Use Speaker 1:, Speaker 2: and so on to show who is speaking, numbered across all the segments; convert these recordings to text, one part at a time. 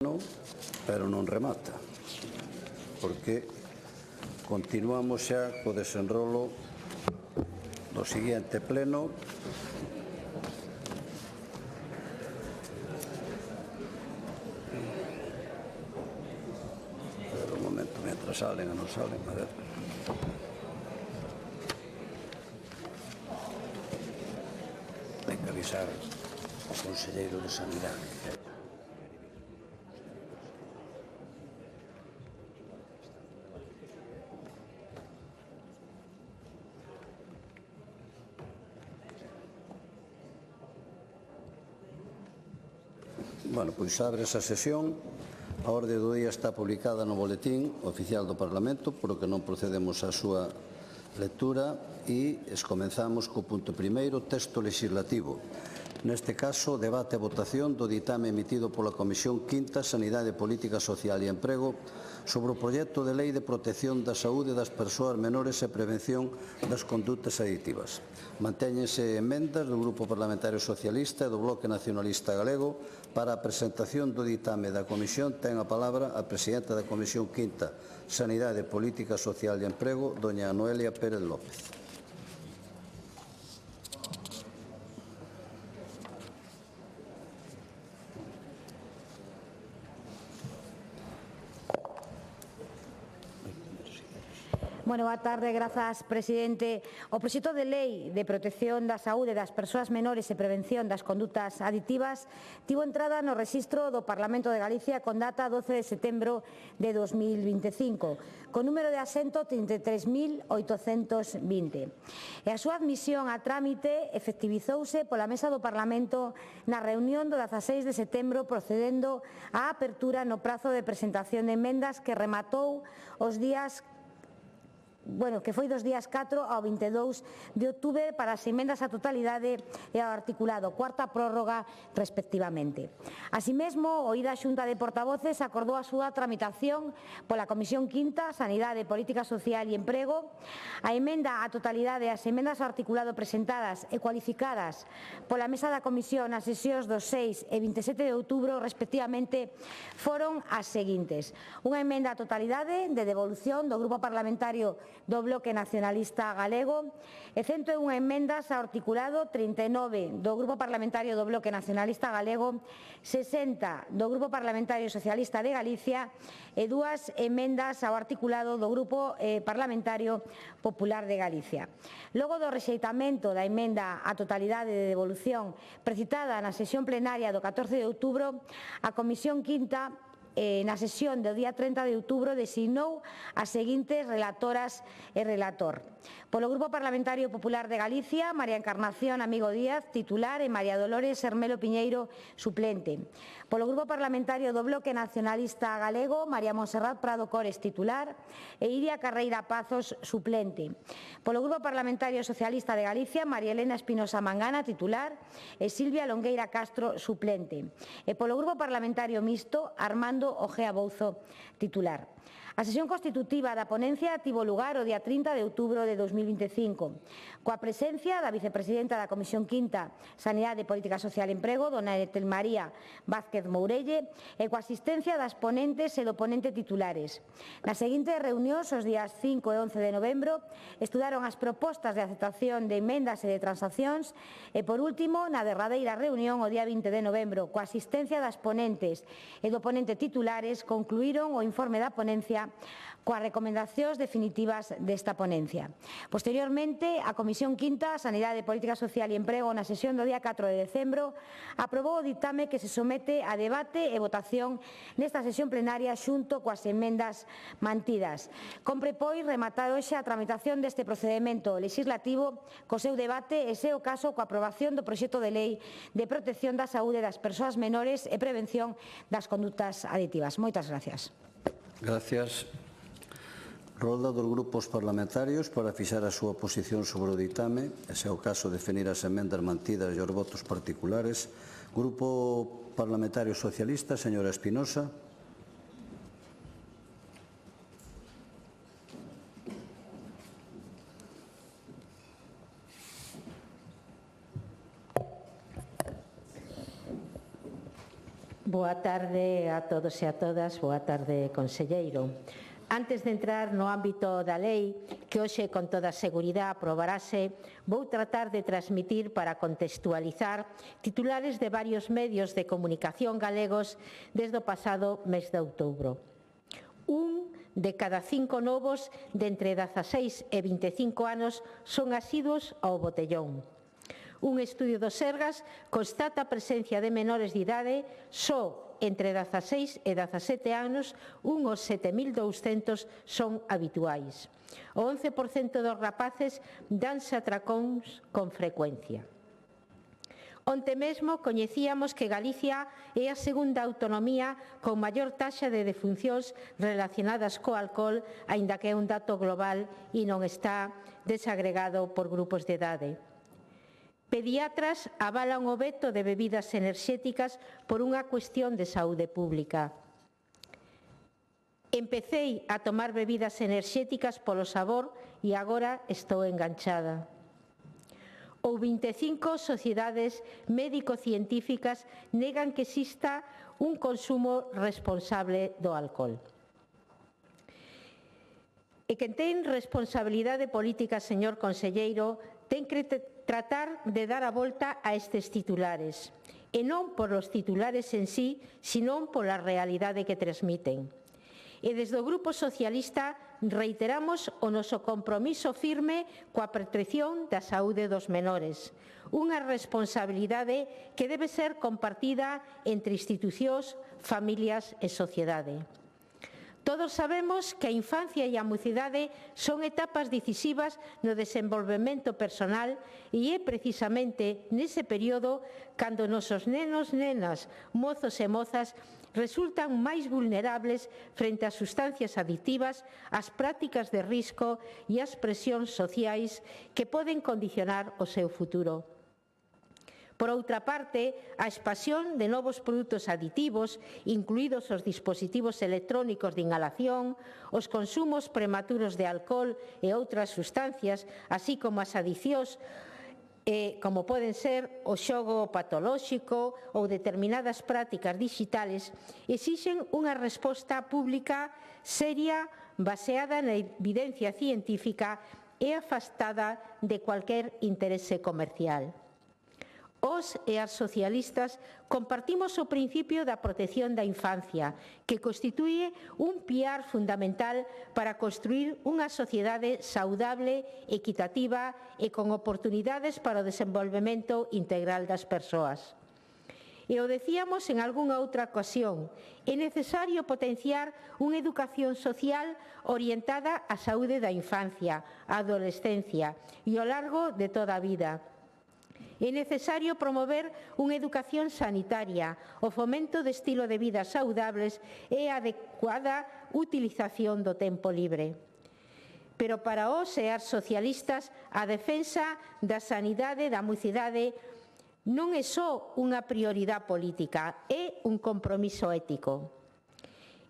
Speaker 1: pero non remata, porque continuamos xa co desenrolo do seguinte pleno. Un momento, mientras salen ou non salen, a ver. Ten que avisar o conselleiro de Sanidade. Bueno, pois abre esa sesión. A orde do día está publicada no boletín oficial do Parlamento, polo que non procedemos á súa lectura e comenzamos co punto primeiro, texto legislativo. Neste caso, debate e votación do ditame emitido pola Comisión Quinta, Sanidade, Política Social e Emprego sobre o proxecto de lei de protección da saúde das persoas menores e prevención das condutas adictivas. Mantéñense emendas do Grupo Parlamentario Socialista e do Bloque Nacionalista Galego. Para a presentación do ditame da Comisión ten a palabra a presidenta da Comisión Quinta, Sanidade, Política Social e Emprego, doña Noelia Pérez López.
Speaker 2: Bueno, boa tarde, grazas, presidente. O proxecto de lei de protección da saúde das persoas menores e prevención das condutas adictivas tivo entrada no rexistro do Parlamento de Galicia con data 12 de setembro de 2025, con número de asento 33.820. E a súa admisión a trámite efectivizouse pola Mesa do Parlamento na reunión do 16 de setembro, procedendo á apertura no prazo de presentación de emendas que rematou os días que foi dos días 4 ao 22 de outubro para as emendas á totalidade e ao articulado, cuarta prórroga respectivamente. Así mesmo, o IDA Xunta de Portavoces acordou a súa tramitación pola Comisión Quinta, Sanidade, Política Social e Emprego. A emenda á totalidade e as emendas ao articulado presentadas e cualificadas pola Mesa da Comisión nas sesións do 6 e 27 de outubro respectivamente foron as seguintes: unha emenda á totalidade de devolución do Grupo Parlamentario do Bloque Nacionalista Galego e 101 emendas ao articulado, 39 do Grupo Parlamentario do Bloque Nacionalista Galego, 60 do Grupo Parlamentario Socialista de Galicia e 2 emendas ao articulado do Grupo Parlamentario Popular de Galicia. Logo do rexeitamento da emenda á totalidade de devolución precitada na sesión plenaria do 14 de outubro, a Comisión Quinta na sesión do día 30 de outubro designou as seguintes relatoras e relator. Polo Grupo Parlamentario Popular de Galicia, María Encarnación Amigo Díaz, titular, e María Dolores Hermelo Piñeiro, suplente. Polo Grupo Parlamentario do Bloque Nacionalista Galego, María Monserrat Prado Cores, titular, e Iria Carreira Pazos, suplente. Polo Grupo Parlamentario Socialista de Galicia, María Elena Espinosa Mangana, titular, e Silvia Longueira Castro, suplente. E polo Grupo Parlamentario Mixto, Armando Ojea Bouzo, titular. A sesión constitutiva da ponencia tivo lugar o día 30 de outubro de 2025, coa presencia da vicepresidenta da Comisión Quinta, Sanidade, Política Social e Emprego, dona Etel María Vázquez Mourelle, e coa asistencia das ponentes e do ponente titulares. Nas seguintes reunións, os días 5 e 11 de novembro, estudaron as propostas de aceptación de emendas e de transaccións e, por último, na derradeira reunión, o día 20 de novembro, coa asistencia das ponentes e do ponente titulares, concluíron o informe da ponencia coas recomendacións definitivas desta ponencia. Posteriormente, a Comisión Quinta, Sanidade, Política Social e Emprego, na sesión do día 4 de decembro, aprobou o ditame que se somete a debate e votación nesta sesión plenaria xunto coas emendas mantidas. Compre, pois, rematar hoxe a tramitación deste procedimento legislativo co seu debate e, se o caso, coa aprobación do proxecto de lei de protección da saúde das persoas menores e prevención das condutas adictivas. Moitas gracias.
Speaker 1: Gracias. Rolda dos grupos parlamentarios para fixar a súa posición sobre o ditame, e se é o caso definir as emendas mantidas e os votos particulares. Grupo Parlamentario Socialista, señora Espinosa.
Speaker 3: Boa Boa tarde a todos e a todas, boa tarde, conselleiro. Antes de entrar no ámbito da lei, que hoxe con toda seguridade aprobarase, vou tratar de transmitir para contextualizar titulares de varios medios de comunicación galegos desde o pasado mes de outubro. Un de cada 5 novos de entre 16 e 25 anos son asiduos ao botellón. Un estudio do Sergas constata a presencia de menores de idade só entre 16 e 17 anos, uns 7.200 son habituais. O 11% dos rapaces danse atracóns con frecuencia. Onte mesmo coñecíamos que Galicia é a segunda autonomía con maior taxa de defuncións relacionadas co alcohol, aínda que é un dato global e non está desagregado por grupos de idade. Pediatras avalan o veto de bebidas enerxéticas por unha cuestión de saúde pública. Empecei a tomar bebidas enerxéticas polo sabor e agora estou enganchada. Ou 25 sociedades médico-científicas negan que exista un consumo responsable do alcohol. E quen ten responsabilidade política, señor conselleiro, ten que tratar de dar a volta a estes titulares, e non por os titulares en sí, sino pola realidade que transmiten. E desde o Grupo Socialista reiteramos o noso compromiso firme coa protección da saúde dos menores, unha responsabilidade que debe ser compartida entre institucións, familias e sociedade. Todos sabemos que a infancia e a mocidade son etapas decisivas no desenvolvemento personal e é precisamente nese período cando nosos nenos, nenas, mozos e mozas resultan máis vulnerables frente ás sustancias adictivas, ás prácticas de risco e ás presións sociais que poden condicionar o seu futuro. Por outra parte, a expansión de novos produtos aditivos, incluídos os dispositivos electrónicos de inhalación, os consumos prematuros de alcohol e outras sustancias, así como as adiccións, como poden ser o xogo patolóxico ou determinadas prácticas digitales, exixen unha resposta pública seria, baseada na evidencia científica e afastada de cualquier interese comercial. Os e as socialistas compartimos o principio da protección da infancia, que constitúe un piar fundamental para construir unha sociedade saudable, equitativa e con oportunidades para o desenvolvemento integral das persoas. E o decíamos en algunha outra ocasión, é necesario potenciar unha educación social orientada á saúde da infancia, á adolescencia e ao largo de toda a vida. É necesario promover unha educación sanitaria, o fomento de estilo de vida saudables e a adecuada utilización do tempo libre. Pero para os e as socialistas, a defensa da sanidade da mocidade non é só unha prioridade política, é un compromiso ético.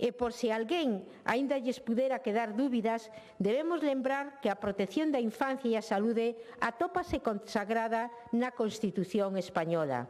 Speaker 3: E por se alguén aínda lles pudera quedar dúbidas, debemos lembrar que a protección da infancia e a saúde atópase consagrada na Constitución española.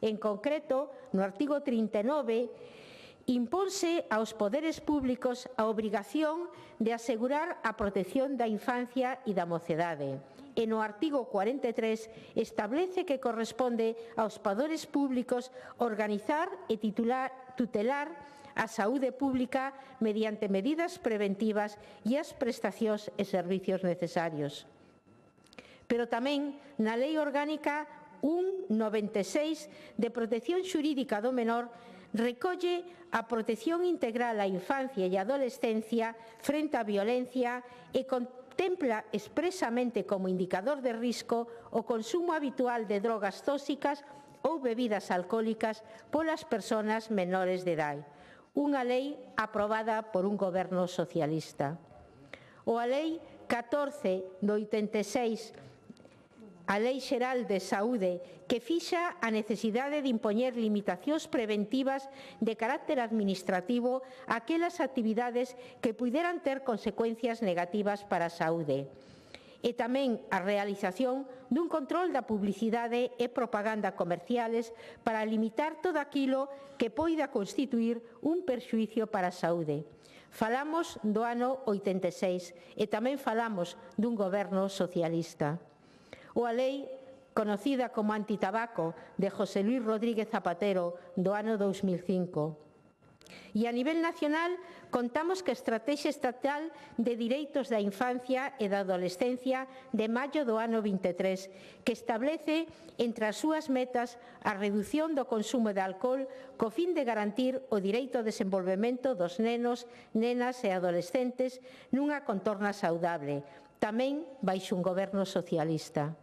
Speaker 3: En concreto, no artigo 39, imponse aos poderes públicos a obrigación de asegurar a protección da infancia e da mocedade. E no artigo 43 establece que corresponde aos poderes públicos organizar e tutelar a saúde pública mediante medidas preventivas e as prestacións e servicios necesarios. Pero tamén na Lei Orgánica 1/96 de Protección Xurídica do Menor recolle a protección integral á infancia e adolescencia frente á violencia e contempla expresamente como indicador de risco o consumo habitual de drogas tóxicas ou bebidas alcohólicas polas persoas menores de idade. Unha lei aprobada por un goberno socialista. Ou a Lei 14 do 86, a Lei Xeral de Saúde, que fixa a necesidade de impoñer limitacións preventivas de carácter administrativo a aquelas actividades que puderan ter consecuencias negativas para a saúde. e tamén a realización dun control da publicidade e propaganda comerciales para limitar todo aquilo que poida constituir un perxuízo para a saúde. Falamos do ano 86 e tamén falamos dun goberno socialista. Ou a lei conocida como antitabaco de José Luis Rodríguez Zapatero do ano 2005. E a nivel nacional contamos que a Estratexia Estatal de Direitos da Infancia e da Adolescencia de maio do ano 23, que establece entre as súas metas a redución do consumo de alcohol co fin de garantir o direito ao desenvolvemento dos nenos, nenas e adolescentes nunha contorna saudable, tamén baixo un goberno socialista.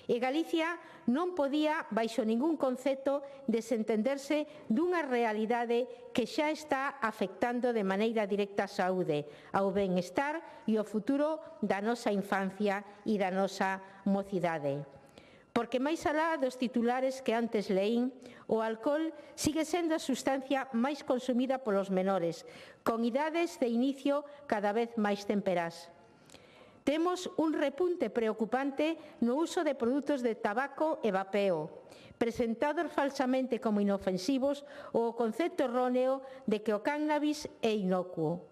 Speaker 3: E Galicia non podía, baixo ningún concepto, desentenderse dunha realidade que xa está afectando de maneira directa a saúde, ao benestar e ao futuro da nosa infancia e da nosa mocidade. Porque máis alá dos titulares que antes leín, o alcohol sigue sendo a sustancia máis consumida polos menores, con idades de inicio cada vez máis temperás. Temos un repunte preocupante no uso de produtos de tabaco e vapeo, presentados falsamente como inofensivos ou o concepto erróneo de que o cannabis é inocuo.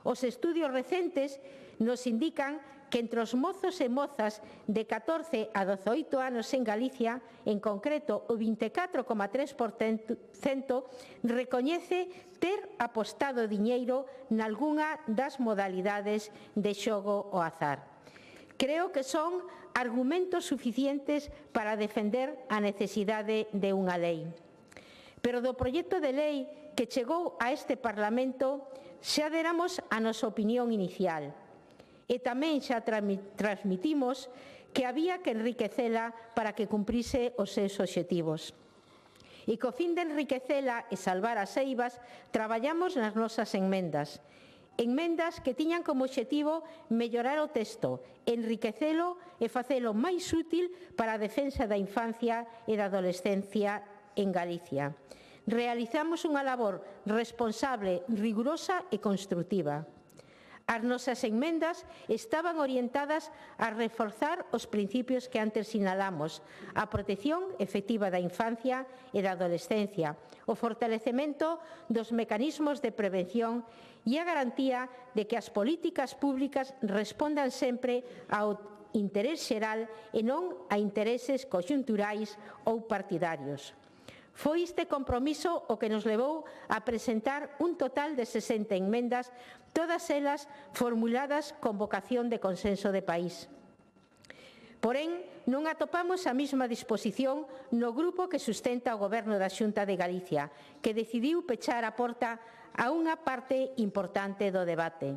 Speaker 3: Os estudios recentes nos indican que entre os mozos e mozas de 14 a 18 anos en Galicia, en concreto o 24,3% recoñece ter apostado diñeiro nalgunha das modalidades de xogo ao azar. Creo que son argumentos suficientes para defender a necesidade de unha lei. Pero do proxecto de lei que chegou a este Parlamento xa deramos a nosa opinión inicial. E tamén xa transmitimos que había que enriquecela para que cumprise os seus obxectivos. E co fin de enriquecela e salvar as eivas, traballamos nas nosas enmendas. Enmendas que tiñan como obxectivo mellorar o texto, enriquecelo e facelo máis útil para a defensa da infancia e da adolescencia en Galicia. Realizamos unha labor responsable, rigurosa e construtiva. As nosas enmendas estaban orientadas a reforzar os principios que antes sinalamos, a protección efectiva da infancia e da adolescencia, o fortalecemento dos mecanismos de prevención e a garantía de que as políticas públicas respondan sempre ao interés xeral e non a intereses conxunturais ou partidarios. Foi este compromiso o que nos levou a presentar un total de 60 enmendas, todas elas formuladas con vocación de consenso de país. Porén, non atopamos a mesma disposición no grupo que sustenta o Goberno da Xunta de Galicia, que decidiu pechar a porta a unha parte importante do debate.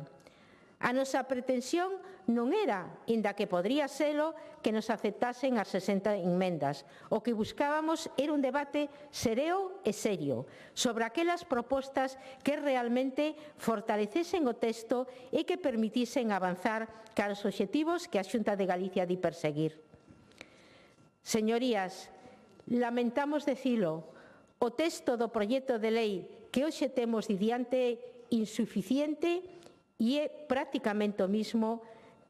Speaker 3: A nosa pretensión non era, inda que podría selo, que nos aceptasen as 60 enmendas. O que buscábamos era un debate sereo e serio sobre aquelas propostas que realmente fortalecesen o texto e que permitisen avanzar cara aos obxectivos que a Xunta de Galicia di perseguir. Señorías, lamentamos dicilo, o texto do proxecto de lei que hoxe temos diante é insuficiente e é prácticamente o mismo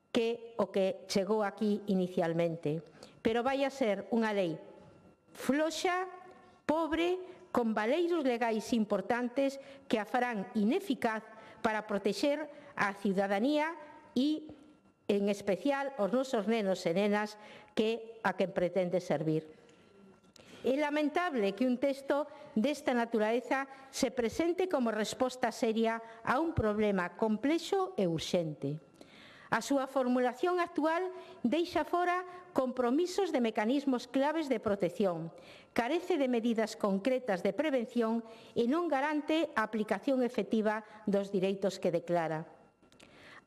Speaker 3: que o que chegou aquí inicialmente. Pero vai a ser unha lei floxa, pobre, con valeiros legais importantes que a farán ineficaz para protexer a ciudadanía e, en especial, os nosos nenos e nenas a quen pretende servir. É lamentable que un texto desta natureza se presente como resposta seria a un problema complexo e urxente. A súa formulación actual deixa fora compromisos de mecanismos claves de protección, carece de medidas concretas de prevención e non garante a aplicación efectiva dos direitos que declara.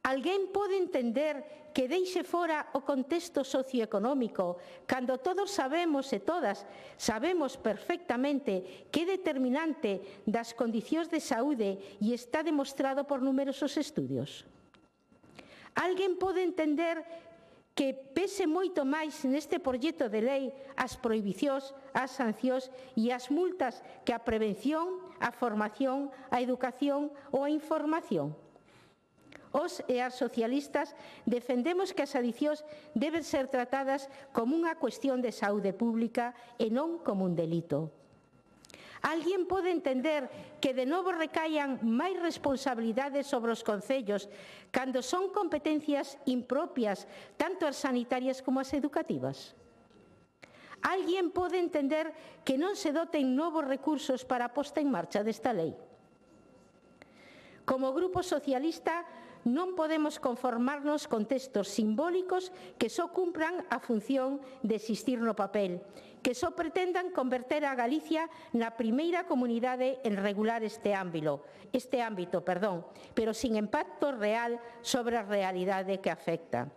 Speaker 3: Alguén pode entender que deixe fora o contexto socioeconómico cando todos sabemos e todas sabemos perfectamente que é determinante das condicións de saúde e está demostrado por numerosos estudios? Alguén pode entender que pese moito máis neste proxecto de lei as prohibicións, as sancións e as multas que a prevención, a formación, a educación ou a información? Os e as socialistas defendemos que as adiccións deben ser tratadas como unha cuestión de saúde pública e non como un delito. Alguén pode entender que de novo recaian máis responsabilidades sobre os concellos cando son competencias impropias tanto as sanitarias como as educativas? Alguén pode entender que non se doten novos recursos para a posta en marcha desta lei? Como Grupo Socialista, non podemos conformarnos con textos simbólicos que só cumpran a función de existir no papel, que só pretendan converter a Galicia na primeira comunidade en regular este ámbito, pero sin impacto real sobre a realidade que afecta.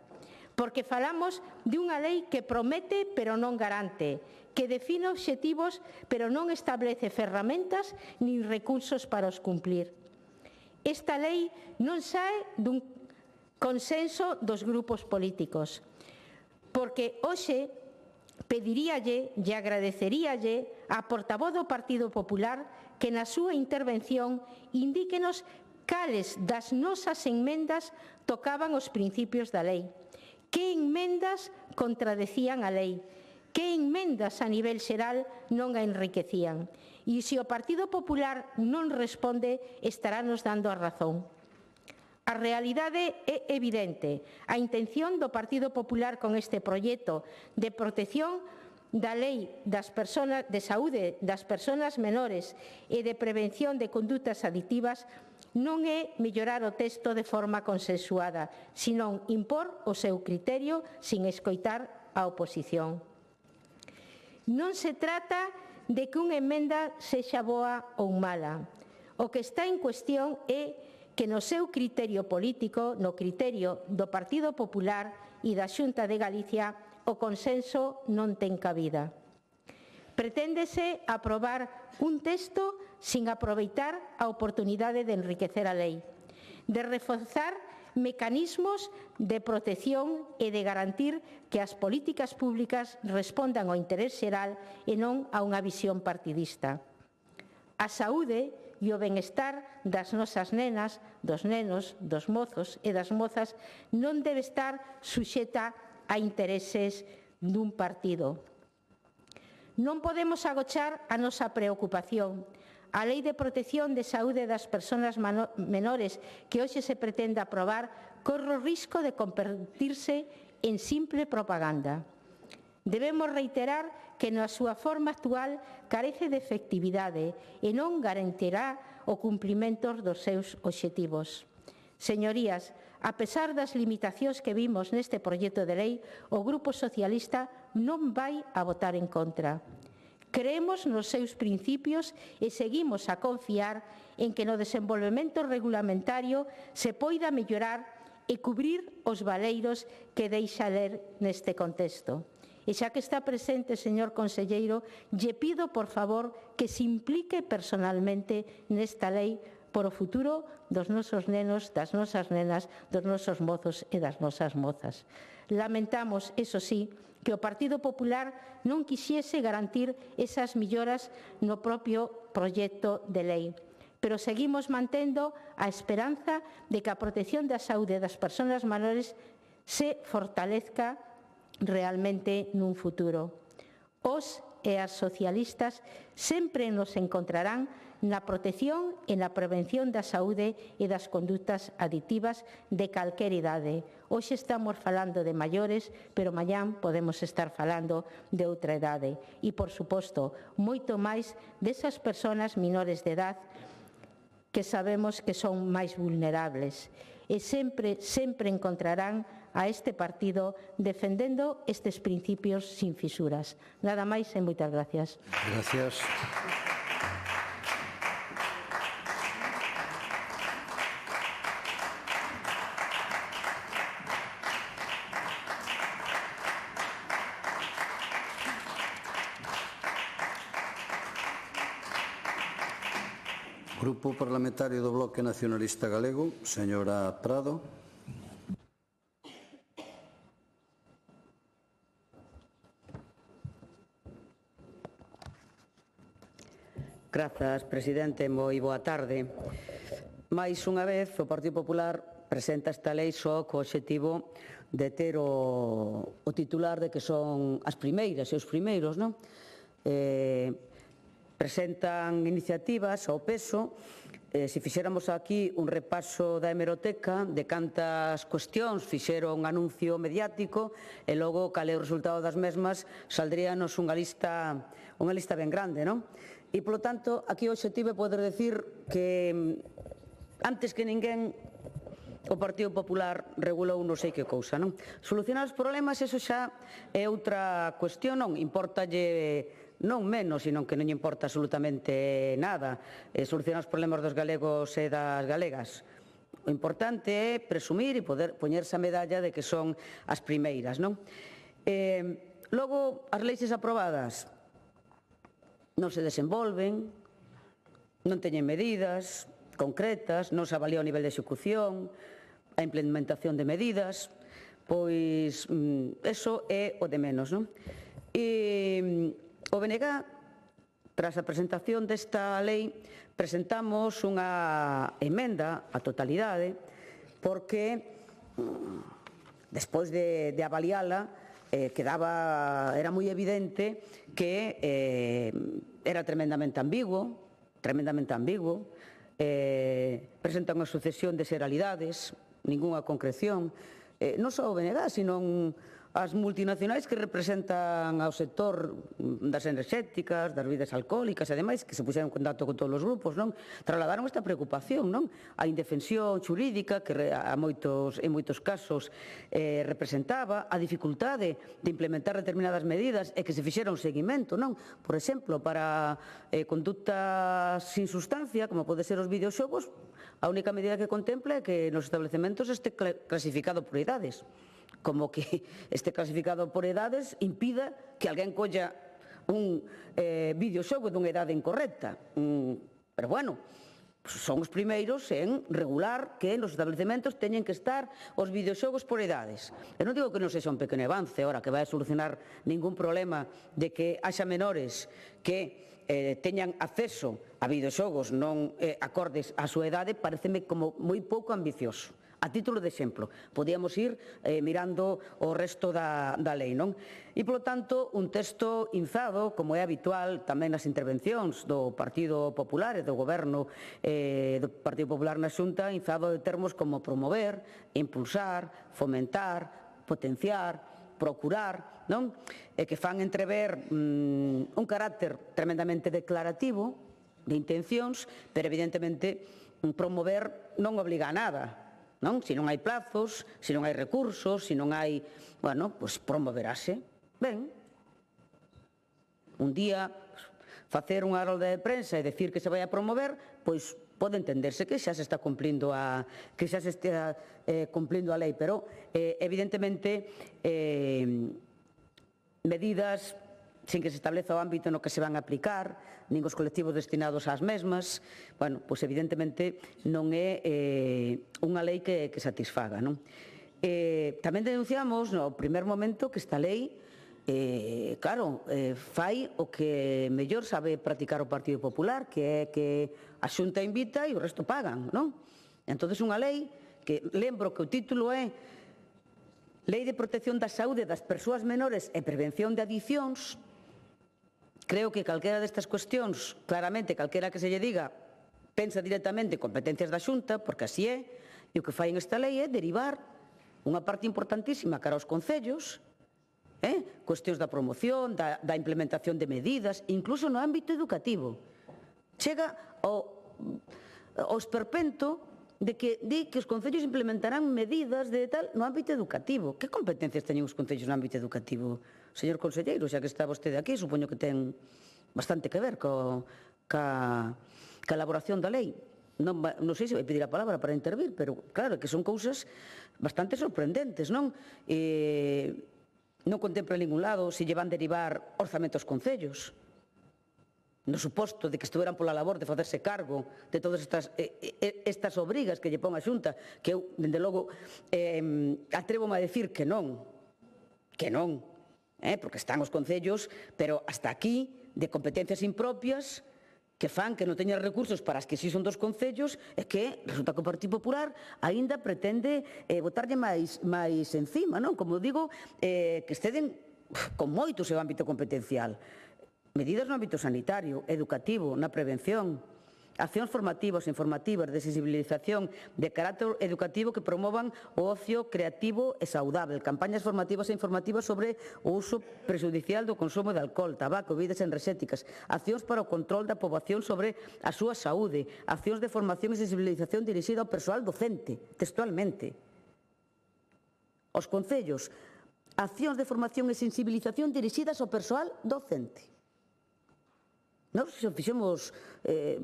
Speaker 3: Porque falamos de unha lei que promete pero non garante, que define obxectivos pero non establece ferramentas nin recursos para os cumplir. Esta lei non sae dun consenso dos grupos políticos, porque hoxe pediríalle e agradeceríalle á portavoz do Partido Popular que na súa intervención indíquenos cales das nosas enmendas tocaban os principios da lei, que enmendas contradecían a lei, que enmendas a nivel xeral non a enriquecían. E se o Partido Popular non responde, estarános dando a razón. A realidade é evidente. A intención do Partido Popular con este proxecto de protección da lei das persoas, de saúde das persoas menores e de prevención de condutas adictivas non é mellorar o texto de forma consensuada, senón impor o seu criterio sin escoitar a oposición. Non se trata de que unha emenda sexa boa ou mala. O que está en cuestión é que no seu criterio político, no criterio do Partido Popular e da Xunta de Galicia, o consenso non ten cabida. Preténdese aprobar un texto sin aproveitar a oportunidade de enriquecer a lei, de reforzar mecanismos de protección e de garantir que as políticas públicas respondan ao interés xeral e non a unha visión partidista. A saúde e o benestar das nosas nenas, dos nenos, dos mozos e das mozas non debe estar suxeta a intereses dun partido. Non podemos agochar a nosa preocupación. A Lei de Protección de Saúde das Persoas Menores que hoxe se pretende aprobar corre o risco de convertirse en simple propaganda. Debemos reiterar que na súa forma actual carece de efectividade e non garantirá o cumprimento dos seus obxectivos. Señorías, a pesar das limitacións que vimos neste proxecto de lei, o Grupo Socialista non vai a votar en contra. Creemos nos seus principios e seguimos a confiar en que no desenvolvemento regulamentario se poida mellorar e cubrir os valeiros que deixa ler neste contexto. E xa que está presente, señor conselleiro, lle pido, por favor, que se implique personalmente nesta lei por o futuro dos nosos nenos, das nosas nenas, dos nosos mozos e das nosas mozas. Lamentamos, eso sí, que o Partido Popular non quixese garantir esas melloras no propio proxecto de lei. Pero seguimos mantendo a esperanza de que a protección da saúde das persoas menores se fortalezca realmente nun futuro. Os e as socialistas sempre nos encontrarán na protección e na prevención da saúde e das condutas adictivas de calquer idade. Hoxe estamos falando de maiores, pero mañán podemos estar falando de outra idade. E, por suposto, moito máis desas persoas menores de edad que sabemos que son máis vulnerables. E sempre encontrarán a este partido defendendo estes principios sin fisuras. Nada máis e moitas gracias.
Speaker 1: Gracias. Grupo Parlamentario do Bloque Nacionalista Galego, señora Prado.
Speaker 4: Grazas, presidente. Moi boa tarde. Mais unha vez, o Partido Popular presenta esta lei só co obxectivo de ter o titular de que son as primeiras e os primeiros, non? Presentan iniciativas ao peso. Se fixéramos aquí un repaso da hemeroteca de cantas cuestións fixeron un anuncio mediático e logo cal é o resultado das mesmas, saldríanos unha lista ben grande, non? E, polo tanto, aquí o obxectivo é poder decir que antes que ninguén o Partido Popular regulou non sei que cousa, non? Solucionar os problemas, eso xa é outra cuestión, non importalle non menos, sino que non lle importa absolutamente nada solucionar os problemas dos galegos e das galegas. O importante é presumir e poder poñerse a medalla de que son as primeiras, non? Logo, as leis aprobadas non se desenvolven, non teñen medidas concretas, non se avalía o nivel de execución, a implementación de medidas, pois eso é o de menos, non? O BNG, tras a presentación desta lei, presentamos unha emenda á totalidade porque, despois de avaliala, era moi evidente que era tremendamente ambiguo, presenta unha sucesión de xeralidades, ningunha concreción, non só o BNG, sino as multinacionais que representan ao sector das enerxéticas, das bebidas alcohólicas e demais, que se puxeron en contacto con todos os grupos, non? Trasladaron esta preocupación, non? A indefensión xurídica que en moitos casos representaba, a dificultade de implementar determinadas medidas e que se fixera un seguimento, non? Por exemplo, para conductas sin sustancia, como pode ser os videoxogos, a única medida que contempla é que nos establecementos este clasificado por idades. Como que este clasificado por edades impida que alguén colla un videoxogo dunha idade incorrecta. Pero, bueno, son os primeiros en regular que nos establecementos teñen que estar os videoxogos por edades. Eu non digo que non sexa un pequeno avance, ora que vai a solucionar ningún problema de que haxa menores que teñan acceso a videoxogos non acordes á súa idade, pareceme como moi pouco ambicioso. A título de exemplo, podíamos ir mirando o resto da lei, non? E, polo tanto, un texto inzado, como é habitual tamén nas intervencións do Partido Popular e do Goberno do Partido Popular na Xunta, inzado de termos como promover, impulsar, fomentar, potenciar, procurar, non? E que fan entrever un carácter tremendamente declarativo de intencións, pero evidentemente promover non obliga a nada, non? Se non hai plazos, se non hai recursos, se non hai, bueno, pois promoverase. Ben, un día facer unha rolda de prensa e decir que se vai a promover, pois pode entenderse que xa se está cumplindo a lei, pero evidentemente medidas sin que se estableza o ámbito no que se van a aplicar, nin os colectivos destinados ás mesmas, bueno, pois evidentemente non é unha lei que satisfaga, non? Tamén denunciamos no primer momento que esta lei, claro, fai o que mellor sabe practicar o Partido Popular, que é que a Xunta invita e o resto pagan, non? Entón, unha lei que, lembro que o título é Lei de Protección da Saúde das Persoas Menores e Prevención de Adiccións. Creo que calquera destas cuestións, claramente, calquera que se lle diga, pensa directamente en competencias da Xunta, porque así é, e o que fai en esta lei é derivar unha parte importantísima cara aos concellos, cuestións da promoción, da implementación de medidas, incluso no ámbito educativo. Chega ao esperpento de que di que os concellos implementarán medidas de tal no ámbito educativo. Que competencias teñen os concellos no ámbito educativo? Señor conselleiro, xa que está vostede aquí, supoño que ten bastante que ver ca elaboración da lei. Non sei se vai pedir a palabra para intervir, pero claro que son cousas bastante sorprendentes, non? Non contempla en ningún lado se lle van derivar orzamentos concellos. No suposto de que estuveran pola labor de facerse cargo de todas estas obrigas que lle pon a Xunta, que eu, dende logo, atrévome a decir que non, porque están os concellos, pero hasta aquí, de competencias impropias, que fan que non teñan recursos para as que si son dos concellos e que resulta que o Partido Popular aínda pretende botarlle máis encima, non? Como digo, que exceden con moito o seu ámbito competencial. Medidas no ámbito sanitario, educativo, na prevención, accións formativas e informativas de sensibilización de carácter educativo que promovan o ocio creativo e saudável, campañas formativas e informativas sobre o uso prexudicial do consumo de alcohol, tabaco, bebidas enerxéticas, accións para o control da poboación sobre a súa saúde, accións de formación e sensibilización dirixida ao persoal docente, textualmente. Os concellos, accións de formación e sensibilización dirixidas ao persoal docente. Nós fixemos,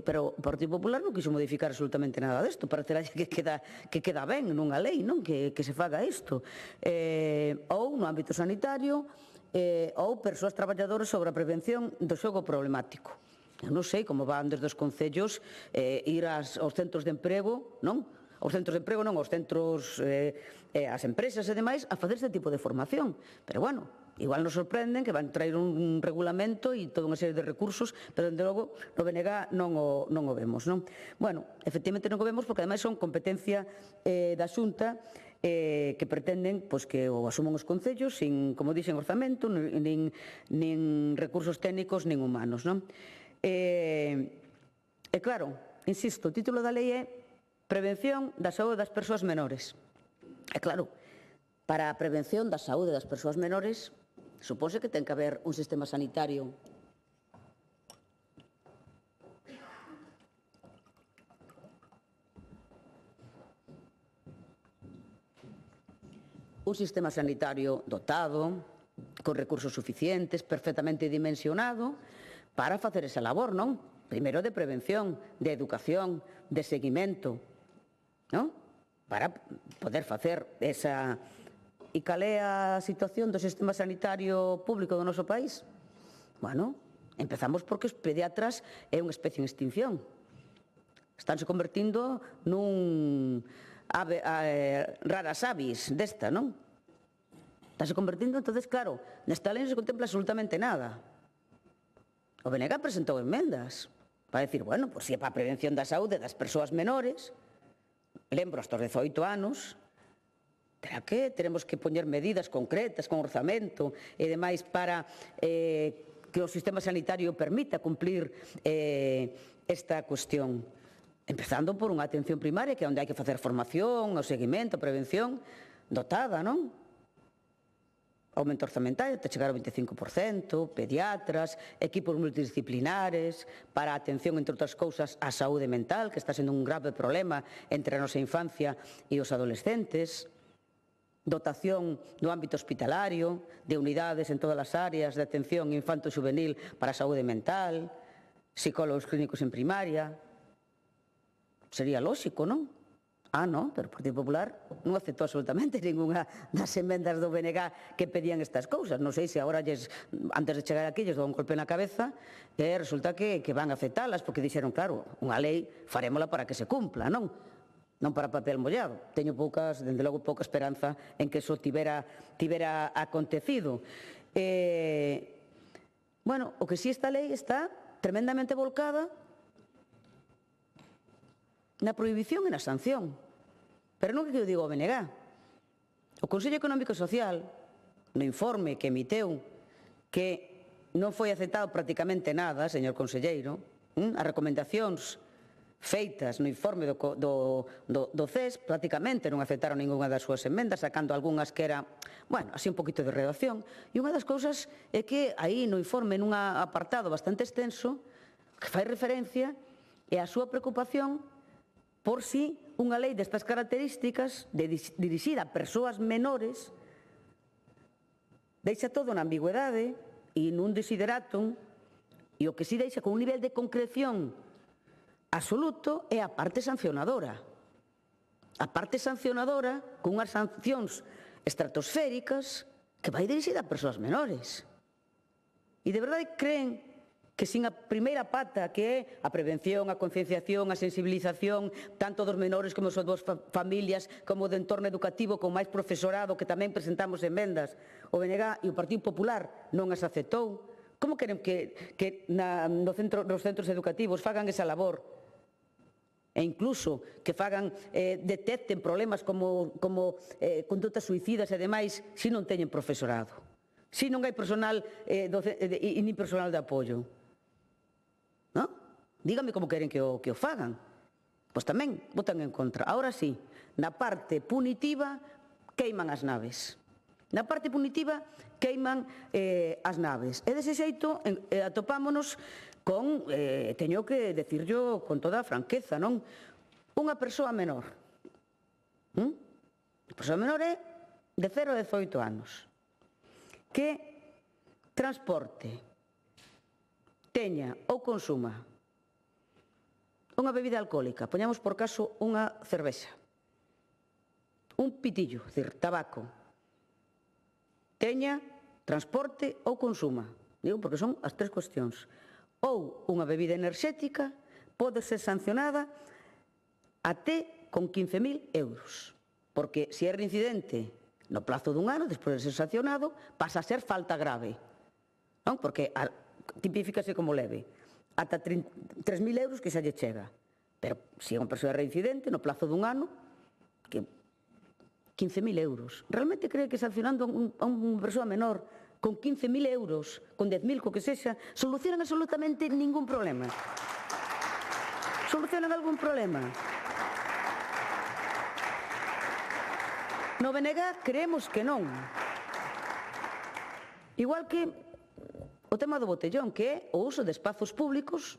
Speaker 4: pero o Partido Popular non quiso modificar absolutamente nada desto, para ter que queda ben nunha lei, non? Que se faga isto. Ou no ámbito sanitario, ou persoas traballadoras sobre a prevención do xogo problemático. Eu non sei como van desde os concellos ir aos centros de emprego, non? Aos centros de emprego non, aos centros, as empresas e demais, a facer este tipo de formación. Pero, bueno, igual nos sorprenden que van traer un regulamento e toda unha serie de recursos, pero, dende logo, no BNG non o vemos, non? Bueno, efectivamente non o vemos porque, ademais, son competencia da Xunta que pretenden que o asuman os concellos sin, como dixen, orzamento, nin recursos técnicos, nin humanos, non? E, claro, insisto, o título da lei é Prevención da saúde das persoas menores. E claro, para a prevención da saúde das persoas menores, supóse que ten que haber un sistema sanitario dotado, con recursos suficientes, perfectamente dimensionado, para facer esa labor, non? Primeiro de prevención, de educación, de seguimento, non? Para poder facer esa... E cal é a situación do sistema sanitario público do noso país? Bueno, empezamos porque os pediatras é unha especie en extinción. Estánse convertindo nun raras avis desta, non? Estánse convertindo, entonces, claro, nesta lei non se contempla absolutamente nada. O BNG presentou enmendas para decir, bueno, se é para a prevención da saúde das persoas menores, lembro hasta os 18 anos, teremos que poñer medidas concretas con orzamento e demais para que o sistema sanitario permita cumplir esta cuestión. Empezando por unha atención primaria, que é onde hai que facer formación, o seguimento, a prevención, dotada, non? Aumento orzamentario, até chegar ao 25%, pediatras, equipos multidisciplinares, para a atención, entre outras cousas, á saúde mental, que está sendo un grave problema entre a nosa infancia e os adolescentes, dotación no ámbito hospitalario, de unidades en todas as áreas de atención infanto-xuvenil para a saúde mental, psicólogos clínicos en primaria. Sería lóxico, non? Non, pero o Partido Popular non aceptou absolutamente ninguna das emendas do BNG que pedían estas cousas. Non sei se agora, antes de chegar aquí, lles dou un golpe na cabeza e resulta que van a aceptalas, porque dixeron, claro, unha lei farémola para que se cumpla, non? Non para papel mollado. Teño dende logo, pouca esperanza en que iso tivera acontecido. Bueno, o que si esta lei está tremendamente volcada na prohibición e na sanción. Pero non que eu digo o BNG. O Consello Económico e Social, no informe que emiteu, que non foi aceptado prácticamente nada, señor conselleiro, as recomendacións feitas no informe do CES, prácticamente non aceptaron ninguna das súas emendas, sacando algunhas que era, bueno, así un poquito de redacción. E unha das cousas é que aí no informe, nun apartado bastante extenso, que fai referencia é a súa preocupación por si unha lei destas características dirixida a persoas menores deixa todo na ambigüedade e nun desideratum, e o que si deixa con un nivel de concreción absoluto é a parte sancionadora. A parte sancionadora con unhas sancións estratosféricas que vai dirixida a persoas menores. E de verdade creen que sin a primeira pata, que é a prevención, a concienciación, a sensibilización, tanto dos menores como das súas familias, como do entorno educativo, con máis profesorado, que tamén presentamos emendas, o BNG e o Partido Popular non as aceptou, Como queren que nos centros educativos fagan esa labor? E incluso que detecten problemas como condutas suicidas e demais se non teñen profesorado, se non hai personal nin personal de apoio. Non? Dígame como queren que o fagan. Pois tamén votan en contra. Ahora sí, na parte punitiva queiman as naves. Na parte punitiva queiman as naves. E dese xeito atopámonos con, teño que decirlo con toda a franqueza, non? Unha persoa menor. A persoa menor é de 0 a 18 anos. Que transporte, teña ou consuma unha bebida alcohólica, poñamos por caso unha cervexa, un pitillo, é dicir, tabaco, teña, transporte ou consuma. Digo porque son as tres cuestións. Ou unha bebida enerxética pode ser sancionada até con 15.000 euros. Porque se é reincidente no plazo dun ano, despois de ser sancionado, pasa a ser falta grave. Non? Porque tipifícase como leve. Ata 3.000 euros que xa lle chega. Pero se é unha persoa reincidente no plazo dun ano, que 15.000 euros. Realmente cree que sancionando a unha persoa menor con 15.000 euros, con 10.000, co que sexa, solucionan absolutamente ningún problema? Solucionan algún problema? No BNG creemos que non. Igual que o tema do botellón, que é o uso de espazos públicos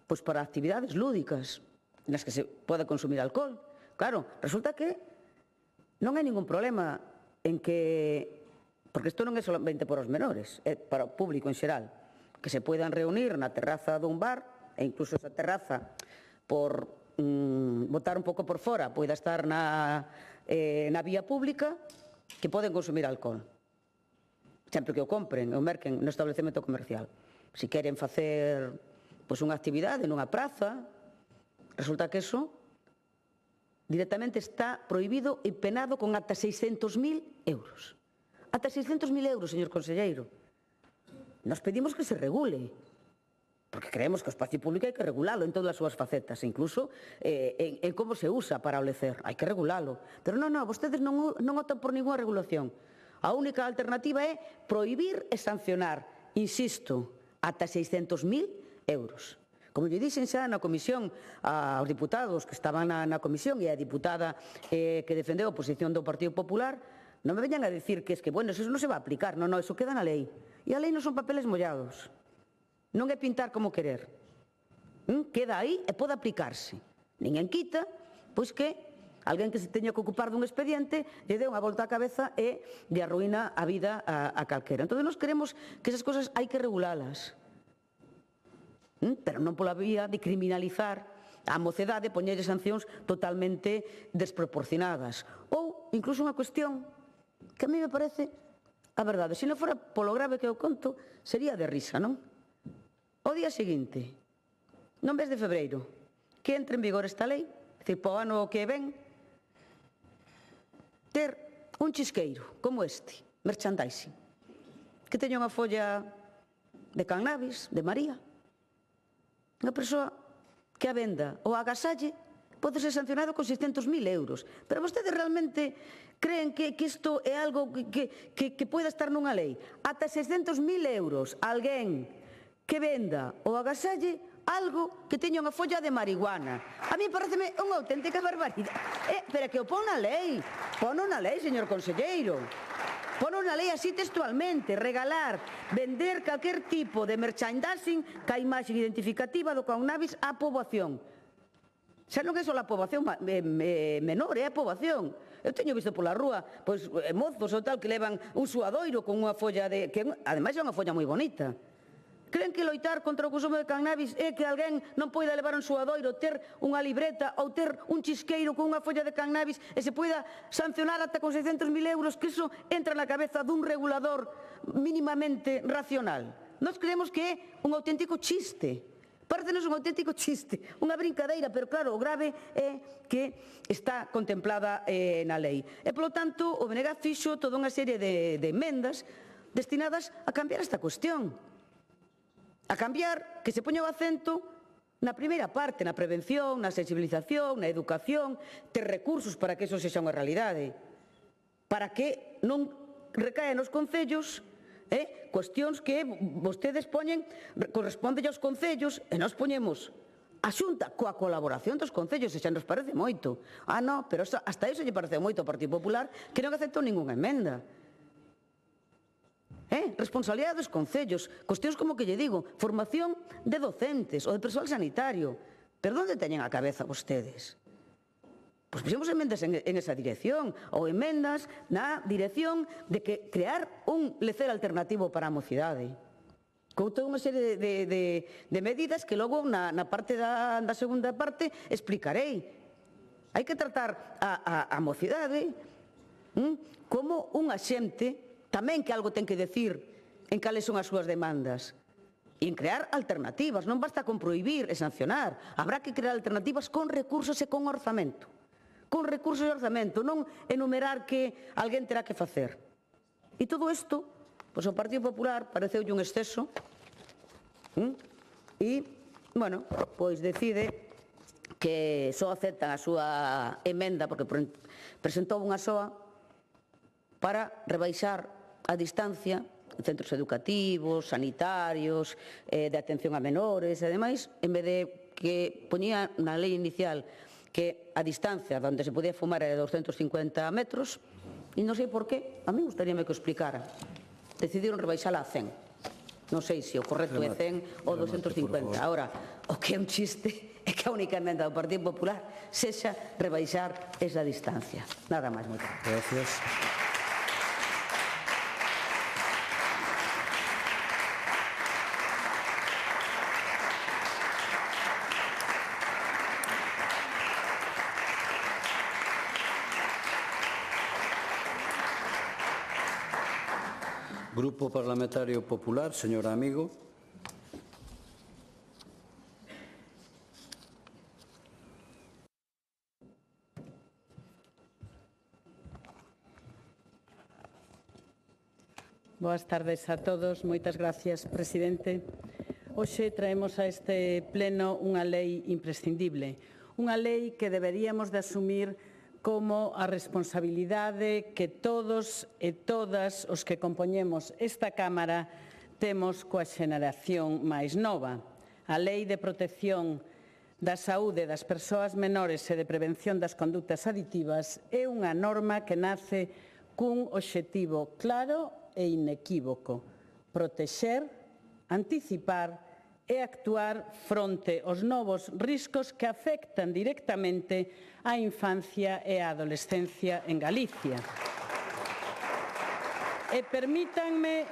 Speaker 4: pois para actividades lúdicas nas que se pode consumir alcohol. Claro, resulta que non hai ningún problema en que, porque isto non é solamente para os menores, é para o público en xeral, que se poidan reunir na terraza dun bar, e incluso esa terraza, por botar un pouco por fora, poida estar na vía pública, que poden consumir alcohol. Sempre que o compren, o merquen no establecemento comercial. Se queren facer unha actividade nunha praza, resulta que eso directamente está prohibido e penado con ata 600.000 euros. Ata 600.000 euros, señor conselleiro. Nos pedimos que se regule, porque creemos que o espacio público hai que regulalo en todas as súas facetas, incluso en como se usa para o lecer, hai que regulalo. Pero non, vostedes non optan por ninguna regulación. A única alternativa é prohibir e sancionar, insisto, ata 600.000 euros. Como lle dixen xa na comisión aos diputados que estaban na comisión e a diputada que defendeu a posición do Partido Popular, non me veñan a decir que bueno, eso non se va a aplicar, non, eso queda na lei. E a lei non son papeles mollados. Non é pintar como querer. Queda aí e pode aplicarse. Ninguén quita, pois que alguén que se teña que ocupar dun expediente lle dé unha volta á cabeza e lle arruína a vida a calquera. Entón, nós queremos que esas cosas hai que regulalas. Pero non pola vía de criminalizar a mocedade, poñerlle sancións totalmente desproporcionadas. Ou, incluso unha cuestión que a mí me parece a verdade. Se non fora polo grave que eu conto, sería de risa, non? O día seguinte, non mes de febreiro, que entre en vigor esta lei, é dicir, para o ano que ven, ter un chisqueiro como este, merchandising, que teña unha folla de cannabis, de María, unha persoa que a venda ou a agasalle pode ser sancionado con 600.000 euros. Pero vostedes realmente creen que isto é algo que poida estar nunha lei? Ata 600.000 euros alguén que venda ou agasalle algo que teña unha folla de marihuana. A mí pareceme unha auténtica barbaridade. Pero que o pon na lei. Pono na lei, señor conselleiro. Pono na lei así textualmente, regalar, vender calquer tipo de merchandising ca imaxe identificativa do cannabis á poboación. Xa non é só a poboación menor, é a poboación. Eu teño visto pola rúa mozos ou tal que levan un suadoiro con unha folla que ademais é unha folla moi bonita. Creen que loitar contra o consumo de cannabis é que alguén non poida levar un suadoiro, ter unha libreta ou ter un chisqueiro con unha folla de cannabis e se poida sancionar ata con 600.000 euros, que iso entra na cabeza dun regulador mínimamente racional? Nós creemos que é un auténtico chiste. Parecenos un auténtico chiste, unha brincadeira, pero claro, o grave é que está contemplada na lei. E, polo tanto, o BNG fixo toda unha serie de emendas destinadas a cambiar esta cuestión. a cambiar, que se poña o acento na primeira parte, na prevención, na sensibilización, na educación, ter recursos para que eso sexa unha realidade, para que non recae nos concellos cuestións que vostedes poñen, corresponde aos concellos, e nós poñemos a Xunta coa colaboración dos concellos, e xa nos parece moito. Non, pero hasta iso lle parece moito ao Partido Popular, que non aceptou ningunha emenda. Responsabilidade dos concellos, cuestións como que lle digo, formación de docentes ou de persoal sanitario. Pero onde teñen a cabeza vostedes? Pois puxemos emendas en esa dirección, ou emendas na dirección de que crear un lecer alternativo para a mocidade. con toda unha serie de medidas que logo na parte da segunda parte explicarei. Hai que tratar a mocidade como un axente tamén que algo ten que decir en cales son as súas demandas e en crear alternativas. Non basta con prohibir e sancionar, habrá que crear alternativas con recursos e con orzamento. Con recursos e orzamento, non enumerar que alguén terá que facer. E todo isto, pois o Partido Popular pareceulle un exceso e, bueno, pois decide que só aceptan a súa emenda, porque presentou unha soa, para rebaixar a distancia en centros educativos, sanitarios, de atención a menores e demais, en vez de que poñía na lei inicial que a distancia onde se podía fumar era de 250 metros, e non sei por qué, a mí gustaríame que o explicara. Decidiron rebaixala a 100. Non sei se o correcto é 100 ou 250. Ahora, o que é un chiste é que a única emenda do Partido Popular sexa rebaixar esa distancia. Nada máis, moitas
Speaker 1: gracias. Grupo Parlamentario Popular, señora Amigo.
Speaker 5: Boas tardes a todos. Moitas gracias, presidente. Hoxe traemos a este pleno unha lei imprescindible, unha lei que deberíamos de asumir como a responsabilidade que todos e todas os que compoñemos esta Cámara temos coa xeneración máis nova. A Lei de Protección da Saúde das Persoas Menores e de Prevención das Condutas Aditivas é unha norma que nace cun obxectivo claro e inequívoco: protexer, anticipar e actuar fronte aos novos riscos que afectan directamente á infancia e á adolescencia en Galicia. E permítanme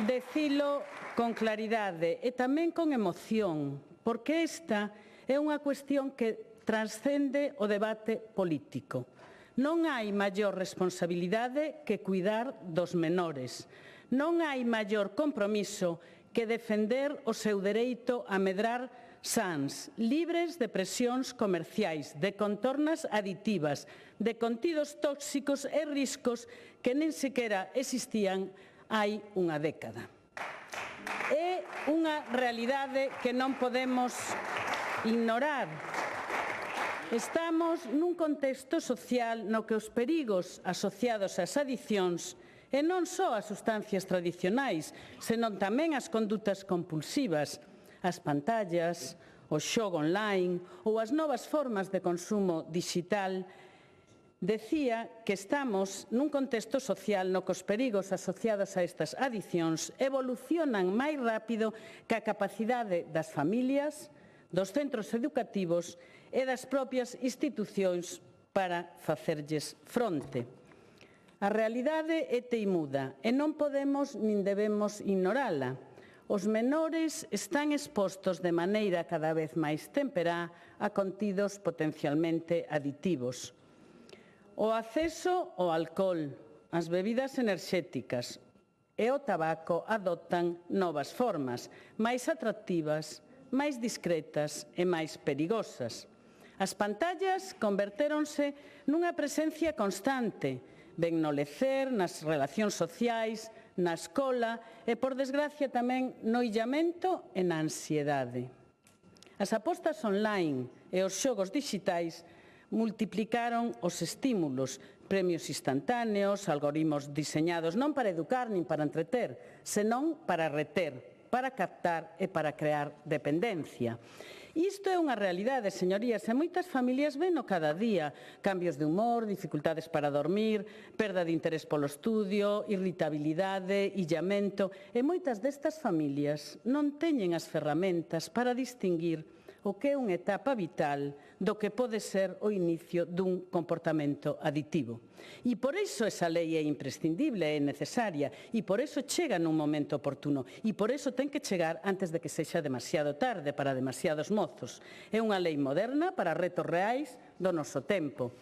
Speaker 5: dicilo con claridade e tamén con emoción, porque esta é unha cuestión que transcende o debate político. Non hai maior responsabilidade que cuidar dos menores. Non hai maior compromiso que defender o seu dereito a medrar sans, libres de presións comerciais, de contornas aditivas, de contidos tóxicos e riscos que nin sequera existían hai unha década. É unha realidade que non podemos ignorar. Estamos nun contexto social no que os perigos asociados ás adicións e non só as sustancias tradicionais, senón tamén as condutas compulsivas, as pantallas, o xogo online ou as novas formas de consumo digital. Decía que estamos nun contexto social no que os perigos asociados a estas adicións evolucionan máis rápido que a capacidade das familias, dos centros educativos e das propias institucións para facerlles fronte. A realidade é teimuda e non podemos nin debemos ignorala. Os menores están expostos de maneira cada vez máis temperá a contidos potencialmente aditivos. O acceso ao alcohol, as bebidas enerxéticas e o tabaco adoptan novas formas, máis atractivas, máis discretas e máis perigosas. As pantallas convertéronse nunha presencia constante, ven no lecer, nas relacións sociais, na escola e, por desgracia, tamén no illamento e na ansiedade. As apostas online e os xogos dixitais multiplicaron os estímulos, premios instantáneos, algoritmos diseñados non para educar nin para entreter, senón para reter, para captar e para crear dependencia. Isto é unha realidade, señorías, e moitas familias veno cada día. Cambios de humor, dificultades para dormir, perda de interés polo estudio, irritabilidade, illamento. E moitas destas familias non teñen as ferramentas para distinguir o que é unha etapa vital do que pode ser o inicio dun comportamento aditivo. E por iso esa lei é imprescindible, é necesaria, e por iso chega nun momento oportuno, e por iso ten que chegar antes de que sexa demasiado tarde para demasiados mozos. É unha lei moderna para retos reais do noso tempo.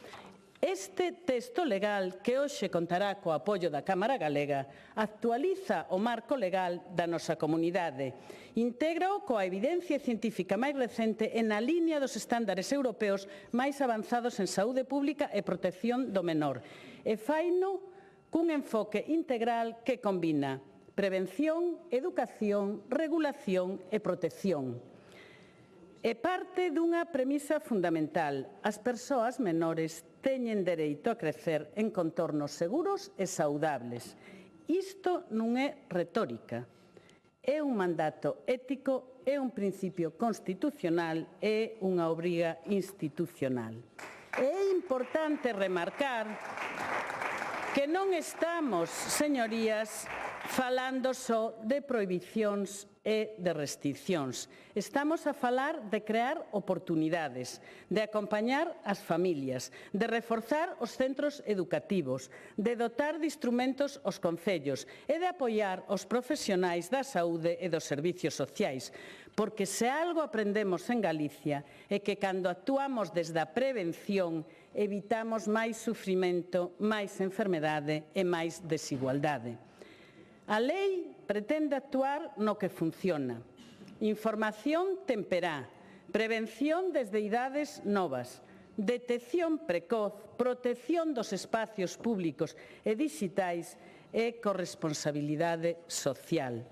Speaker 5: Este texto legal, que hoxe contará co apoio da Cámara Galega, actualiza o marco legal da nosa comunidade, intégrao coa evidencia científica máis recente e na liña dos estándares europeos máis avanzados en saúde pública e protección do menor, e faino cun enfoque integral que combina prevención, educación, regulación e protección. É parte dunha premisa fundamental: as persoas menores teñen dereito a crecer en contornos seguros e saudables. Isto non é retórica, é un mandato ético, é un principio constitucional, é unha obriga institucional. É importante remarcar que non estamos, señorías, falando só de prohibicións e de restricións. Estamos a falar de crear oportunidades, de acompañar as familias, de reforzar os centros educativos, de dotar de instrumentos os concellos e de apoiar os profesionais da saúde e dos servicios sociais. Porque se algo aprendemos en Galicia é que cando actuamos desde a prevención evitamos máis sufrimento, máis enfermedade e máis desigualdade. A lei pretende actuar no que funciona. Información temperá, prevención desde idades novas, detección precoz, protección dos espacios públicos e dixitais e corresponsabilidade social.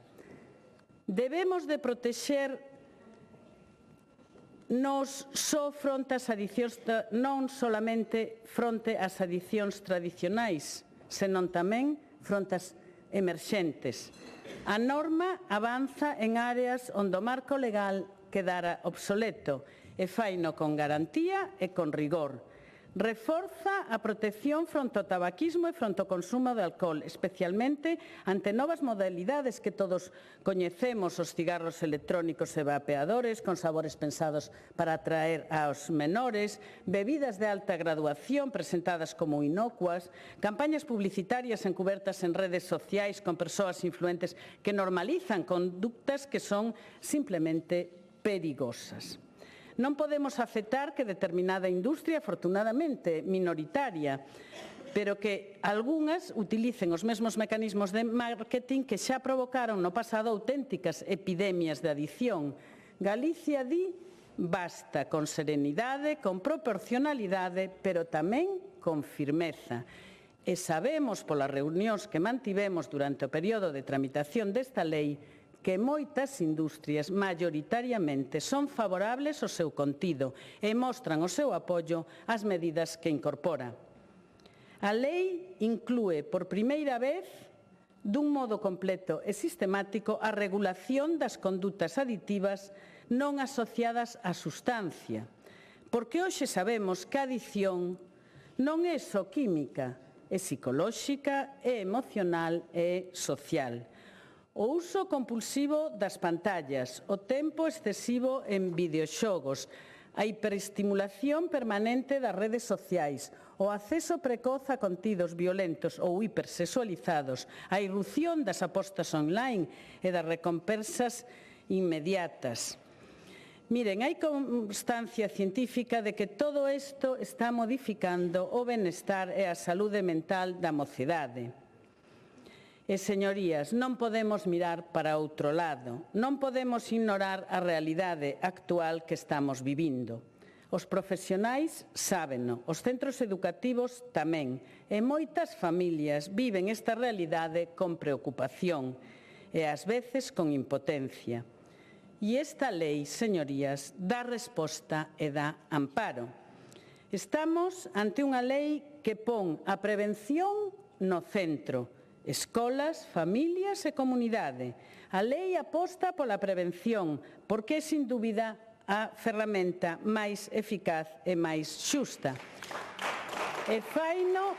Speaker 5: Debemos de protexer non solamente fronte ás adicións tradicionais, senón tamén fronte ás emerxentes. A norma avanza en áreas onde o marco legal quedara obsoleto e faino con garantía e con rigor. Reforza a protección fronte ao tabaquismo e fronte ao consumo de alcohol, especialmente ante novas modalidades que todos coñecemos, os cigarros electrónicos e vapeadores con sabores pensados para atraer aos menores, bebidas de alta graduación presentadas como inocuas, campañas publicitarias encubertas en redes sociais con persoas influentes que normalizan conductas que son simplemente perigosas. Non podemos aceptar que determinada industria, afortunadamente minoritaria, pero que algunhas utilicen os mesmos mecanismos de marketing que xa provocaron no pasado auténticas epidemias de adición. Galicia di basta con serenidade, con proporcionalidade, pero tamén con firmeza. E sabemos polas reunións que mantivemos durante o período de tramitación desta lei que moitas industrias maioritariamente son favorables ao seu contido e mostran o seu apoio ás medidas que incorpora. A lei inclúe por primeira vez, dun modo completo e sistemático, a regulación das condutas aditivas non asociadas á sustancia, porque hoxe sabemos que a adición non é só química, é psicolóxica, é emocional e social. O uso compulsivo das pantallas, o tempo excesivo en videoxogos, a hiperestimulación permanente das redes sociais, o acceso precoz a contidos violentos ou hipersexualizados, a irrupción das apostas online e das recompensas inmediatas. Miren, hai constancia científica de que todo isto está modificando o benestar e a saúde mental da mocidade. E, señorías, non podemos mirar para outro lado, non podemos ignorar a realidade actual que estamos vivindo. Os profesionais sábeno, os centros educativos tamén, e moitas familias viven esta realidade con preocupación e ás veces con impotencia. E esta lei, señorías, dá resposta e dá amparo. Estamos ante unha lei que pon a prevención no centro, escolas, familias e comunidade. A lei aposta pola prevención, porque é, sin dúbida, a ferramenta máis eficaz e máis xusta. E faino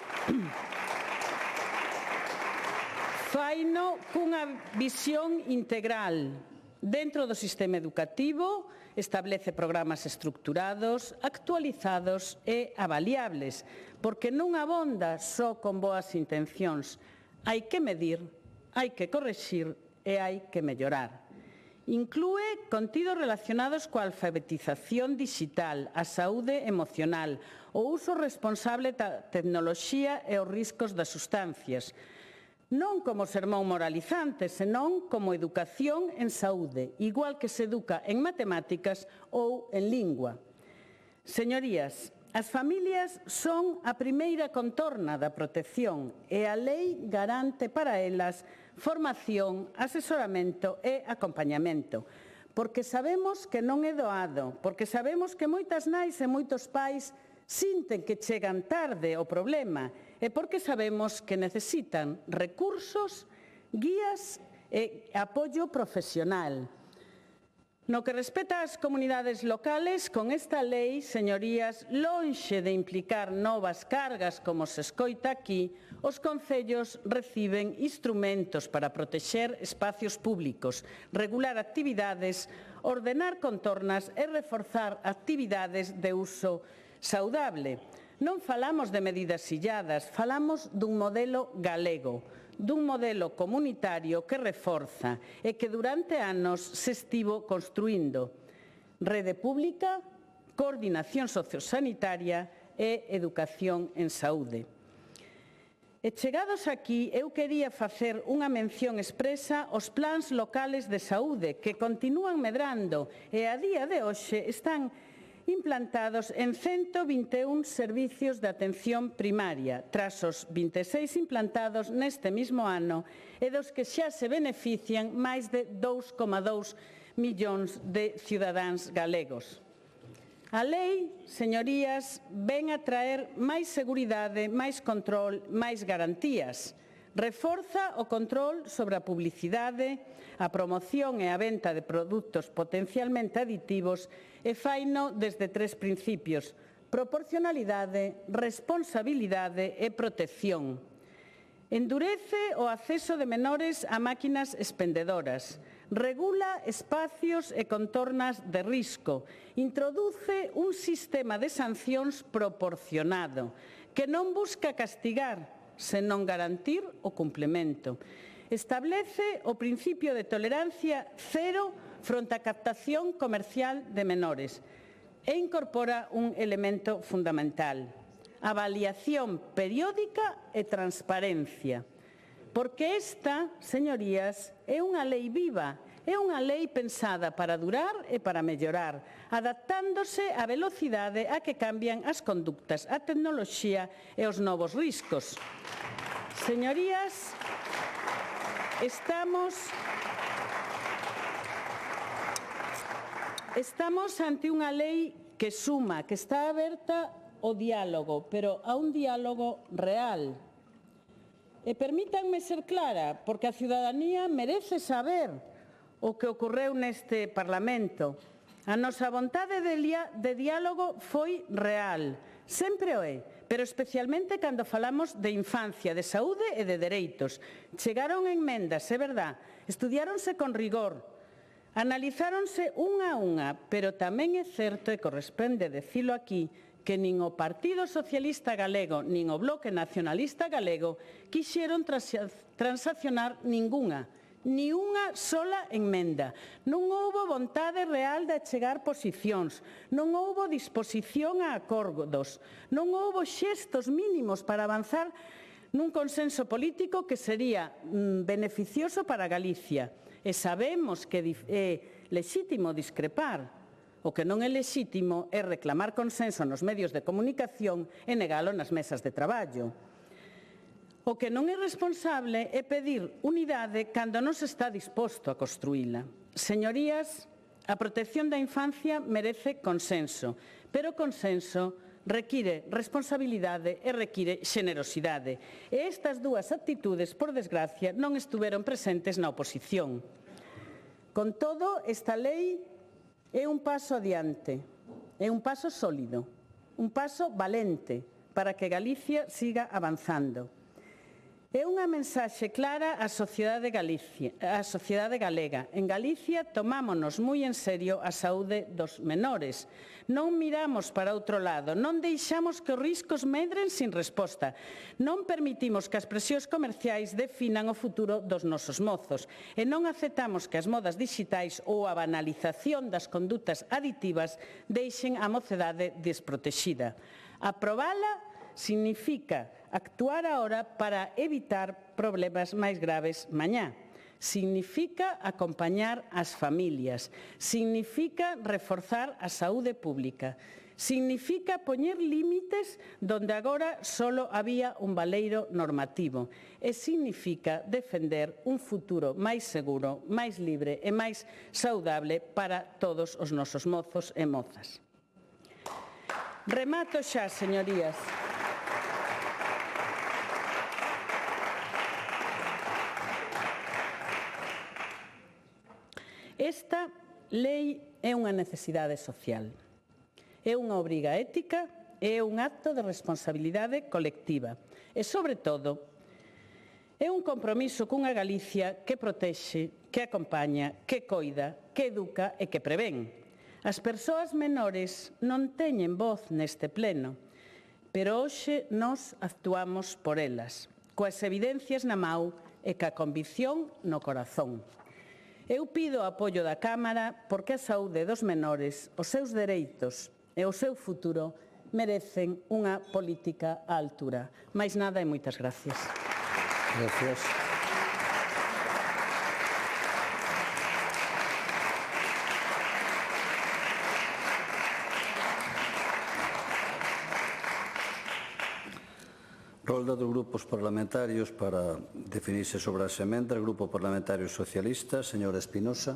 Speaker 5: cunha visión integral. Dentro do sistema educativo, establece programas estructurados, actualizados e avaliables, porque non abonda só con boas intencións. Hai que medir, hai que corrixir e hai que mellorar. Inclúe contidos relacionados coa alfabetización digital, a saúde emocional, o uso responsable da tecnoloxía e os riscos das sustancias. Non como sermón moralizante, senón como educación en saúde, igual que se educa en matemáticas ou en lingua. Señorías, as familias son a primeira contorna da protección e a lei garante para elas formación, asesoramento e acompañamento. Porque sabemos que non é doado, porque sabemos que moitas nais e moitos pais sinten que chegan tarde ao problema e porque sabemos que necesitan recursos, guías e apoio profesional. No que respecta ás comunidades locales, con esta lei, señorías, lonxe de implicar novas cargas, como se escoita aquí, os concellos reciben instrumentos para protexer espacios públicos, regular actividades, ordenar contornas e reforzar actividades de uso saudable. Non falamos de medidas illadas, falamos dun modelo galego, dun modelo comunitario que reforza e que durante anos se estivo construindo. Rede pública, coordinación sociosanitaria e educación en saúde. E chegados aquí, eu quería facer unha mención expresa aos plans locales de saúde que continúan medrando e a día de hoxe están implantados en 121 servicios de atención primaria, tras os 26 implantados neste mismo ano e dos que xa se benefician máis de 2,2 millóns de cidadáns galegos. A lei, señorías, ven a traer máis seguridade, máis control, máis garantías. Reforza o control sobre a publicidade, a promoción e a venta de produtos potencialmente aditivos e faino desde tres principios: proporcionalidade, responsabilidade e protección. Endurece o acceso de menores a máquinas expendedoras, regula espacios e contornas de risco, introduce un sistema de sancións proporcionado que non busca castigar, senón garantir o cumplemento. Establece o principio de tolerancia cero fronte á captación comercial de menores e incorpora un elemento fundamental: avaliación periódica e transparencia. Porque esta, señorías, é unha lei viva, é unha lei pensada para durar e para mellorar, adaptándose á velocidade a que cambian as conductas, a tecnoloxía e os novos riscos. Señorías, estamos ante unha lei que suma, que está aberta ao diálogo, pero a un diálogo real. E permítanme ser clara, porque a ciudadanía merece saber o que ocorreu neste Parlamento. A nosa vontade de diálogo foi real, sempre o é, pero especialmente cando falamos de infancia, de saúde e de dereitos. Chegaron enmendas, é verdad, estudiáronse con rigor, analizáronse unha a unha, pero tamén é certo, e corresponde dicilo aquí, que nin o Partido Socialista Galego nin o Bloque Nacionalista Galego quixeron transaccionar ningunha, ni unha sola enmenda. Non houbo vontade real de achegar posicións, non houbo disposición a acordos, non houbo xestos mínimos para avanzar nun consenso político que sería beneficioso para Galicia. E sabemos que é lexítimo discrepar, O que non é lexítimo é reclamar consenso nos medios de comunicación e negalo nas mesas de traballo. O que non é responsable é pedir unidade cando non se está disposto a construíla. Señorías, a protección da infancia merece consenso, pero consenso require responsabilidade e require xenerosidade. E estas dúas actitudes, por desgracia, non estuveron presentes na oposición. Con todo, esta lei é un paso adiante, é un paso sólido, un paso valente para que Galicia siga avanzando. É unha mensaxe clara á sociedade galega. En Galicia tomámonos moi en serio a saúde dos menores. Non miramos para outro lado, non deixamos que os riscos medren sin resposta. Non permitimos que as presións comerciais definan o futuro dos nosos mozos. E non aceptamos que as modas dixitais ou a banalización das condutas aditivas deixen a mocedade desprotexida. Aprobala significa actuar ahora para evitar problemas máis graves mañá. Significa acompañar as familias. Significa reforzar a saúde pública. Significa poñer límites donde agora solo había un baleiro normativo. E significa defender un futuro máis seguro, máis libre e máis saudable para todos os nosos mozos e mozas. Remato xa, señorías. Esta lei é unha necesidade social, é unha obriga ética, é un acto de responsabilidade colectiva e, sobre todo, é un compromiso cunha Galicia que protexe, que acompaña, que coida, que educa e que prevén. As persoas menores non teñen voz neste pleno, pero hoxe nós actuamos por elas, coas evidencias na mau e ca convicción no corazón. Eu pido o apoio da Cámara porque a saúde dos menores, os seus dereitos e o seu futuro merecen unha política á altura. Máis nada e moitas gracias.
Speaker 1: Gracias. Rolda dos grupos parlamentarios para definirse sobre as emendas. Grupo Parlamentario Socialista, señora Espinosa.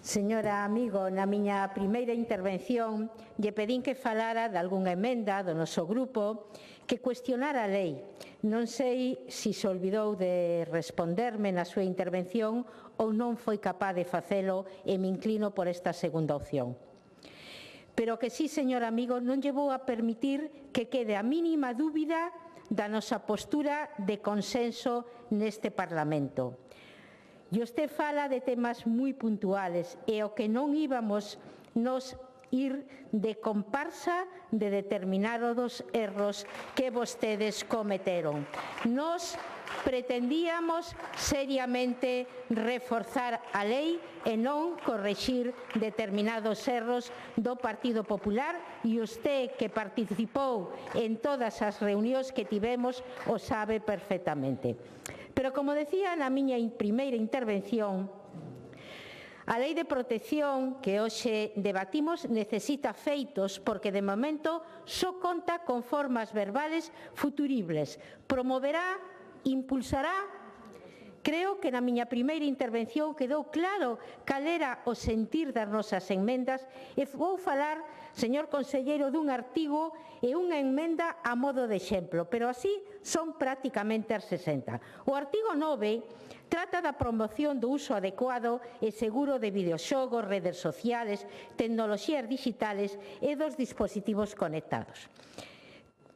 Speaker 3: Señora Amigo, na miña primeira intervención lle pedín que falara de algunha emenda do noso grupo que cuestionara a lei. Non sei se se olvidou de responderme na súa intervención ou non foi capaz de facelo e me inclino por esta segunda opción. Pero que sí, señor Amigo, non lle vou a permitir que quede a mínima dúbida da nosa postura de consenso neste Parlamento. E usted fala de temas moi puntuales e o que non íbamos nos ir de comparsa de determinados erros que vostedes cometeron. Nos pretendíamos seriamente reforzar a lei e non correxir determinados erros do Partido Popular e usted que participou en todas as reunións que tivemos o sabe perfectamente. Pero como decía na miña primeira intervención, a Lei de Protección que hoxe debatimos necesita feitos porque de momento só conta con formas verbales futuribles. Promoverá, impulsará. Creo que na miña primeira intervención quedou claro cal era o sentir das nosas enmendas e vou falar, señor conselleiro, dun artigo e unha emenda a modo de exemplo, pero así son prácticamente as 60. O artigo 9 trata da promoción do uso adecuado e seguro de videoxogos, redes sociales, tecnoloxías digitales e dos dispositivos conectados.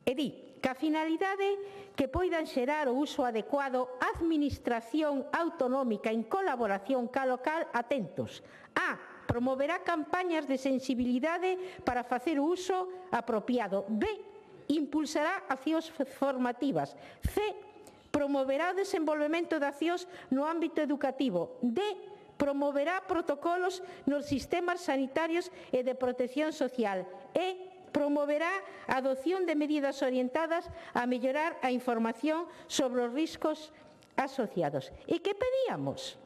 Speaker 3: E di que a finalidade que poidan xerar o uso adecuado a administración autonómica en colaboración ca local, atentos. A. Promoverá campañas de sensibilidade para facer o uso apropiado. B. Impulsará accións formativas. C. Promoverá o desenvolvemento de accións no ámbito educativo. D. promoverá protocolos nos sistemas sanitarios e de protección social e promoverá a adopción de medidas orientadas a mellorar a información sobre os riscos asociados. E que pedíamos?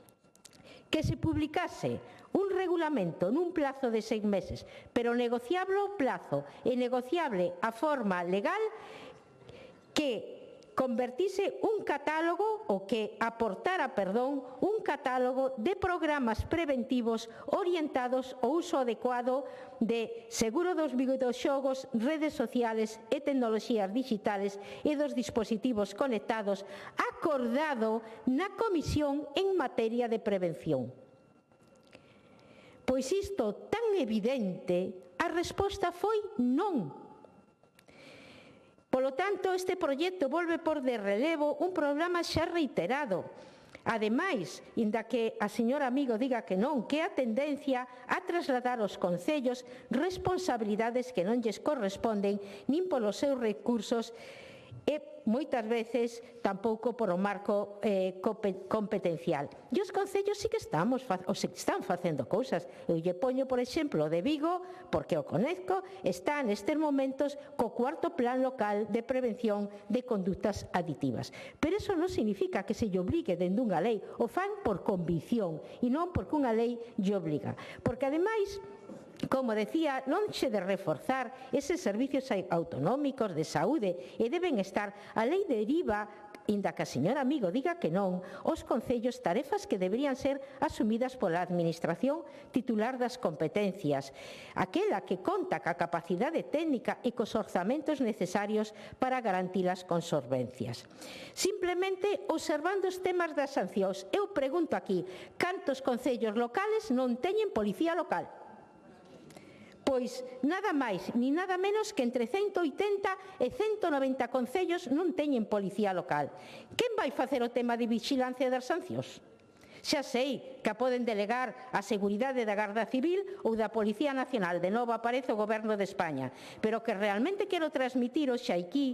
Speaker 3: Que se publicase un regulamento nun plazo de 6 meses, pero negociable o plazo e negociable a forma legal, que convertise un catálogo, o que aportara, perdón, un catálogo de programas preventivos orientados ao uso adecuado de seguro dos videoxogos, redes sociales e tecnoloxías digitales e dos dispositivos conectados, acordado na Comisión en materia de prevención. Pois isto tan evidente, a resposta foi non. Polo tanto, este proxecto volve por de relevo un problema xa reiterado. Ademais, inda que a señora Amigo diga que non, que a tendencia a trasladar aos concellos responsabilidades que non lles corresponden nin polos seus recursos e moitas veces tampouco por o marco competencial. E os concellos sí que están facendo cousas. Eu lle poño, por exemplo, de Vigo, porque o conezco, está nestes momentos co 4º Plan Local de Prevención de Conductas Aditivas. Pero iso non significa que se lle obrigue dende unha lei, o fan por convicción e non porque unha lei lle obliga. Porque, ademais, como decía, non se de reforzar eses servicios autonómicos de saúde e deben estar, a lei deriva, inda que a señora Amigo diga que non, os concellos tarefas que deberían ser asumidas pola administración titular das competencias, aquela que conta ca capacidade técnica e cos orzamentos necesarios para garantir as consolvencias. Simplemente observando os temas das sancións, eu pregunto aquí, cantos concellos locales non teñen policía local? Pois nada máis ni nada menos que entre 180 e 190 concellos non teñen policía local. Quen vai facer o tema de vixilancia das sancións? Xa sei que a poden delegar a seguridade da Garda Civil ou da Policía Nacional, de novo aparece o Goberno de España, pero o que realmente quero transmitir hoxe aquí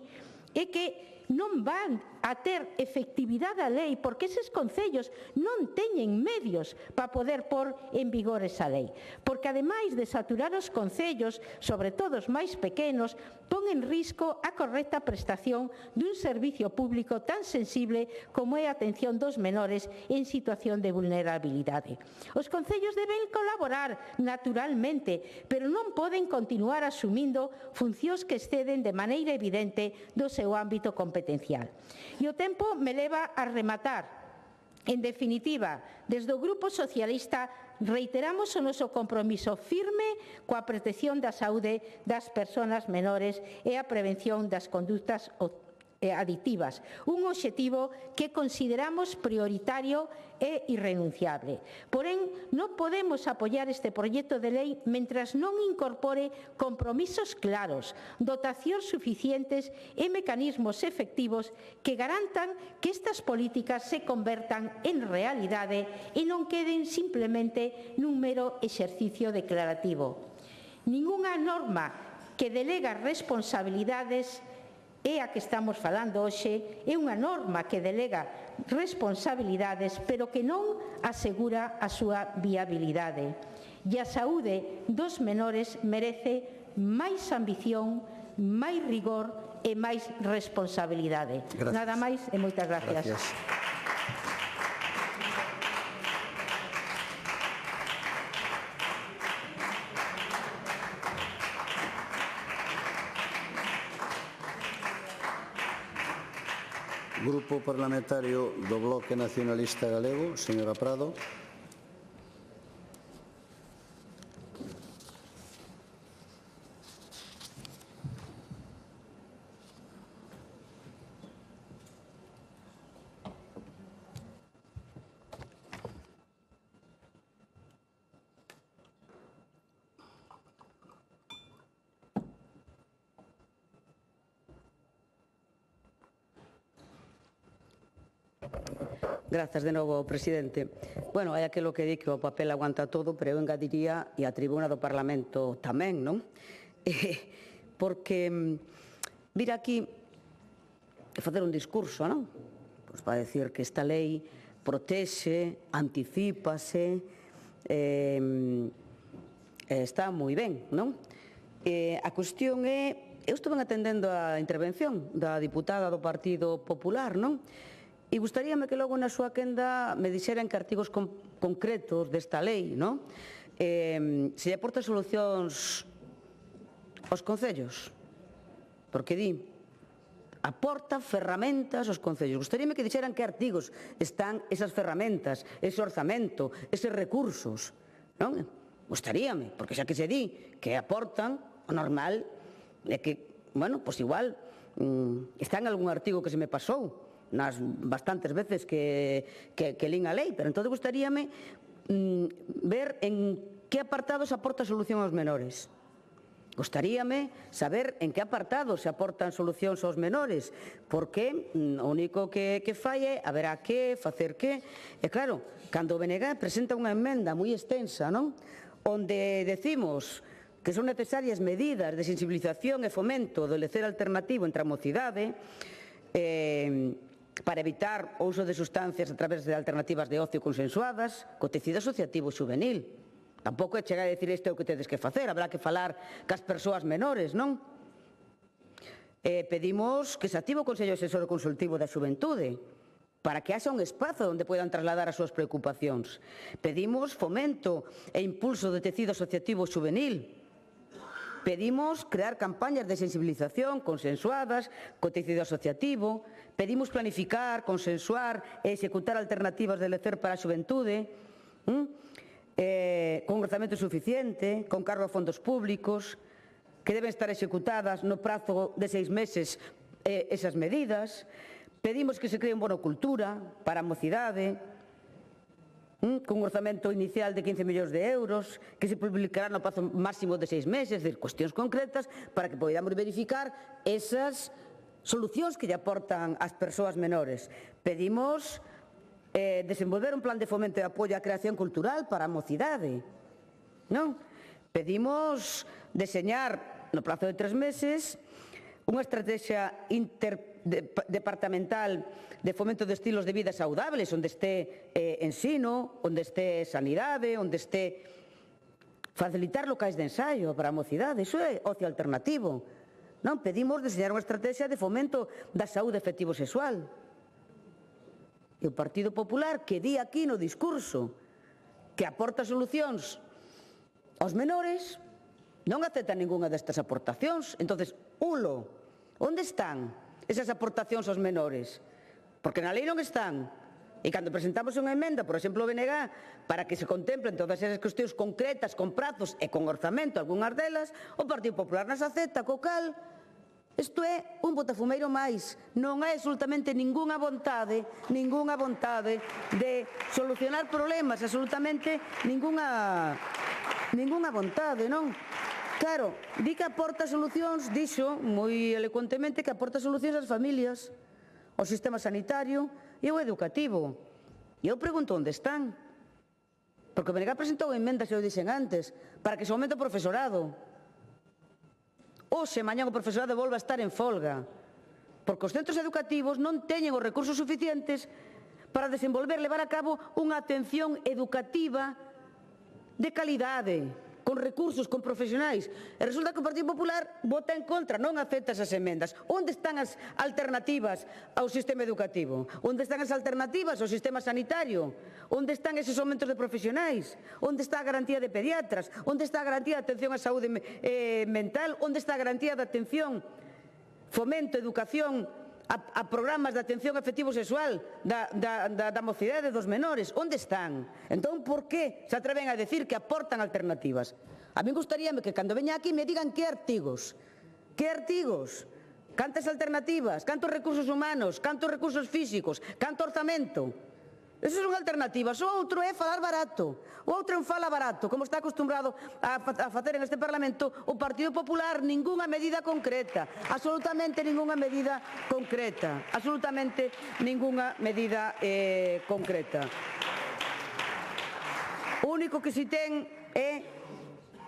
Speaker 3: é que non van a ter efectividade a lei porque eses concellos non teñen medios para poder pôr en vigor esa lei. Porque, ademais de saturar os concellos, sobre todo os máis pequenos, pon en risco a correcta prestación dun servicio público tan sensible como é a atención dos menores en situación de vulnerabilidade. Os concellos deben colaborar naturalmente, pero non poden continuar asumindo funcións que exceden de maneira evidente do seu ámbito competencial. E o tempo me leva a rematar. En definitiva, desde o Grupo Socialista reiteramos o noso compromiso firme coa protección da saúde das persoas menores e a prevención das conductas aditivas, un obxectivo que consideramos prioritario e irrenunciable. Porén, non podemos apoiar este proxecto de lei mentras non incorpore compromisos claros, dotacións suficientes e mecanismos efectivos que garantan que estas políticas se convertan en realidade e non queden simplemente nun mero exercicio declarativo. Ningunha norma que delega responsabilidades é a que estamos falando hoxe, é unha norma que delega responsabilidades, pero que non asegura a súa viabilidade. E a saúde dos menores merece máis ambición, máis rigor e máis responsabilidade.
Speaker 1: Gracias.
Speaker 3: Nada máis e moitas gracias.
Speaker 1: Grupo Parlamentario do Bloque Nacionalista Galego, señora Prado.
Speaker 4: Grazas de novo, presidente. Bueno, hai aquilo que di que o papel aguanta todo, pero eu engadiría e a tribuna do Parlamento tamén, non? Porque vir aquí e facer un discurso, non? Pois para decir que esta lei protexe, anticípase, está moi ben, non? A cuestión é, eu estuve atendendo a intervención da diputada do Partido Popular, non? E gustaríame que logo na súa quenda me dixeran que artigos concretos desta lei, non? Se lle aporta solucións aos concellos, porque di, aporta ferramentas aos concellos. Gustaríame que dixeran que artigos están esas ferramentas, ese orzamento, eses recursos, non? Gustaríame, porque xa que se di que aportan, o normal é que, bueno, pois igual está en algún artigo que se me pasou nas bastantes veces que lín a lei, pero entón gustaríame ver en que apartados aporta solución aos menores. Gustaríame saber en que apartados se aportan solucións aos menores, porque o único que fai é haberá que, facer que. E claro, cando o BNG presenta unha emenda moi extensa, non? Onde decimos que son necesarias medidas de sensibilización e fomento do lecer alternativo entre a mocidade para evitar o uso de sustancias a través de alternativas de ocio consensuadas co tecido asociativo xuvenil. Tampouco é chegar a dicir isto é o que tedes que facer, habrá que falar cas persoas menores, non? Pedimos que se active o Consello Asesor Consultivo da Xuventude para que haxa un espazo onde poidan trasladar as súas preocupacións. Pedimos fomento e impulso do tecido asociativo xuvenil. Pedimos crear campañas de sensibilización consensuadas co tecido asociativo. Pedimos planificar, consensuar e executar alternativas de lecer para a xuventude, con orzamento suficiente, con cargo a fondos públicos, que deben estar executadas no prazo de 6 meses esas medidas. Pedimos que se cree un bono cultura para a mocidade, con un orzamento inicial de 15 millóns de euros, que se publicará no prazo máximo de 6 meses, de cuestións concretas, para que podamos verificar esas solucións que lle aportan as persoas menores. Pedimos desenvolver un plan de fomento e apoio á creación cultural para a mocidade, non? Pedimos deseñar, no prazo de 3 meses, unha estrategia interdepartamental de fomento de estilos de vida saudables, onde este ensino, onde este sanidade, onde este facilitar locais de ensaio para a mocidade. Iso é ocio alternativo. Non, pedimos deseñar unha estrategia de fomento da saúde afectivo-sexual. E o Partido Popular, que di aquí no discurso que aporta solucións aos menores, non acepta ningunha destas aportacións. Entonces, onde están esas aportacións aos menores? Porque na lei non están. E cando presentamos unha emenda, por exemplo, o BNG, para que se contemplen todas esas cuestións concretas, con prazos e con orzamento, algunhas delas, o Partido Popular nas acepta, co cal, isto é un botafumeiro máis. Non hai absolutamente ningunha vontade de solucionar problemas, absolutamente ningunha vontade, non? Claro, di que aporta solucións, dixo moi elocuentemente que aporta solucións ás familias, ao sistema sanitario e ao educativo. E eu pregunto onde están. Porque o BNG presentou emendas, eu dixen antes, para que se aumente o profesorado. Hoxe, mañá, o profesorado volva a estar en folga, porque os centros educativos non teñen os recursos suficientes para desenvolver, levar a cabo unha atención educativa de calidade, con recursos, con profesionais. E resulta que o Partido Popular vota en contra, non acepta esas emendas. Onde están as alternativas ao sistema educativo? Onde están as alternativas ao sistema sanitario? Onde están eses aumentos de profesionais? Onde está a garantía de pediatras? Onde está a garantía de atención á saúde mental? Onde está a garantía de atención, fomento, educación a programas de atención afectivo-sexual da mocidade dos menores? Onde están? Entón, por que se atreven a decir que aportan alternativas? A mí gustaríame que cando veña aquí me digan que artigos, cantas alternativas, cantos recursos humanos, cantos recursos físicos, canto orzamento. Esas son alternativas. O outro é falar barato. O outro en fala barato, como está acostumbrado a facer en este Parlamento o Partido Popular. Ningunha medida concreta. Absolutamente ningunha medida concreta. Absolutamente ningunha medida concreta. O único que si ten é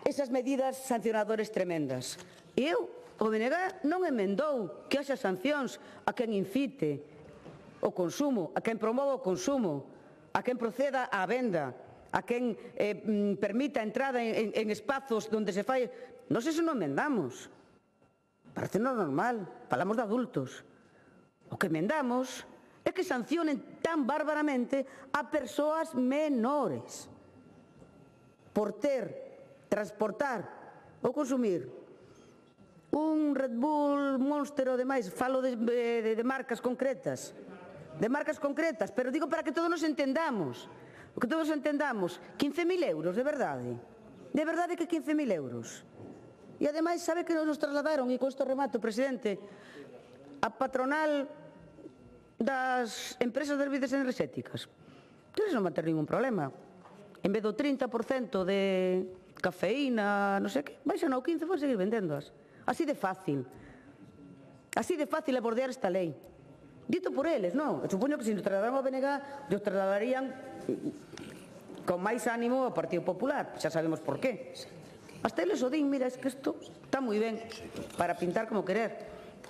Speaker 4: esas medidas sancionadoras tremendas. E o BNG non emendou que haxa sancións a quen incite o consumo, a quen promova o consumo, a quen proceda á venda a quen permita a entrada en espazos onde se fai... Nós eso non emendamos. Parece normal, falamos de adultos. O que emendamos é que sancionen tan bárbaramente a persoas menores por transportar ou consumir un Red Bull, Monster ou demais. Falo de marcas concretas. De marcas concretas, pero digo para que todos nos entendamos. O que todos entendamos. 15.000 euros, de verdade. De verdade que 15.000 euros. E ademais, sabe que nos trasladaron, e con isto remato, presidente, a patronal das empresas de bebidas enerxéticas. Eles non van ter ningún problema. En vez do 30% de cafeína, non sei que, baixan ao 15%, van seguir vendéndoas. Así de fácil. Así de fácil abordear esta lei. Dito por eles, non. Supoño que se nos trasladaron ao BNG, nos trasladarían con máis ánimo ao Partido Popular. Xa sabemos por qué. Hasta eles o din, mira, es que isto está moi ben para pintar como querer,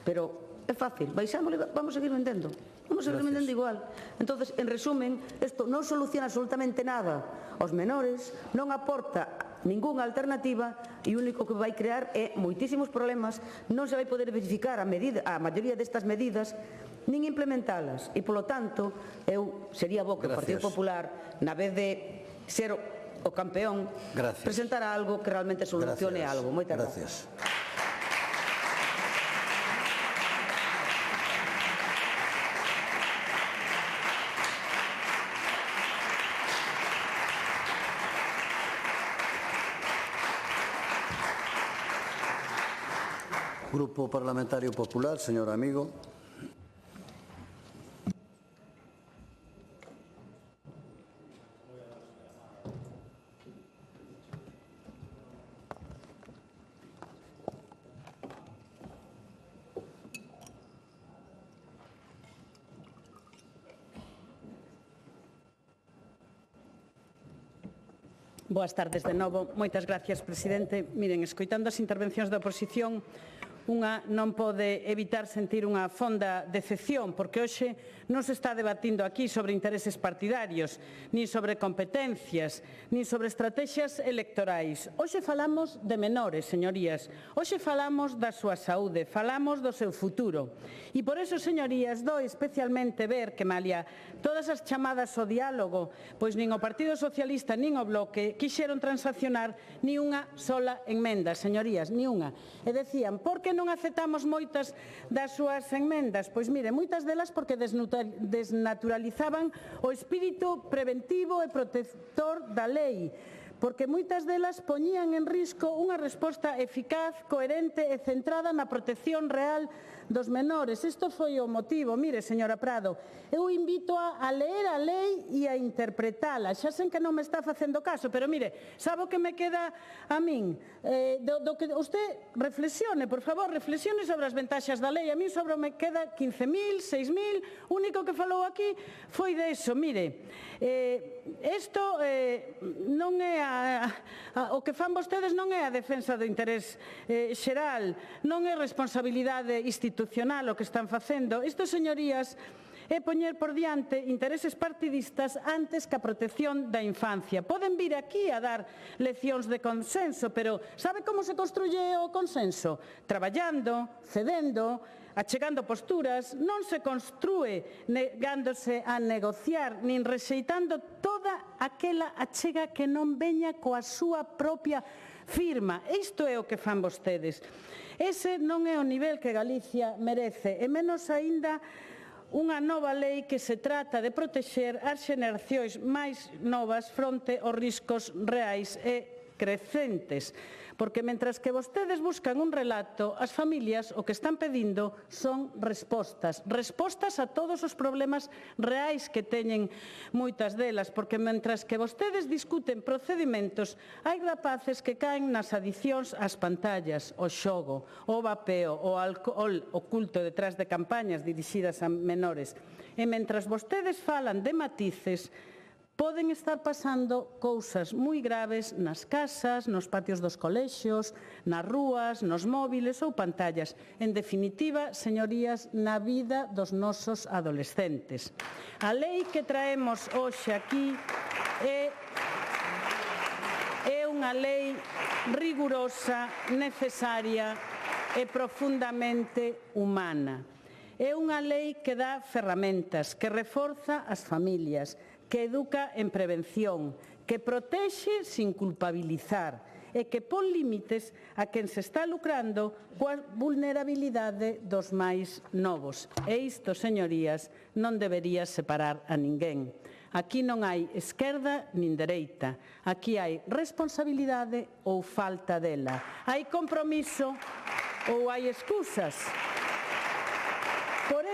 Speaker 4: pero é fácil, baixamos e vamos seguir vendendo. Vamos seguir vendendo igual. Entonces, en resumen, isto non soluciona absolutamente nada aos menores, non aporta ningunha alternativa e o único que vai crear é moitísimos problemas, non se vai poder verificar a maioría destas medidas, nin implementalas. E, polo tanto, eu sería bo que o Partido Popular, na vez de ser o campeón, presentara algo que realmente solucione algo. Moitas gracias.
Speaker 1: Grupo Parlamentario Popular, señor amigo.
Speaker 5: Boas tardes de novo. Moitas gracias, presidente. Miren, escoitando as intervencións da oposición, unha non pode evitar sentir unha fonda decepción, porque hoxe non se está debatindo aquí sobre intereses partidarios, nin sobre competencias, nin sobre estrategias electorais. Hoxe falamos de menores, señorías. Hoxe falamos da súa saúde, falamos do seu futuro. E por eso, señorías, doi especialmente ver que, malia todas as chamadas ao diálogo, pois nin o Partido Socialista nin o Bloque quixeron transaccionar ni unha sola enmenda, señorías, ni unha. E decían, por que non aceptamos moitas das súas enmendas? Pois mire, moitas delas porque desnaturalizaban o espírito preventivo e protector da lei, porque moitas delas poñían en risco unha resposta eficaz, coherente e centrada na protección real dos menores. Isto foi o motivo. Mire, señora Prado, eu invito a ler a lei e a interpretala. Xa sei que non me está facendo caso, pero mire, sabe o que me queda a min? Do que usted reflexione, por favor, reflexione sobre as ventaxas da lei. A min sobre me queda 15.000, 6.000, o único que falou aquí foi deso. Mire, isto non é o que fan vostedes non é a defensa do interés xeral, non é responsabilidade institucional o que están facendo. Isto, señorías, é poñer por diante intereses partidistas antes que a protección da infancia. Poden vir aquí a dar leccións de consenso, pero sabe como se construye o consenso? Traballando, cedendo, achegando posturas. Non se construe negándose a negociar, nin rexeitando toda aquela achega que non veña coa súa propia firma. Isto é o que fan vostedes. Ese non é o nivel que Galicia merece, e menos aínda unha nova lei que se trata de protexer as xeracións máis novas fronte aos riscos reais e crecentes. Porque mentras que vostedes buscan un relato, as familias o que están pedindo son respostas. Respostas a todos os problemas reais que teñen moitas delas. Porque mentras que vostedes discuten procedimentos, hai rapaces que caen nas adicións ás pantallas, o xogo, o vapeo, o alcohol oculto detrás de campañas dirixidas a menores. E mentras vostedes falan de matices, poden estar pasando cousas moi graves nas casas, nos patios dos colexios, nas rúas, nos móviles ou pantallas. En definitiva, señorías, na vida dos nosos adolescentes. A lei que traemos hoxe aquí é unha lei rigurosa, necesaria e profundamente humana. É unha lei que dá ferramentas, que reforza as familias, que educa en prevención, que protexe sin culpabilizar e que pon límites a quen se está lucrando coa vulnerabilidade dos máis novos. E isto, señorías, non debería separar a ninguén. Aquí non hai esquerda nin dereita. Aquí hai responsabilidade ou falta dela. Hai compromiso ou hai excusas. Por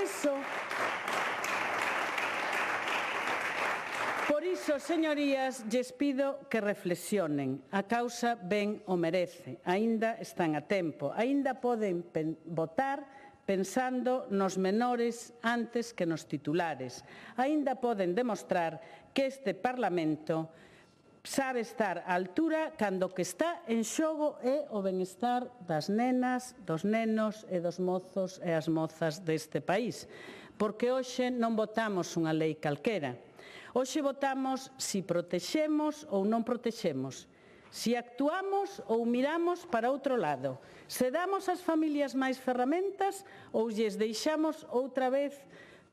Speaker 5: iso, señorías, lles pido que reflexionen. A causa ben o merece. Aínda están a tempo. Aínda poden votar pensando nos menores antes que nos titulares. Aínda poden demostrar que este Parlamento sabe estar á altura cando o que está en xogo é o benestar das nenas, dos nenos e dos mozos e as mozas deste país. Porque hoxe non votamos unha lei calquera. Hoxe votamos si protexemos ou non protexemos, si actuamos ou miramos para outro lado, se damos ás familias máis ferramentas ou lles deixamos outra vez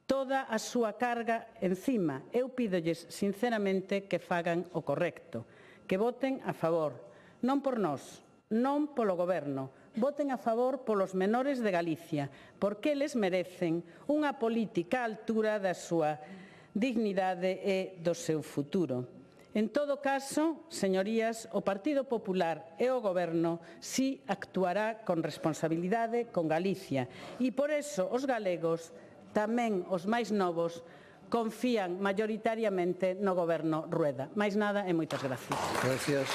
Speaker 5: toda a súa carga encima. Eu pídolles sinceramente que fagan o correcto, que voten a favor, non por nós, non polo Goberno, voten a favor polos menores de Galicia, porque eles merecen unha política á altura da súa dignidade e do seu futuro. En todo caso, señorías, o Partido Popular e o Goberno si actuará con responsabilidade con Galicia e por eso os galegos, tamén os máis novos, confían maioritariamente no Goberno Rueda. Máis nada e moitas gracias.
Speaker 1: Gracias.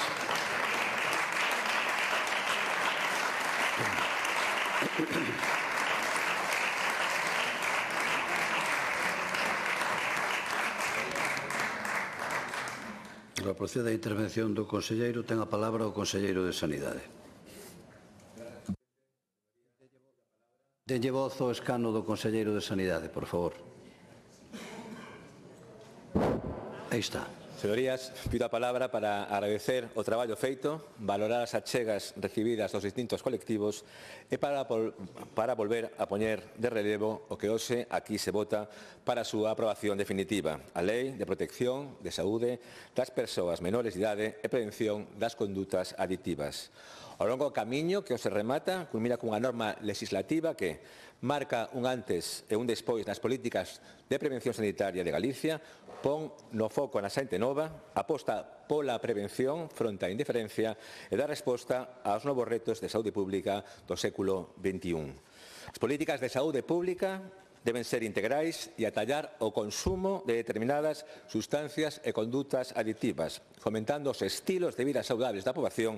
Speaker 1: A procede a intervención do conselleiro, ten a palabra o conselleiro de Sanidade. Denlle voz ao escano do conselleiro de Sanidade, por favor. Aí está.
Speaker 6: Señorías, pido a palabra para agradecer o traballo feito, valorar as achegas recibidas dos distintos colectivos e para volver a poñer de relevo o que hoxe aquí se vota para a súa aprobación definitiva, a Lei de Protección de Saúde das Persoas Menores de Idade e Prevención das Condutas Adictivas. Ao longo do camiño que hoxe remata, culmina cunha norma legislativa que marca un antes e un despois nas políticas de prevención sanitaria de Galicia, pon no foco na xente nova, aposta pola prevención fronte á indiferencia e dá resposta aos novos retos de saúde pública do século XXI. As políticas de saúde pública deben ser integrais e atallar o consumo de determinadas sustancias e condutas adictivas, fomentando os estilos de vida saudables da poboación,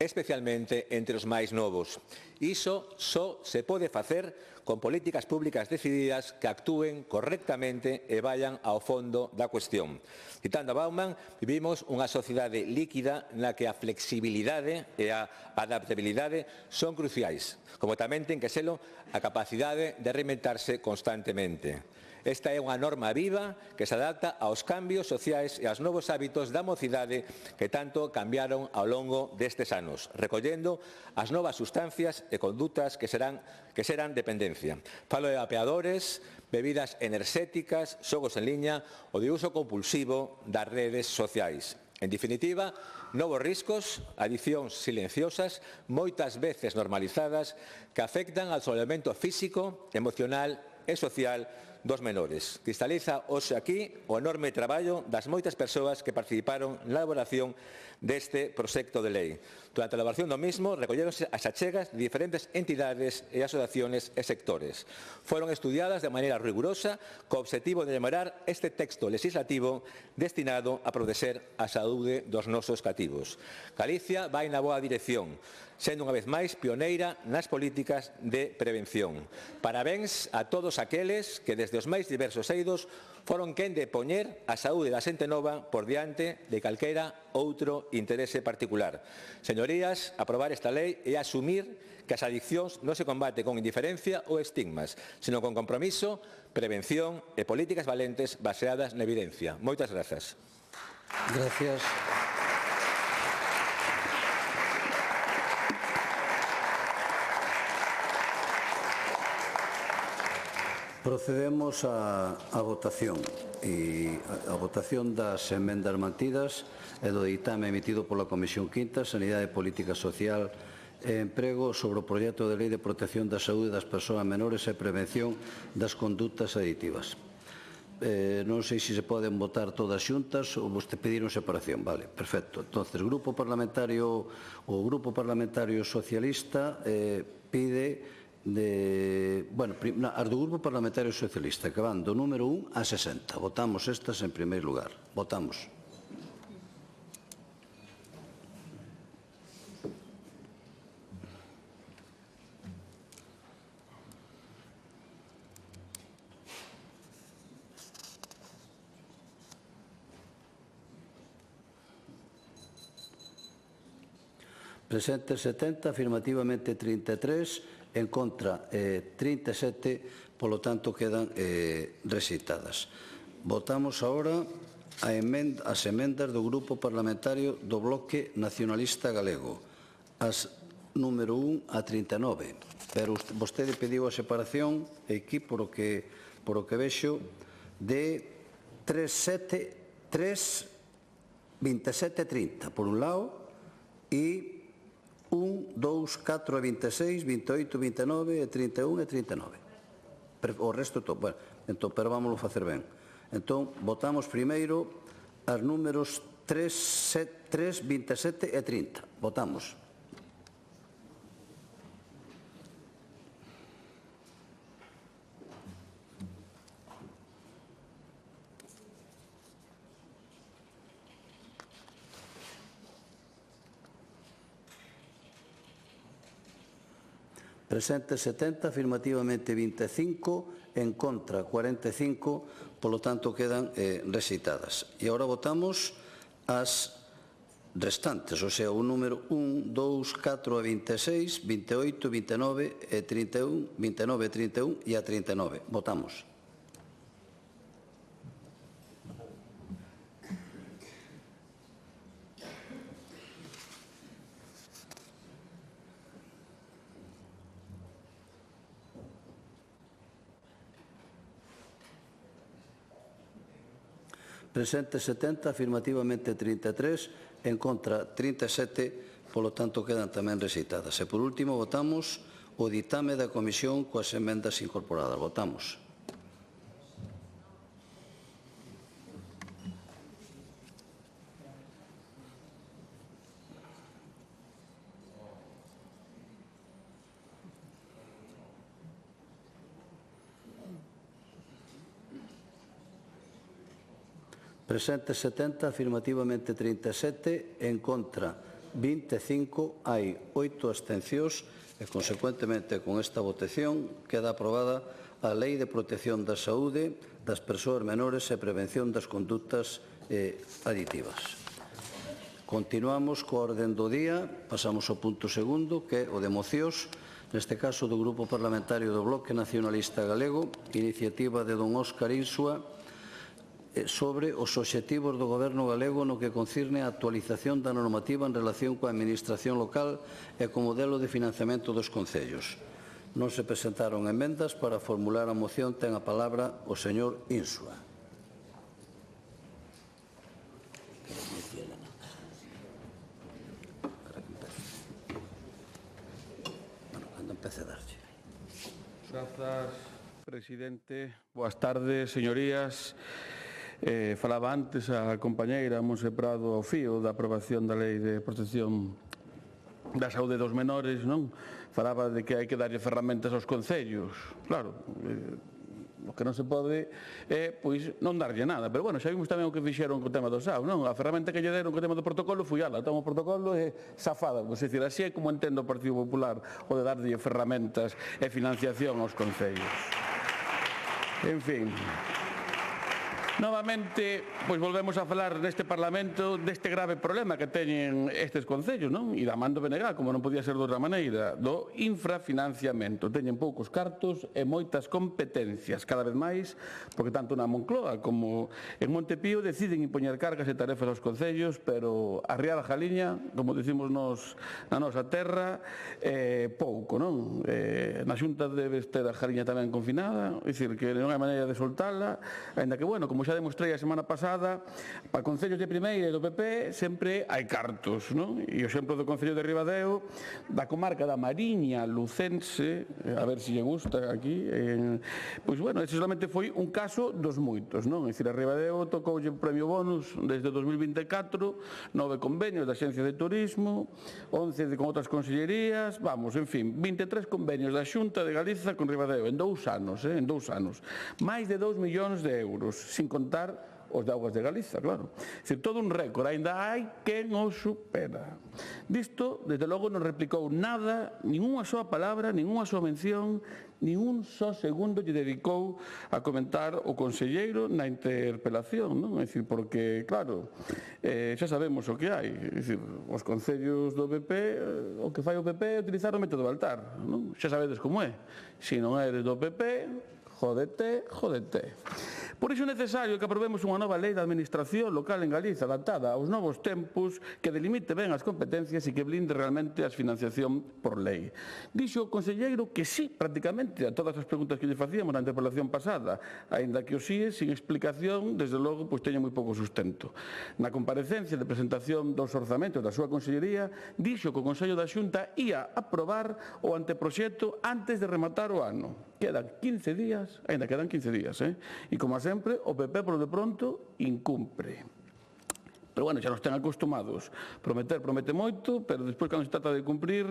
Speaker 6: especialmente entre os máis novos. Iso só se pode facer con políticas públicas decididas que actúen correctamente e vayan ao fondo da cuestión. Citando a Bauman, vivimos unha sociedade líquida na que a flexibilidade e a adaptabilidade son cruciais, como tamén ten que selo a capacidade de reinventarse constantemente. Esta é unha norma viva que se adapta aos cambios sociais e aos novos hábitos da mocidade que tanto cambiaron ao longo destes anos, recollendo as novas sustancias e condutas que serán dependencia. Falo de vapeadores, bebidas enerxéticas, xogos en liña ou de uso compulsivo das redes sociais. En definitiva, novos riscos, adiccións silenciosas, moitas veces normalizadas, que afectan ao desenvolvemento físico, emocional e social dos menores. Cristaliza hoxe aquí o enorme traballo das moitas persoas que participaron na elaboración deste proxecto de lei. Durante a elaboración do mismo, recolleronse as achegas de diferentes entidades e asociaciones e sectores. Foron estudiadas de maneira rigurosa co obxectivo de mellorar este texto legislativo destinado a proteger a saúde dos nosos cativos. Galicia vai na boa dirección, sendo unha vez máis pioneira nas políticas de prevención. Parabéns a todos aqueles que desde os máis diversos eidos foron quen de poñer a saúde da xente nova por diante de calquera outro interese particular. Señorías, aprobar esta lei é asumir que as adiccións non se combate con indiferencia ou estigmas, sino con compromiso, prevención e políticas valentes baseadas na evidencia. Moitas grazas.
Speaker 1: Gracias. Procedemos a votación e a votación das emendas mantidas e do ditame emitido pola Comisión Quinta, Sanidade, Política Social e Emprego sobre o proxecto de Lei de Protección da Saúde das Persoas Menores e Prevención das Condutas Aditivas. Non sei se se poden votar todas xuntas ou vos te pediron separación. Vale, perfecto. Entonces, o Grupo Parlamentario Socialista pide as do Grupo Parlamentario Socialista, que van do número 1 a 60. Votamos estas en primeiro lugar. Votamos. Presentes 70, afirmativamente 33, en contra 37, polo tanto quedan rexeitadas. Votamos agora as emendas do Grupo Parlamentario do Bloque Nacionalista Galego, as número 1 a 39. Pero vostede pediu a separación, aquí, por o que vexo, de 27 e 30, por un lado, e 1, 2, 4 e 26, 28, 29 e 31 e 39. O resto todo. Bueno, entón, pero vámoslo facer ben. Entón, votamos primeiro as números 3, 27 e 30. Votamos. Presentes 70, afirmativamente 25, en contra 45, polo tanto quedan rexeitadas. E agora votamos as restantes, o sea, o número 1, 2, 4 e 26, 28, 29 e 31, 29 e 31 e a 39. Votamos. Presentes 70, afirmativamente 33, en contra 37, polo tanto quedan tamén rexeitadas. E por último votamos o ditame da Comisión coas emendas incorporadas. Votamos. Presentes 70, afirmativamente 37, en contra 25, hai 8 abstencións e, consecuentemente, con esta votación queda aprobada a Lei de Protección da Saúde das Persoas Menores e Prevención das Condutas Aditivas. Continuamos coa orden do día, pasamos ao punto segundo, que é o de mocións, neste caso do Grupo Parlamentario do Bloque Nacionalista Galego, iniciativa de don Óscar Insua, sobre os obxectivos do Goberno galego no que concirne a actualización da normativa en relación coa administración local e co modelo de financiamento dos concellos. Non se presentaron emendas. Para formular a moción ten a palabra o señor Insua.
Speaker 7: Grazas, presidente. Boas tardes, señorías. Falaba antes a compañeira Monse Prado ao fío da aprobación da Lei de Protección da Saúde dos Menores, non? Falaba de que hai que darlle ferramentas aos concellos. Claro, o que non se pode é, pois, non darlle nada. Pero, bueno, xa vimos tamén o que fixeron co tema do SAU, non? A ferramenta que lle deron co tema do protocolo foi ala. Toma o protocolo e zafada. Pois, é dicir, así é como entendo o Partido Popular o de darlle ferramentas e financiación aos concellos. En fin. Novamente, pois volvemos a falar neste Parlamento deste grave problema que teñen estes concellos, non? E da man do BNG, como non podía ser de outra maneira, do infrafinanciamento. Teñen poucos cartos e moitas competencias, cada vez máis, porque tanto na Moncloa como en Montepío deciden impoñer cargas e tarefas aos concellos, pero a Riada Jaliña, como decimos nos na nosa terra, pouco, non? Na Xunta debe ter a Jaliña tamén confinada, é dicir, que non hai maneira de soltala, ainda que, bueno, como xa demostrei a semana pasada, para concellos de primeira e do PP sempre hai cartos, non? E o exemplo do Concello de Ribadeo, da comarca da Mariña Lucense, a ver se lle gusta aquí, pois, bueno, ese solamente foi un caso dos moitos, non? É dicir, a Ribadeo tocoulle o premio bonus desde 2024, 9 convenios da Xencia de Turismo, 11 con outras consellerías, vamos, en fin, 23 convenios da Xunta de Galiza con Ribadeo en 2 anos, en 2 anos. Máis de 2 millóns de euros, sin contar os de Augas de Galiza, claro. É dicir, todo un récord, ainda hai quen o supera. Disto, desde logo, non replicou nada, ninguna soa palabra, ninguna soa mención, nin un só segundo lle dedicou a comentar o conselleiro na interpelación, non? É dicir, porque, claro, xa sabemos o que hai. É dicir, os concellos do PP, o que fai o PP é utilizar o método Baltar, non? Xa sabedes como é. Se non eres do PP, jódete, jódete. Por iso é necesario que aprobemos unha nova lei de administración local en Galiza adaptada aos novos tempos, que delimite ben as competencias e que blinde realmente a financiación por lei. Dixo o conselleiro que sí, prácticamente, a todas as preguntas que lle facíamos na interpelación pasada, aínda que o sí, sin explicación, desde logo, pois teña moi pouco sustento. Na comparecencia de presentación dos orzamentos da súa consellería, dixo que o Consello da Xunta ia aprobar o anteproxecto antes de rematar o ano. Quedan 15 días, aínda quedan 15 días, e como sempre, o PP, polo de pronto, incumpre. Pero, bueno, xa nos ten acostumados. Prometer, promete moito, pero despois, cando se trata de cumprir,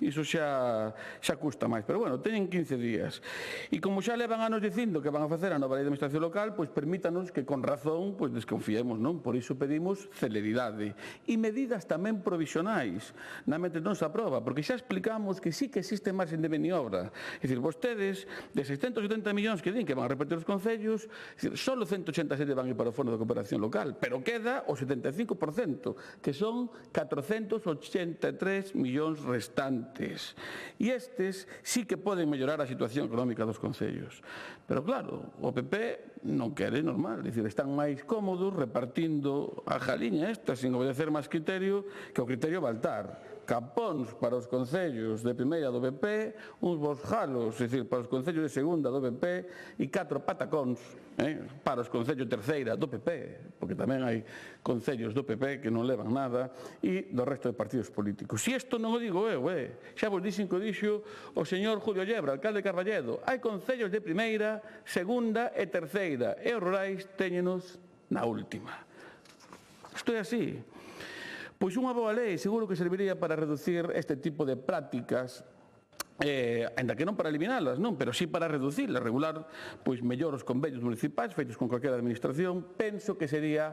Speaker 7: iso xa custa máis. Pero, bueno, teñen 15 días. E como xa levan anos dicindo que van a facer a nova lei de administración local, pois permítanos que, con razón, pois desconfiemos, non? Por iso pedimos celeridade. E medidas tamén provisionais, na mente non se aproba, porque xa explicamos que sí que existe marxen de maniobra. É dicir, vostedes, de 670 millóns que din que van a repartir os concellos, solo 187 van a ir para o Fondo de Cooperación Local, pero queda o 75%, que son 483 millóns restantes. E estes sí que poden mellorar a situación económica dos concellos. Pero claro, o PP non quere, normal, é dicir, están máis cómodos repartindo a jaliña esta sin obedecer máis criterio que o criterio Baltar. Capóns para os concellos de primeira do PP, uns bos jalos, é dicir, para os concellos de segunda do PP e 4 patacóns para os concellos de terceira do PP, porque tamén hai concellos do PP que non levan nada, e do resto de partidos políticos. E isto non o digo eu, xa vos dixen que o dixo o señor Julio Llebra, alcalde de Carballedo. Hai concellos de primeira, segunda e terceira, e os rurais téñenos na última. Isto é así. Pois unha boa lei seguro que serviría para reducir este tipo de prácticas, ainda que non para eliminalas, non, pero sí para reducirlas, regular pois mellor os convenios municipais feitos con calquera administración. Penso que sería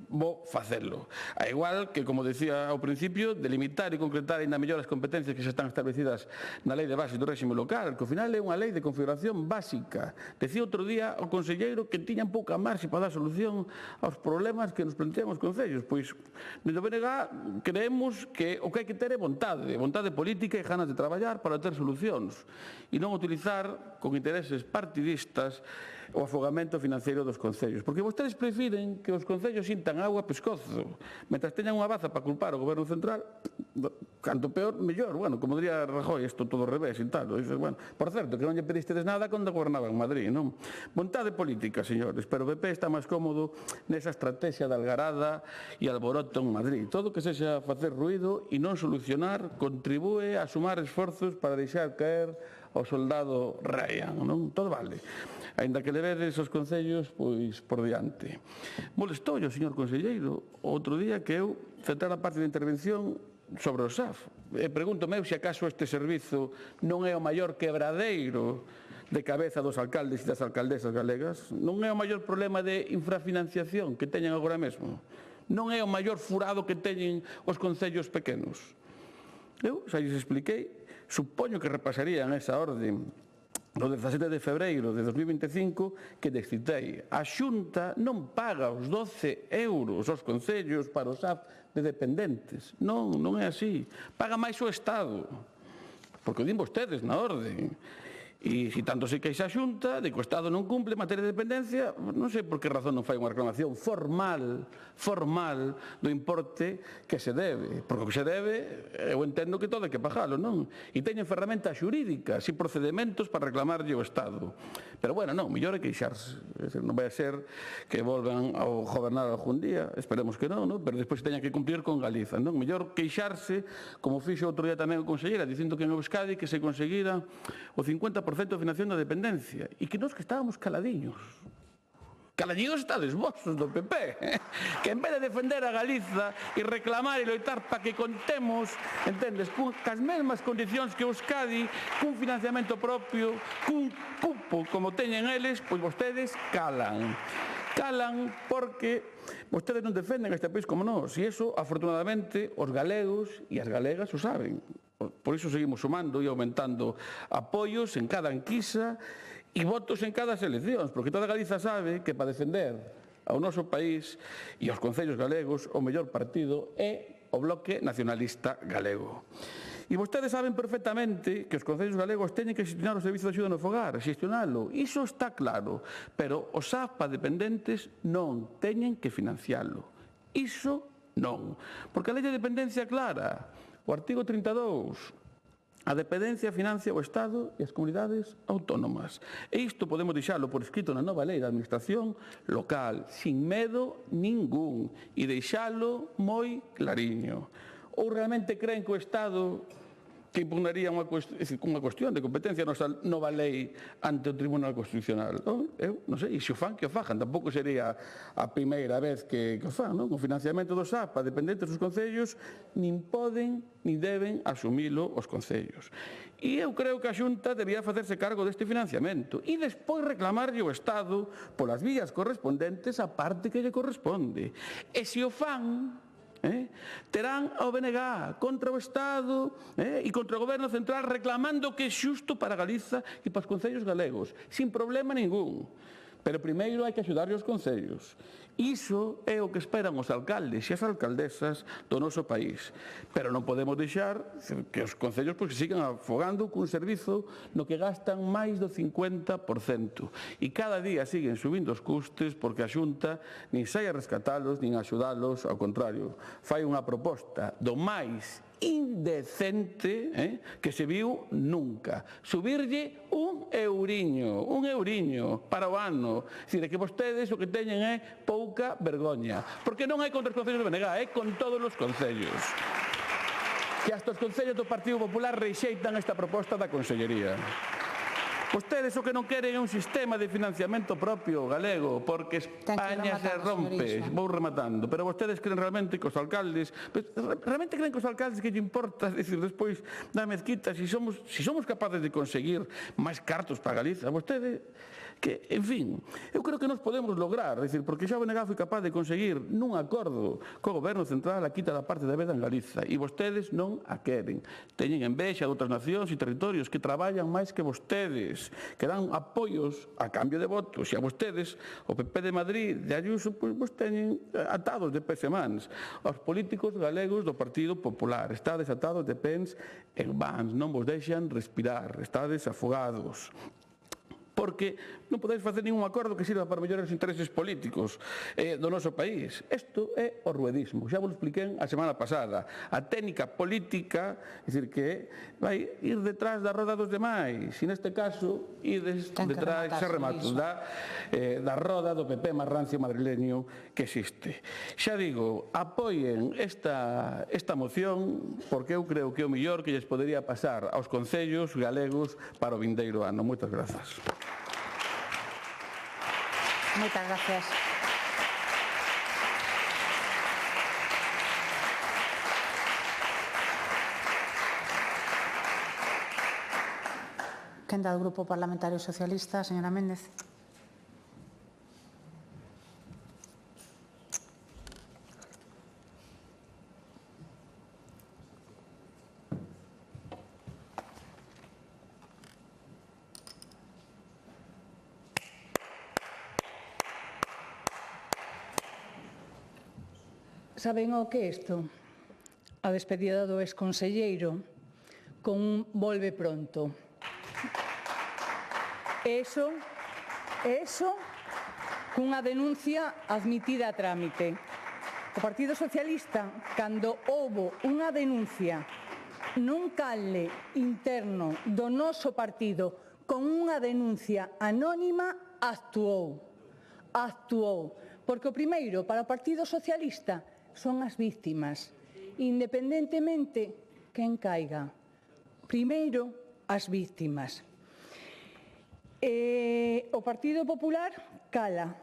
Speaker 7: bo facelo. A igual que, como decía ao principio, delimitar e concretar ainda mellor as competencias que xa están establecidas na lei de base do réxime local, que ao final é unha lei de configuración básica. Decía outro día o conselleiro que tiñan pouca marxe para dar solución aos problemas que nos plantean os concellos. Pois, desde o BNG creemos que o que hai que ter é vontade política e ganas de traballar para ter solucións e non utilizar con intereses partidistas o afogamento financiero dos concellos. Porque vostedes prefiren que os concellos sintan agua a pescozo, mentras teñan unha baza para culpar o goberno central, canto peor, mellor. Bueno, como diría Rajoy, isto todo ao revés e tal. Dices, bueno, por certo, que non lle pedistedes nada cando gobernaba en Madrid, non? Vontade política, señores, pero o PP está máis cómodo nesa estrategia de algarada e alboroto en Madrid. Todo que sexa facer ruído e non solucionar contribúe a sumar esforzos para deixar caer ao soldado Ryan, non? Todo vale. Aínda que levedes os concellos, pois, por diante. Molestou o señor conselleiro outro día que eu centrara a parte de intervención sobre o SAF. E pregúntome se acaso este servizo non é o maior quebradeiro de cabeza dos alcaldes e das alcaldesas galegas? Non é o maior problema de infrafinanciación que teñen agora mesmo? Non é o maior furado que teñen os concellos pequenos? Eu xa lles expliquei, supoño que repasarían esa orde no 17 de febreiro de 2025 que descitei. A Xunta non paga os 12 euros aos concellos para o SAF de dependentes. Non, non é así. Paga máis o Estado. Porque o din vostedes na orde. E se tanto se queixa a Xunta de que o Estado non cumple en materia de dependencia, non sei por que razón non fai unha reclamación formal do importe que se debe. Porque o que se debe, eu entendo que todo hai que pagalo, non? E teñen ferramentas xurídicas e procedementos para reclamarlle ao Estado. Pero, bueno, non, mellor é queixarse. Non vai a ser que volvan a gobernar algún día, esperemos que non, pero despois teñan que cumplir con Galiza, non? Mellor queixarse, como fixo outro día tamén o conselleira, dicindo que en Euskadi que se conseguira o 50% de financiación da dependencia e que nós que estábamos caladiños. Caladiños estades vos, do PP, que en vez de defender a Galiza e reclamar e loitar para que contemos, entendes, cas mesmas condicións que Euskadi, cun financiamento propio, cun cupo como teñen eles, pois vostedes calan. Calan porque vostedes non defenden este país como nós e iso, afortunadamente, os galegos e as galegas o saben. Por iso seguimos sumando e aumentando apoios en cada enquisa e votos en cada eleccións, porque toda Galiza sabe que para defender ao noso país e aos concellos galegos o mellor partido é o Bloque Nacionalista Galego. E vostedes saben perfectamente que os concellos galegos teñen que xestionar o servizo de axuda no fogar, xestionalo, iso está claro, pero os SAF para dependentes non teñen que financialo. Iso non, porque a lei de dependencia é clara. O artigo 32, a dependencia financia o Estado e as comunidades autónomas. E isto podemos deixalo por escrito na nova lei da administración local, sin medo ningún, e deixalo moi clariño. Ou realmente creen que o Estado que impugnaría unha cuestión de competencia a nosa nova lei ante o Tribunal Constitucional? Eu non sei, e se o fan, que o fajan. Tampouco sería a primeira vez que o fan, non? O financiamento do SAP a dependentes dos concellos nin poden nin deben asumilo os concellos. E eu creo que a Xunta debía facerse cargo deste financiamento e despois reclamarlle ao Estado polas vías correspondentes a parte que lle corresponde. E se o fan, terán ao BNG contra o Estado e contra o Goberno Central reclamando que é xusto para Galiza e para os concellos galegos, sin problema ningún. Pero primeiro hai que axudarlle aos concellos. Iso é o que esperan os alcaldes e as alcaldesas do noso país. Pero non podemos deixar que os concellos se sigan afogando cun servizo no que gastan máis do 50%. E cada día siguen subindo os custes porque a Xunta nin sai a rescatalos nin a axudalos, ao contrario. Fai unha proposta do máis indecente que se viu nunca. Subirlle un euriño para o ano. É dicir, que vostedes o que teñen é pouca vergoña. Porque non é contra os concellos do BNG, é con todos os concellos. Que hasta os concellos do Partido Popular rexeitan esta proposta da Consellería. Vostedes o que non queren é un sistema de financiamento propio galego, porque España se rompe. Vou rematando. Pero vostedes creen realmente que os alcaldes... Realmente creen que os alcaldes que lle importa, decir, despois da mezquita, si somos capaces de conseguir máis cartos para Galiza, vostedes... que, en fin, eu creo que nos podemos lograr, decir, porque xa o BNG foi capaz de conseguir nun acordo co Goberno Central a quita da parte da veda en Galiza e vostedes non a queren. Teñen envexa de outras nacións e territorios que traballan máis que vostedes, que dan apoios a cambio de votos e a vostedes, o PP de Madrid, de Ayuso, pois vos teñen atados de pés e mans. Os políticos galegos do Partido Popular estades atados de pés e mans, non vos deixan respirar, estades afogados. Porque non podedes facer ningún acordo que sirva para mellorar os intereses políticos do noso país. Isto é o ruedismo. Xa vos expliquei a semana pasada. A técnica política, é dicir, que vai ir detrás da roda dos demais. E neste caso, ides detrás, xa remato, da roda do PP máis rancio madrileño que existe. Xa digo, apoien esta moción, porque eu creo que é o mellor que lles podería pasar aos concellos galegos para o vindeiro ano. Moitas grazas.
Speaker 2: Moitas gracias. Quen dá do Grupo Parlamentario Socialista, señora Méndez.
Speaker 8: Saben o que é isto? A despedida do exconselleiro con un volve pronto. Eso, cunha denuncia admitida a trámite. O Partido Socialista, cando houbo unha denuncia nun canle interno do noso partido con unha denuncia anónima, actuou. Porque o primeiro, para o Partido Socialista, son as víctimas, independentemente quen caiga. Primeiro, as víctimas. O Partido Popular cala,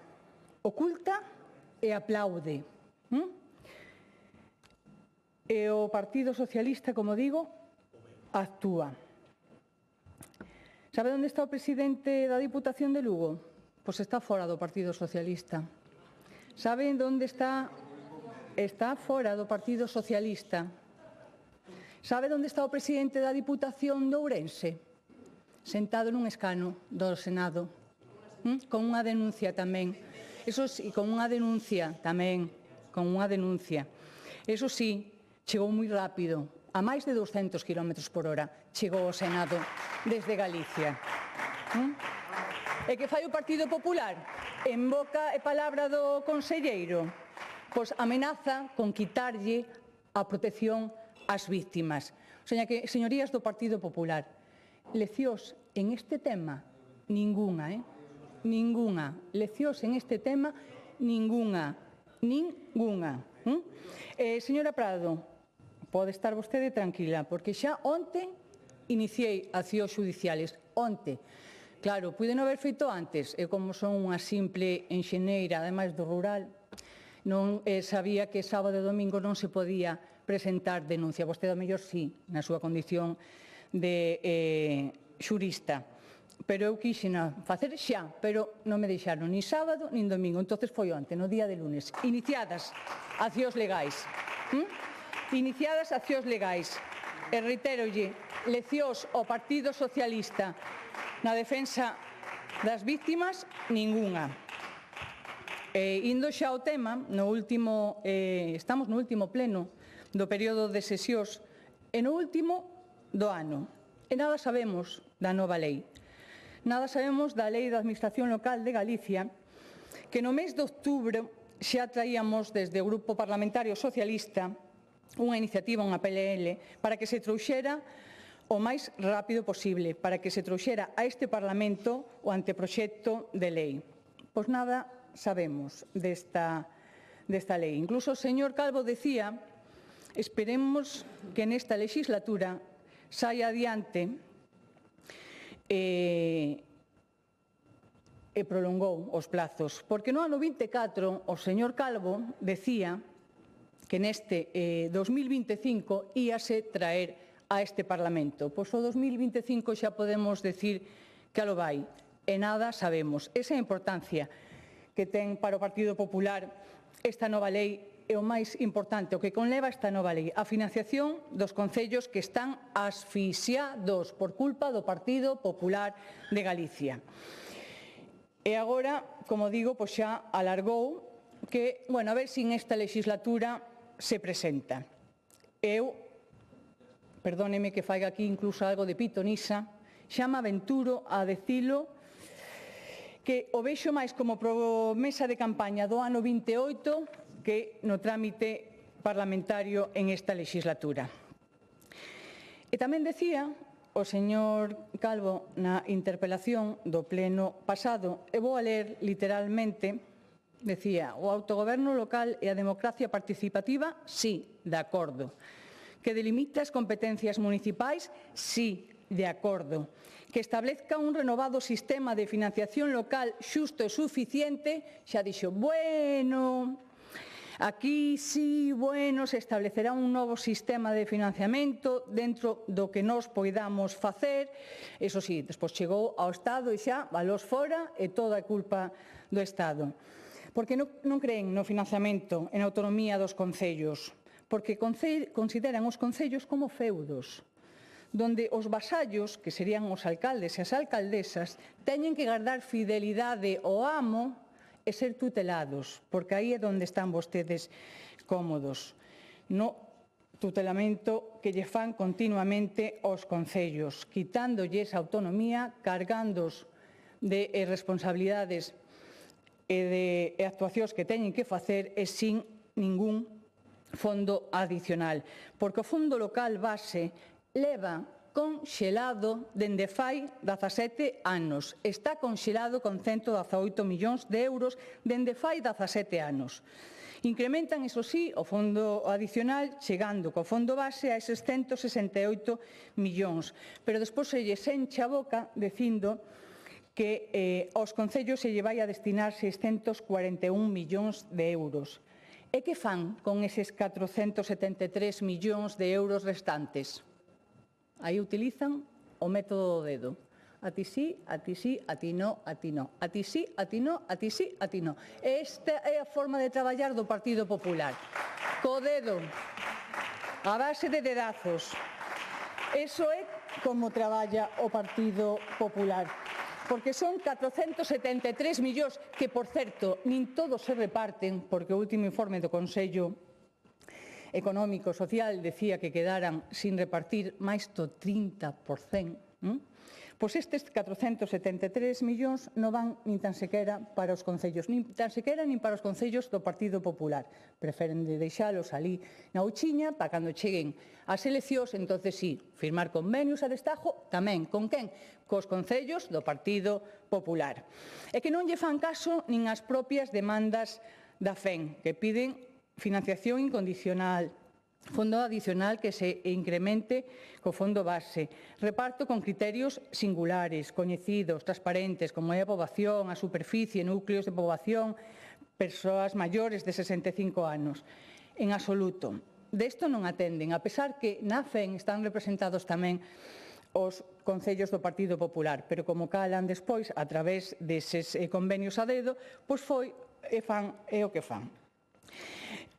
Speaker 8: oculta e aplaude. E o Partido Socialista, como digo, actúa. Sabe onde está o presidente da Diputación de Lugo? Pois está fora do Partido Socialista. Sabe onde está? Está fora do Partido Socialista. Sabe onde está o presidente da Diputación de Ourense? Sentado nun escano do Senado, con unha denuncia tamén. Eso sí, con unha denuncia tamén, con unha denuncia. Eso sí, chegou moi rápido, a máis de 200 km por hora, chegou ao Senado desde Galicia. E que fai o Partido Popular? En boca e palabra do conselleiro, pois amenaza con quitarlle a protección ás víctimas. Señorías do Partido Popular, leccións en este tema, ningunha, Ningunha. Leccións en este tema, ningunha. Señora Prado, pode estar vostede tranquila, porque xa onte iniciei accións xudiciales. Onte. Claro, puiden haber feito antes. E como son unha simple enxeneira, ademais do rural, non sabía que sábado e domingo non se podía presentar denuncia. Vostede, ao mellor, sí, na súa condición de xurista. Pero eu quixena facer xa, pero non me deixaron ni sábado nin domingo. Entonces foi onte, no día de lunes. Iniciadas accións legais. Iniciadas accións legais. E reiterolle, leccións ao Partido Socialista na defensa das víctimas, ningunha. Indo xa ao tema, estamos no último pleno do período de sesións e no último do ano. E nada sabemos da nova lei. Nada sabemos da Lei da Administración Local de Galicia, que no mes de outubro xa traíamos desde o Grupo Parlamentario Socialista unha iniciativa, unha PLL, para que se trouxera o máis rápido posible, para que se trouxera a este Parlamento o anteproxecto de lei. Pois nada sabemos desta lei. Incluso o señor Calvo decía, esperemos que nesta legislatura saia adiante e prolongou os plazos. Porque no ano 24 o señor Calvo decía que neste 2025 íase traer a este Parlamento. Pois o 2025 xa podemos decir que alo vai. E nada sabemos. Esa é a importancia que ten para o Partido Popular esta nova lei. E o máis importante, o que conleva esta nova lei, a financiación dos concellos que están asfixiados por culpa do Partido Popular de Galicia. E agora, como digo, pois xa alargou que, a ver se nesta legislatura se presenta. Eu, perdóneme que faiga aquí incluso algo de pitonisa, xa me aventuro a decilo que o vexo máis como promesa de campaña do ano 28 que no trámite parlamentario en esta legislatura. E tamén decía o señor Calvo na interpelación do pleno pasado, e vou a ler literalmente, decía, o autogoberno local e a democracia participativa, sí, de acordo. Que delimita as competencias municipais, sí, de acordo. Que establezca un renovado sistema de financiación local xusto e suficiente, xa dixo, aquí sí, se establecerá un novo sistema de financiamento dentro do que nós poidamos facer. Eso sí, despois chegou ao Estado e xa valós fora e toda a culpa do Estado. Porque non creen no financiamento e na autonomía dos concellos. Porque consideran os concellos como feudos, donde os vasallos, que serían os alcaldes e as alcaldesas, teñen que guardar fidelidade ao amo e ser tutelados, porque aí é onde están vostedes cómodos, no tutelamento que lle fan continuamente aos concellos, quitándolles autonomía, cargándos de responsabilidades e de actuacións que teñen que facer e sin ningún fondo adicional, porque o fondo local base leva conxelado dende fai 17 anos. Está conxelado con 118 millóns de euros dende fai 17 anos. Incrementan, iso sí, o fondo adicional, chegando co fondo base a eses 168 millóns. Pero despois se lle enche a boca dicindo que aos concellos se lle vai a destinar 641 millóns de euros. E que fan con eses 473 millóns de euros restantes? Aí utilizan o método do dedo. A ti sí, a ti sí, a ti no, a ti no. A ti sí, a ti no, a ti sí, a ti no. Esta é a forma de traballar do Partido Popular. Co dedo, a base de dedazos. Eso é como traballa o Partido Popular. Porque son 473 millóns que, por certo, nin todos se reparten, porque o último informe do Consello Económico Social decía que quedaran sin repartir máis do 30%. Pois estes 473 millóns non van nin tan sequera para os concellos, nin tan sequera nin para os concellos do Partido Popular. Preferen deixalos ali na ouchiña para cando cheguen as eleccións, entonces sí, firmar convenios a destajo tamén. Con quen? Cos concellos do Partido Popular. E que non lle fan caso nin as propias demandas da FEN, que piden financiación incondicional, fondo adicional que se incremente co fondo base, reparto con criterios singulares, coñecidos, transparentes, como é a poboación, a superficie, núcleos de poboación, persoas maiores de 65 anos. En absoluto. Desto non atenden, a pesar que na FEN están representados tamén os concellos do Partido Popular, pero como calan despois a través deses convenios a dedo, pois foi e fan é o que fan.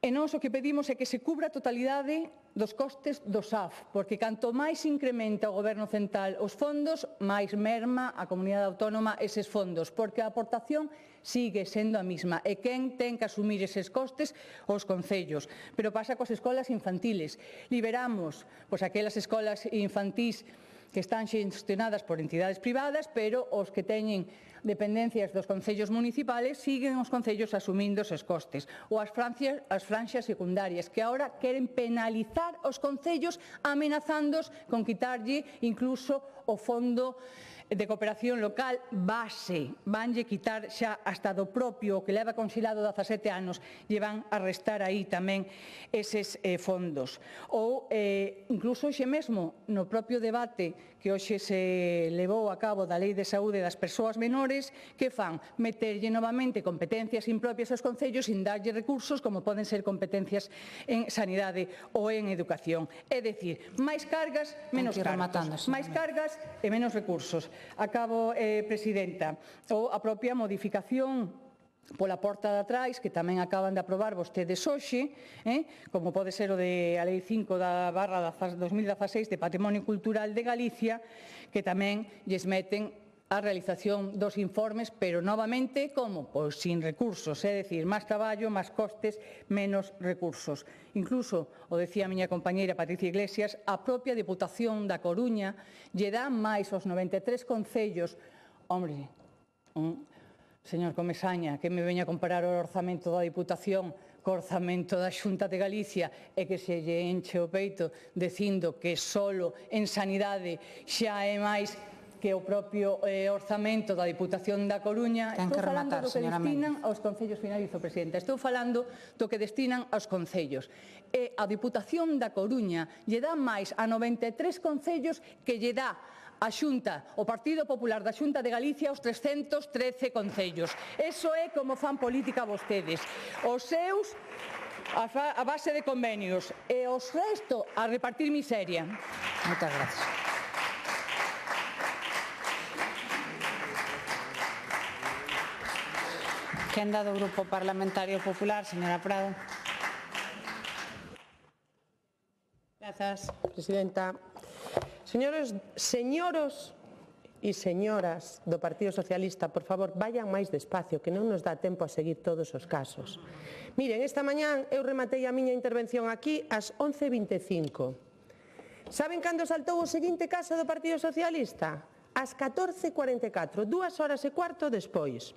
Speaker 8: E nós o que pedimos é que se cubra a totalidade dos costes do SAF, porque canto máis incrementa o Goberno central os fondos, máis merma a comunidade autónoma eses fondos, porque a aportación sigue sendo a mesma. E quen ten que asumir eses costes? Os concellos. Pero pasa coas escolas infantiles. Liberamos aquelas escolas infantís que están xestionadas por entidades privadas, pero os que teñen dependencias dos concellos municipales siguen os concellos asumindo eses costes. Ou as franxas secundarias, que agora queren penalizar os concellos amenazándoos con quitarlle incluso o fondo de cooperación local base. Vanlle quitar xa hasta do propio que leva conxelado 17 anos, lle van a restar aí tamén eses fondos. Ou incluso hoxe mesmo no propio debate que hoxe se levou a cabo da Lei de Saúde das Persoas Menores, que fan? Meterlle novamente competencias impropias aos concellos sin darlle recursos como poden ser competencias en sanidade ou en educación. É dicir, máis cargas, menos cargos. Máis cargas e menos recursos. Acabo, Presidenta. Ou a propia modificación pola porta de atrás, que tamén acaban de aprobar vostedes hoxe, como pode ser o de a Lei 5/2016 de Patrimonio Cultural de Galicia, que tamén lles meten a realización dos informes, pero novamente, como? Pois sin recursos, é dicir, máis traballo, máis costes, menos recursos. Incluso, o decía a miña compañeira Patricia Iglesias, a propia Deputación da Coruña lle dá máis aos 93 concellos. Hombre, señor Comesaña, que me veña a comparar o orzamento da Diputación co orzamento da Xunta de Galicia e que se lle enche o peito dicindo que solo en sanidade xa é máis que o propio orzamento da Diputación da Coruña. Estou falando do que destinan aos concellos, finalizo, Presidenta, estou falando do que destinan aos concellos. E a Diputación da Coruña lle dá máis a 93 concellos que lle dá a Xunta, o Partido Popular da Xunta de Galicia aos 313 concellos. Eso é como fan política vostedes. Os seus a base de convenios e os resto a repartir miseria.
Speaker 2: Moitas gracias.
Speaker 9: Quenda do Grupo Parlamentario Popular, señora Prado.
Speaker 10: Grazas, Presidenta. Señoros e señoras do Partido Socialista, por favor, vayan máis despacio, que non nos dá tempo a seguir todos os casos. Miren, esta mañán eu rematei a miña intervención aquí ás 11:25. Saben cando saltou o seguinte caso do Partido Socialista? Ás 14:44, 2 horas e cuarto despois.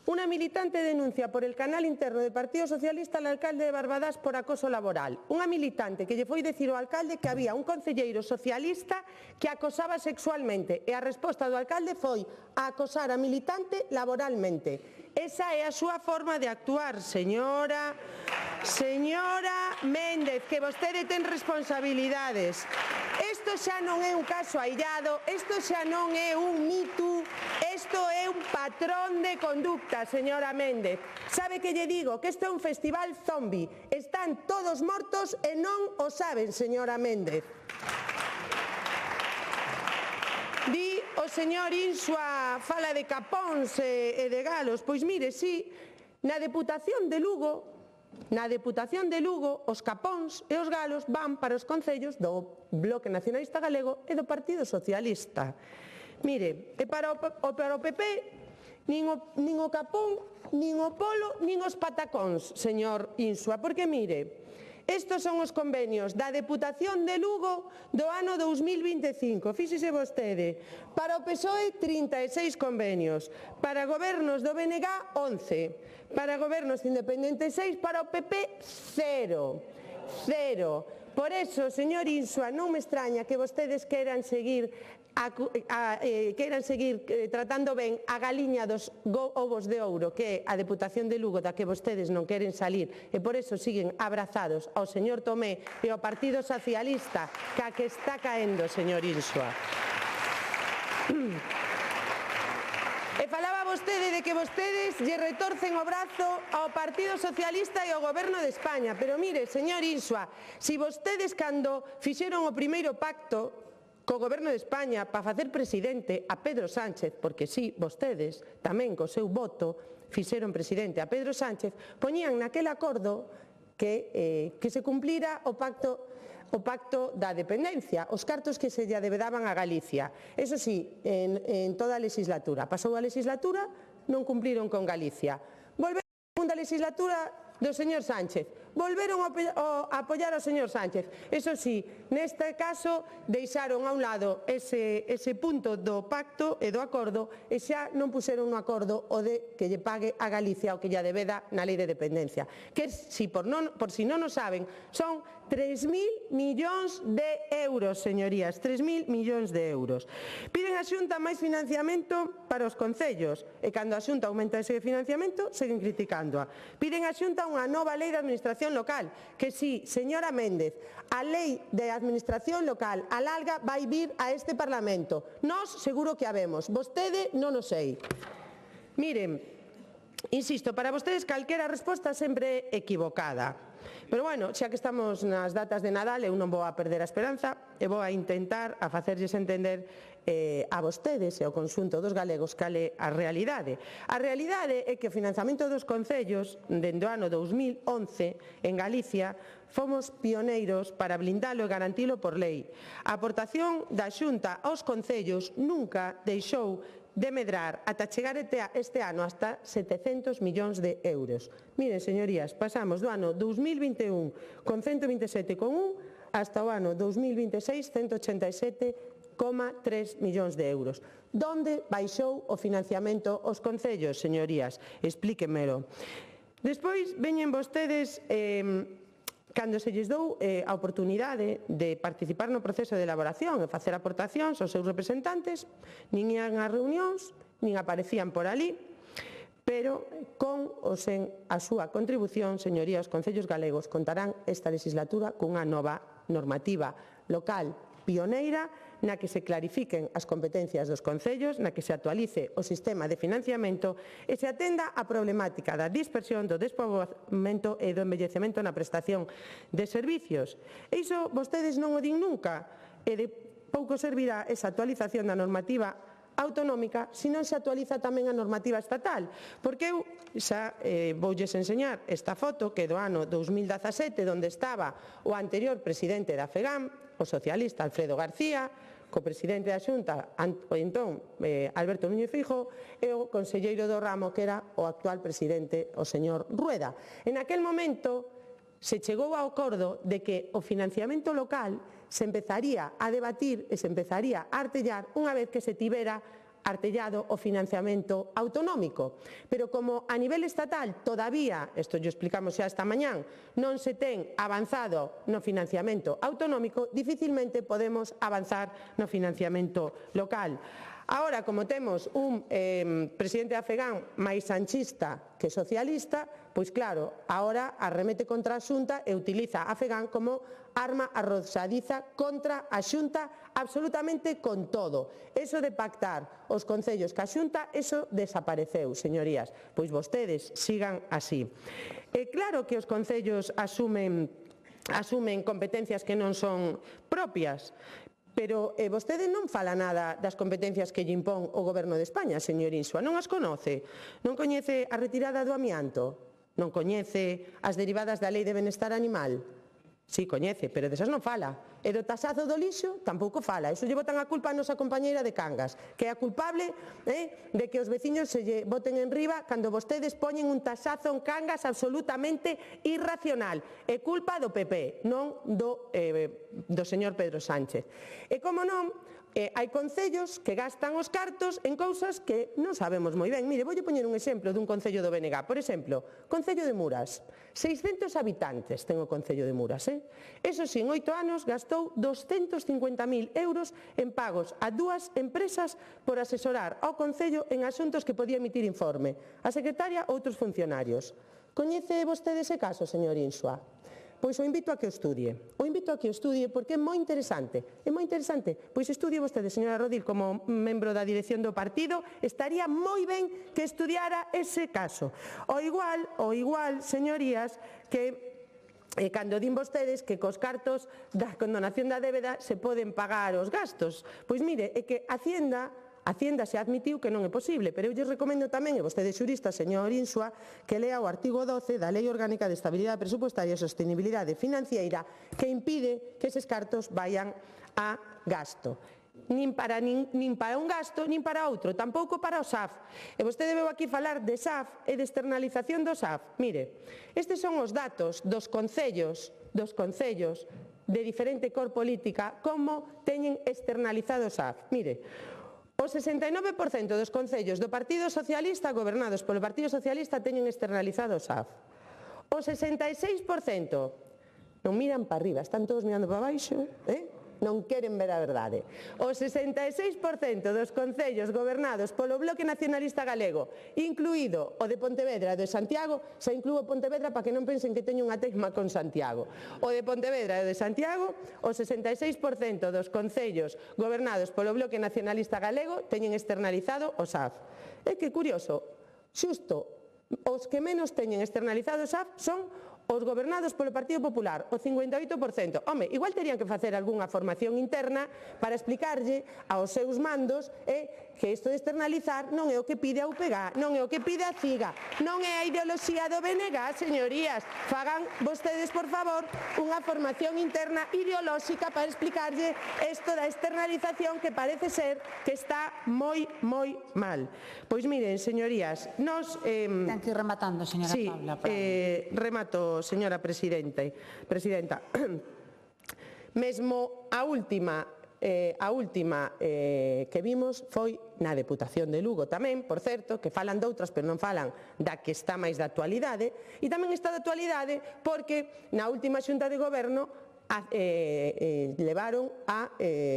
Speaker 10: Una militante denuncia por el canal interno do Partido Socialista al alcalde de Barbadás por acoso laboral. Unha militante que lle foi dicir ao alcalde que había un concelleiro socialista que acosaba sexualmente e a resposta do alcalde foi a acosar a militante laboralmente. Esa é a súa forma de actuar, señora Méndez, que vostede ten responsabilidades. Isto xa non é un caso aillado, isto xa non é un mito, isto é un patrón de conducta, señora Méndez. Sabe que lle digo? Que isto é un festival zombi. Están todos mortos e non o saben, señora Méndez. Di o señor Insua fala de capóns e de galos. Pois mire, si, na Deputación de Lugo, os capóns e os galos van para os concellos do Bloque Nacionalista Galego e do Partido Socialista. Mire, e para o PP, nin o capón, nin o polo, nin os patacóns, señor Insua, porque mire, estes son os convenios da Deputación de Lugo do ano 2025. Fíxese vostede, para o PSOE 36 convenios, para gobernos do BNG 11, para gobernos independentes 6, para o PP 0. Por eso, señor Insua, non me extraña que vostedes queiran seguir tratando ben a galiña dos ovos de ouro, que é a Deputación de Lugo, da que vostedes non queren salir, e por eso siguen abrazados ao señor Tomé e ao Partido Socialista, que está caendo, señor Insua. E falaba vostede de que vostedes lle retorcen o brazo ao Partido Socialista e ao Goberno de España, pero mire, señor Insua, se vostedes cando fixeron o primeiro pacto co Goberno de España para facer presidente a Pedro Sánchez, porque si, vostedes tamén co seu voto fixeron presidente a Pedro Sánchez, poñían naquele acordo que se cumplira o pacto da dependencia, os cartos que se lle debedaban a Galicia. Eso sí, en toda a legislatura. Pasou a legislatura, non cumpliron con Galicia. Volveron a segunda legislatura do señor Sánchez. Volveron a apoiar ao señor Sánchez. Eso sí, neste caso, deixaron a un lado ese punto do pacto e do acordo e xa non puseron no acordo o de que lle pague a Galicia o que lle debeda na lei de dependencia. Que, por si non o saben, son 3.000 millóns de euros, señorías, 3.000 millóns de euros. Piden a Xunta máis financiamento para os concellos e cando a Xunta aumenta ese financiamento, seguen criticándoa. Piden a Xunta unha nova lei de administración local, que si, señora Méndez, a lei de administración local, a larga, vai vir a este Parlamento. Nós seguro que a vemos, vostede non o sei. Miren, insisto, para vostedes calquera resposta sempre equivocada. Pero bueno, xa que estamos nas datas de Nadal, eu non vou a perder a esperanza e vou a intentar a facerlles entender a vostedes e ao conxunto dos galegos cal é a realidade. A realidade é que o financiamento dos concellos dende o ano 2011 en Galicia fomos pioneiros para blindalo e garantilo por lei. A aportación da Xunta aos concellos nunca deixou de medrar ata chegar este ano hasta 700 millóns de euros. Miren, señorías, pasamos do ano 2021 con 127,1 hasta o ano 2026 187,3 millóns de euros. Donde baixou o financiamento aos concellos, señorías? Explíquenmelo. Despois veñen vostedes cando se lles dou a oportunidade de participar no proceso de elaboración e facer aportacións aos seus representantes, nin ian ás reunións, nin aparecían por ali, pero con ou sen a súa contribución, señoría, os concellos galegos contarán esta legislatura cunha nova normativa local pioneira na que se clarifiquen as competencias dos concellos, na que se actualice o sistema de financiamento e se atenda a problemática da dispersión, do despoboamento e do envellecemento na prestación de servicios. E iso vostedes non o din nunca, e de pouco servirá esa actualización da normativa autonómica se non se actualiza tamén a normativa estatal, porque eu xa voulles enseñar esta foto que é do ano 2017, onde estaba o anterior presidente da FEGAM, o socialista Alfredo García, co presidente da Xunta, o entón Alberto Núñez Feijóo, e o conselleiro do ramo, que era o actual presidente, o señor Rueda. En aquel momento se chegou ao acordo de que o financiamento local se empezaría a debatir e se empezaría a artellar unha vez que se tivera artellado o financiamento autonómico. Pero como a nivel estatal todavía, isto yo explicamos xa esta mañán, non se ten avanzado no financiamento autonómico, dificilmente podemos avanzar no financiamento local. Ahora, como temos un presidente de Afegán máis sanchista que socialista, pois claro, ahora arremete contra a Xunta e utiliza a Afegán como arma arrojadiza contra a Xunta absolutamente con todo. Eso de pactar os concellos ca Xunta, eso desapareceu, señorías. Pois vostedes sigan así. É claro que os concellos asumen competencias que non son propias, pero vostede non fala nada das competencias que lle impón o Goberno de España, señor Insua. Non as conoce? Non coñece a retirada do amianto? Non coñece as derivadas da Lei de Benestar Animal? Sí, coñece, pero desas non fala. E do tasazo do lixo tampouco fala. Iso lle botan a culpa a nosa compañeira de Cangas, que é a culpable de que os veciños se lle boten en riba cando vostedes poñen un tasazo en Cangas absolutamente irracional. É culpa do PP, non do señor Pedro Sánchez. E como non, hai concellos que gastan os cartos en cousas que non sabemos moi ben. Mire, voulle poñer un exemplo dun concello do BNG. Por exemplo, Concello de Muras. 600 habitantes ten o Concello de Muras. Eso sí, en 8 anos gastou 250.000 euros en pagos a 2 empresas por asesorar ao Concello en asuntos que podía emitir informe. A secretaria ou outros funcionarios. Coñece vostede ese caso, señor Insua? Pois o invito a que o estudie. O invito a que o estudie porque é moi interesante. É moi interesante. Pois estudie vostede, señora Rodil, como membro da dirección do partido, estaría moi ben que estudiara ese caso. O igual, señorías, que cando din vostedes que cos cartos da condonación da débeda se poden pagar os gastos. Pois mire, é que Hacienda se admitiu que non é posible, pero eu lles recomendo tamén, e vostede xurista, señor Insua, que lea o artigo 12 da Lei Orgánica de Estabilidade Presupuestaria e Sostenibilidade Financiera, que impide que eses cartos vayan a gasto. Nin para un gasto, nin para outro, tampouco para o SAF. E vostede veu aquí falar de SAF e de externalización do SAF. Mire, estes son os datos dos concellos de diferente cor política como teñen externalizado o SAF. Mire, o 69% dos concellos do Partido Socialista gobernados polo Partido Socialista teñen externalizado o SAF. O 66% non miran para arriba, están todos mirando para baixo, non queren ver a verdade. O 66% dos concellos gobernados polo Bloque Nacionalista Galego, incluído o de Pontevedra e o de Santiago, se inclúe Pontevedra para que non pensen que teño unha teima con Santiago. O de Pontevedra e o de Santiago, o 66% dos concellos gobernados polo Bloque Nacionalista Galego teñen externalizado o SAF. É que curioso, xusto os que menos teñen externalizado o SAF son os gobernados polo Partido Popular, o 58%. Home, igual terían que facer algunha formación interna para explicarlle aos seus mandos que isto de externalizar non é o que pide a UPG, non é o que pide a CIGA, non é a ideoloxía do BNG, señorías. Fagan vostedes, por favor, unha formación interna ideolóxica para explicarlle isto da externalización que parece ser que está moi, moi mal. Pois miren, señorías, nos...
Speaker 9: Ten que ir rematando, señora Paula.
Speaker 10: Sí, remato, señora presidenta. Mesmo a última que vimos foi na Deputación de Lugo tamén, por certo, que falan doutras, pero non falan da que está máis da actualidade, e tamén está da actualidade porque na última xunta de goberno levaron a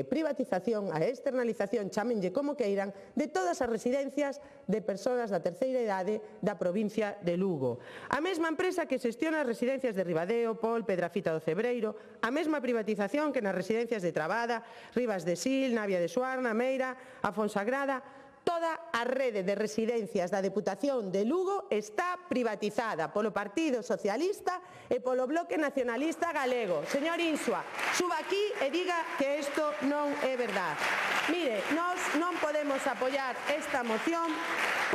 Speaker 10: privatización, a externalización, chámenlle como queiran, de todas as residencias de persoas da terceira idade da provincia de Lugo. A mesma empresa que xestiona as residencias de Ribadeo, Pol, Pedrafita do Cebreiro, a mesma privatización que nas residencias de Trabada, Rivas de Sil, Navia de Suarna, Meira, a Fonsagrada. Toda a rede de residencias da Deputación de Lugo está privatizada polo Partido Socialista e polo Bloque Nacionalista Galego. Señor Insua, suba aquí e diga que isto non é verdade. Mire, nós non podemos apoiar esta moción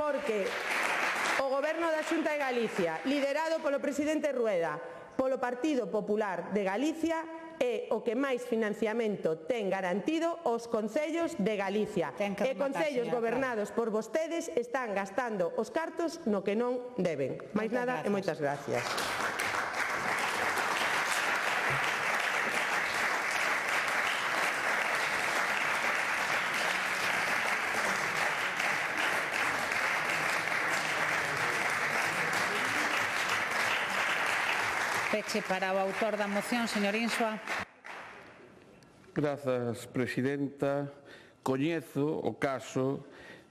Speaker 10: porque o Goberno da Xunta de Galicia, liderado polo presidente Rueda, polo Partido Popular de Galicia, é o que máis financiamento ten garantido os concellos de Galicia. E concellos gobernados por vostedes están gastando os cartos no que non deben. Máis nada e moitas gracias.
Speaker 9: Peche para o autor da moción, señor Insua.
Speaker 7: Grazas, presidenta. Coñezo o caso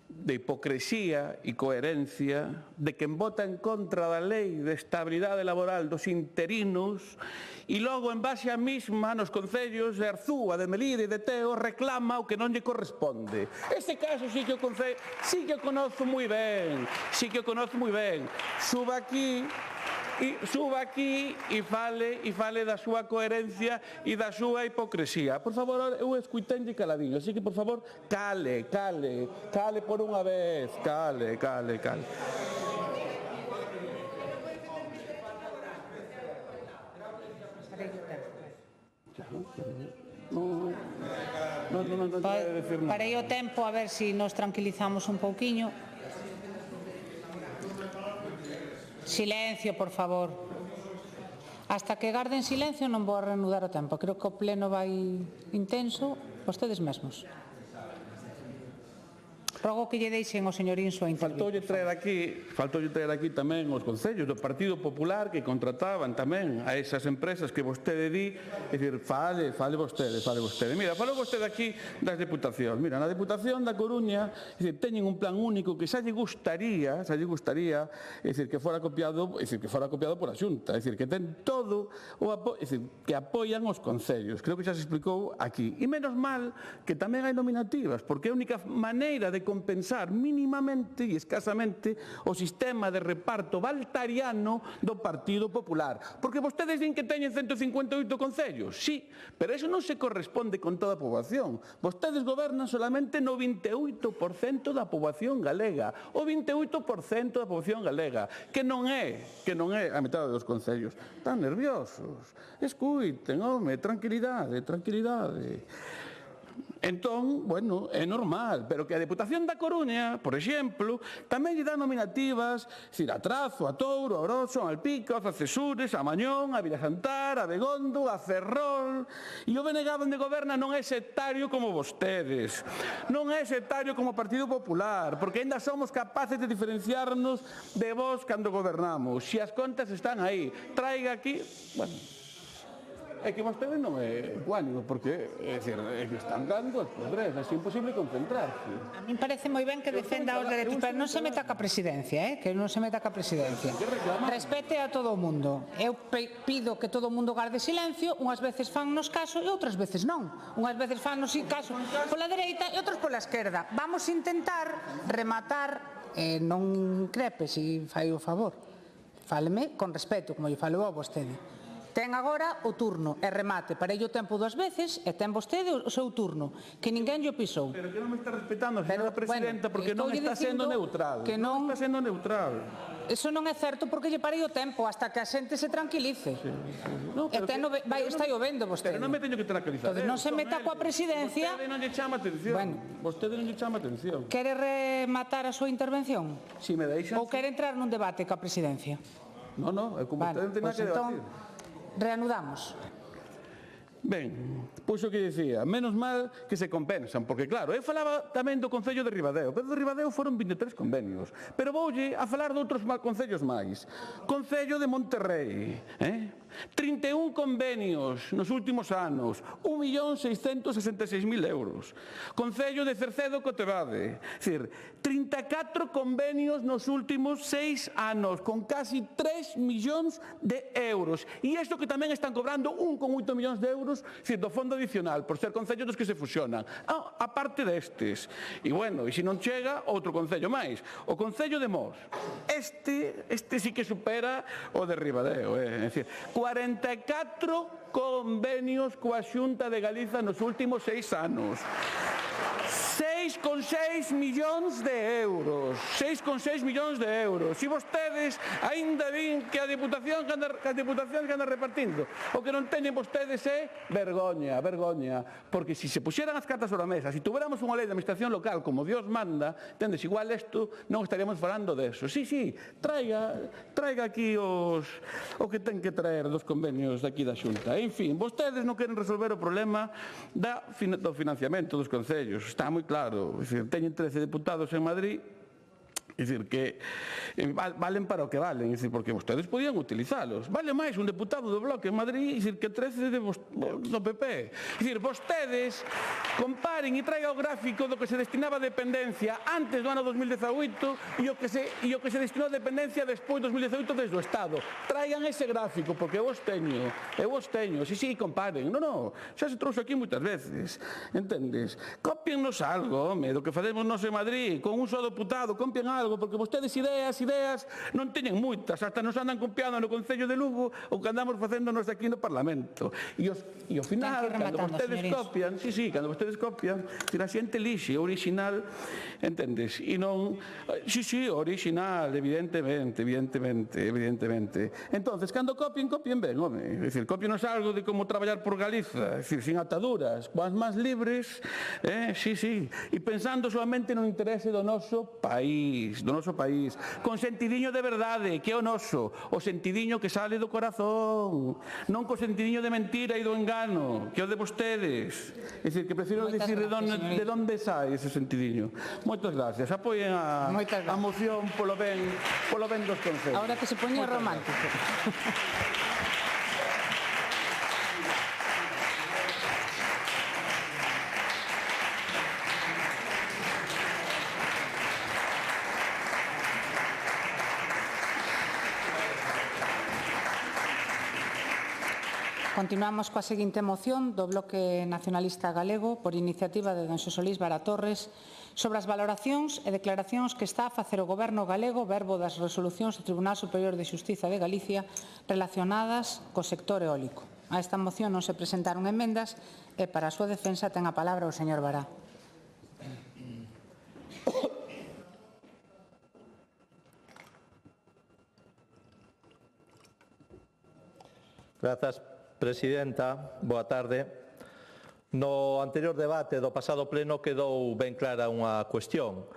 Speaker 7: de hipocresía e coherencia de quen vota en contra da lei de estabilidade laboral dos interinos e logo, en base á mesma, nos concellos de Arzúa, de Melide e de Teo, reclama o que non lle corresponde. Este caso sí que o conozo moi ben, Suba aquí e fale da súa coherencia e da súa hipocresía. Por favor, eu escuitenlle caladiño, así que, por favor, cale por unha vez, cale.
Speaker 9: Parei o tempo a ver se nos tranquilizamos un pouquiño. Silencio, por favor. Hasta que garden silencio non vou a reanudar o tempo. Creo que o pleno vai intenso, vostedes mesmos. Rogo que lle deixen ao señor Insua intervir.
Speaker 7: Faltoulle traer aquí tamén os concellos do Partido Popular que contrataban tamén a esas empresas que vostede di, é dicir, fale vostede. Mira, falou vostede aquí das deputacións. Mira, na Deputación da Coruña, é dicir, teñen un plan único que xa lle gustaría, é dicir, que fora copiado por a Xunta, é dicir, que ten todo o apoio, é dicir, que apoian os concellos. Creo que xa se explicou aquí. E menos mal que tamén hai nominativas, porque é a única maneira de compensar mínimamente e escasamente o sistema de reparto valtariano do Partido Popular. Porque vostedes din que teñen 158 concellos, sí, pero eso non se corresponde con toda a poboación. Vostedes gobernan solamente no 28% da poboación galega, o 28% da poboación galega, que non é a metade dos concellos. Están nerviosos. Escuiten, home, tranquilidade. Entón, bueno, é normal, pero que a Deputación da Coruña, por exemplo, tamén lle dá nominativas, a Trazo, a Touro, a Oroso, a Alpica, a Cesures, a Mañón, a Vilasantar, a Begondo, a Ferrol, e o BNG onde goberna non é sectario como vostedes, non é sectario como o Partido Popular, porque ainda somos capaces de diferenciarnos de vos cando gobernamos. Se as contas están aí, traiga aquí, bueno, é que vostede non é ecuánime, porque é que están dando as podres, é imposible concentrarse.
Speaker 9: A min parece moi ben que defenda os dereitos, pero non se meta ca presidencia, que non se meta ca presidencia. Respete a todo o mundo. Eu pido que todo o mundo garde silencio, unhas veces fannos caso e outras veces non. Unhas veces fannos caso pola dereita e outras pola esquerda. Vamos intentar rematar, non crepe, se fai o favor. Fáleme con respeto, como lle falo a vostede. Ten agora o turno e remate. Parei o tempo 2 veces e ten vostede o seu turno, que ninguén lle pisou.
Speaker 7: Pero que non me está respetando, señora presidenta, porque non está sendo neutral. Non está sendo neutral.
Speaker 9: Eso non é certo porque lle parei o tempo hasta que a xente se tranquilice. Está vendo vostede.
Speaker 7: Pero non me teño que tranquilizar.
Speaker 9: Non se meta coa presidencia.
Speaker 7: Vostede non lle chama atención. Vostede non lle chama atención.
Speaker 9: Quere rematar a súa intervención?
Speaker 7: Si me deixan.
Speaker 9: Ou quere entrar nun debate coa presidencia?
Speaker 7: Non, é como vostede non ten nada que debatir.
Speaker 9: Reanudamos.
Speaker 7: Ben, pois o que dicía, menos mal que se compensan, porque claro, eu falaba tamén do Concello de Ribadeo, pero do Ribadeo foron 23 convenios, pero voulle a falar de outros concellos máis. Concello de Monterrey, 31 convenios nos últimos anos, 1.666.000 euros. Concello de Cercedo-Cotevade, 34 convenios nos últimos 6 anos, con casi 3 millóns de euros. E isto que tamén están cobrando 1,8 millóns de euros do fondo adicional, por ser concellos dos que se fusionan. A parte destes. E bueno, e se non chega, outro concello máis. O Concello de Mos. Este sí que supera o de Ribadeo. É dicir, 44 convenios coa Xunta de Galiza nos últimos 6 anos. 6 6,6 millóns de euros. 6,6 millóns de euros. E vostedes aínda din que a Diputación que anda repartindo. O que non teñen vostedes é vergoña, vergoña. Porque se puxeran as cartas sobre a mesa, se tuveramos unha lei de administración local como Dios manda, entendes, igual isto non estaríamos falando de eso. Sí, traiga aquí o que ten que traer dos convenios daqui da Xunta. En fin, vostedes non queren resolver o problema do financiamento dos concellos. Está moi claro. Teñen 13 deputados en Madrid, é dicir, que valen para o que valen, é dicir, porque vostedes podían utilizalos. Vale máis un deputado do Bloque en Madrid, é dicir, que 13 do PP. É dicir, vostedes comparen e traigan o gráfico do que se destinaba a dependencia antes do ano 2018 e o que se destinou a dependencia despois do 2018 desde o Estado. Traigan ese gráfico, porque eu os teño. Sí, comparen. Non, xa se trouxe aquí moitas veces. Entendes? Cópiennos algo, home, do que facemos nós en Madrid, con un só deputado, copien algo, porque vostedes ideas non teñen moitas, hasta nos andan copiando no Concello de Lugo o que andamos facéndonos aquí no Parlamento. E ao final, cando vostedes copian, cando vostedes copian, a xente lixe, original, entendes? E non, original, evidentemente. Entonces, cando copien ben, home, é dicir, copienos algo de como traballar por Galiza, é dicir, sin ataduras, coas máis libres, e pensando solamente no interese do noso país, con sentidiño de verdade, que é o noso, o sentidiño que sale do corazón, non co sentidiño de mentira e do engano, que é o de vostedes. É dicir, que prefiro dicir de onde sai ese sentidiño. Moitas gracias. Apoien a moción polo ben dos concellos.
Speaker 9: Ahora que se poña romántico. Continuamos coa seguinte moción do Bloque Nacionalista Galego por iniciativa de don Xosé Luís Vara Torres sobre as valoracións e declaracións que está a facer o Goberno galego verbo das resolucións do Tribunal Superior de Xustiza de Galicia relacionadas co sector eólico. A esta moción non se presentaron emendas e para a súa defensa ten a palabra o señor Vara.
Speaker 11: Grazas, Presidenta. Boa tarde. No anterior debate do pasado pleno quedou ben clara unha cuestión.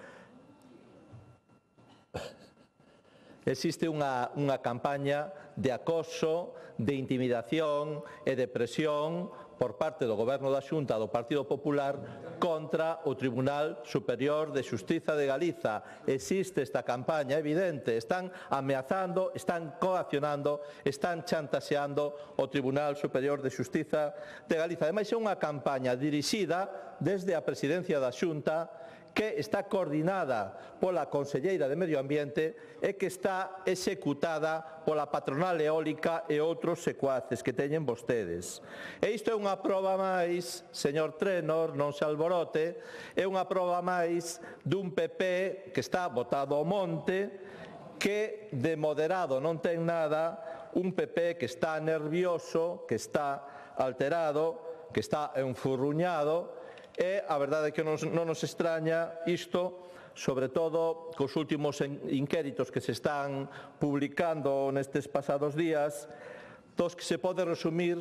Speaker 11: Existe unha campaña de acoso, de intimidación e de presión por parte do Goberno da Xunta do Partido Popular contra o Tribunal Superior de Xustiza de Galiza. Existe esta campaña evidente. Están ameazando, están coaccionando, están chantaxeando o Tribunal Superior de Xustiza de Galiza. Ademais, é unha campaña dirixida desde a Presidencia da Xunta que está coordinada pola Conselleira de Medio Ambiente e que está executada pola patronal eólica e outros secuaces que teñen vostedes. E isto é unha proba máis, señor Trenor, non se alborote, é unha proba máis dun PP que está botado ao monte, que de moderado non ten nada, un PP que está nervioso, que está alterado, que está enfurruñado. E a verdade é que non nos extraña isto, sobre todo cos últimos inquéritos que se están publicando nestes pasados días, dos que se pode resumir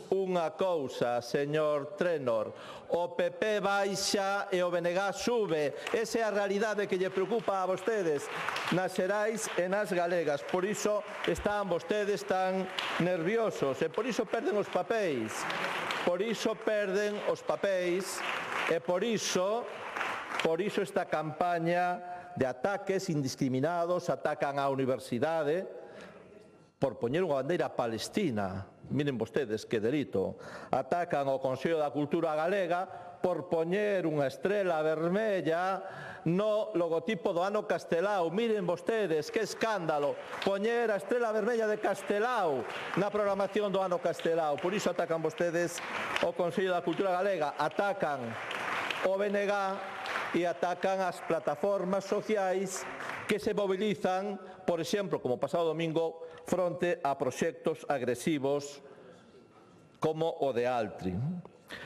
Speaker 11: unha cousa, señor Trenor: o PP baixa e o BNG sube. Esa é a realidade que lle preocupa a vostedes nas xerais e nas galegas. Por iso están vostedes tan nerviosos e por iso perden os papéis. Por iso perden os papéis e por iso esta campaña de ataques indiscriminados. Atacan á universidade por poñer unha bandeira palestina. Miren vostedes que delito. Atacan ao Consello da Cultura Galega por poñer unha estrela vermella no logotipo do ano Castelao. Miren vostedes, que escándalo, poñer a estrela vermella de Castelao na programación do ano Castelao. Por iso atacan vostedes o Consello da Cultura Galega, atacan o BNG e atacan as plataformas sociais que se mobilizan, por exemplo, como pasado domingo, fronte a proxectos agresivos como o de Altri.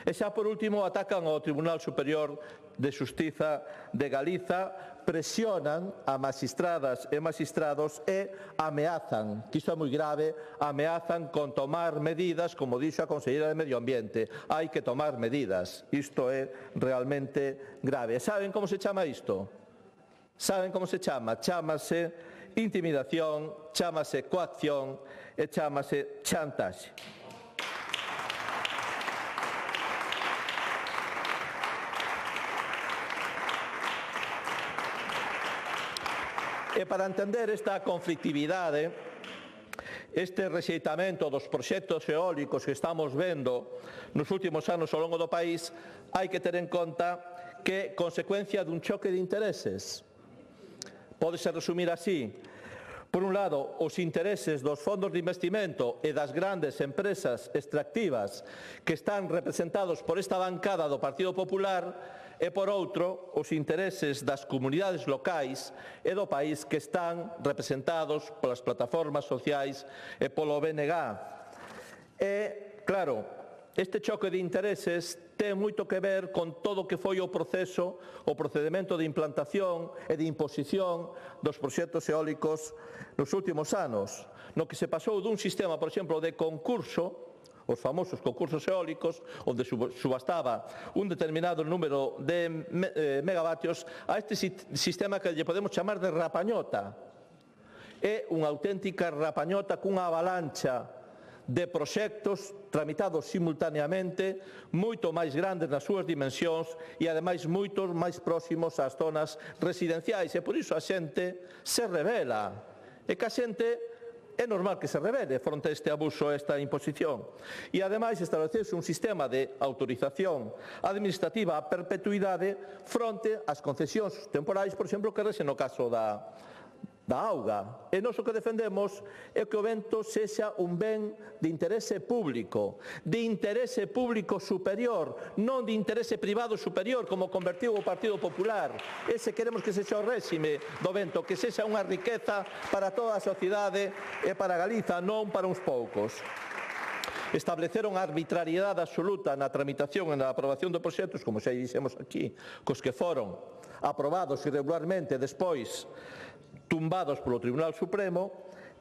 Speaker 11: E xa por último atacan ao Tribunal Superior de Xustiza de Galiza presionan a magistradas e magistrados e ameazan, que isto é moi grave, ameazan con tomar medidas, como dixo a Conselleira de Medio Ambiente. Hai que tomar medidas. Isto é realmente grave. E saben como se chama isto? Saben como se chama? Chámase intimidación, chámase coacción e chámase chantaxe. E para entender esta conflictividade, este rexeitamento dos proxectos eólicos que estamos vendo nos últimos anos ao longo do país, hai que ter en conta que é consecuencia dun choque de intereses. Pódese resumir así. Por un lado, os intereses dos fondos de investimento e das grandes empresas extractivas que están representados por esta bancada do Partido Popular e, por outro, os intereses das comunidades locais e do país que están representados polas plataformas sociais e polo BNG. E, claro, este choque de intereses ten moito que ver con todo o que foi o proceso, o procedimento de implantación e de imposición dos proxectos eólicos nos últimos anos, no que se pasou dun sistema, por exemplo, de concurso, os famosos concursos eólicos, onde subastaba un determinado número de megavatios, a este sistema que lle podemos chamar de rapañota. É unha auténtica rapañota cunha avalancha de proxectos tramitados simultaneamente, moito máis grandes nas súas dimensións e, ademais, moito máis próximos ás zonas residenciais. E por iso a xente se rebela. E que a xente é normal que se rebele fronte a este abuso, a esta imposición. E, ademais, establecerse un sistema de autorización administrativa a perpetuidade fronte ás concesións temporais, por exemplo, que rese no caso da auga. E nós o que defendemos é que o vento sexa un ben de interese público superior, non de interese privado superior, como convertiu o Partido Popular. Ese queremos que sexa o réxime do vento, que sexa unha riqueza para toda a sociedade e para Galiza, non para uns poucos. Estableceron a arbitrariedade absoluta na tramitación e na aprobación de proxectos, como xa dixemos aquí, cos que foron aprobados irregularmente despois tumbados polo Tribunal Supremo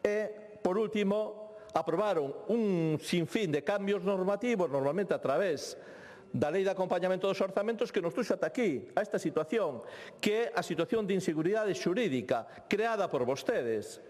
Speaker 11: e, por último, aprobaron un sinfín de cambios normativos, normalmente a través da Lei de Acompañamento dos Orzamentos, que nos trouxe ata aquí, a esta situación, que é a situación de inseguridade xurídica creada por vostedes.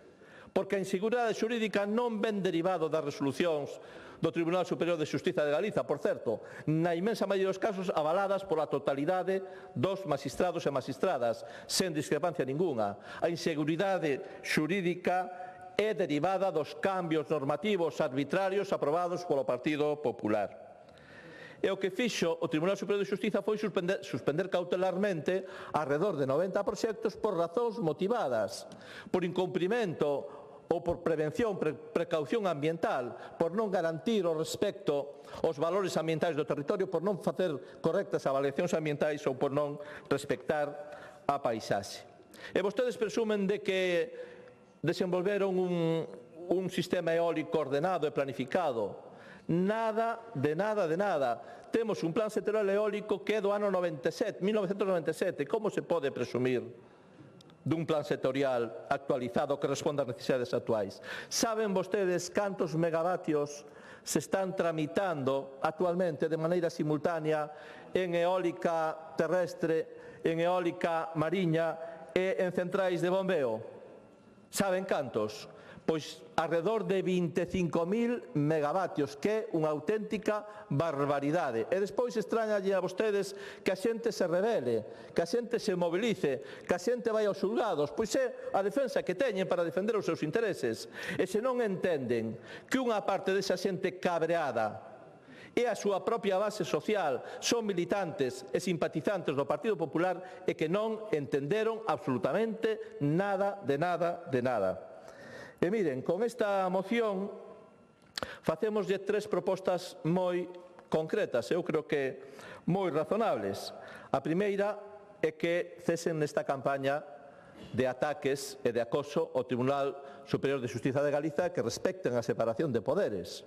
Speaker 11: Porque a inseguridade xurídica non ven derivado das resolucións do Tribunal Superior de Xustiza de Galiza, por certo, na inmensa maioría dos casos avaladas pola totalidade dos magistrados e magistradas, sen discrepancia ninguna. A inseguridade xurídica é derivada dos cambios normativos arbitrarios aprobados polo Partido Popular. E o que fixo o Tribunal Superior de Xustiza foi suspender cautelarmente arredor de 90 proxectos por razóns motivadas, por incumprimento ou por prevención, precaución ambiental, por non garantir o respecto aos valores ambientais do territorio, por non facer correctas avaliacións ambientais ou por non respectar a paisaxe. E vostedes presumen de que desenvolveron un sistema eólico ordenado e planificado. Nada, de nada, de nada. Temos un plan sectorial eólico que é do ano 1997. Como se pode presumir dun plan sectorial actualizado que responda ás necesidades actuais? Saben vostedes cantos megavatios se están tramitando actualmente de maneira simultánea en eólica terrestre, en eólica mariña e en centrais de bombeo? Saben cantos? Pois arredor de 25.000 megavatios, que é unha auténtica barbaridade. E despois extrañalle a vostedes que a xente se rebele, que a xente se movilice, que a xente vai aos xulgados, pois é a defensa que teñen para defender os seus intereses. E se non entenden que unha parte desa xente cabreada e a súa propia base social son militantes e simpatizantes do Partido Popular e que non entenderon absolutamente nada, de nada, de nada. E miren, con esta moción facémoslle tres propostas moi concretas, eu creo que moi razonables. A primeira é que cesen nesta campaña de ataques e de acoso ao Tribunal Superior de Xustiza de Galiza, que respecten a separación de poderes.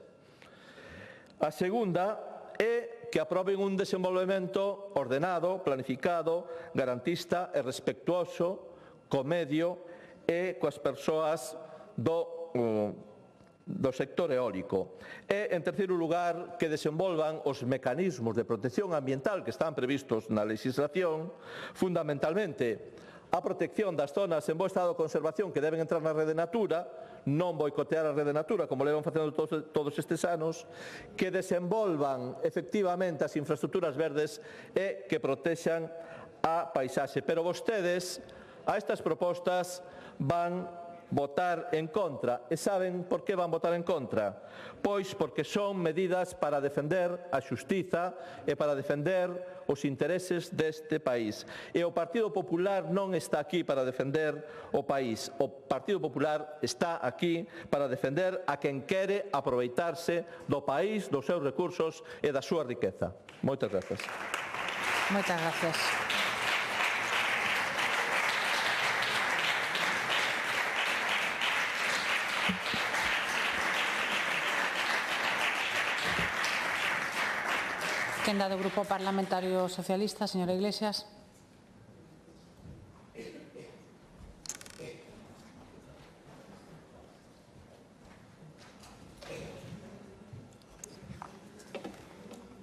Speaker 11: A segunda é que aproben un desenvolvemento ordenado, planificado, garantista e respectuoso co medio e coas persoas do sector eólico. E, en terceiro lugar, que desenvolvan os mecanismos de protección ambiental que están previstos na legislación, fundamentalmente a protección das zonas en bo estado de conservación que deben entrar na Rede Natura, non boicotear a Rede Natura, como levan facendo todos estes anos, que desenvolvan efectivamente as infraestructuras verdes e que protexan a paisaxe. Pero vostedes, a estas propostas, van votar en contra. E saben por que van votar en contra? Pois porque son medidas para defender a xustiza e para defender os intereses deste país. E o Partido Popular non está aquí para defender o país. O Partido Popular está aquí para defender a quen quere aproveitarse do país, dos seus recursos e da súa riqueza. Moitas grazas.
Speaker 9: Moitas gracias. Quenda do Grupo Parlamentario Socialista, señora Iglesias.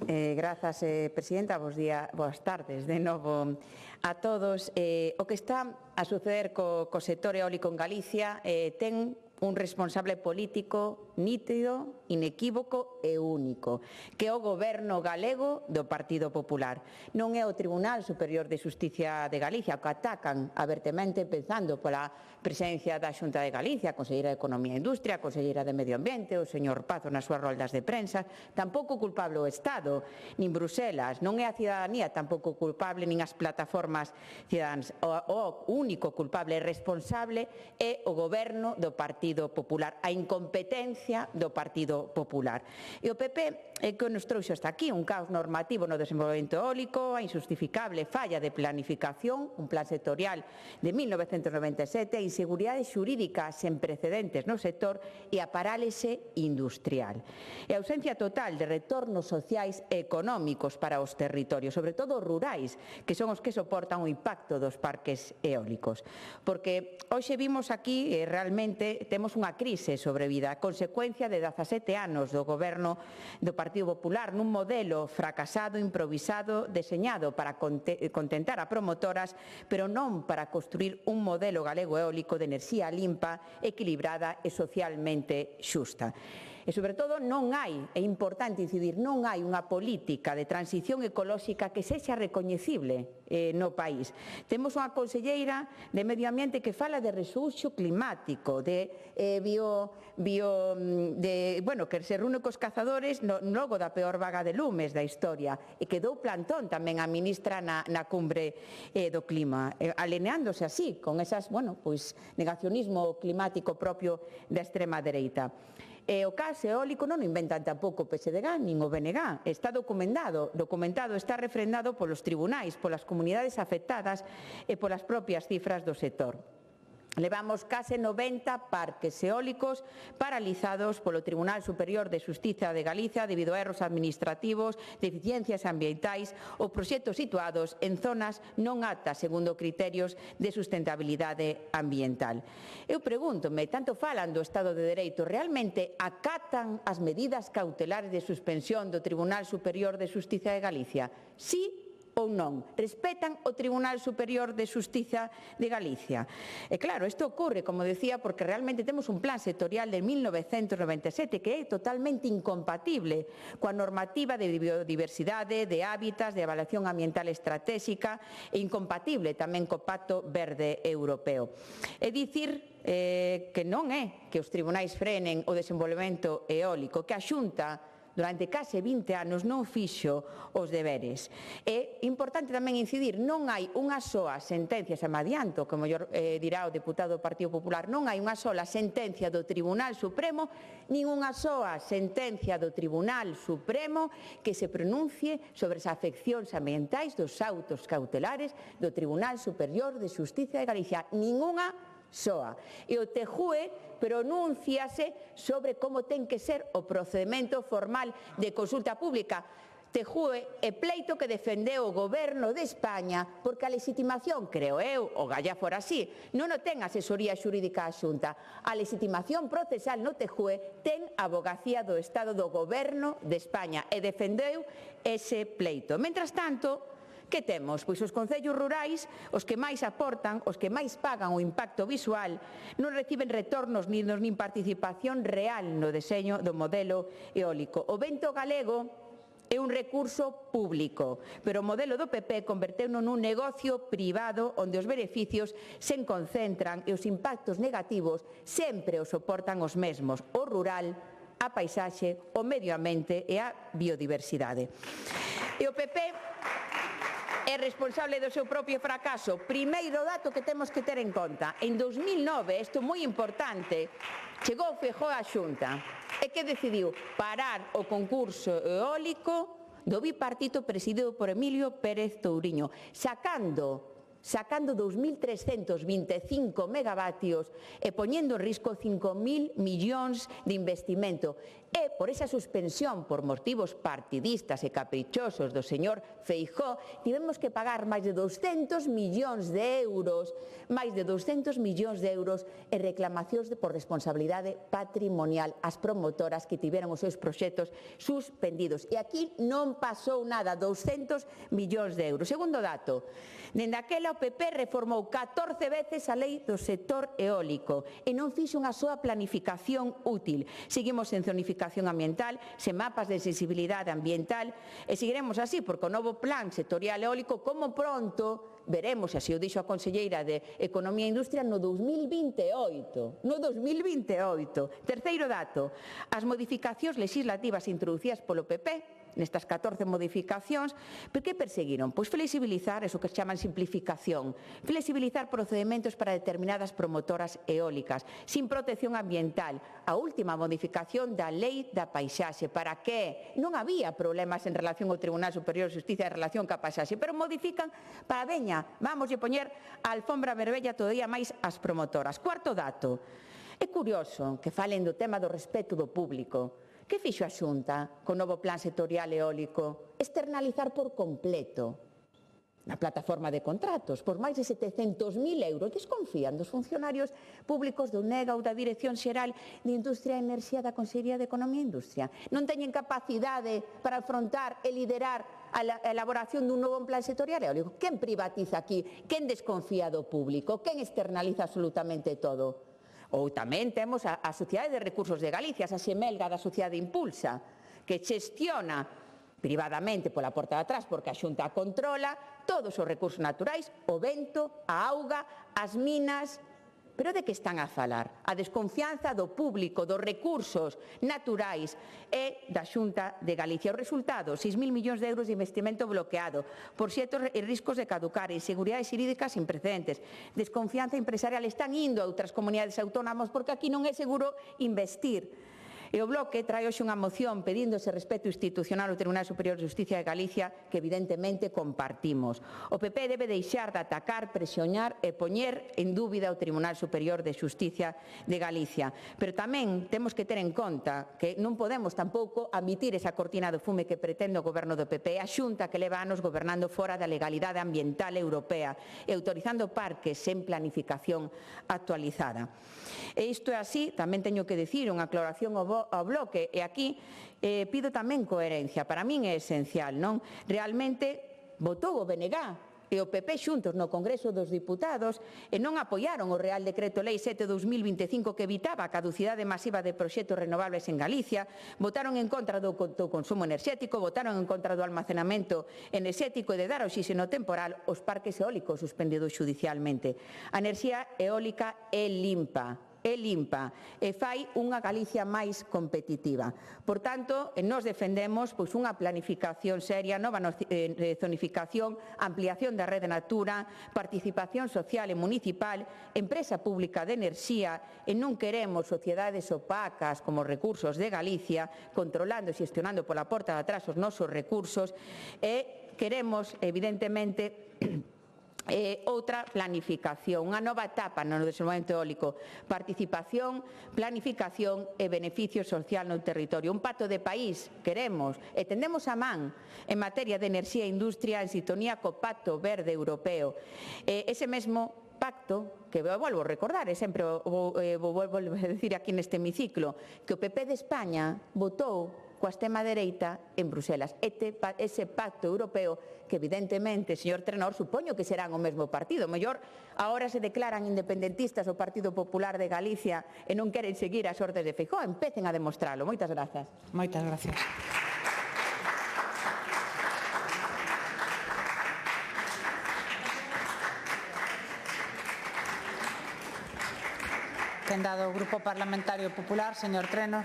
Speaker 12: Grazas, presidenta. Boas tardes de novo a todos. O que está a suceder co sector eólico en Galicia ten un responsable político nítido, inequívoco e único, que é o Goberno galego do Partido Popular. Non é o Tribunal Superior de Xusticia de Galicia, que atacan abertamente pensando pola presencia da Xunta de Galicia, a Conselleira de Economía e Industria, a Conselleira de Medio Ambiente, o señor Pazo nas súas roldas de prensa. Tampouco culpable o Estado, nin Bruselas, non é a cidadanía tampouco culpable, nin as plataformas cidadáns. O único culpable e responsable é o Goberno do Partido Popular, a incompetencia do Partido Popular. E o PP é que nos trouxe hasta aquí un caos normativo no desenvolvemento eólico, a injustificable falla de planificación, un plan sectorial de 1997, a inseguridade xurídica sen precedentes no sector e a parálise industrial. E a ausencia total de retornos sociais e económicos para os territorios, sobre todo os rurais, que son os que soportan o impacto dos parques eólicos. Porque hoxe vimos aquí realmente temos unha crise sobrevida, a consecuencia de 17 anos do goberno do Partido Popular nun modelo fracasado, improvisado, deseñado para contentar a promotoras, pero non para construir un modelo galego eólico de enerxía limpa, equilibrada e socialmente xusta. E, sobre todo, non hai, é importante incidir, non hai unha política de transición ecolóxica que sexa recoñecible no país. Temos unha conselleira de Medio Ambiente que fala de resurxo climático, que se reúne cos cazadores logo da peor vaga de lumes da historia e que dou plantón tamén a ministra na cumbre do clima, alineándose así con esas, negacionismo climático propio da extrema dereita. E o caso eólico non o inventan tampouco o PSDG nin o BNG. Está documentado, está refrendado polos tribunais, polas comunidades afectadas e polas propias cifras do sector. Levamos case 90 parques eólicos paralizados polo Tribunal Superior de Xustiza de Galicia debido a erros administrativos, deficiencias ambientais ou proxectos situados en zonas non aptas segundo criterios de sustentabilidade ambiental. Eu pregúntome, tanto falan do Estado de Dereito, realmente acatan as medidas cautelares de suspensión do Tribunal Superior de Xustiza de Galicia? Sí ou non? Respetan o Tribunal Superior de Xustiza de Galicia? E claro, isto ocorre, como decía, porque realmente temos un plan sectorial de 1997 que é totalmente incompatible coa normativa de biodiversidade, de hábitats, de evaluación ambiental estratégica e incompatible tamén co Pacto Verde Europeo. É dicir que non é que os tribunais frenen o desenvolvemento eólico, que a Xunta durante case 20 anos non fixo os deberes. É importante tamén incidir, non hai unha soa sentencia, se me adianto, como dirá o deputado do Partido Popular, non hai unha sola sentencia do Tribunal Supremo, nin unha soa sentencia do Tribunal Supremo que se pronuncie sobre as afeccións ambientais dos autos cautelares do Tribunal Superior de Xustiza de Galicia. Ninguna soa. E o TJUE pronúnciase sobre como ten que ser o procedemento formal de consulta pública. tejúe e pleito que defendeu o Goberno de España, porque a legitimación, creo eu, o galla fora así, non o ten a asesoría xurídica a Xunta. A legitimación procesal no tejúe ten a Avogacía do Estado do Goberno de España e defendeu ese pleito. Mentras tanto, que temos? Pois os concellos rurais, os que máis aportan, os que máis pagan o impacto visual, non reciben retornos nin participación real no deseño do modelo eólico. O vento galego é un recurso público, pero o modelo do PP converteuno nun negocio privado onde os beneficios se concentran e os impactos negativos sempre os soportan os mesmos, o rural, a paisaxe, o medio ambiente e a biodiversidade. E o PP é responsable do seu propio fracaso. Primeiro dato que temos que ter en conta. En 2009, isto é moi importante, chegou Feijóo á Xunta e que decidiu parar o concurso eólico do bipartito presidido por Emilio Pérez Touriño, sacando 2.325 megavatios e poñendo en risco 5.000 millóns de investimento. E por esa suspensión por motivos partidistas e caprichosos do señor Feijóo, tivemos que pagar máis de 200 millóns de euros en reclamacións por responsabilidade patrimonial ás promotoras que tiveron os seus proxectos suspendidos. E aquí non pasou nada, 200 millóns de euros. Segundo dato, dende aquela o PP reformou 14 veces a lei do sector eólico e non fixo unha soa planificación útil. Seguimos en zonificación ambiental, sen mapas de sensibilidade ambiental e seguiremos así, porque o novo plan sectorial eólico, como pronto veremos, así o dixo a conselleira de Economía e Industria, no 2028. Terceiro dato, as modificacións legislativas introducidas polo PP nestas 14 modificacións, por que perseguiron? Pois flexibilizar, eso que chaman simplificación, flexibilizar procedementos para determinadas promotoras eólicas, sin protección ambiental. A última modificación da Lei da Paisaxe, para que non había problemas en relación ao Tribunal Superior de Xustiza en relación ca paisaxe, pero modifican para veña, vamos a poñer a alfombra vermella todavía máis ás promotoras. Cuarto dato, é curioso que falen do tema do respeto do público. Que fixo a Xunta co novo plan sectorial eólico? Externalizar por completo na plataforma de contratos por máis de 700.000 euros. Desconfían dos funcionarios públicos do UNEGA ou da Dirección Xeral de Industria e Enerxía da Consellería de Economía e Industria. Non teñen capacidade para afrontar e liderar a elaboración dun novo plan sectorial eólico. Quen privatiza aquí? Quen desconfía do público? Quen externaliza absolutamente todo? Ou tamén temos a Sociedade de Recursos de Galicia, esa xemelga da Sociedade Impulsa, que xestiona privadamente pola porta de atrás, porque a Xunta controla todos os recursos naturais, o vento, a auga, as minas. Pero de que están a falar? A desconfianza do público, dos recursos naturais e da Xunta de Galicia. O resultado, 6.000 millóns de euros de investimento bloqueado, por xertos e riscos de caducar, inseguridades xurídicas sin precedentes, desconfianza empresarial. Están indo a outras comunidades autónomas porque aquí non é seguro investir. E o Bloque trae hoxe unha moción pedindo ese respeto institucional ao Tribunal Superior de Xustiza de Galicia que evidentemente compartimos. O PP debe deixar de atacar, presionar e poñer en dúbida o Tribunal Superior de Xustiza de Galicia. Pero tamén temos que ter en conta que non podemos tampouco admitir esa cortina de fume que pretende o Goberno do PP, a Xunta que leva anos gobernando fora da legalidade ambiental europea e autorizando parques sen planificación actualizada. E isto é así, tamén teño que dicir unha aclaración ao Bloque, e aquí pido tamén coherencia. Para min é esencial, non? Realmente votou o BNG e o PP xuntos no Congreso dos Diputados e non apoiaron o Real Decreto Lei 7/2025 que evitaba a caducidade masiva de proxectos renovables en Galicia, votaron en contra do consumo enerxético, votaron en contra do almacenamento enerxético e de dar oxígeno temporal aos parques eólicos suspendidos xudicialmente. A enerxía eólica é limpa e fai unha Galicia máis competitiva. Por tanto, nós defendemos unha planificación seria, nova zonificación, ampliación da rede Natura, participación social e municipal, empresa pública de enerxía, e non queremos sociedades opacas como Recursos de Galicia, controlando e xestionando pola porta de atrás os nosos recursos, e queremos, evidentemente, outra planificación, unha nova etapa no desenvolvemento eólico, participación, planificación e beneficio social no territorio. Un pacto de país queremos e tendemos a man en materia de enerxía e industria en sintonía co Pacto Verde Europeo. Ese mesmo pacto, que volvo a recordar, e sempre vou volver a decir aquí neste hemiciclo, que o PP de España votou coa extrema dereita en Bruselas. Ese pacto europeo que evidentemente, señor Trenor, supoño que serán o mesmo partido. Mellor, agora se declaran independentistas o Partido Popular de Galicia e non queren seguir as ordes de Feijóo. Empecen a demostralo. Moitas grazas.
Speaker 9: Moitas gracias. Ten dado o Grupo Parlamentario Popular, señor Trenor.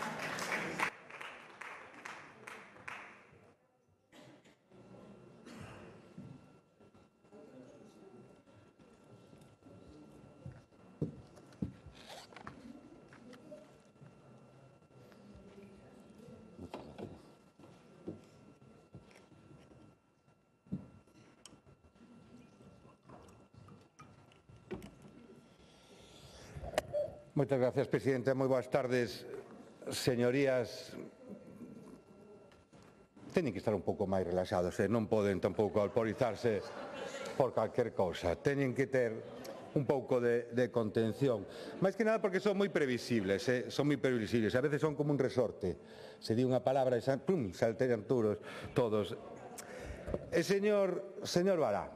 Speaker 13: Moitas gracias, presidenta. Moi boas tardes, señorías. Teñen que estar un pouco máis relaxados, non poden tampouco alporizarse por calquer cousa. Teñen que ter un pouco de contención. Máis que nada porque son moi previsibles, son moi previsibles. A veces son como un resorte. Se di unha palabra e saltean todos. E señor Bará,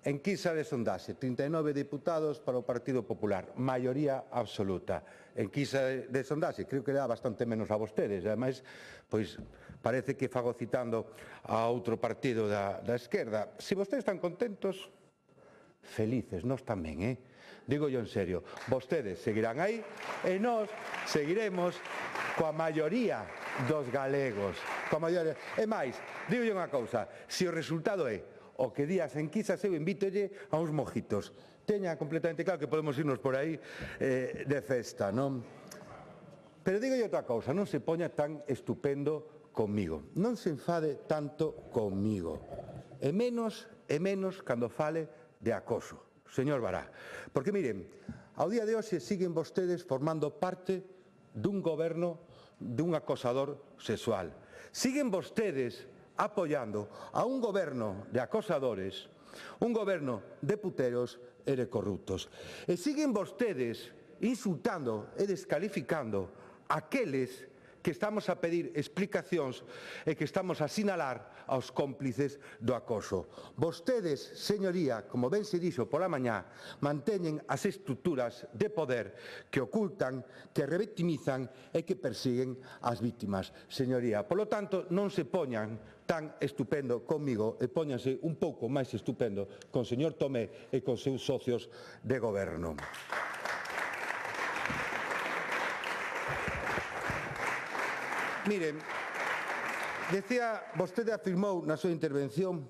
Speaker 13: enquisa de sondaxe, 39 diputados para o Partido Popular, maioría absoluta. Enquisa de sondaxe, creo que dá bastante menos a vostedes, ademais, pois parece que fagocitando a outro partido da esquerda. Se vostedes están contentos, felices, nós tamén, Digo yo en serio, vostedes seguirán aí e nós seguiremos coa maioría dos galegos. E máis, digo yo unha cousa, se o resultado é o que di as enquisas, eu invítolle a uns mojitos. Teña completamente claro que podemos irnos por aí de festa, non? Pero digo outra cousa, non se poña tan estupendo comigo. Non se enfade tanto comigo. E menos cando fale de acoso, señor Bará. Porque, miren, ao día de hoxe siguen vostedes formando parte dun goberno dun acosador sexual. Siguen vostedes apoiando a un goberno de acosadores, un goberno de puteros e de corruptos. E siguen vostedes insultando e descalificando aqueles que estamos a pedir explicacións e que estamos a sinalar aos cómplices do acoso. Vostedes, señoría, como ben se dixo pola mañá, manteñen as estruturas de poder que ocultan, que revictimizan e que persiguen as vítimas. Señoría, polo tanto, non se poñan tan estupendo comigo e póñanse un pouco máis estupendo con o señor Tomé e con seus socios de goberno. Miren, vostede afirmou na súa intervención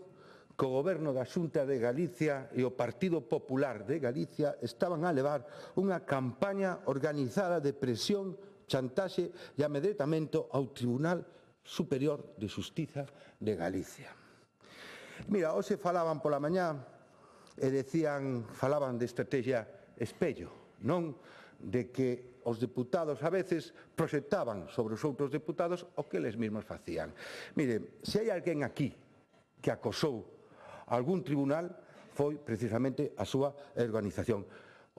Speaker 13: que o goberno da Xunta de Galicia e o Partido Popular de Galicia estaban a levar unha campaña organizada de presión, chantaxe e amedretamento ao Tribunal Superior de Xustiza de Galicia. Mira, hoxe falaban pola mañá e falaban de estrategia espello, non de que os deputados a veces proxectaban sobre os outros deputados o que eles mesmos facían. Mire, se hai alguén aquí que acosou algún tribunal foi precisamente a súa organización.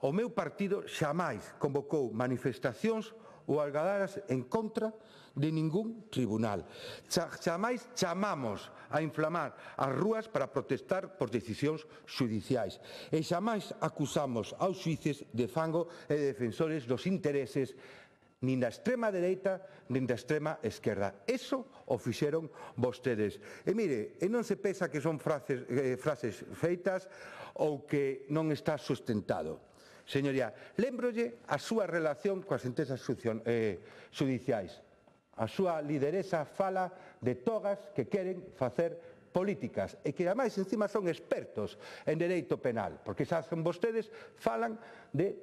Speaker 13: O meu partido xamais convocou manifestacións ou algadaras en contra de ningún tribunal. Xamais chamamos a inflamar as rúas para protestar por decisións xudiciais. E xamais acusamos aos xuíces de fango e de defensores dos intereses nin da extrema dereita nin da extrema esquerda. Eso o fixeron vostedes. E mire, e non se pensa que son frases feitas ou que non está sustentado. Señoría, lémbrolle a súa relación coas sentenzas xudiciais. A súa lideresa fala de togas que queren facer políticas e que ademais encima son expertos en dereito penal, porque xa son vostedes falan de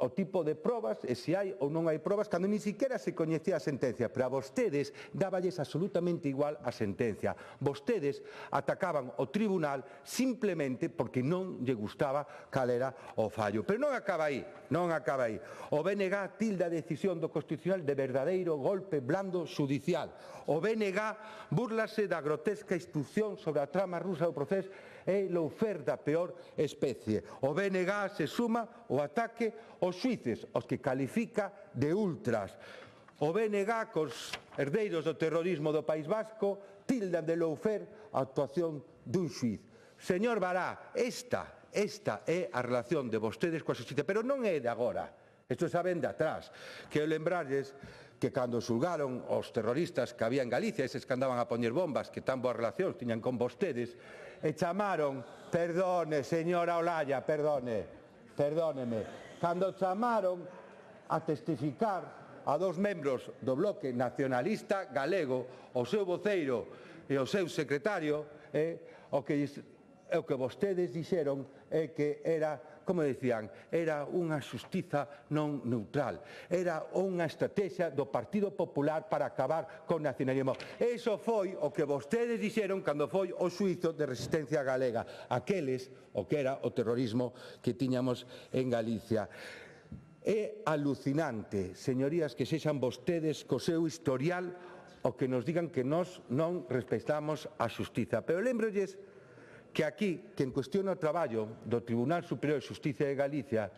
Speaker 13: o tipo de probas e se hai ou non hai probas cando ni siquiera se coñecía a sentencia, pero a vostedes dáballes absolutamente igual a sentencia. Vostedes atacaban o tribunal simplemente porque non lle gustaba cal era o fallo. Pero non acaba aí, non acaba aí. O BNG tilda a decisión do Constitucional de verdadeiro golpe blando xudicial. O BNG burlase da grotesca instrucción sobre a trama rusa do proceso e lawfare da peor especie. O BNG se suma ao ataque aos xuíces, os que califica de ultras. O BNG, cos herdeiros do terrorismo do País Vasco, tildan de lawfare a actuación dun xuíz. Señor Bará, esta é a relación de vostedes coa xustiza, pero non é de agora. Isto xa ven de atrás. Que lembrarles que cando xulgaron os terroristas que había en Galicia, eses que andaban a poñer bombas, que tan boas relacións tiñan con vostedes, e chamaron, perdone, señora Olalla, perdóneme, cando chamaron a testificar a dos membros do Bloque Nacionalista Galego, o seu voceiro e o seu secretario, o que vostedes dixeron é que era, como decían, era unha xustiza non neutral, era unha estrategia do Partido Popular para acabar con o nacionalismo. Eso foi o que vostedes dixeron cando foi o xuízo de resistencia galega, aqueles, o que era o terrorismo que tiñamos en Galicia. É alucinante, señorías, que sexan vostedes co seu historial o que nos digan que nós non respetamos a xustiza. Pero lembrolles que aquí, quen cuestiona o traballo do Tribunal Superior de Xustiza de Galicia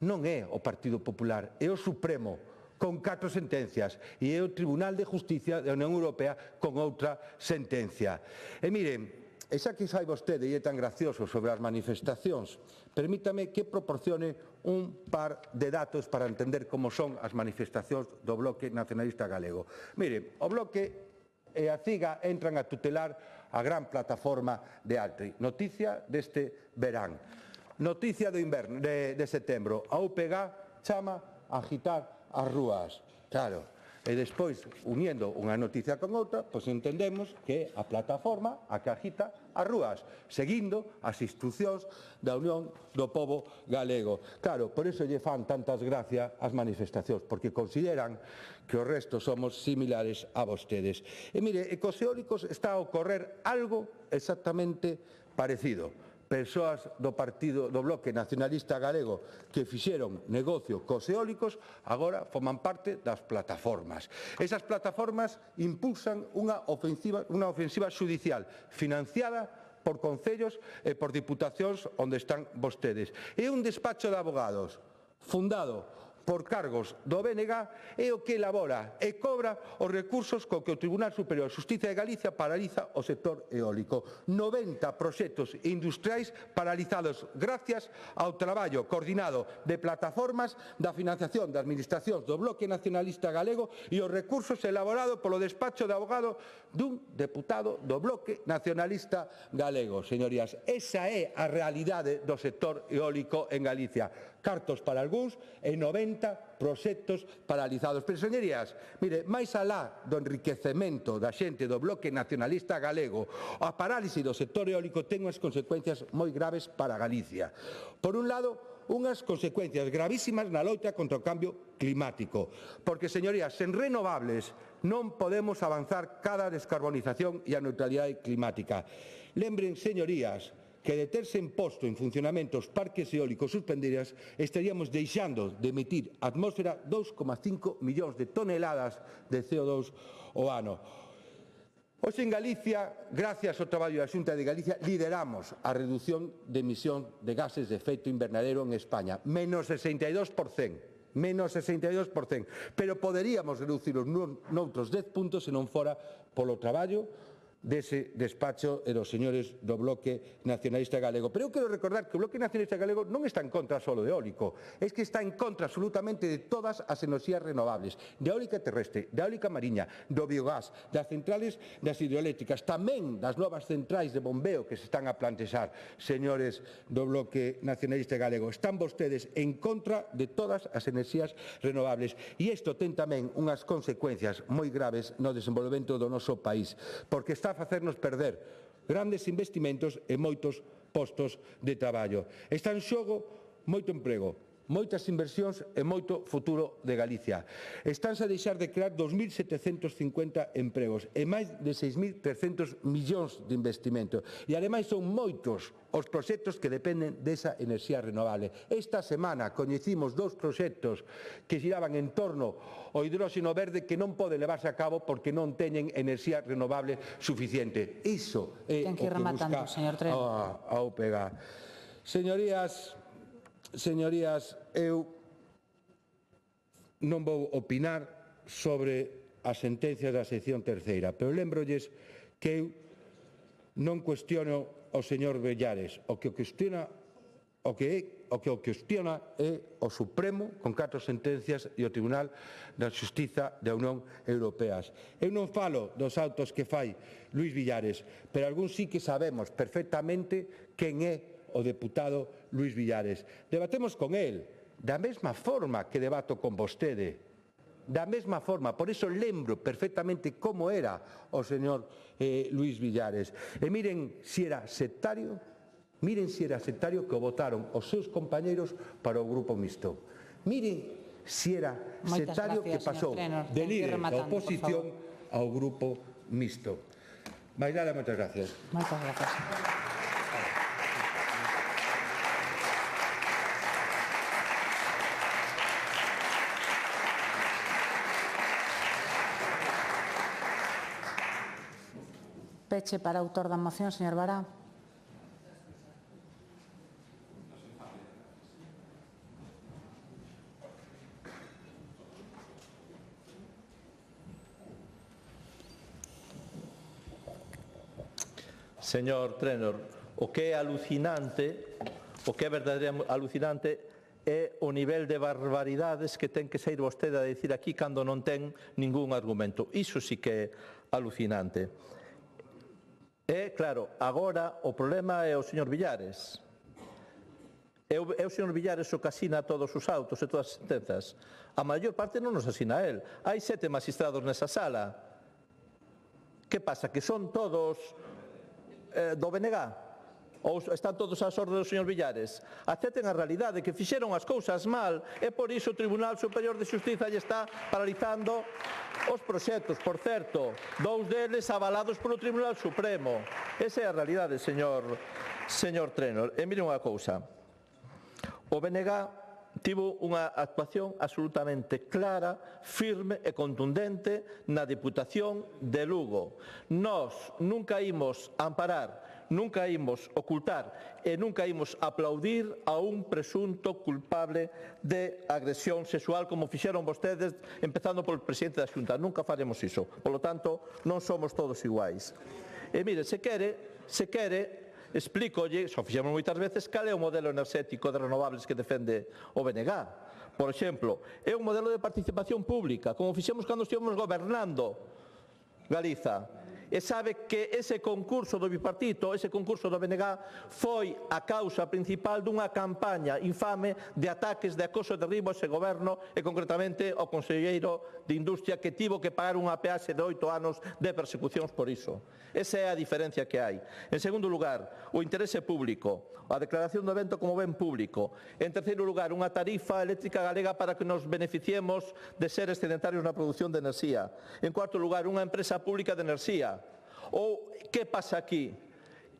Speaker 13: non é o Partido Popular, é o Supremo, con 4 sentencias, e é o Tribunal de Justicia da Unión Europea con outra sentencia. E miren, xa que sai vostede e é tan gracioso sobre as manifestacións, permítame que proporcione un par de datos para entender como son as manifestacións do Bloque Nacionalista Galego. Mire, o Bloque e a CIGA entran a tutelar a gran plataforma de Altri. Noticia deste verán. Noticia do inverno, de setembro. A UPG chama a agitar as rúas. Claro. E despois, uniendo unha noticia con outra, pois entendemos que a plataforma a que agita as rúas, seguindo as instruccións da Unión do Pobo Galego. Claro, por iso lle fan tantas gracias as manifestacións, porque consideran que o resto somos similares a vostedes. E mire, e cos eólicos está a ocorrer algo exactamente parecido. Persoas do partido do Bloque Nacionalista Galego que fixeron negocio cos eólicos agora forman parte das plataformas. Esas plataformas impulsan unha ofensiva xudicial financiada por concellos e por diputacións onde están vostedes. É un despacho de abogados fundado por cargos do BNG é o que elabora e cobra os recursos co que o Tribunal Superior de Xustiza de Galicia paraliza o sector eólico. 90 proxectos industriais paralizados gracias ao traballo coordinado de plataformas da financiación da Administracións do Bloque Nacionalista Galego e os recursos elaborados polo despacho de abogado dun deputado do Bloque Nacionalista Galego. Señorías, esa é a realidade do sector eólico en Galicia. Cartos para algúns e 90 proxectos paralizados. Pero, señorías, mire, máis alá do enriquecemento da xente do Bloque Nacionalista Galego, a parálise do sector eólico ten unhas consecuencias moi graves para Galicia. Por un lado, unhas consecuencias gravísimas na loita contra o cambio climático. Porque, señorías, sen renovables non podemos avanzar cara a descarbonización e a neutralidade climática. Lembren, señorías, que de terse imposto en funcionamento os parques eólicos suspendidas estaríamos deixando de emitir á atmósfera 2,5 millóns de toneladas de CO2 ao ano. Hoxe en Galicia, gracias ao traballo da Xunta de Galicia, lideramos a reducción de emisión de gases de efecto invernadero en España, menos 62%. Menos 62%, pero poderíamos reducirlos noutros 10 puntos se non fora polo traballo dese despacho e dos señores do Bloque Nacionalista Galego. Pero eu quero recordar que o Bloque Nacionalista Galego non está en contra só do eólico, é que está en contra absolutamente de todas as enerxías renovables, de eólica terrestre, de eólica mariña, do biogás, das centrales das hidroeléctricas, tamén das novas centrais de bombeo que se están a plantexar, señores do Bloque Nacionalista Galego. Están vostedes en contra de todas as enerxías renovables e isto ten tamén unhas consecuencias moi graves no desenvolvemento do noso país, porque está a facernos perder grandes investimentos e moitos postos de traballo. Está en xogo moito emprego, moitas inversións e moito futuro de Galicia. Estánse a deixar de crear 2.750 empregos e máis de 6.300 millóns de investimento. E ademais son moitos os proxectos que dependen desa enerxía renovable. Esta semana coñecimos 2 proxectos que xiraban en torno ao hidróxeno verde que non poden levarse a cabo porque non teñen enerxía renovable suficiente. Iso é o que busca a UPG. Señorías, eu non vou opinar sobre as sentencias da sección terceira, pero lembrolles que eu non cuestiono ao señor Villares. O que cuestiona é o Supremo con 4 sentencias e o Tribunal da Xustiza da Unión Europea. Eu non falo dos autos que fai Luís Villares, pero algúns sí que sabemos perfectamente quen é o deputado Luís Villares. Debatemos con el da mesma forma que debato con vostede. Da mesma forma, por iso lembro perfectamente como era o señor Luís Villares. E miren se era sectario, que o votaron os seus compañeiros para o grupo mixto. Miren se era sectario que pasou de líder da oposición ao grupo mixto. Máis nada, moitas gracias.
Speaker 9: Moitas gracias. Peche para o autor da moción, señor Bará.
Speaker 11: Señor Trenor, o que é alucinante, o que é verdadeiramente alucinante é o nivel de barbaridades que ten que sair vostede a dicir aquí cando non ten ningún argumento. Iso sí que é alucinante. E, claro, agora o problema é o señor Villares. É o señor Villares o que asina todos os autos e todas as sentenzas. A maior parte non nos asina el. Hai 7 magistrados nesa sala. Que pasa? Que son todos do BNG? Ou están todos ás ordes do señor Villares? Acepten a realidade que fixeron as cousas mal e por iso o Tribunal Superior de Xustiza lle está paralizando os proxectos, por certo, 2 deles avalados polo Tribunal Supremo. Esa é a realidade, señor Trenor. E mire unha cousa, o BNG tivo unha actuación absolutamente clara, firme e contundente na Deputación de Lugo. Nós nunca imos amparar, nunca imos ocultar e nunca imos aplaudir a un presunto culpable de agresión sexual como fixeron vostedes, empezando polo presidente da Xunta. Nunca faremos iso. Polo tanto, non somos todos iguais. E mire, se quere, explícolle, xo fixemos moitas veces, cal é o modelo enerxético de renovables que defende o BNG. Por exemplo, é un modelo de participación pública, como fixemos cando estivemos gobernando Galiza. E sabe que ese concurso do bipartito, ese concurso do BNG, foi a causa principal dunha campaña infame de ataques de acoso e derribo a ese goberno e concretamente ao conselleiro de Industria que tivo que pagar unha peaxe de 8 anos de persecucións por iso. Esa é a diferencia que hai. En segundo lugar, o interese público, a declaración do evento como ben público. En terceiro lugar, unha tarifa eléctrica galega para que nos beneficiemos de ser excedentarios na produción de enerxía. En cuarto lugar, unha empresa pública de enerxía. Ou, que pasa aquí?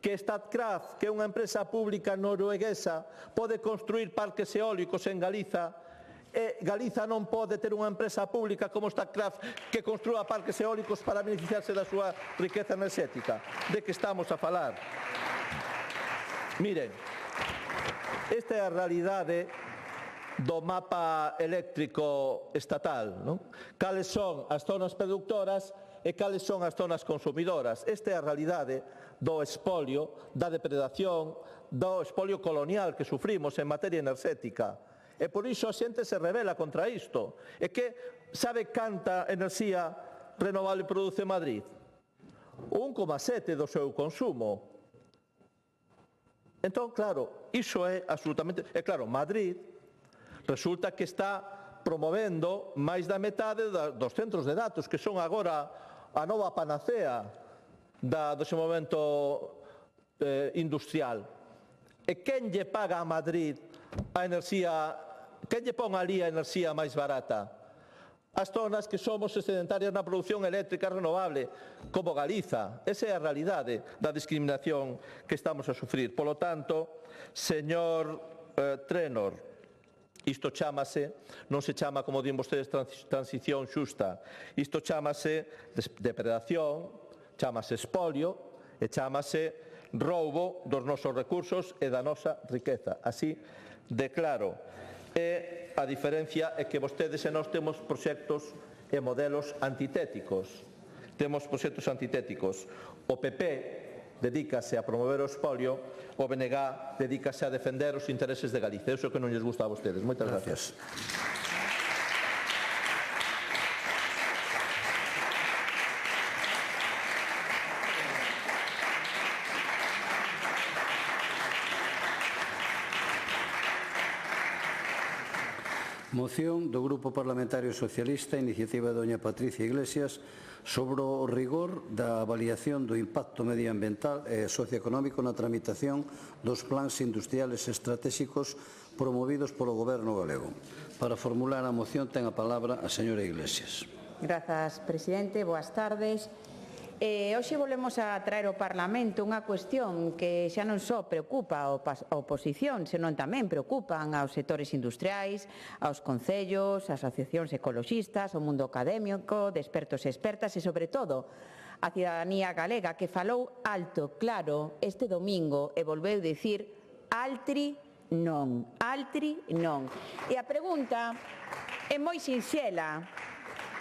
Speaker 11: Que Statkraft, que é unha empresa pública norueguesa, pode construir parques eólicos en Galiza e Galiza non pode ter unha empresa pública como Statkraft que construa parques eólicos para beneficiarse da súa riqueza enerxética. De que estamos a falar? Miren, esta é a realidade do mapa eléctrico estatal, non? Cales son as zonas productoras e cales son as zonas consumidoras. Esta é a realidade do expolio, da depredación, do expolio colonial que sufrimos en materia enerxética. E por iso a xente se rebela contra isto. E que sabe canta enerxía renovable produce Madrid? 1,7 do seu consumo. Entón, claro, iso é absolutamente... E claro, Madrid resulta que está promovendo máis da metade dos centros de datos, que son agora a nova panacea do desenvolvemento industrial. E quen lle paga a Madrid a enerxía quen lle pon ali a enerxía máis barata? As zonas que somos excedentarias na produción eléctrica renovable, como Galiza. Esa é a realidade da discriminación que estamos a sufrir. Polo tanto, señor Trenor, isto chámase, non se chama, como din vostedes, transición xusta. Isto chámase depredación, chámase espolio e chámase roubo dos nosos recursos e da nosa riqueza. Así de claro. E a diferencia é que vostedes e nós temos proxectos e modelos antitéticos. Temos proxectos antitéticos. O PP dedícase a promover o espolio, o BNG dedícase a defender os intereses de Galicia. Eso que non lles gusta a vostedes. Moitas gracias.
Speaker 1: Moción do Grupo Parlamentario Socialista, iniciativa de doña Patricia Iglesias, sobre o rigor da avaliación do impacto medioambiental e socioeconómico na tramitación dos plans industriales estratégicos promovidos polo Goberno galego. Para formular a moción ten a palabra a señora Iglesias.
Speaker 12: Grazas, presidente. Boas tardes. Hoxe volvemos a traer ao Parlamento unha cuestión que xa non só preocupa a oposición, senón tamén preocupan aos sectores industriais, aos concellos, as asociacións ecoloxistas, o mundo académico, de expertos e expertas e, sobre todo, a cidadanía galega que falou alto, claro, este domingo e volveu dicir altri non, altri non. E a pregunta é moi sinxela.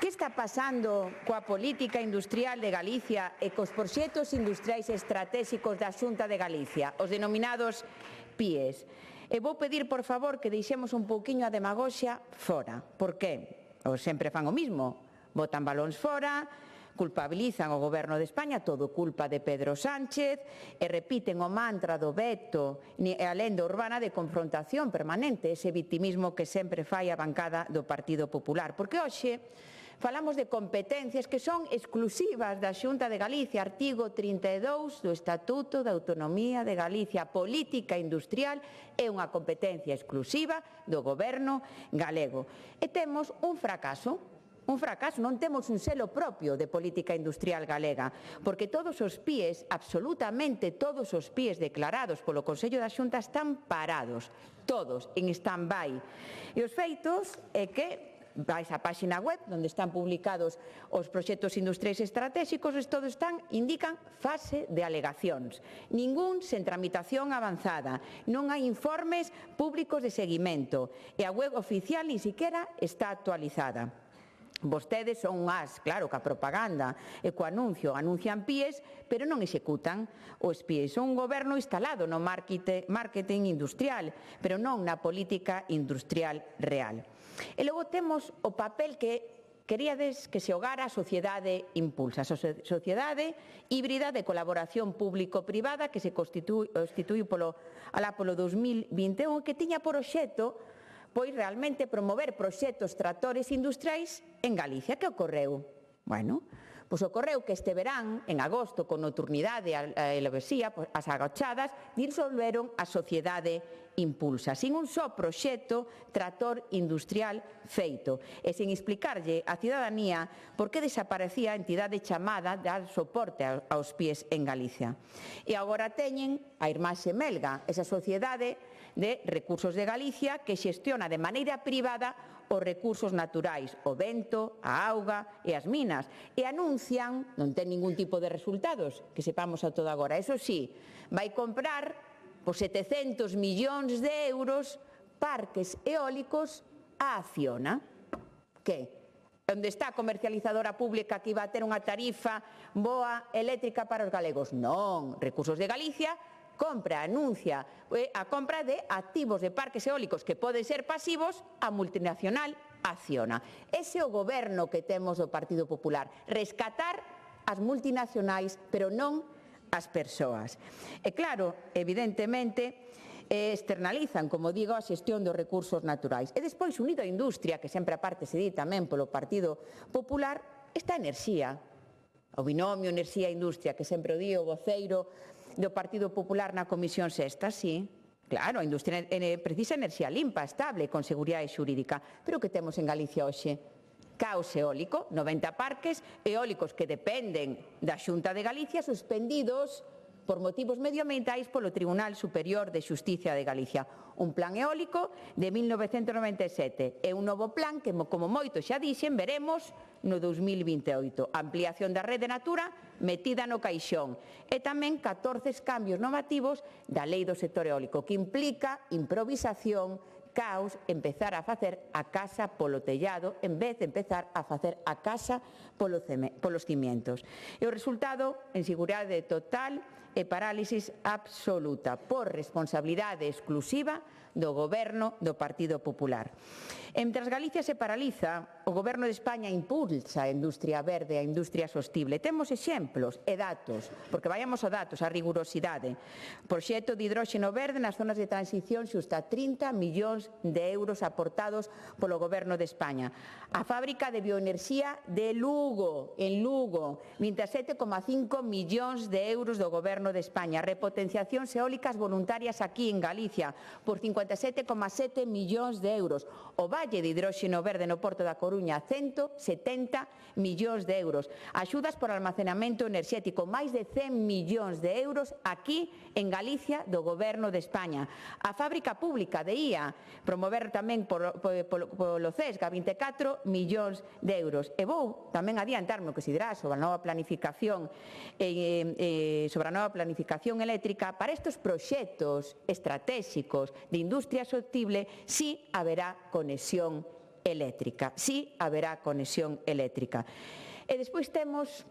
Speaker 12: Que está pasando coa política industrial de Galicia e cos proxectos industriais estratégicos da Xunta de Galicia, os denominados PIEs? E vou pedir, por favor, que deixemos un pouquiño a demagoxia fora. Por que? Os sempre fan o mismo. Botan balóns fora, culpabilizan o Goberno de España, todo culpa de Pedro Sánchez, e repiten o mantra do veto e a lenda urbana de confrontación permanente, ese victimismo que sempre fai a bancada do Partido Popular. Porque hoxe falamos de competencias que son exclusivas da Xunta de Galicia, artigo 32 do Estatuto da Autonomía de Galicia. A política industrial é unha competencia exclusiva do Goberno galego. E temos un fracaso, non temos un selo propio de política industrial galega, porque todos os PIEs, absolutamente todos os PIEs declarados polo Consello da Xunta están parados, todos en stand-by. E os feitos é que vais á páxina web onde están publicados os proxectos industriais estratégicos e todos indican fase de alegacións. Ningún sen tramitación avanzada, non hai informes públicos de seguimento e a web oficial ni siquiera está actualizada. Vostedes son as, claro, que a propaganda e co anuncio anuncian PIEs, pero non executan os PIEs. Son un goberno instalado no marketing industrial, pero non na política industrial real. E logo temos o papel que queríades que se hogara a sociedade Impulsa, a sociedade híbrida de colaboración público-privada que se constituíu alá polo 2021 que tiña por obxecto pois realmente promover proxectos tractores industriais en Galicia. Que ocorreu? Bueno, pois ocorreu que este verán, en agosto, con nocturnidade e alevosía, as agochadas, disolveron a sociedade Impulsa, sin un só proxecto tractor industrial feito, e sen explicarlle á cidadanía por que desaparecía a entidade chamada de dar soporte aos PIEs en Galicia. E agora teñen a Irmás Melga, esa sociedade de Recursos de Galicia que xestiona de maneira privada os recursos naturais, o vento, a auga e as minas, e anuncian, non ten ningún tipo de resultados, que sepamos a todo agora. Eso sí, vai comprar por 700 millóns de euros parques eólicos a Acciona. Que? Onde está a comercializadora pública que iba a ter unha tarifa boa eléctrica para os galegos? Non, Recursos de Galicia anuncia a compra de activos de parques eólicos que poden ser pasivos a multinacional Acciona. Ese é o goberno que temos do Partido Popular, rescatar as multinacionais, pero non as persoas. E claro, evidentemente, externalizan, como digo, a xestión dos recursos naturais. E despois, unido á industria, que sempre aparte se di tamén polo Partido Popular, esta enerxía, o binomio enerxía-industria, que sempre o di o voceiro do Partido Popular na Comisión Sexta, sí. Claro, a industria precisa enerxía limpa, estable, con seguridade xurídica. Pero que temos en Galicia hoxe? Caos eólico, 90 parques eólicos que dependen da Xunta de Galicia suspendidos por motivos medioambientais polo Tribunal Superior de Xustiza de Galicia. Un plan eólico de 1997 e un novo plan que, como moito xa dixen, veremos no 2028. Ampliación da rede Natura metida no caixón e tamén 14 cambios normativos da Lei do sector eólico que implica improvisación, caos, empezar a facer a casa polo tellado en vez de empezar a facer a casa polos cimientos. E o resultado, en seguridade total e parálisis absoluta por responsabilidade exclusiva do Goberno do Partido Popular. E mentras Galicia se paraliza, o Goberno de España impulsa a industria verde, a industria sostible. Temos exemplos e datos, porque vayamos a datos, a rigurosidade. Proxecto de hidróxeno verde nas zonas de transición xusta 30 millóns de euros aportados polo Goberno de España. A fábrica de bioenerxía de Lugo, en Lugo, 27,5 millóns de euros do Goberno de España. Repotenciacións eólicas voluntarias aquí en Galicia por 57,7 millóns de euros. O Valle de hidróxeno verde no Porto da Coruña, 170 millóns de euros. Axudas por almacenamento enerxético, máis de 100 millóns de euros aquí en Galicia do Goberno de España. A fábrica pública de IA, promover tamén polo CESGA, 24 millóns de euros. E vou tamén adiantarme o que se dirá sobre a nova planificación eléctrica. Para estes proxectos estratégicos de industria sostible, sí haberá conexión eléctrica. Sí haberá conexión eléctrica. E despois temos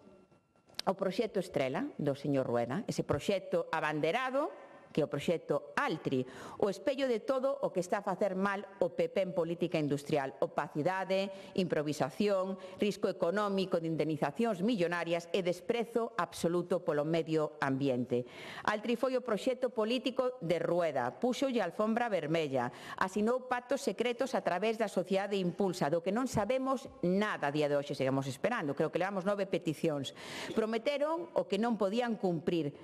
Speaker 12: o proxecto Estrela do señor Rueda, ese proxecto abanderado que é o proxecto Altri, o espello de todo o que está a facer mal o PP en política industrial. Opacidade, improvisación, risco económico de indemnizacións millonarias e desprezo absoluto polo medio ambiente. Altri foi o proxecto político de Rueda, púxolle a alfombra vermella, asinou pactos secretos a través da Sociedade Impulsa, do que non sabemos nada a día de hoxe, seguimos esperando, creo que levamos 9 peticións. Prometeron o que non podían cumprir.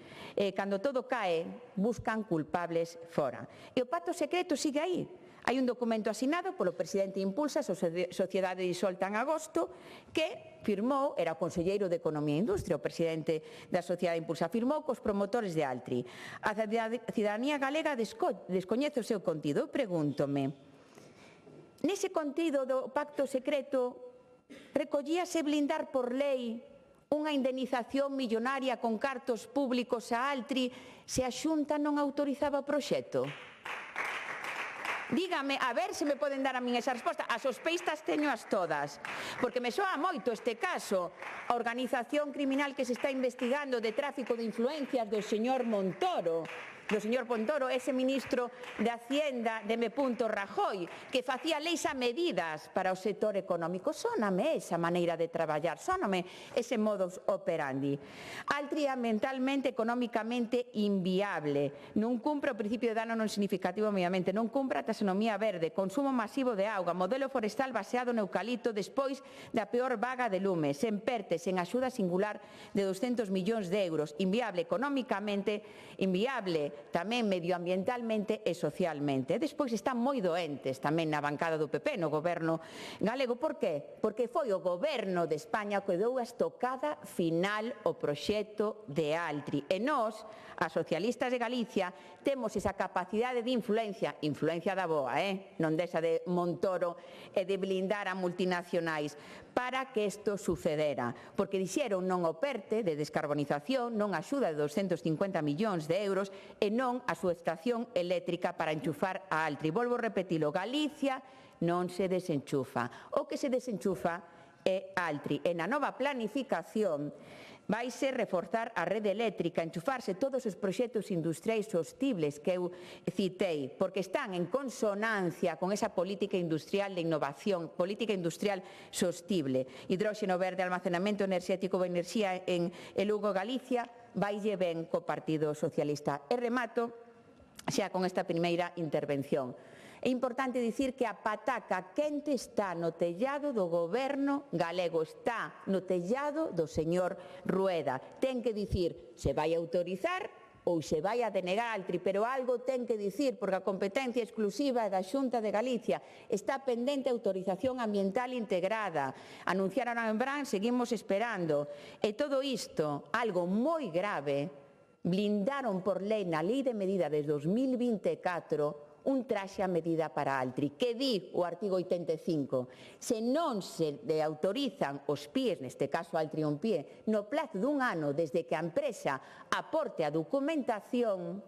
Speaker 12: Cando todo cae, buscan culpables fora. E o pacto secreto sigue aí. Hai un documento asinado polo presidente Impulsa, sociedade disolta en agosto, que firmou, era o conselleiro de Economía e Industria, o presidente da sociedade Impulsa, firmou cos promotores de Altri. A cidadanía galega descoñece o seu contido. Eu pregúntome, nese contido do pacto secreto, recollíase blindar por lei unha indemnización millonaria con cartos públicos a Altri se a Xunta non autorizaba o proxecto? Dígame, a ver se me poden dar a min esa resposta. As sospeitas teñoas todas, porque me soa moito este caso, a organización criminal que se está investigando de tráfico de influencias do señor Montoro, ese ministro de Hacienda de M. Rajoy, que facía leis a medidas para o sector económico. Sóname esa maneira de traballar, sóname ese modus operandi. Altri é ambientalmente, económicamente inviable, non cumpre o principio de dano non significativo obviamente, non cumpre a taxonomía verde, consumo masivo de auga, modelo forestal baseado no eucalipto despois da peor vaga de lume, sen PERTE, sen axuda singular de 200 millóns de euros, inviable económicamente, inviable tamén medioambientalmente e socialmente. Despois están moi doentes tamén na bancada do PP, no goberno galego. Por qué? Porque foi o goberno de España que deu a estocada final ao proxecto de Altri. E nós, as socialistas de Galicia, temos esa capacidade de influencia da boa, non desa de Montoro e de blindar a multinacionais, para que isto sucedera. Porque dixeron non o PERTE de descarbonización, non a axuda de 250 millóns de euros e non a súa estación eléctrica para enchufar a Altri. Volvo a repetilo, Galicia non se desenchufa. O que se desenchufa é Altri. E na nova planificación vaise reforzar a rede eléctrica, enchufarse todos os proxectos industriais sostibles que eu citei, porque están en consonancia con esa política industrial de innovación, política industrial sostible. Hidróxeno verde, almacenamento enerxético de enerxía en Lugo, Galicia, vaille ben co Partido Socialista. E remato xa con esta primeira intervención. É importante dicir que a pataca quente está no tellado do goberno galego, está no tellado do señor Rueda. Ten que dicir se vai autorizar ou se vai a denegar Altri, pero algo ten que dicir, porque a competencia exclusiva é da Xunta de Galicia. Está pendente a autorización ambiental integrada. Anunciaron en Bran, seguimos esperando. E todo isto, algo moi grave, blindaron por lei na Lei de Medida de 2024 un traxe a medida para Altri, que di o artigo 85. Se non se autorizan os PIEs, neste caso Altri un PIE, no plazo dun ano desde que a empresa aporte a documentación,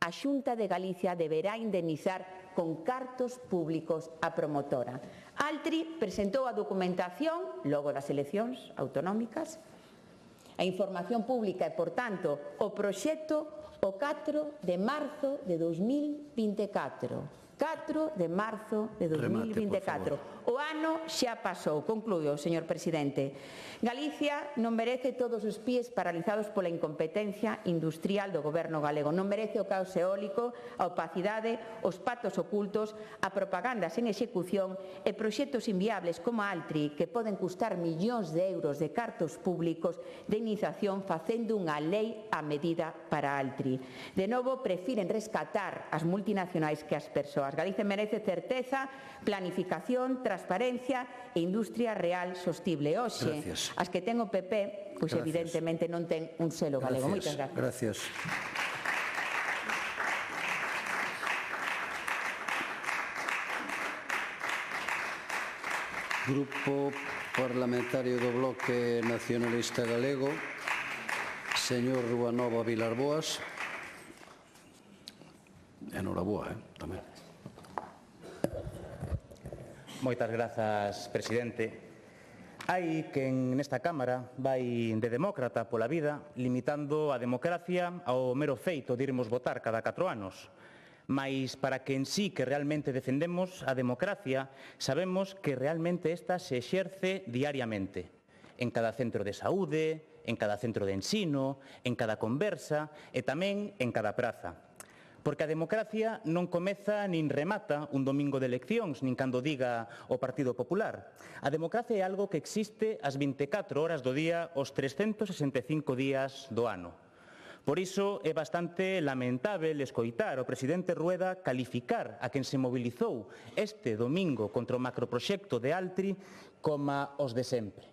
Speaker 12: a Xunta de Galicia deberá indemnizar con cartos públicos a promotora. Altri presentou a documentación logo das eleccións autonómicas, a información pública e, por tanto, o proxecto o 4 de marzo de 2024. 4 de marzo de 2024. O ano xa pasou. Concluo, señor presidente. Galicia non merece todos os PIEs paralizados pola incompetencia industrial do goberno galego. Non merece o caos eólico, a opacidade, os pactos ocultos, a propaganda sen execución e proxectos inviables como Altri que poden custar millóns de euros de cartos públicos de iniciación facendo unha lei a medida para Altri. De novo, prefiren rescatar as multinacionais que as persoas. Galicia merece certeza, planificación, transparencia e industria real sostible. Hoxe, as que ten o PP, pois evidentemente non ten un selo galego. Moitas gracias.
Speaker 1: Grupo Parlamentario do Bloque Nacionalista Galego, señor Ruanova Vilarboas. Enhoraboa, tamén.
Speaker 14: Moitas grazas, presidente. Hai quen nesta Cámara vai de demócrata pola vida, limitando a democracia ao mero feito de irmos votar cada 4 anos. Mais para que en sí que realmente defendemos a democracia, sabemos que realmente esta se exerce diariamente. En cada centro de saúde, en cada centro de ensino, en cada conversa e tamén en cada praza. Porque a democracia non comeza nin remata un domingo de eleccións, nin cando diga o Partido Popular. A democracia é algo que existe as 24 horas do día, os 365 días do ano. Por iso é bastante lamentável escoitar o presidente Rueda calificar a quen se mobilizou este domingo contra o macroproxecto de Altri como os de sempre.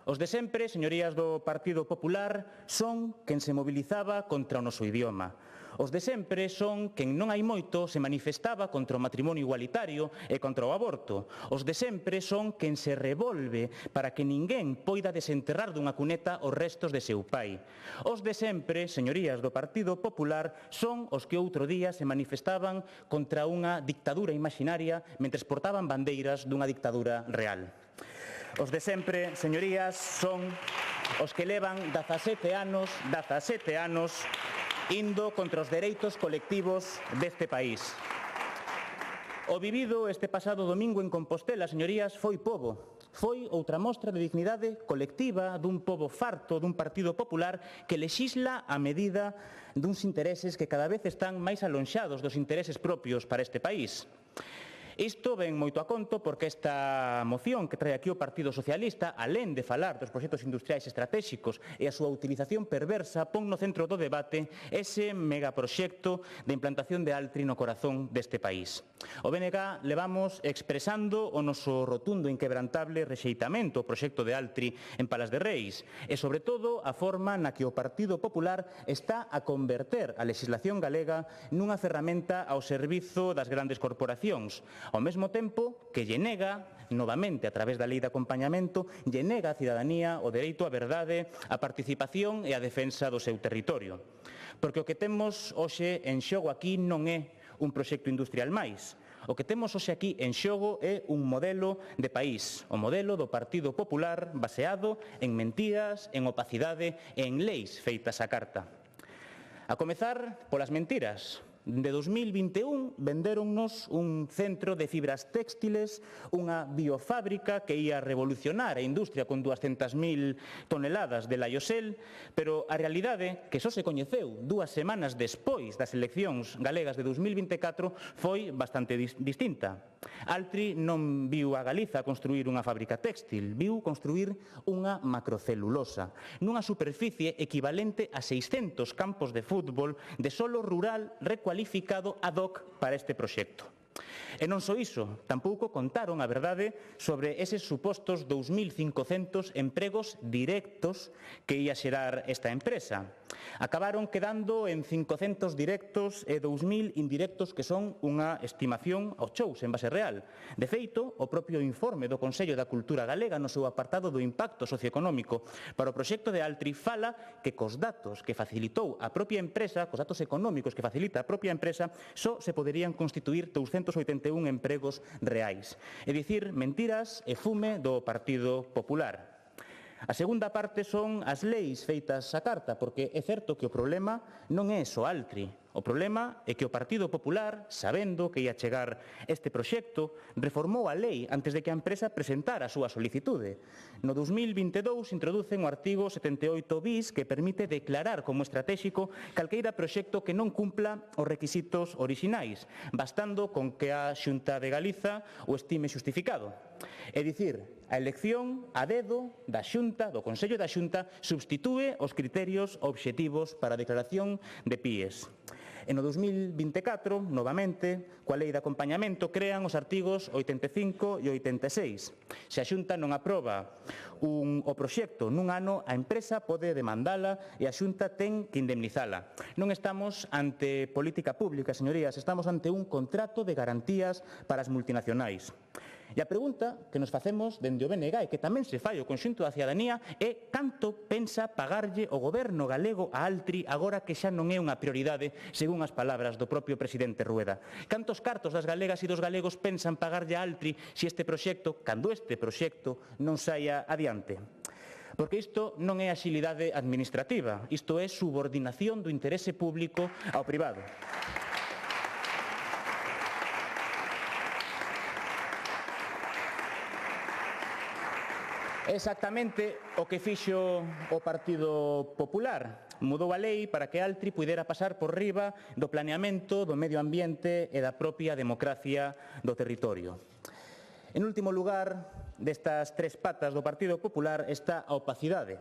Speaker 14: Os de sempre, señorías do Partido Popular, son quen se mobilizaba contra o noso idioma. Os de sempre son quen non hai moito se manifestaba contra o matrimonio igualitario e contra o aborto. Os de sempre son quen se revolve para que ninguén poida desenterrar dunha cuneta os restos de seu pai. Os de sempre, señorías do Partido Popular, son os que outro día se manifestaban contra unha dictadura imaginaria mentres portaban bandeiras dunha dictadura real. Os de sempre, señorías, son os que levan 17 anos indo contra os dereitos colectivos deste país. O vivido este pasado domingo en Compostela, señorías, foi pobo. Foi outra mostra de dignidade colectiva dun pobo farto dun Partido Popular que lexisla a medida duns intereses que cada vez están máis alonxados dos intereses propios para este país. Isto ven moito a conto porque esta moción que trae aquí o Partido Socialista, alén de falar dos proxectos industriais estratégicos e a súa utilización perversa, pon no centro do debate ese megaproxecto de implantación de Altri no corazón deste país. O BNG levamos expresando o noso rotundo e inquebrantable rexeitamento ao proxecto de Altri en Palas de Reis e, sobre todo, a forma na que o Partido Popular está a converter a legislación galega nunha ferramenta ao servizo das grandes corporacións, ao mesmo tempo que lle nega, novamente a través da lei de acompañamento, lle nega á cidadanía o dereito á verdade, a participación e a defensa do seu territorio. Porque o que temos hoxe en xogo aquí non é un proxecto industrial máis. O que temos hoxe aquí en xogo é un modelo de país, o modelo do Partido Popular baseado en mentiras, en opacidade e en leis feitas á carta. A comezar polas mentiras. De 2021 vendéronnos un centro de fibras téxtiles, unha biofábrica que ia revolucionar a industria con 200.000 toneladas de laiosel, pero a realidade, que só se coñeceu 2 semanas despois das eleccións galegas de 2024, foi bastante distinta. Altri non viu a Galiza construir unha fábrica téxtil, viu construir unha macrocelulosa, nunha superficie equivalente a 600 campos de fútbol de solo rural recualificado ad hoc para este proxecto. E non só iso, tampouco contaron a verdade sobre eses supostos 2.500 empregos directos que ia xerar esta empresa. Acabaron quedando en 500 directos e 2.000 indirectos, que son unha estimación ao chous en base real. De feito, o propio informe do Consello da Cultura Galega no seu apartado do impacto socioeconómico para o proxecto de Altri fala que cos datos que facilitou a propia empresa, cos datos económicos que facilita a propia empresa, só se poderían constituir 281 empregos reais. É dicir, mentiras e fume do Partido Popular. A segunda parte son as leis feitas á carta, porque é certo que o problema non é só Altri. O problema é que o Partido Popular, sabendo que ia chegar este proxecto, reformou a lei antes de que a empresa presentara a súa solicitude. No 2022 introducen o artigo 78 bis que permite declarar como estratégico calqueira proxecto que non cumpla os requisitos orixinais, bastando con que a Xunta de Galiza o estime xustificado. É dicir, a elección a dedo da Xunta, do Consello da Xunta, substitúe os criterios obxectivos para a declaración de PIEs. E no 2024, novamente, coa lei de acompañamento, crean os artigos 85 e 86. Se a Xunta non aproba o proxecto nun ano, a empresa pode demandala e a Xunta ten que indemnizala. Non estamos ante política pública, señorías, estamos ante un contrato de garantías para as multinacionais. E a pregunta que nos facemos dende o BNG e que tamén se fai o conxunto da cidadanía é canto pensa pagarlle o goberno galego a Altri agora que xa non é unha prioridade, según as palabras do propio presidente Rueda. Cantos cartos das galegas e dos galegos pensan pagarlle a Altri se este proxecto, cando este proxecto non saia adiante? Porque isto non é axilidade administrativa, isto é subordinación do interese público ao privado. Exactamente o que fixo o Partido Popular. Mudou a lei para que Altri pudera pasar por riba do planeamento, do medio ambiente e da propia democracia do territorio. En último lugar, destas tres patas do Partido Popular está a opacidade,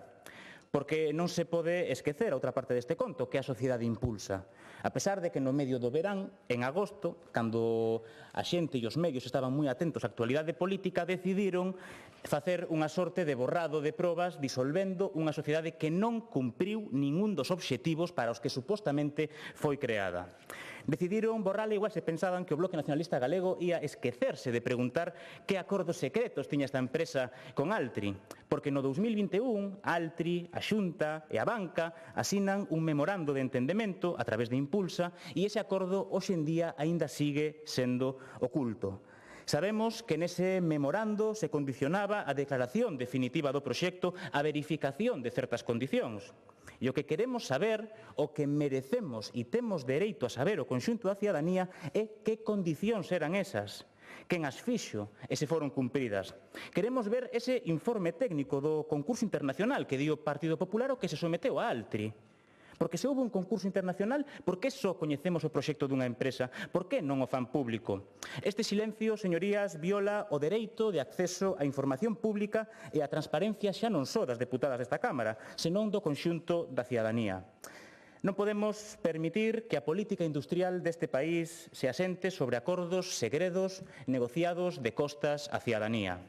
Speaker 14: porque non se pode esquecer a outra parte deste conto, que a sociedade impulsa. A pesar de que no medio do verán, en agosto, cando a xente e os medios estaban moi atentos á actualidade política, decidiron facer unha sorte de borrado de probas disolvendo unha sociedade que non cumpriu ningún dos obxectivos para os que supostamente foi creada. Decidiron borrala igual se pensaban que o Bloque Nacionalista Galego ia esquecerse de preguntar que acordos secretos tiña esta empresa con Altri, porque no 2021 Altri, a Xunta e a banca asinan un memorando de entendemento a través de Impulsa e ese acordo hoxe en día aínda sigue sendo oculto. Sabemos que nese memorando se condicionaba a declaración definitiva do proxecto a verificación de certas condicións. E o que queremos saber, o que merecemos e temos dereito a saber o conxunto da cidadanía é que condicións eran esas, quen as fixo e se foron cumpridas. Queremos ver ese informe técnico do concurso internacional que dio o Partido Popular o que se someteu a Altri. Porque se houve un concurso internacional, por que só coñecemos o proxecto dunha empresa? Por que non o fan público? Este silencio, señorías, viola o dereito de acceso á información pública e a transparencia xa non só das deputadas desta Cámara, senón do conxunto da cidadanía. Non podemos permitir que a política industrial deste país se asente sobre acordos segredos negociados de costas á cidadanía.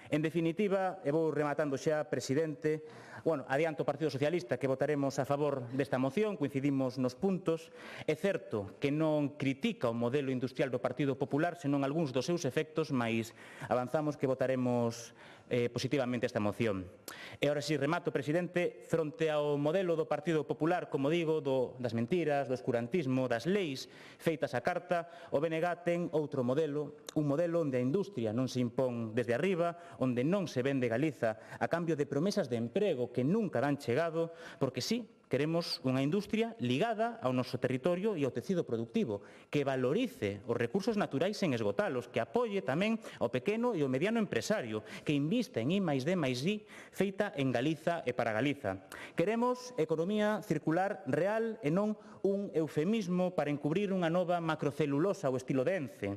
Speaker 14: En definitiva, e vou rematando xa, presidente, adianto o Partido Socialista que votaremos a favor desta moción, coincidimos nos puntos. É certo que non critica o modelo industrial do Partido Popular, senón algúns dos seus efectos, mas avanzamos que votaremos positivamente esta moción. E ahora si remato, presidente, fronte ao modelo do Partido Popular, como digo, das mentiras, do escurantismo, das leis feitas á carta, o BNG ten outro modelo, un modelo onde a industria non se impón desde arriba, onde non se vende Galiza a cambio de promesas de emprego que nunca dan chegado, porque sí, Queremos unha industria ligada ao noso territorio e ao tecido productivo, que valorice os recursos naturais sen esgotalos, que apoie tamén ao pequeno e ao mediano empresario, que invista en I+D+I feita en Galiza e para Galiza. Queremos economía circular real e non un eufemismo para encubrir unha nova macrocelulosa ao estilo de Ence.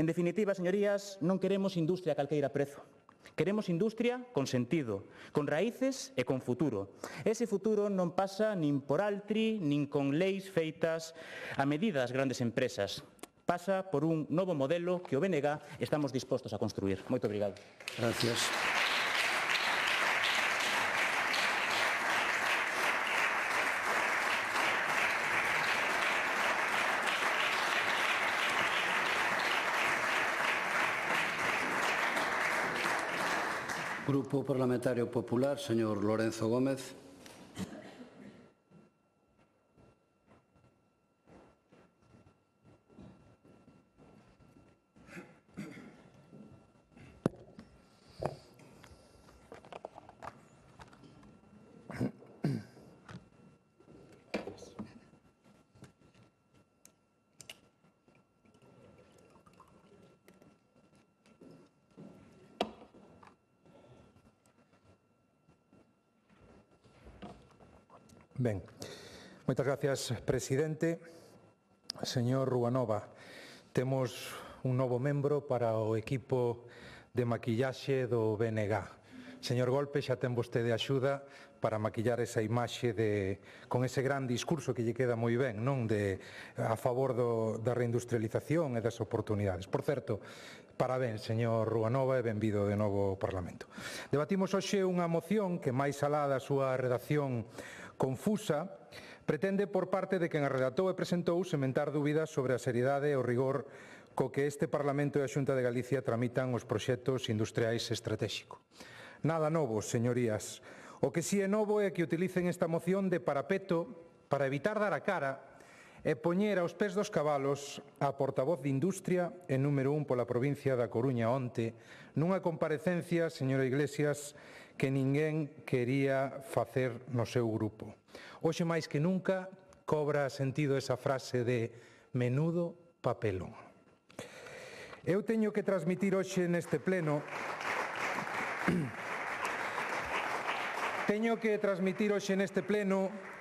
Speaker 14: En definitiva, señorías, non queremos industria a calqueira prezo. Queremos industria con sentido, con raíces e con futuro. Ese futuro non pasa nin por altri, nin con leis feitas a medida das grandes empresas. Pasa por un novo modelo que o BNG estamos dispostos a construir. Moito obrigado.
Speaker 1: Gracias. Grupo Parlamentario Popular, señor Lorenzo Gómez.
Speaker 15: Ben, moitas gracias, presidente. Señor Ruanova, temos un novo membro para o equipo de maquillaxe do BNG. Señor Golpe, xa ten vostede axuda para maquillar esa imaxe con ese gran discurso que lle queda moi ben, non, a favor da reindustrialización e das oportunidades. Por certo, parabéns, señor Ruanova, e benvido de novo ao Parlamento. Debatimos hoxe unha moción que, máis alá da súa redacción confusa, pretende por parte de quen a redactou e presentou sementar dúbidas sobre a seriedade e o rigor co que este Parlamento e a Xunta de Galicia tramitan os proxectos industriais estratégicos. Nada novo, señorías. O que si é novo é que utilicen esta moción de parapeto para evitar dar a cara e poñer aos pés dos cabalos a portavoz de Industria e número 1 pola provincia da Coruña onte nunha comparecencia, señora Iglesias, que ninguén quería facer no seu grupo. Hoxe máis que nunca cobra sentido esa frase de menudo papelón. Eu teño que transmitir hoxe neste pleno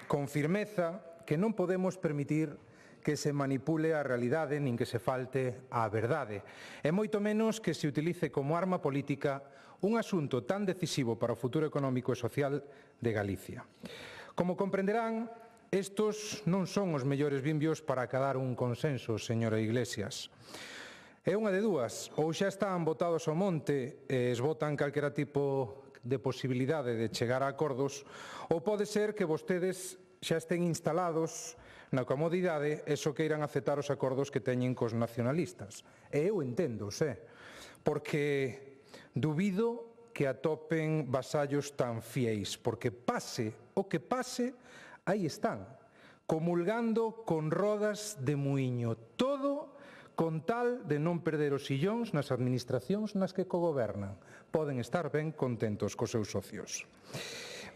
Speaker 15: con firmeza que non podemos permitir que se manipule a realidade nin que se falte á verdade, e moito menos que se utilice como arma política un asunto tan decisivo para o futuro económico e social de Galicia. Como comprenderán, estos non son os mellores vimbios para acadar un consenso, señora Iglesias. É unha de dúas, ou xa están botados ao monte e esbotan calquera tipo de posibilidade de chegar a acordos, ou pode ser que vostedes xa estén instalados na comodidade e só queiran aceptar os acordos que teñen cos nacionalistas. E eu entendo, porque dubido que atopen vasallos tan fieis, porque pase o que pase, aí están, comulgando con rodas de muiño, todo con tal de non perder os sillóns nas administracións nas que cogobernan. Poden estar ben contentos cos seus socios.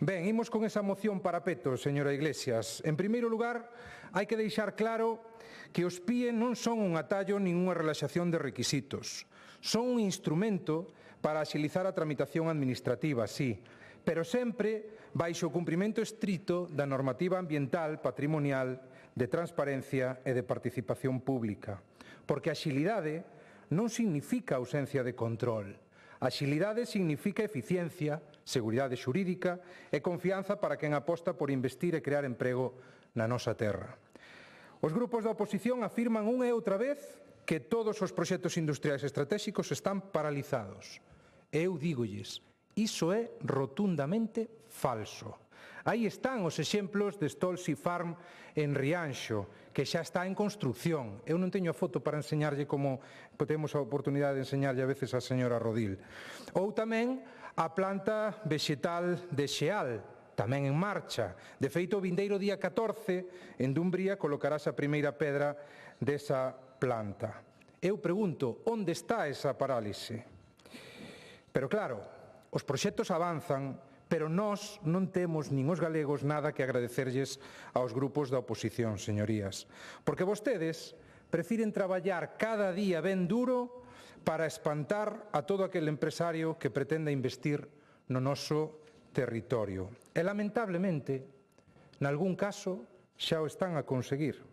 Speaker 15: Ben, imos con esa moción parapeto, señora Iglesias. En primeiro lugar, hai que deixar claro que os PIE non son un atallo nin unha relaxación de requisitos. Son un instrumento para axilizar a tramitación administrativa, sí, pero sempre baixo o cumprimento estrito da normativa ambiental, patrimonial, de transparencia e de participación pública. Porque a axilidade non significa ausencia de control. Axilidade significa eficiencia, seguridade xurídica e confianza para quen aposta por investir e crear emprego na nosa terra. Os grupos da oposición afirman unha e outra vez que todos os proxectos industriais estratégicos están paralizados. Eu dígolles, iso é rotundamente falso. Aí están os exemplos de Stolzy Farm en Rianxo, que xa está en construcción. Eu non teño a foto para enseñarlle como temos a oportunidade de enseñarlle a veces a señora Rodil. Ou tamén a planta vexetal de Xeal, tamén en marcha. De feito, o vindeiro día 14, en Dumbría, colocarás a primeira pedra desa planta. Eu pregunto, onde está esa parálise? Pero claro, os proxectos avanzan, pero nós non temos nin os galegos nada que agradecerlles aos grupos da oposición, señorías, porque vostedes prefiren traballar cada día ben duro para espantar a todo aquel empresario que pretenda investir no noso territorio. E, lamentablemente, nalgún caso, xa o están a conseguir.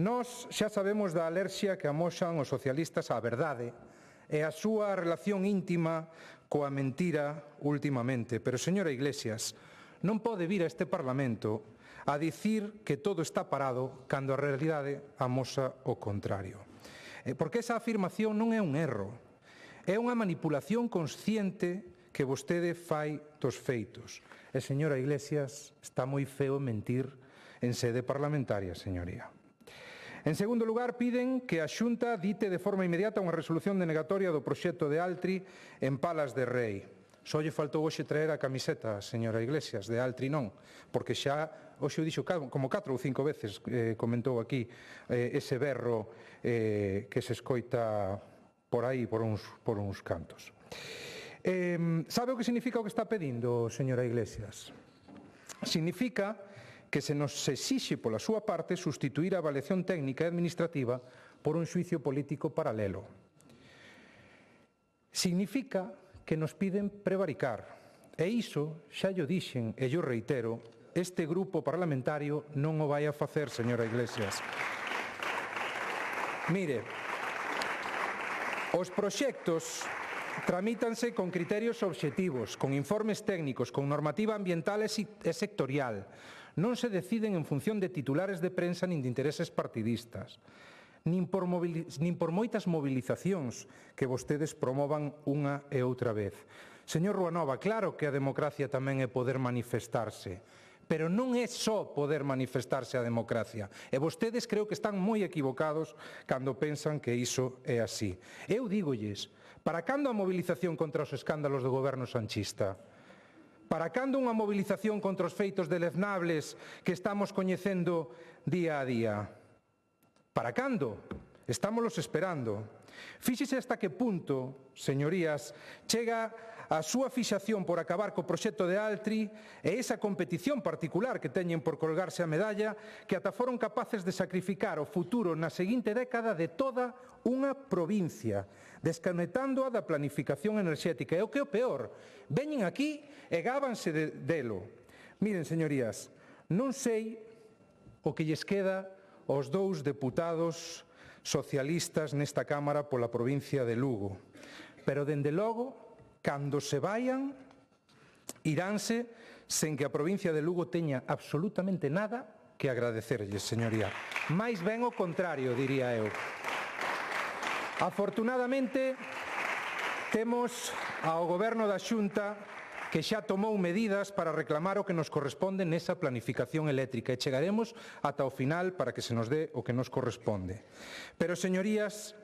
Speaker 15: Nós xa sabemos da alerxia que amosan os socialistas á verdade e a súa relación íntima coa mentira últimamente. Pero, señora Iglesias, non pode vir a este Parlamento a dicir que todo está parado cando a realidade amosa o contrario. Porque esa afirmación non é un erro, é unha manipulación consciente que vostede fai dos feitos. E, señora Iglesias, está moi feo mentir en sede parlamentaria, señoría. En segundo lugar, piden que a Xunta dite de forma inmediata unha resolución denegatoria do proxecto de Altri en Palas de Rei. Só lle faltou hoxe traer a camiseta, señora Iglesias, de Altri non, porque xa hoxe o dixo como 4 ou 5 veces, comentou aquí, ese berro que se escoita por aí, por uns cantos. Sabe o que significa o que está pedindo, señora Iglesias? Significa que se nos exixe pola súa parte sustituir a avaliación técnica e administrativa por un xuicio político paralelo. Significa que nos piden prevaricar. E iso, xa llo dixen e llo reitero, este grupo parlamentario non o vai a facer, señora Iglesias. Mire, os proxectos tramítanse con criterios obxectivos, con informes técnicos, con normativa ambiental e sectorial. Non se deciden en función de titulares de prensa nin de intereses partidistas, nin por moitas movilizacións que vostedes promovan unha e outra vez. Señor Ruanova, claro que a democracia tamén é poder manifestarse, pero non é só poder manifestarse a democracia. E vostedes creo que están moi equivocados cando pensan que iso é así. Eu dígolles, para cando a movilización contra os escándalos do goberno sanchista? Para cando unha movilización contra os feitos deleznables que estamos coñecendo día a día? Para cando? Estámolos esperando. Fíxese hasta que punto, señorías, chega a súa fixación por acabar co proxecto de Altri e esa competición particular que teñen por colgarse a medalla que ata foron capaces de sacrificar o futuro na seguinte década de toda unha provincia, desconectándoa da planificación enerxética. E o que é o peor, veñen aquí e gábanse delo. Miren, señorías, non sei o que lles queda aos 2 deputados socialistas nesta Cámara pola provincia de Lugo, pero, dende logo, cando se vayan, iránse sen que a provincia de Lugo teña absolutamente nada que agradecerlles, señoría. Mais ben o contrario, diría eu. Afortunadamente, temos ao Goberno da Xunta que xa tomou medidas para reclamar o que nos corresponde nesa planificación eléctrica e chegaremos ata o final para que se nos dé o que nos corresponde. Pero, señorías,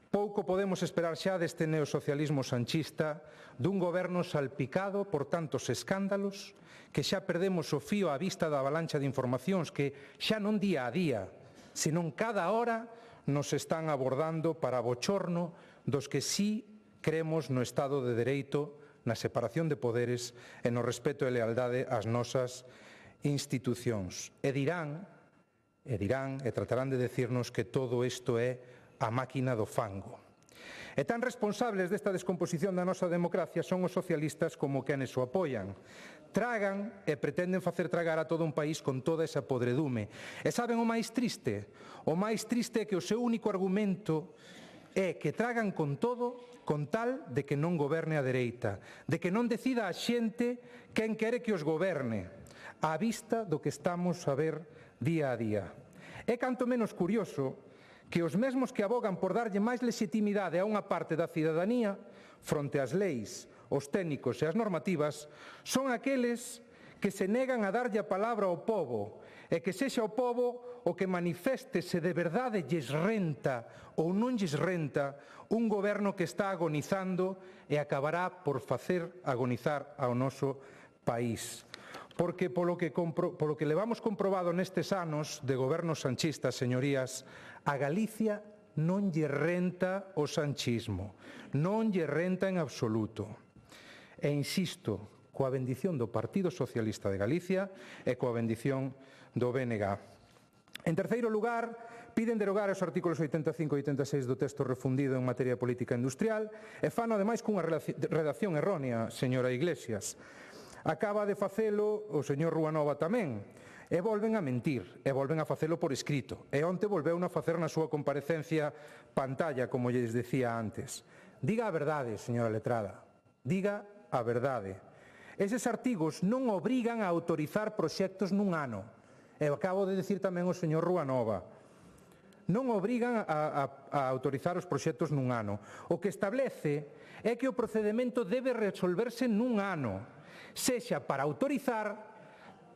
Speaker 15: pouco podemos esperar xa deste neosocialismo sanchista, dun goberno salpicado por tantos escándalos que xa perdemos o fío á vista da avalancha de informacións que xa non día a día, senón cada hora nos están abordando para bochorno dos que sí cremos no Estado de Dereito, na separación de poderes e no respeto e lealdade ás nosas institucións. E dirán e tratarán de decirnos que todo isto é a máquina do fango. E tan responsables desta descomposición da nosa democracia son os socialistas como quenes o apoian. Tragan e pretenden facer tragar a todo un país con toda esa podredume. E saben o máis triste? O máis triste é que o seu único argumento é que tragan con todo con tal de que non goberne a dereita, de que non decida a xente quen quere que os goberne, á vista do que estamos a ver día a día. É canto menos curioso que os mesmos que abogan por darlle máis legitimidade a unha parte da cidadanía fronte ás leis, os técnicos e as normativas son aqueles que se negan a darlle a palabra ao pobo e que sexa o pobo o que manifeste se de verdade lles renta ou non lles renta un goberno que está agonizando e acabará por facer agonizar ao noso país. Porque polo que levamos comprobado nestes anos de goberno sanchista, señorías, a Galicia non lle renta o sanchismo, non lle renta en absoluto. E insisto, coa bendición do Partido Socialista de Galicia e coa bendición do BNG. En terceiro lugar, piden derogar os artículos 85 e 86 do texto refundido en materia de política industrial e fano ademais cunha redacción errónea, señora Iglesias. Acaba de facelo o señor Ruanova tamén. E volven a mentir, e volven a facelo por escrito. E onte volveu a facer na súa comparecencia pantalla, como lles decía antes. Diga a verdade, señora letrada. Diga a verdade. Eses artigos non obrigan a autorizar proxectos nun ano. E acabo de decir tamén o señor Ruanova. Non obrigan a autorizar os proxectos nun ano. O que establece é que o procedimento debe resolverse nun ano, sexa para autorizar,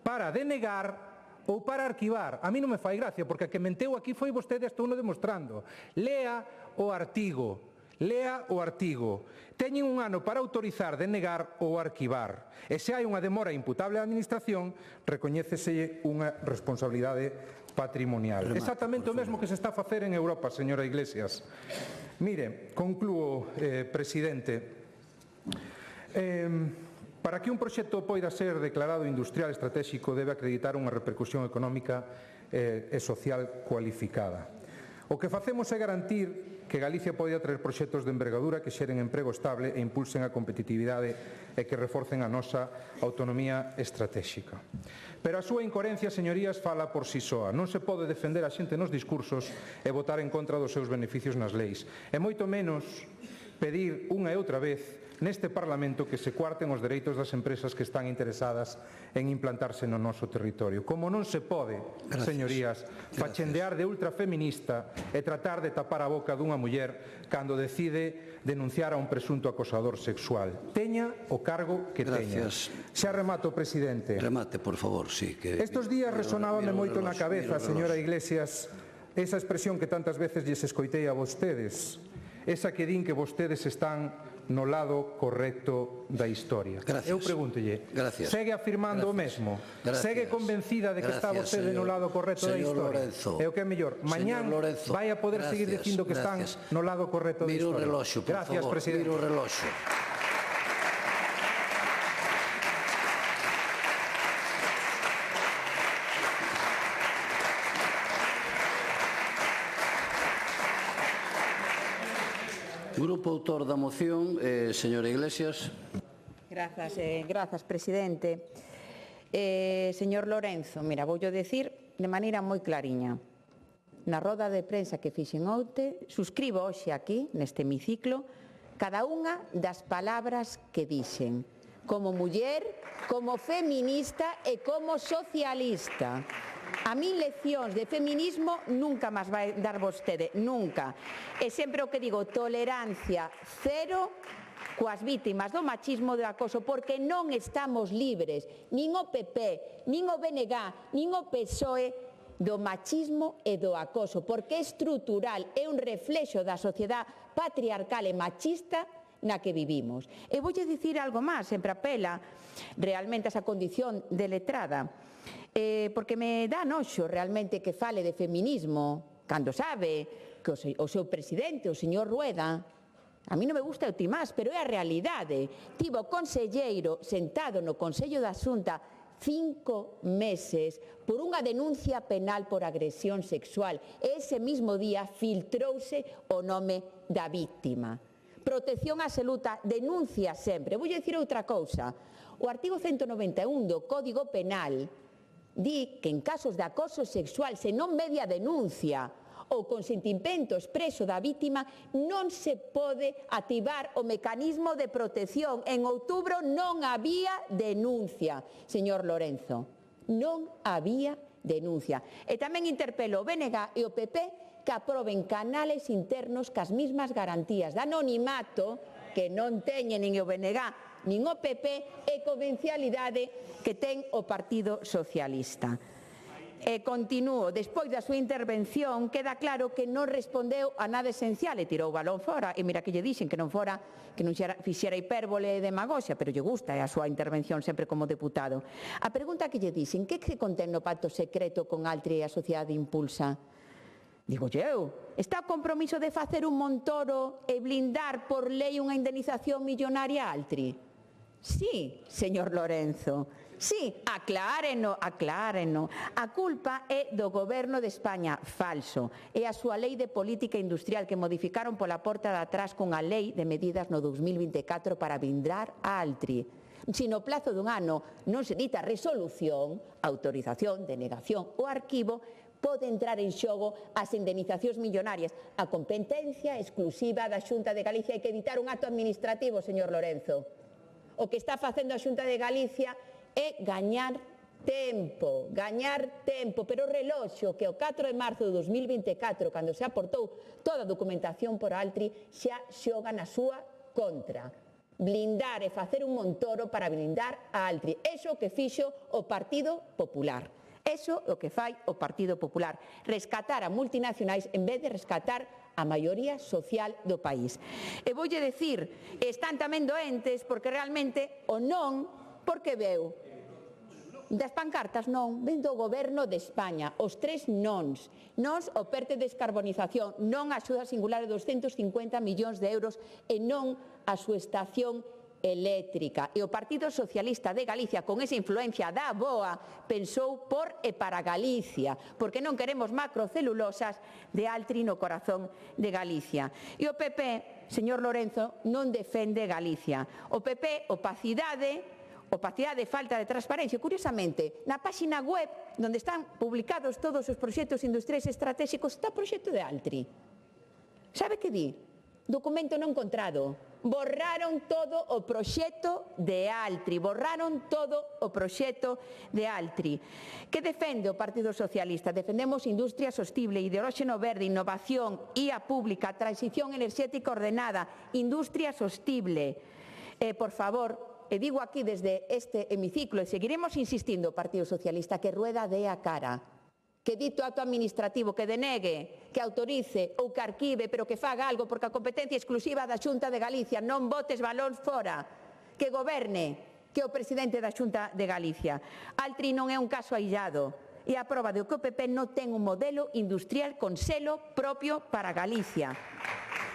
Speaker 15: para denegar ou para arquivar. A mí non me fai gracia, porque a que menteu aquí foi vostede, estou no demostrando. Lea o artigo. Lea o artigo. Teñen un ano para autorizar, denegar ou arquivar. E se hai unha demora imputable á Administración, recoñécese unha responsabilidade patrimonial. Exactamente o mesmo que se está a facer en Europa, señora Iglesias. Mire, conclúo, presidente. Para que un proxecto poida ser declarado industrial estratégico debe acreditar unha repercusión económica e social cualificada. O que facemos é garantir que Galicia poida traer proxectos de envergadura que xeren emprego estable e impulsen a competitividade e que reforcen a nosa autonomía estratégica. Pero a súa incoherencia, señorías, fala por si soa. Non se pode defender a xente nos discursos e votar en contra dos seus beneficios nas leis. E moito menos pedir unha e outra vez neste Parlamento que se cuarten os dereitos das empresas que están interesadas en implantarse no noso territorio. Como non se pode, señorías, fachendear de ultrafeminista e tratar de tapar a boca dunha muller cando decide denunciar a un presunto acosador sexual. Teña o cargo que teña. Xa remato, presidente.
Speaker 1: Remate, por favor, sí.
Speaker 15: Estos días resonábame moito na cabeza, señora Iglesias, esa expresión que tantas veces lles escoitei a vostedes, esa que din que vostedes están no lado correcto da historia. Eu pregúntolle, segue afirmando o mesmo? Segue convencida de que está vostede no lado correcto da historia? E o que é mellor, mañán vai a poder seguir dicindo que están no lado correcto da historia.
Speaker 1: Mira o reloxo, por favor.
Speaker 15: Presidente.
Speaker 1: Mira o reloxo. Grupo autor da moción, señora Iglesias.
Speaker 12: Grazas, presidente. Señor Lorenzo, mira, voulle decir de maneira moi clariña. Na roda de prensa que fixen onte, suscribo hoxe aquí, neste hemiciclo, cada unha das palabras que dixen, como muller, como feminista e como socialista. A min leccións de feminismo nunca máis vai dar vostede, nunca. E sempre o que digo, tolerancia cero coas vítimas do machismo e do acoso, porque non estamos libres, nin o PP, nin o BNG, nin o PSOE, do machismo e do acoso, porque é estrutural, é un reflexo da sociedade patriarcal e machista na que vivimos. E voulle dicir algo máis, sempre apela realmente a esa condición de letrada, porque me dá noxo realmente que fale de feminismo cando sabe que o seu presidente, o señor Rueda, a mí non me gusta o timás, pero é a realidade. Tivo conselleiro sentado no Consello da Xunta 5 meses por unha denuncia penal por agresión sexual. E ese mismo día filtrouse o nome da víctima. Protección absoluta, denuncia sempre. Vou dicir outra cousa. O artigo 191 do Código Penal di que en casos de acoso sexual, se non media denuncia ou consentimento expreso da vítima, non se pode activar o mecanismo de protección. En outubro non había denuncia, señor Lorenzo. Non había denuncia. E tamén interpelo o BNG e o PP que aproben canales internos cas mismas garantías de anonimato que non teñen nin o BNG nin o PP e convencialidade que ten o Partido Socialista. E continúo, despois da súa intervención, queda claro que non respondeu a nada esencial e tirou o balón fora, e mira que lle dixen que non fixera hipérbole e demagoxia, pero lle gusta a súa intervención sempre como deputado. A pregunta que lle dixen, que se contén no pacto secreto con Altri e a sociedade Impulsa? Digo eu, está o compromiso de facer un Montoro e blindar por lei unha indemnización millonaria a Altri? Sí, señor Lorenzo. Sí, acláreno. A culpa é do Goberno de España, falso. É a súa lei de política industrial que modificaron pola porta de atrás cunha lei de medidas no 2024 para blindar a Altri. Se no plazo dun ano non se dita resolución, autorización, denegación ou arquivo, pode entrar en xogo as indemnizacións millonarias. A competencia exclusiva da Xunta de Galicia. Hai que editar un acto administrativo, señor Lorenzo. O que está facendo a Xunta de Galicia é gañar tempo, pero o reloxo que o 4 de marzo de 2024, cando se aportou toda a documentación por Altri, xa xoga na súa contra. Blindar e facer un Montoro para blindar a Altri. Eso que fixo o Partido Popular. Eso o que fai o Partido Popular. Rescatar a multinacionais en vez de rescatar a maioría social do país. E voulle decir, están tamén doentes porque realmente o non, porque veu das pancartas non, ven do Goberno de España, os tres nons. Nons o PERTE de descarbonización, non a axuda singular de 250 millóns de euros e non a súa estación eléctrica. E o Partido Socialista de Galicia, con esa influencia da boa, pensou por e para Galicia, porque non queremos macrocelulosas de Altri no corazón de Galicia. E o PP, señor Lorenzo, non defende Galicia. O PP, opacidade, falta de transparencia. Curiosamente, na páxina web, onde están publicados todos os proxectos industriais estratégicos, está o proxecto de Altri. Sabe que di? Documento non encontrado. Borraron todo o proxecto de Altri. Que defende o Partido Socialista? Defendemos industria sostible, hidróxeno verde, innovación, IA pública, transición enerxética ordenada, industria sostible. Por favor, e digo aquí desde este hemiciclo, e seguiremos insistindo o Partido Socialista, que Rueda dé a cara, que dito acto administrativo, que denegue, que autorice ou que arquive, pero que faga algo, porque a competencia exclusiva da Xunta de Galicia, non botes balóns fora, que goberne, que o presidente da Xunta de Galicia. Altri non é un caso aillado, e a proba de que o PP non ten un modelo industrial con selo propio para Galicia.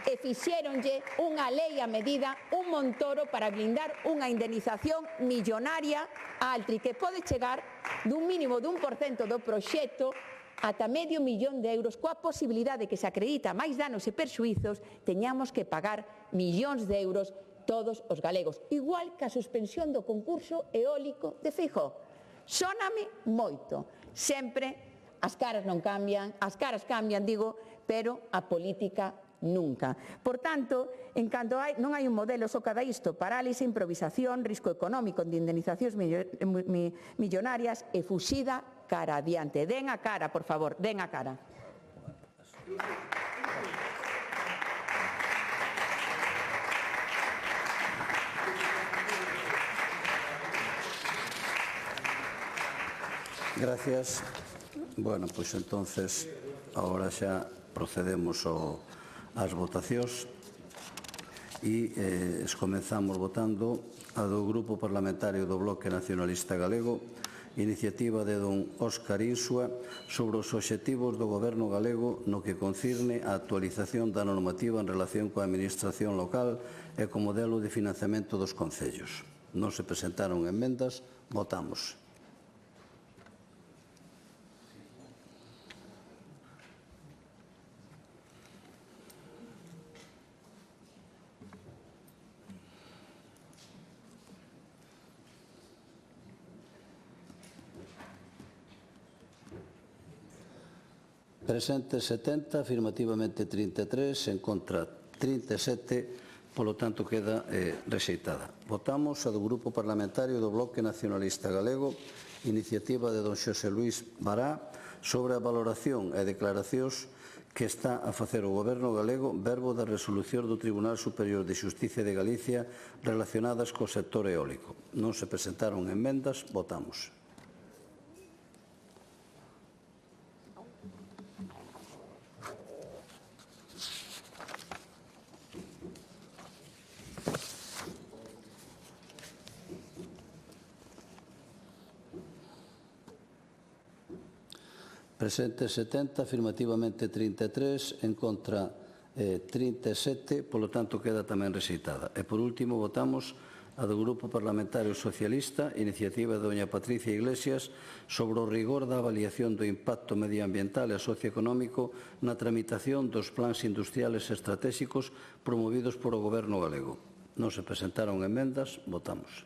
Speaker 12: E fixéronlle unha lei a medida, un Montoro para blindar unha indemnización millonaria a Altri, que pode chegar dun mínimo dun % do proxecto ata €500.000, coa posibilidade que se acredita máis danos e perxuizos, teñamos que pagar millóns de euros todos os galegos, igual que a suspensión do concurso eólico de Feijóo. Sóname moito. Sempre as caras non cambian, as caras cambian, digo, pero a política nunca. Por tanto, en canto non hai un modelo só cada isto, parálise, improvisación, risco económico de indemnizacións millonarias e fuxida cara adiante. Den a cara, por favor, den a cara.
Speaker 1: Gracias. Bueno, pois entonces, agora xa procedemos ás votacións e comenzamos votando a do Grupo Parlamentario do Bloque Nacionalista Galego, iniciativa de don Óscar Insua sobre os obxectivos do Goberno galego no que concirne a actualización da normativa en relación coa administración local e co modelo de financiamento dos concellos. Non se presentaron emendas, votamos. Presentes 70, afirmativamente 33, en contra 37, polo tanto queda rexeitada. Votamos a do Grupo Parlamentario do Bloque Nacionalista Galego, iniciativa de don Xosé Luís Bará, sobre a valoración e declaracións que está a facer o Goberno galego verbo da resolución do Tribunal Superior de Xustiza de Galicia relacionadas co sector eólico. Non se presentaron emendas, votamos. Presentes 70, afirmativamente 33, en contra 37, polo tanto queda tamén rexeitada. E por último votamos a do Grupo Parlamentario Socialista, iniciativa de doña Patricia Iglesias, sobre o rigor da avaliación do impacto medioambiental e socioeconómico na tramitación dos plans industriales estratégicos promovidos por o Goberno galego. Non se presentaron emendas, votamos.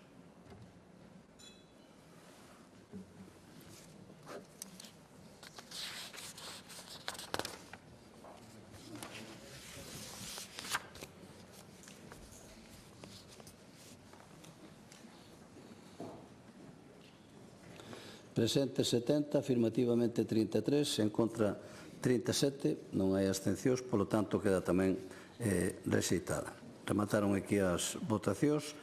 Speaker 1: Presente 70, afirmativamente 33, en contra 37, non hai abstencións, polo tanto queda tamén rexeitada. Remataron aquí as votacións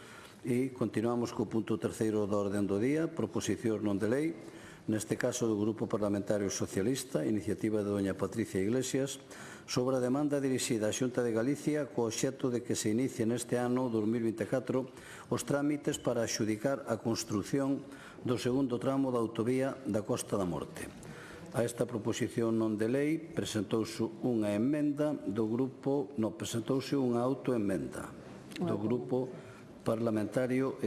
Speaker 1: e continuamos co punto terceiro da orden do día, proposición non de lei, neste caso do Grupo Parlamentario Socialista, iniciativa de doña Patricia Iglesias, sobre a demanda dirixida á Xunta de Galicia co obxecto de que se inicie neste ano 2024 os trámites para axudicar a construción do segundo tramo da autovía da Costa da Morte. A esta proposición non de lei presentouse unha emenda do grupo, presentouse unha autoemenda do Grupo Parlamentario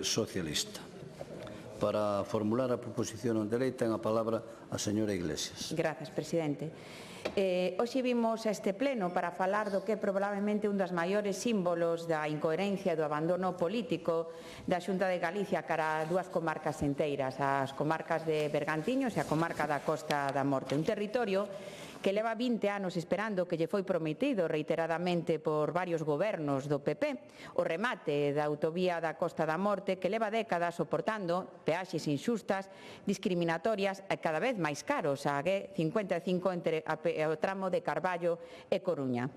Speaker 1: Socialista. Para formular a proposición non de lei ten a palabra a señora Iglesias.
Speaker 12: Grazas, presidente. Hoxe vimos a este pleno para falar do que é probablemente un dos maiores símbolos da incoherencia e do abandono político da Xunta de Galicia cara a dúas comarcas enteiras, as comarcas de Bergantiños e a comarca da Costa da Morte. Un territorio que leva 20 anos esperando que lle foi prometido reiteradamente por varios gobernos do PP o remate da autovía da Costa da Morte, que leva décadas soportando peaxes inxustas, discriminatorias e cada vez máis caros, a G55 entre o tramo de Carballo e Coruña.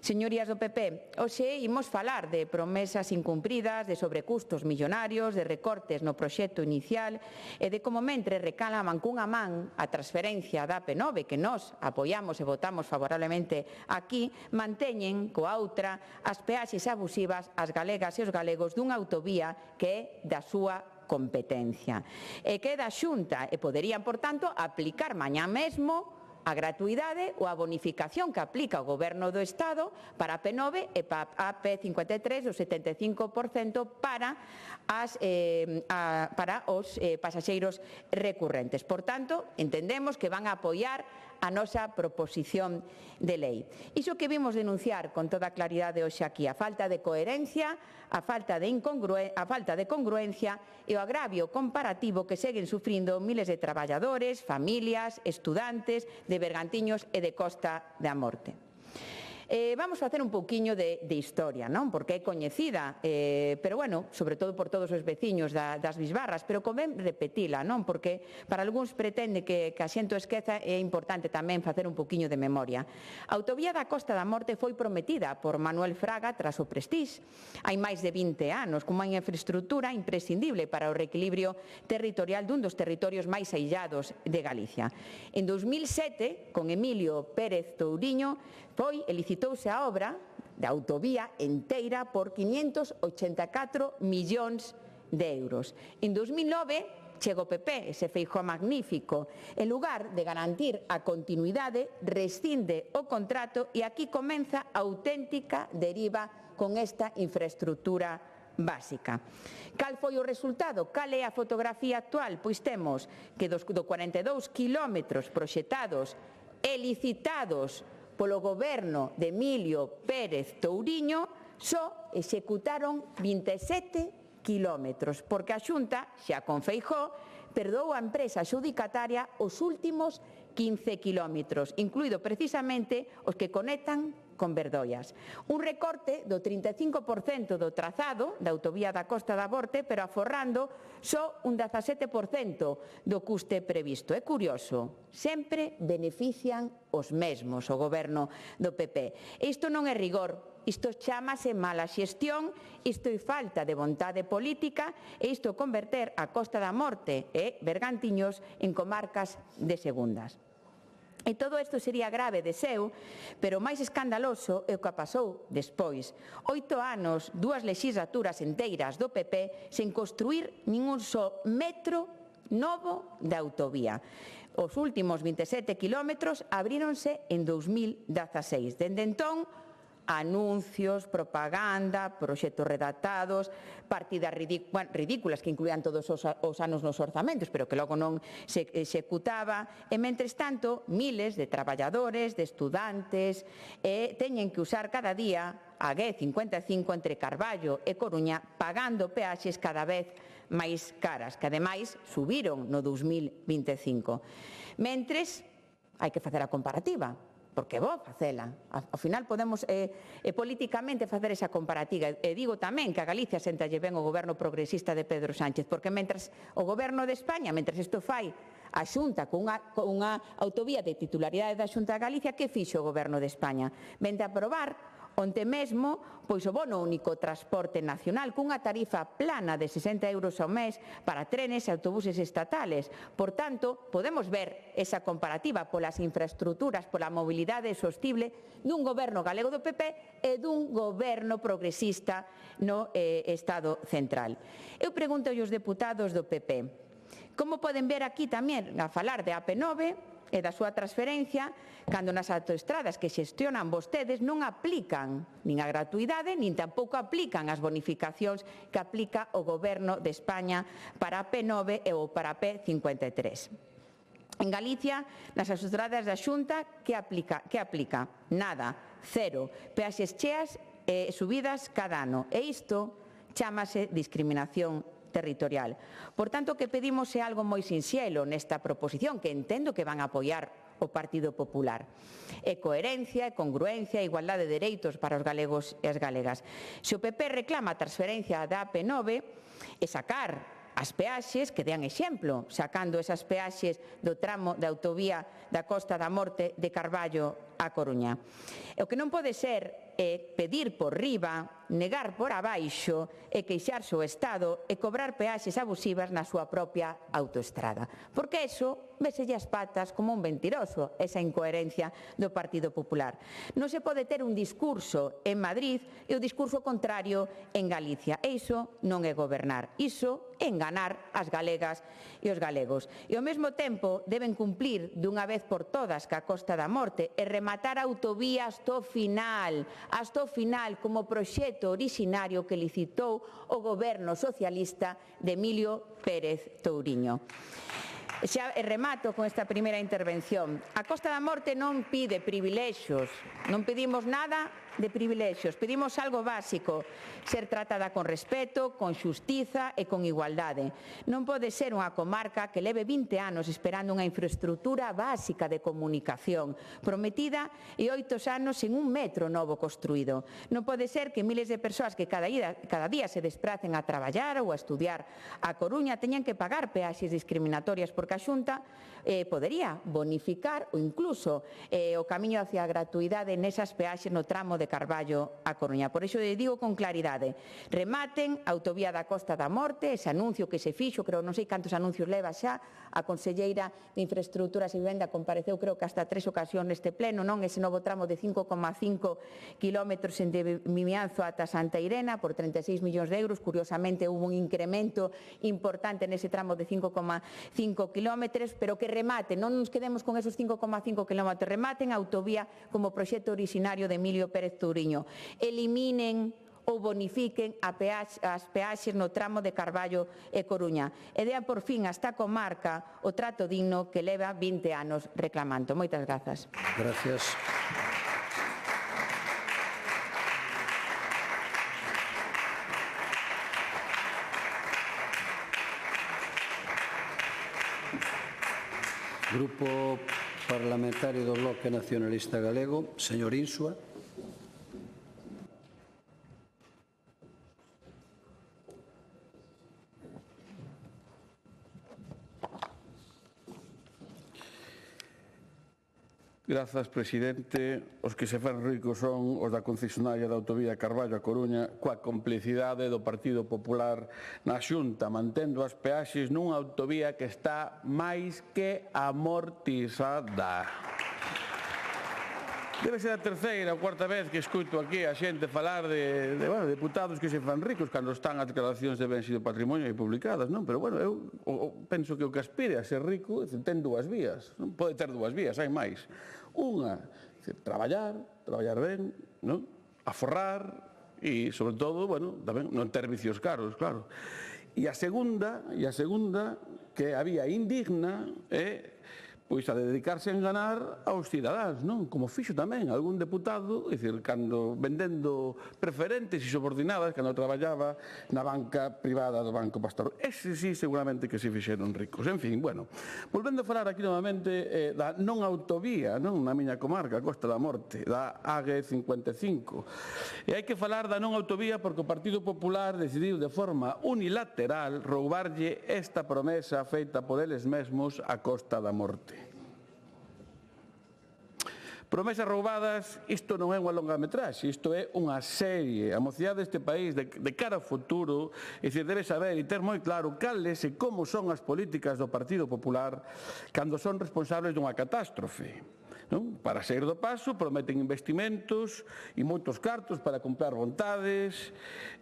Speaker 12: Señorías do PP, hoxe imos falar de promesas incumpridas, de sobrecustos millonarios, de recortes no proxecto inicial e de como mentre recalaman cunha man a transferencia da AP9 que nós apoiamos e votamos favorablemente aquí, manteñen coa outra as peaxes abusivas ás galegas e os galegos dunha autovía que é da súa competencia e que é da Xunta e poderían, por tanto, aplicar mañá mesmo a gratuidade ou a bonificación que aplica o Goberno do Estado para a P9 e para a P53 o 75% para os pasaxeiros recurrentes. Por tanto, entendemos que van a apoiar a nosa proposición de lei. Iso que vimos denunciar con toda claridade hoxe aquí, a falta de coherencia, a falta de congruencia e o agravio comparativo que seguen sufrindo miles de traballadores, familias, estudantes de Bergantiños e de Costa da Morte. Vamos a facer un pouquiño de historia, non? Porque é coñecida, pero, bueno, sobre todo por todos os veciños das bisbarras, pero convén repetila, non? Porque para algúns pretende que a xente o esqueza, é importante tamén facer un pouquiño de memoria. A autovía da Costa da Morte foi prometida por Manuel Fraga tras o Prestige. Hai máis de 20 anos, como unha infraestructura imprescindible para o reequilibrio territorial dun dos territorios máis aillados de Galicia. En 2007, con Emilio Pérez Touriño, licitouse a obra da autovía enteira por 584 millóns de euros. En 2009, chega o PP, ese Feijóo magnífico, en lugar de garantir a continuidade, rescinde o contrato e aquí comeza a auténtica deriva con esta infraestructura básica. Cal foi o resultado? Cal é a fotografía actual? Pois temos que do 42 kilómetros proxectados e licitados polo goberno de Emilio Pérez Touriño, só executaron 27 kilómetros, porque a Xunta, xa con Feijóo, perdoou a empresa xudicataria os últimos 15 kilómetros, incluído precisamente os que conectan con Verdoias. Un recorte do 35% do trazado da autovía da Costa da Morte, pero aforrando só un 17% do custe previsto. É curioso, sempre benefician os mesmos o goberno do PP. Isto non é rigor, isto chámase mala xestión, isto é falta de vontade política e isto converter a Costa da Morte e Bergantiños en comarcas de segundas. E todo isto sería grave de seu, pero o máis escandaloso é o que pasou despois. 8 anos, 2 legislaturas enteiras do PP sen construir ningún só metro novo de autovía. Os últimos 27 kilómetros abríronse en 2016. Dende entón, anuncios, propaganda, proxectos redactados, partidas ridículas que incluían todos os anos nos orzamentos, pero que logo non se executaba, e, mentres tanto, miles de traballadores, de estudantes, teñen que usar cada día a G55 entre Carballo e Coruña, pagando peaxes cada vez máis caras, que ademais subiron no 2025. Mentres, hai que facer a comparativa, porque é bo facela. Ao final podemos políticamente facer esa comparativa. E digo tamén que a Galicia sentalle ben o goberno progresista de Pedro Sánchez, porque mentres o goberno de España, mentres isto fai a Xunta con unha autovía de titularidade da Xunta de Galicia, que fixo o goberno de España? Vende a aprobar onte mesmo pois o bono único transporte nacional cunha tarifa plana de 60 euros ao mes para trenes e autobuses estatales. Por tanto, podemos ver esa comparativa polas infraestructuras, pola mobilidade sostible dun goberno galego do PP e dun goberno progresista no Estado central. Eu pregunto aos deputados do PP, como poden ver aquí tamén a falar de AP9 e da súa transferencia, cando nas autoestradas que xestionan vostedes non aplican nin a gratuidade, nin tampouco aplican as bonificacións que aplica o Goberno de España para a P9 ou para a P53. En Galicia, nas autoestradas da Xunta, que aplica? Nada, cero. Peaxes cheas e subidas cada ano. E isto chámase discriminación territorial. Por tanto, o que pedimos é algo moi sinxelo nesta proposición, que entendo que van a apoiar o Partido Popular. É coherencia, é congruencia, é igualdade de dereitos para os galegos e as galegas. Se o PP reclama a transferencia da AP9 e sacar as peaxes, que dean exemplo, sacando esas peaxes do tramo da autovía da Costa da Morte de Carballo a Coruña. O que non pode ser é pedir por riba, negar por abaixo e queixarse o Estado e cobrar peaxes abusivas na súa propia autoestrada. Porque iso veselle as patas como un mentiroso, esa incoherencia do Partido Popular. Non se pode ter un discurso en Madrid e o discurso contrario en Galicia. E iso non é gobernar, iso é enganar as galegas e os galegos. E ao mesmo tempo deben cumplir dunha vez por todas ca Costa da Morte e rematar a autovía hasta o final como proxecto orixinario que licitou o goberno socialista de Emilio Pérez Touriño. Xa remato con esta primeira intervención. A Costa da Morte non pide privilexios, non pedimos nada de privilexios, pedimos algo básico, ser tratada con respeto, con xustiza e con igualdade. Non pode ser unha comarca que leve 20 anos esperando unha infraestructura básica de comunicación prometida e 8 anos sen un metro novo construído. Non pode ser que miles de persoas que cada día se despracen a traballar ou a estudiar a Coruña teñan que pagar peaxes discriminatorias porque a Xunta podería bonificar ou incluso o camiño hacia a gratuidade nesas peaxes no tramo de Carballo a Coruña. Por iso digo con claridade, rematen a autovía da Costa da Morte, ese anuncio que se fixo, creo non sei cantos anuncios leva xa, a conselleira de Infraestructuras e Vivenda compareceu creo que hasta 3 ocasións neste pleno, non ese novo tramo de 5,5 kilómetros de Vimianzo ata Santa Irena por 36 millóns de euros, curiosamente hubo un incremento importante nese tramo de 5,5 kilómetros, pero que rematen, non nos quedemos con esos 5,5 kilómetros, rematen a autovía como proxecto orixinario de Emilio Pérez Touriño. Eliminen ou bonifiquen as peaxes no tramo de Carballo e Coruña. E dean por fin a esta comarca o trato digno que leva 20 anos reclamando. Moitas grazas.
Speaker 1: Gracias. Grupo Parlamentario do Bloque Nacionalista Galego, señor Insua.
Speaker 7: Grazas, presidente. Os que se fan ricos son os da concesionaria da autovía Carballo a Coruña coa complicidade do Partido Popular na Xunta, mantendo as peaxes nunha autovía que está máis que amortizada. Debe ser a terceira ou cuarta vez que escuto aquí a xente falar de deputados que se fan ricos cando están as declaracións de bens e do patrimonio aí publicadas, non? Pero, bueno, eu penso que o que aspire a ser rico ten dúas vías, non pode ter dúas vías, hai máis. Unha, traballar ben, non? aforrar e, sobre todo, bueno, tamén non ter vicios caros, claro. E a segunda, que a vía indigna, é pois a dedicarse a enganar aos cidadáns, non? Como fixo tamén algún deputado, é dicir, cando vendendo preferentes e subordinadas, cando traballaba na banca privada do Banco Pastor. Ese sí, seguramente que se fixeron ricos. En fin, bueno, volvendo a falar aquí novamente da non autovía, non? Na miña comarca, Costa da Morte, da AG55. E hai que falar da non autovía porque o Partido Popular decidiu de forma unilateral roubarlle esta promesa feita por eles mesmos a Costa da Morte. Promesas roubadas, isto non é unha longametraxe, isto é unha serie. A mocidade deste país, de cara ao futuro, é dicir, debe saber e ter moi claro cales e como son as políticas do Partido Popular cando son responsables dunha catástrofe. Non? Para sair do paso prometen investimentos e moitos cartos para comprar vontades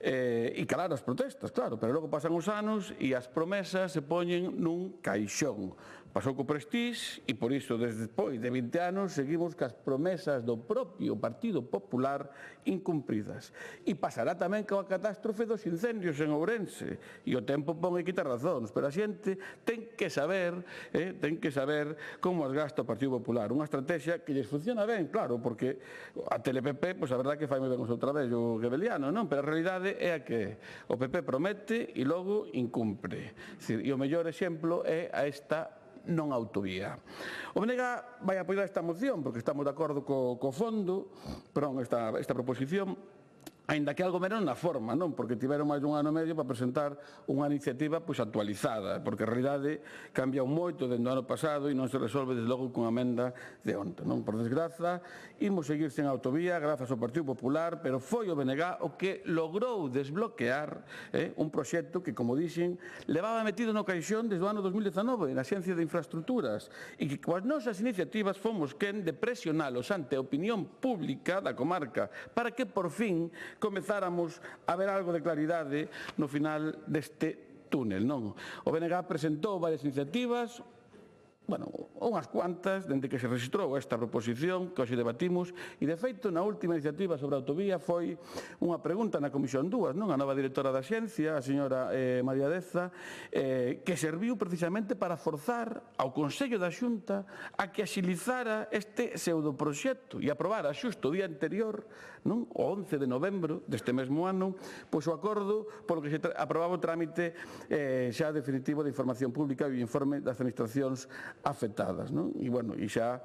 Speaker 7: e calar as protestas, claro, pero logo pasan os anos e as promesas se poñen nun caixón. Pasou co Prestige e por iso despois de 20 anos seguimos cas promesas do propio Partido Popular incumpridas. E pasará tamén coa catástrofe dos incendios en Ourense e o tempo pon e quita razóns, pero a xente ten que saber como as gasta o Partido Popular. Unha estrategia que lles funciona ben, claro, porque a TLPP, pois a verdade que fai moi ben o seu traballo gebeliano, non? Pero a realidade é a que o PP promete e logo incumpre. E o mellor exemplo é a esta non autovía. O BNG vai apoiar esta moción porque estamos de acordo co fondo, esta proposición, aínda que algo menos na forma, non? Porque tiveron máis dun ano e medio para presentar unha iniciativa pois actualizada, porque a realidade cambia moito dende o ano pasado e non se resolve desde logo con a emenda de onte, non? Por desgraza, imos seguir sen autovía grazas ao Partido Popular, pero foi o BNG o que logrou desbloquear un proxecto que, como dixen, levaba metido no caixón desde o ano 2019 na Axencia de Infraestructuras e que coas nosas iniciativas fomos quen de presionalos ante a opinión pública da comarca para que por fin comezáramos a ver algo de claridade no final deste túnel, non? O BNG presentou varias iniciativas, unhas cuantas, dende que se registrou esta proposición que hoxe debatimos, e de feito na última iniciativa sobre a autovía foi unha pregunta na Comisión 2, non? A nova directora da Xencia, a señora María Deza, que serviu precisamente para forzar ao Consello da Xunta a que axilizara este pseudoproxecto e aprobara xusto o día anterior, non? O 11 de novembro deste mesmo ano, pois o acordo polo que se aprobaba o trámite xa definitivo de información pública e o informe das administracións afectadas, non? E, xa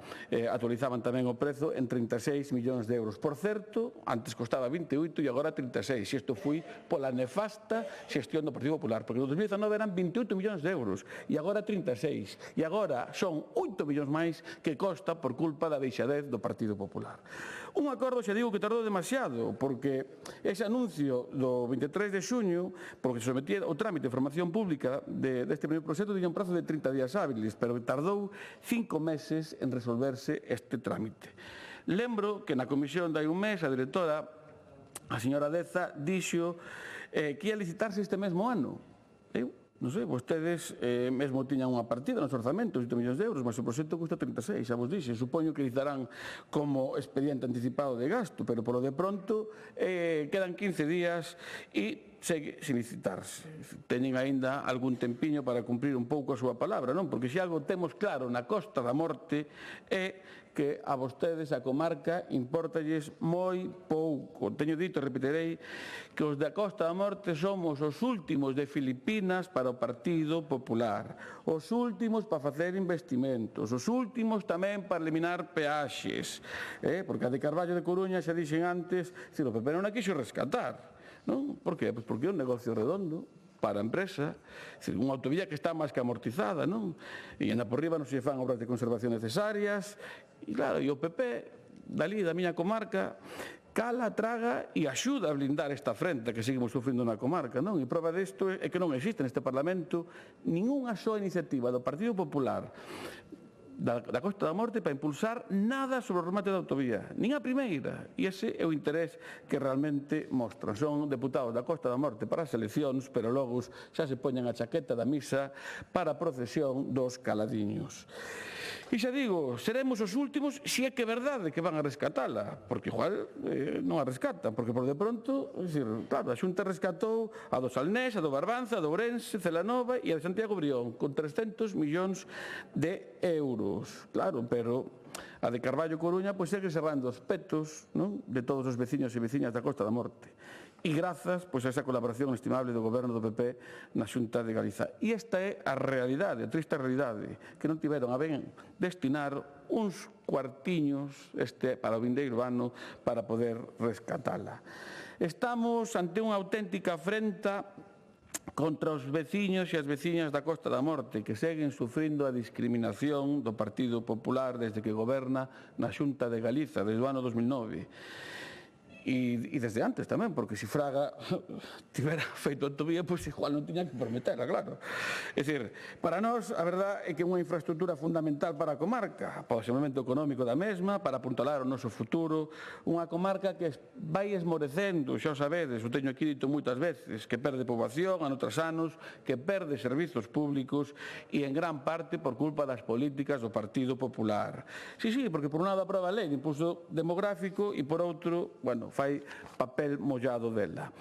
Speaker 7: actualizaban tamén o prezo en 36 millóns de euros. Por certo, antes costaba 28 e agora 36. E isto foi pola nefasta xestión do Partido Popular, porque no 2019 eran 28 millóns de euros e agora 36. E agora son 8 millóns máis que costa por culpa da deixadez do Partido Popular. Un acordo, xa digo, que tardou demasiado, porque ese anuncio do 23 de xuño, porque se sometía o trámite de formación pública deste primeiro proxecto, tiña un prazo de 30 días hábiles, pero tardou 5 meses en resolverse este trámite. Lembro que na comisión de hai un mes a directora, a señora Deza, dixo que ia licitarse este mesmo ano. Non sei, vostedes mesmo tiñan unha partida nos orzamentos, 8 millóns de euros, mas o proxecto custa 36, xa vos dixe. Supoño que licitarán como expediente anticipado de gasto, pero polo de pronto quedan 15 días e segue sin licitarse. Teñen aínda algún tempiño para cumprir un pouco a súa palabra, non? Porque se algo temos claro na Costa da Morte é que a vostedes a comarca importalles moi pouco. Teño dito, repetirei, que os da Costa da Morte somos os últimos de Filipinas para o Partido Popular, os últimos para facer investimentos, os últimos tamén para eliminar peaxes, porque a de Carballo de Coruña, xa dixen antes, o PP non a quixo rescatar. Non? Por que? Pois porque é un negocio redondo para a empresa, unha autovía que está máis que amortizada, non? E anda por riba non se fan obras de conservación necesarias, e claro, e o PP, dali da miña comarca, cala, traga e axuda a blindar esta frente que seguimos sufrindo na comarca, non? E prova desto é que non existe neste Parlamento ningunha soa iniciativa do Partido Popular da Costa da Morte para impulsar nada sobre o remate da autovía, nin a primeira, e ese é o interés que realmente mostran. Son deputados da Costa da Morte para as eleccións, pero logo xa se poñen a chaqueta da misa para a procesión dos caladiños. E xa digo, seremos os últimos se é que é verdade que van a rescatala, porque igual non a rescatan, porque por de pronto, claro, a Xunta rescatou a do Salnés, a do Barbanza, a do Ourense, Celanova e a de Santiago Brión, con 300 millóns de euros. Claro, pero a de Carballo Coruña pois segue cerrando os petos, non, de todos os veciños e veciñas da Costa da Morte. E grazas pois, a esa colaboración estimable do Goberno do PP na Xunta de Galiza. E esta é a realidade, a triste realidade, que non tiveron a ben destinar uns cuartiños para o vindeiro ano para poder rescatala. Estamos ante unha auténtica afrenta contra os veciños e as veciñas da Costa da Morte que seguen sufrindo a discriminación do Partido Popular desde que goberna na Xunta de Galiza, desde o ano 2009. E desde antes tamén, porque se Fraga tivera feito autovía, pois igual non tiña que prometela, claro. É dicir, para nós, a verdade é que é unha infraestructura fundamental para a comarca, para o desenvolvemento económico da mesma, para apuntalar o noso futuro, unha comarca que vai esmorecendo, xa o sabedes, o teño aquí dito moitas veces, que perde poboación ano tras anos, que perde servizos públicos e en gran parte por culpa das políticas do Partido Popular. Sí, porque por un lado aproba a lei de impulso demográfico e por outro, bueno, fai papel mollado dela.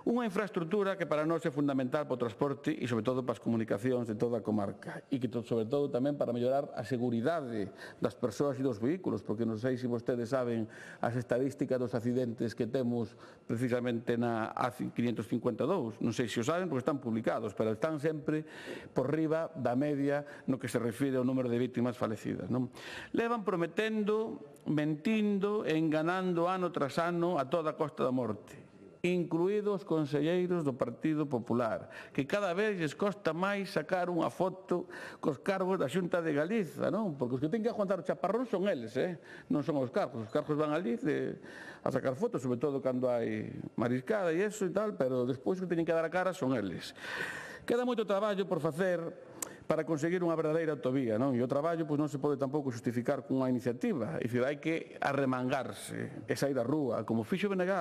Speaker 7: Unha infraestructura que para nós é fundamental para o transporte e, sobre todo, para as comunicacións de toda a comarca e que, sobre todo, tamén para mellorar a seguridade das persoas e dos vehículos, porque non sei se vostedes saben as estadísticas dos accidentes que temos precisamente na A552. Non sei se o saben porque están publicados, pero están sempre por riba da media no que se refire ao número de vítimas falecidas. Levan prometendo, mentindo e enganando ano tras ano a toda a Costa da Morte, incluídos os conselleiros do Partido Popular, que cada vez lles costa máis sacar unha foto cos cargos da Xunta de Galiza, non? Porque os que ten que aguantar o chaparrón son eles, non son os cargos van ali a sacar fotos, sobre todo cando hai mariscada e eso e tal, pero despois que teñen que dar a cara son eles. Queda moito traballo por facer para conseguir unha verdadeira autovía, non? E o traballo non se pode tampouco justificar cunha iniciativa, é dicir, hai que arremangarse e sair á rúa, como fixo BNG,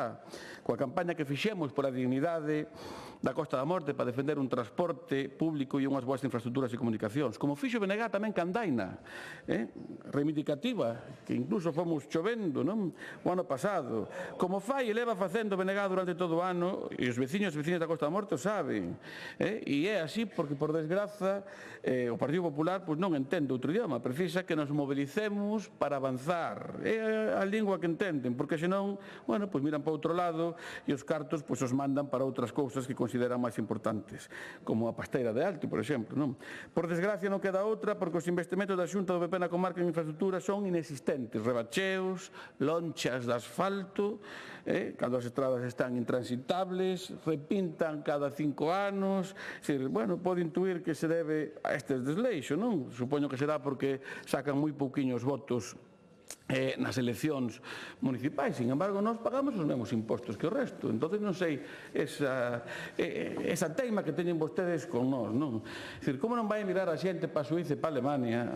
Speaker 7: coa campaña que fixemos pola dignidade da Costa da Morte para defender un transporte público e unhas boas infraestructuras e comunicacións, como fixo BNG tamén Candaina, reivindicativa, que incluso fomos chovendo, non? O ano pasado, como fai e leva facendo BNG durante todo o ano, e os veciños e veciñas da Costa da Morte o saben, e é así porque, por desgraza, o Partido Popular non entende outro idioma, precisa que nos mobilicemos para avanzar. É a lingua que entenden, porque senón, miran para outro lado e os cartos os mandan para outras cousas que consideran máis importantes, como a pasteira de Alti, por exemplo. Por desgracia non queda outra, porque os investimentos da Xunta do PP na comarca en infraestructura son inexistentes, rebacheos, lonchas de asfalto, cando as estradas están intransitables, repintan cada 5 anos, pode intuir que se debe a estes desleixos, non? Supoño que será porque sacan moi pouquiños votos nas eleccións municipais. Sin embargo, nós pagamos os mesmos impostos que o resto. Entón, non sei esa teima que teñen vostedes con nós, non? Dicir, como non vai mirar a xente para a Suíza e para a Alemania?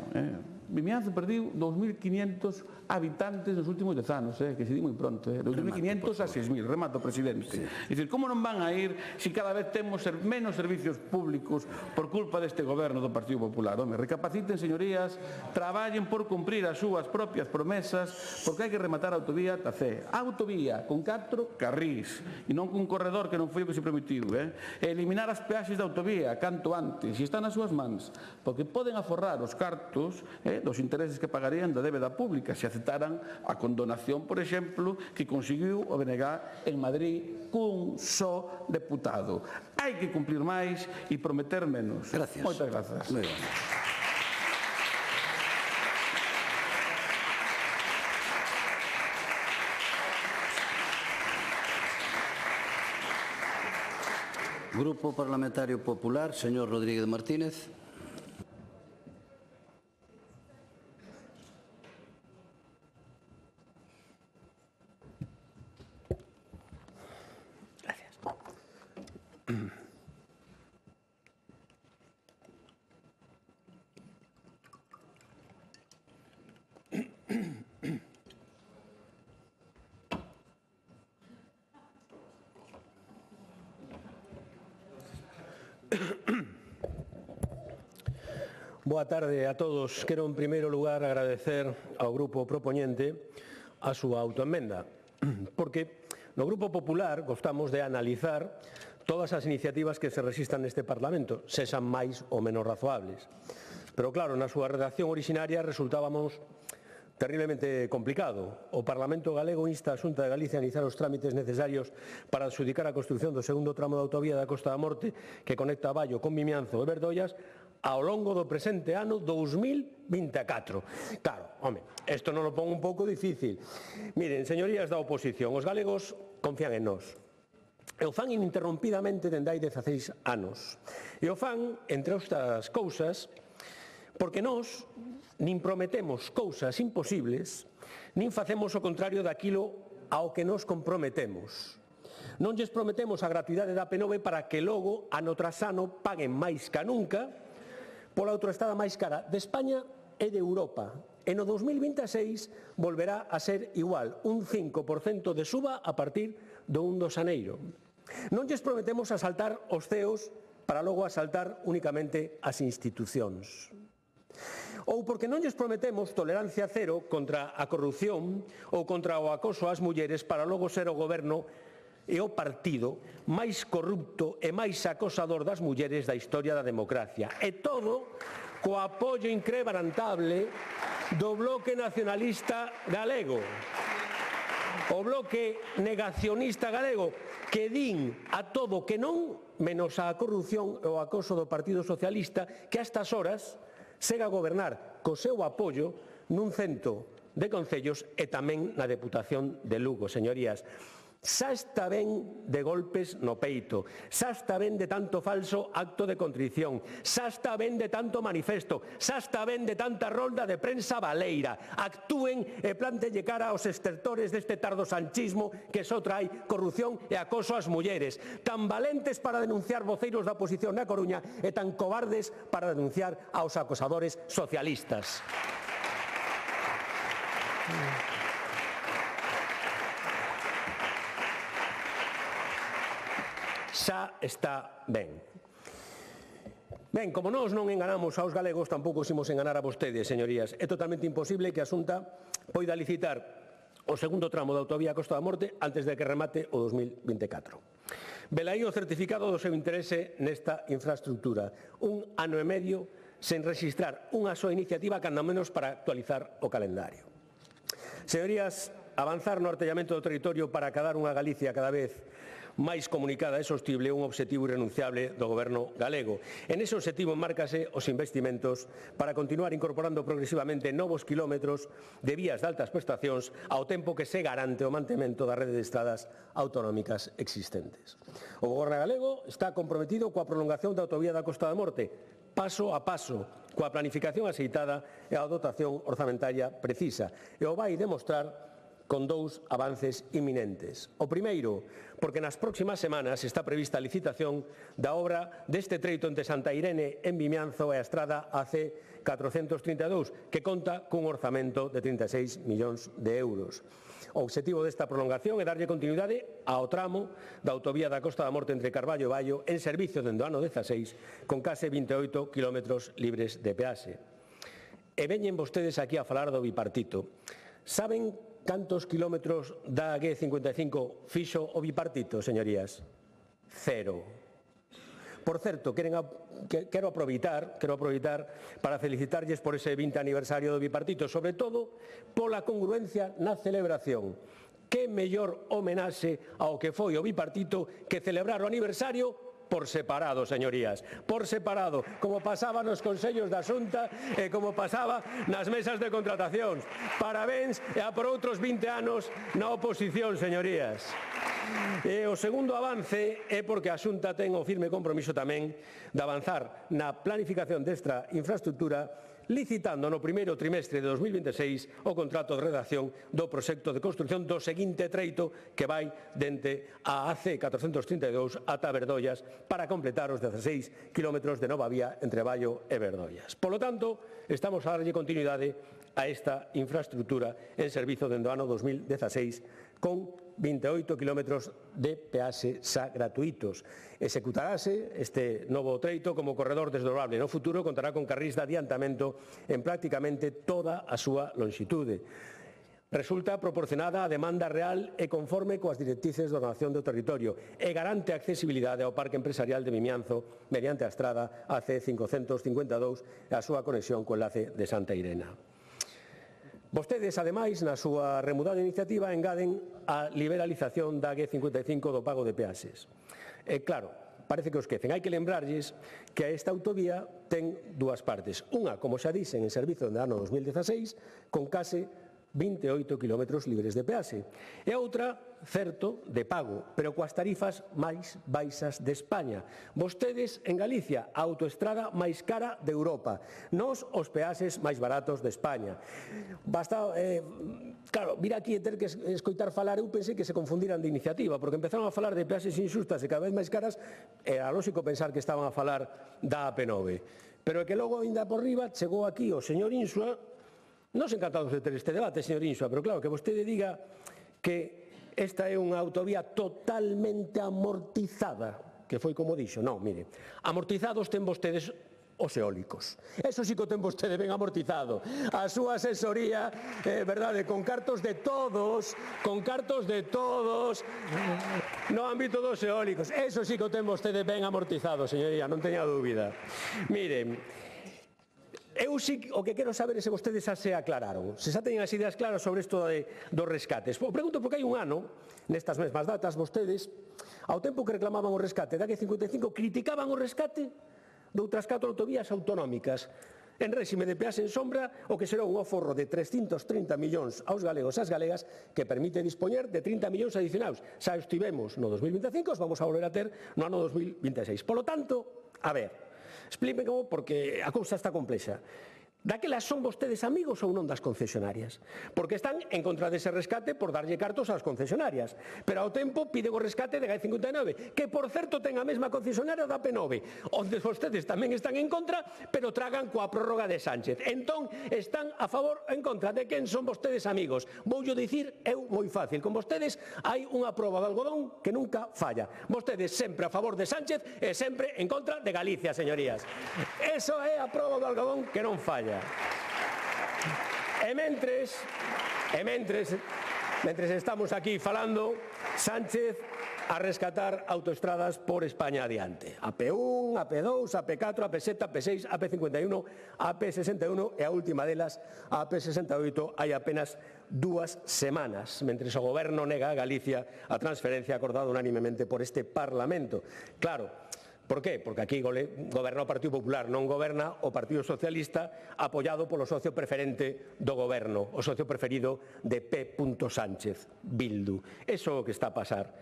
Speaker 7: Vimianzo perdiu 2.500 habitantes nos últimos 10 anos, que se di moi pronto, 2.500 a 6.000, remato, presidente. Dicir, como non van a ir se cada vez temos menos servicios públicos por culpa deste goberno do Partido Popular? Home, recapaciten, señorías, traballen por cumprir as súas propias promesas, porque hai que rematar a autovía Tacé. A autovía con 4 carrís, e non cun corredor que non foi o que se permitiu, e eliminar as peaxes da autovía canto antes, e están nas súas mans, porque poden aforrar os cartos dos intereses que pagarían da débeda pública se aceptaran a condonación, por exemplo, que conseguiu o BNG en Madrid cun só deputado. Hai que cumplir máis e prometer menos.
Speaker 1: Gracias.
Speaker 7: Moitas grazas.
Speaker 1: Muy bien. Grupo Parlamentario Popular, señor Rodríguez Martínez.
Speaker 16: Boa tarde a todos. Quero, en primeiro lugar, agradecer ao Grupo propoñente a súa autoemenda, porque no Grupo Popular gostamos de analizar todas as iniciativas que se resistan neste Parlamento, sexan máis ou menos razoables. Pero, claro, na súa redacción orixinaria resultábamos terriblemente complicado. O Parlamento galego insta a Xunta de Galicia a iniciar os trámites necesarios para adxudicar a construción do segundo tramo da autovía da Costa da Morte que conecta Baio con Vimianzo e Verdollas ao longo do presente ano 2024. Claro, home, isto non o pon un pouco difícil. Miren, señorías da oposición, os galegos confían en nós. E o fan ininterrompidamente dende hai 16 anos. E o fan, entre outras cousas, porque nós nin prometemos cousas imposibles, nin facemos o contrario daquilo ao que nos comprometemos. Non lles prometemos a gratuidade da P9 para que logo, ano tras ano, paguen máis ca nunca pola autoestrada máis cara de España e de Europa. E no 2026 volverá a ser igual, un 5% de suba a partir do 1 de xaneiro. Non lles prometemos asaltar os ceos para logo asaltar únicamente as institucións. Ou porque non lles prometemos tolerancia cero contra a corrupción ou contra o acoso ás mulleres para logo ser o goberno e o partido máis corrupto e máis acosador das mulleres da historia da democracia. E todo co apoio increbrantable do Bloque Nacionalista Galego. O Bloque Negacionista Galego, que din a todo que non, menos a corrupción e o acoso do Partido Socialista, que a estas horas sega a gobernar co seu apoio nun cento de concellos e tamén na Deputación de Lugo, señorías. Xa está ben de golpes no peito, xa está ben de tanto falso acto de contrición, xa está ben de tanto manifesto, xa está ben de tanta rolda de prensa baleira. Actúen e plantelle cara aos estertores deste tardosanchismo que só trae corrupción e acoso ás mulleres. Tan valentes para denunciar voceiros da oposición na Coruña e tan cobardes para denunciar aos acosadores socialistas. Xa está ben. Ben, como nós non enganamos aos galegos, tampouco os imos enganar a vostedes, señorías. É totalmente imposible que a Xunta poida licitar o segundo tramo da autovía Costa da Morte antes de que remate o 2024. Velaí o certificado do seu interese nesta infraestructura. Un ano e medio sen registrar unha soa iniciativa, cando menos para actualizar o calendario. Señorías, avanzar no artellamento do territorio para acadar unha Galicia cada vez máis comunicada e sostible é un obxectivo irrenunciable do Goberno galego. En ese obxectivo enmárcase os investimentos para continuar incorporando progresivamente novos quilómetros de vías de altas prestacións ao tempo que se garante o mantemento da rede de estradas autonómicas existentes. O Goberno galego está comprometido coa prolongación da autovía da Costa da Morte, paso a paso, coa planificación axeitada e a dotación orzamentaria precisa, e o vai demostrar con dous avances inminentes. O primeiro, porque nas próximas semanas está prevista a licitación da obra deste treito entre Santa Irene en Vimianzo e a estrada AC 432, que conta cun orzamento de 36 millóns de euros. O obxectivo desta prolongación é darlle continuidade ao tramo da autovía da Costa da Morte entre Carballo e Baio en servicio dende o ano 16, con case 28 kilómetros libres de peaxe. E veñen vostedes aquí a falar do bipartito. Saben cantos kilómetros da G55 fixo o bipartito, señorías? 0. Por certo, quero aproveitar para felicitarlles por ese 20 aniversario do bipartito, sobre todo pola congruencia na celebración. Que mellor homenaxe ao que foi o bipartito que celebrar o aniversario por separado, señorías, por separado, como pasaba nos consellos da Xunta e como pasaba nas mesas de contratacións. Parabéns e a por outros 20 anos na oposición, señorías. E o segundo avance é porque a Xunta ten o firme compromiso tamén de avanzar na planificación desta infraestructura, licitando no primeiro trimestre de 2026 o contrato de redacción do proxecto de construción do seguinte treito que vai dende a AC 432 ata Verdollas para completar os 16 kilómetros de nova vía entre Baio e Verdollas. Polo tanto, estamos a darlle continuidade a esta infraestructura en servizo dende o ano 2016 con 28 kilómetros de peaxe xa gratuitos. Executarase este novo treito como corredor desdobrable. No futuro contará con carrís de adiantamento en prácticamente toda a súa lonxitude. Resulta proporcionada a demanda real e conforme coas directrices de ordenación do territorio e garante a accesibilidade ao Parque Empresarial de Vimianzo mediante a estrada AC 552 e a súa conexión co enlace de Santa Irena. Vostedes, ademais, na súa remudada iniciativa, engaden a liberalización da G55 do pago de peaxes. E claro, parece que os esquecen. Hai que lembrarlles que esta autovía ten dúas partes. Unha, como xa dixen, en servizo no ano 2016, con case 28 kilómetros libres de peaxe. E outra, certo, de pago, pero coas tarifas máis baixas de España. Vostedes, en Galicia, a autoestrada máis cara de Europa. Nós, os peaxes máis baratos de España. Basta, claro, vir aquí e ter que escoitar falar, eu pensei que se confundiran de iniciativa, porque empezaron a falar de peaxes inxustas e cada vez máis caras, era lógico pensar que estaban a falar da AP9. Pero é que logo, ainda por riba, chegou aquí o señor Insua. Nos encantados de ter este debate, señor Insua, pero claro, que vostede diga que esta é unha autovía totalmente amortizada, que foi como dixo. Non, mire, amortizados ten vostedes os eólicos. Eso sí que o ten vostede ben amortizado. A súa asesoría, verdade, con cartos de todos, no ámbito dos eólicos. Eso sí que o ten vostede ben amortizado, señoría, non teña dúbida. Mire, eu sí, o que quero saber é se vostedes xa se aclararon, se xa teñen as ideas claras sobre isto dos rescates. O pregunto porque hai un ano, nestas mesmas datas, vostedes, ao tempo que reclamaban o rescate da G55, criticaban o rescate de outras 4 autovías autonómicas en réxime de peaxe en sombra, o que será un aforro de 330 millóns aos galegos e ás galegas que permite dispoñer de 30 millóns adicionais. Xa estivemos no 2025, os vamos a volver a ter no ano 2026. Polo tanto, a ver, explíquenme porque a cousa está complexa. Daquelas son vostedes amigos ou non das concesionarias? Porque están en contra dese rescate por darlle cartos ás concesionarias. Pero ao tempo piden o rescate de G59, que por certo ten a mesma concesionaria da P9, onde vostedes tamén están en contra, pero tragan coa prórroga de Sánchez. Entón, están a favor ou en contra de quen son vostedes amigos. Voullo dicir eu moi fácil. Con vostedes hai unha proba de algodón que nunca falla. Vostedes sempre a favor de Sánchez e sempre en contra de Galicia, señorías. Eso é a proba de algodón que non falla. E mentres estamos aquí falando, Sánchez a rescatar autoestradas por España adiante. AP1, AP2, AP4, AP7, AP6, AP51, AP61 e a última delas, a AP68, hai apenas 2 semanas, mentres o Goberno nega a Galicia a transferencia acordada unánimemente por este Parlamento. Claro, por qué? Porque aquí goberna o Partido Popular, non goberna o Partido Socialista apoiado polo socio preferente do goberno, o socio preferido de P. Sánchez, Bildu. Eso é o que está a pasar.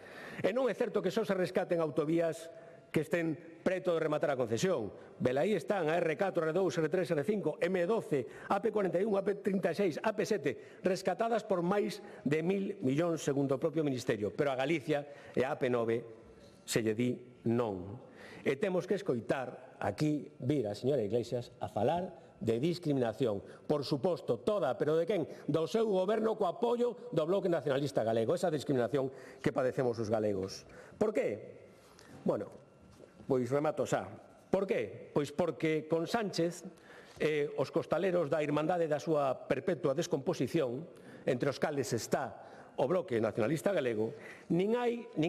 Speaker 16: E non é certo que só se rescaten autovías que estén preto de rematar a concesión. Velaí están a R4, R2, R3, R5, M12, AP41, AP36, AP7, rescatadas por máis de 1.000 millóns segundo o propio Ministerio. Pero a Galicia e a AP9 se lle di non. E temos que escoitar aquí vir a señora Iglesias a falar de discriminación. Por suposto, toda, pero de quen? Do seu goberno co apoio do Bloque Nacionalista Galego. Esa discriminación que padecemos os galegos. Por qué? Bueno, pois remato xa. Por qué? Pois porque con Sánchez os costaleros da Irmandade da súa perpetua descomposición, entre os cales está o Bloque Nacionalista Galego, nin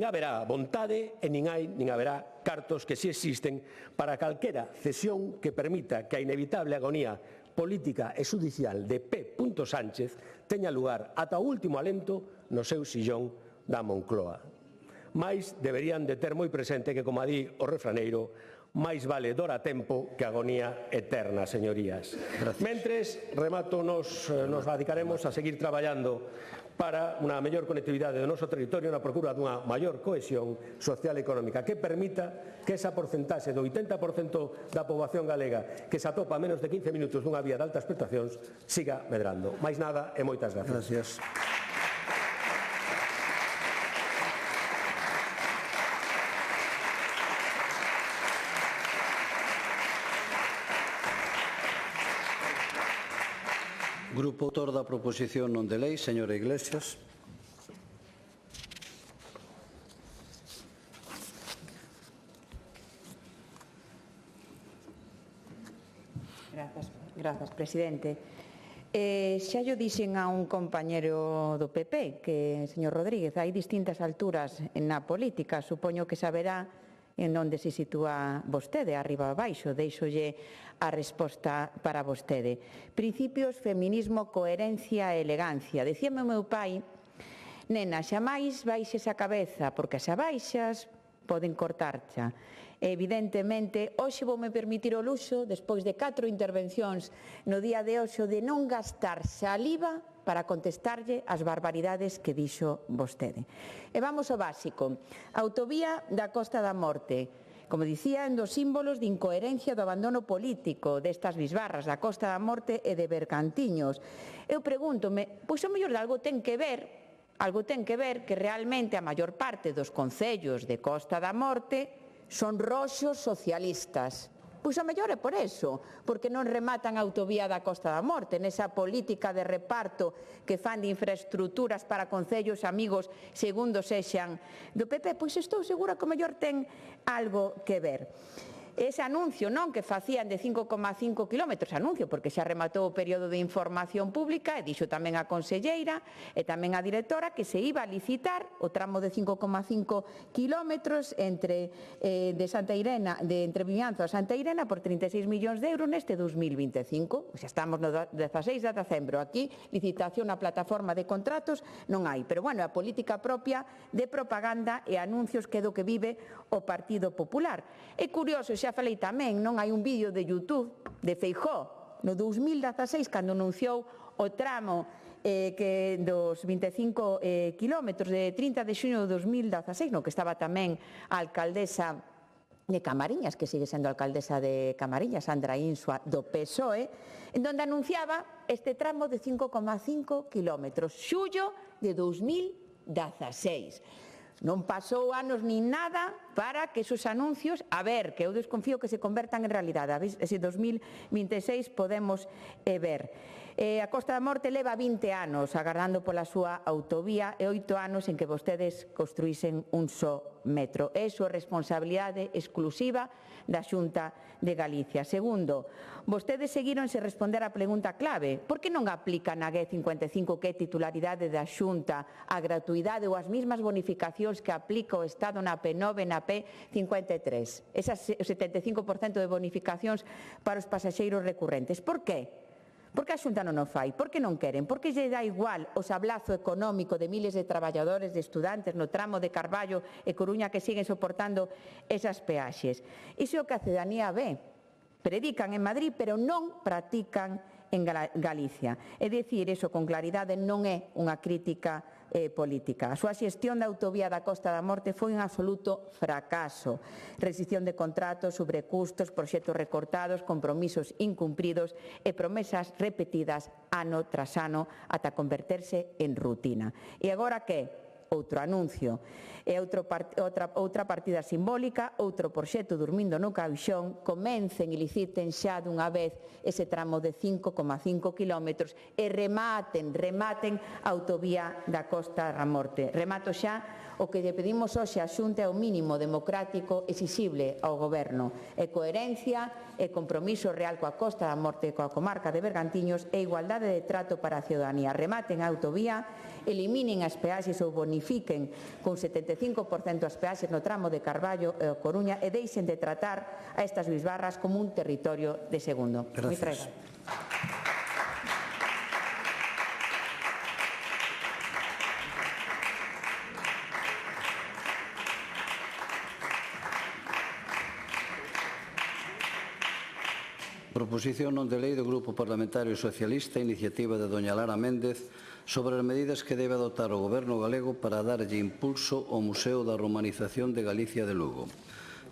Speaker 16: haberá vontade e nin haberá cartos que si existen para calquera cesión que permita que a inevitable agonía política e xudicial de P. Sánchez teña lugar ata o último alento no seu sillón da Moncloa. Mais deberían de ter moi presente que, como di o refraneiro, máis vale dor a tempo que agonía eterna, señorías. Mentres, remato, nos dedicaremos a seguir traballando para unha mellor conectividade do noso territorio na procura dunha maior cohesión social e económica que permita que esa porcentaxe do 80% da poboación galega que se atopa a menos de 15 minutos dunha vía de altas prestacións siga medrando. Máis nada e moitas gracias.
Speaker 1: Grupo autor da proposición non de lei, señora Iglesias.
Speaker 12: Grazas, presidente. Xa llo dixen a un compañero do PP, que, señor Rodríguez, hai distintas alturas na política. Supoño que saberá en onde se sitúa vostede, arriba abaixo. Deixolle a resposta para vostede. Principios, feminismo, coherencia e elegancia. Dicíame o meu pai, nena, xamais baixes a cabeza, porque se a baixas poden cortarcha. Evidentemente, hoxe voume permitir o luxo, despois de 4 intervencións no día de hoxe, de non gastar saliva para contestarlle as barbaridades que dixo vostede. E vamos ao básico. Autovía da Costa da Morte. Como dicía, en dos símbolos de incoherencia do abandono político destas bisbarras da Costa da Morte e de Bergantiños. Eu pregúntome, pois o mellor de algo ten que ver que realmente a maior parte dos concellos de Costa da Morte son roxos socialistas. Pois a mellor é por eso, porque non rematan a autovía da Costa da Morte, nesa política de reparto que fan de infraestructuras para concellos amigos segundo sexan do PP, pois estou segura que o mellor ten algo que ver. Ese anuncio non que facían de 5,5 kilómetros, anuncio porque xa rematou o período de información pública e dixo tamén a conselleira e tamén a directora que se iba a licitar o tramo de 5,5 kilómetros entre entre Vimianzo a Santa Irena por 36 millóns de euros neste 2025. Xa estamos no 16 de decembro. Aquí, licitación na plataforma de contratos non hai. Pero, bueno, a política propia de propaganda e anuncios que é do que vive o Partido Popular. É curioso, xa falei tamén, non hai un vídeo de YouTube de Feijóo no 2016 cando anunciou o tramo que dos 25 kilómetros de 30 de xuño de 2016, no que estaba tamén a alcaldesa de Camariñas, que sigue sendo alcaldesa de Camariñas, Sandra Insua, do PSOE, en donde anunciaba este tramo de 5,5 kilómetros, xullo de 2016. Non pasou anos nin nada para que esos anuncios, a ver, que eu desconfío que se convertan en realidade. Ese 2026 podemos ver. A Costa da Morte leva 20 anos agardando pola súa autovía e 8 anos en que vostedes construísen un só metro. É súa responsabilidade exclusiva da Xunta de Galicia. Segundo, vostedes seguiron sen responder a pregunta clave. Por que non aplican a G55, que é titularidade da Xunta, a gratuidade ou as mesmas bonificacións que aplica o Estado na P9 e na P53? Esas 75% de bonificacións para os pasaxeiros recurrentes. Por que? Por que a Xunta non o fai? Por que non queren? Por que lle dá igual o sablazo económico de miles de traballadores, de estudantes no tramo de Carballo e Coruña que siguen soportando esas peaxes? Iso é o que a ciudadanía ve. Predican en Madrid, pero non practican en Galicia. É dicir, iso con claridade non é unha crítica política. A súa xestión da autovía da Costa da Morte foi un absoluto fracaso. Rescisión de contratos, sobrecustos, proxectos recortados, compromisos incumpridos e promesas repetidas ano tras ano ata converterse en rutina. E agora que? Outro anuncio. E outra partida simbólica, outro proxecto dormindo no caixón, comencen e liciten xa dunha vez ese tramo de 5,5 kilómetros e rematen a autovía da Costa da Morte. Remato xa, o que lle pedimos hoxe á Xunta é o mínimo democrático exixible ao Goberno. E coherencia e compromiso real coa Costa da Morte e coa comarca de Bergantiños e igualdade de trato para a ciudadanía. Rematen a autovía, eliminen as peaxes ou bonifiquen con 75% as peaxes no tramo de Carballo e Coruña e deixen de tratar a estas bisbarras como un territorio de segundo.
Speaker 1: Gracias. Proposición non de lei do Grupo Parlamentario Socialista, iniciativa de doña Lara Méndez, sobre as medidas que debe adoptar o Goberno galego para darlle impulso ao Museo da Romanización de Galicia de Lugo.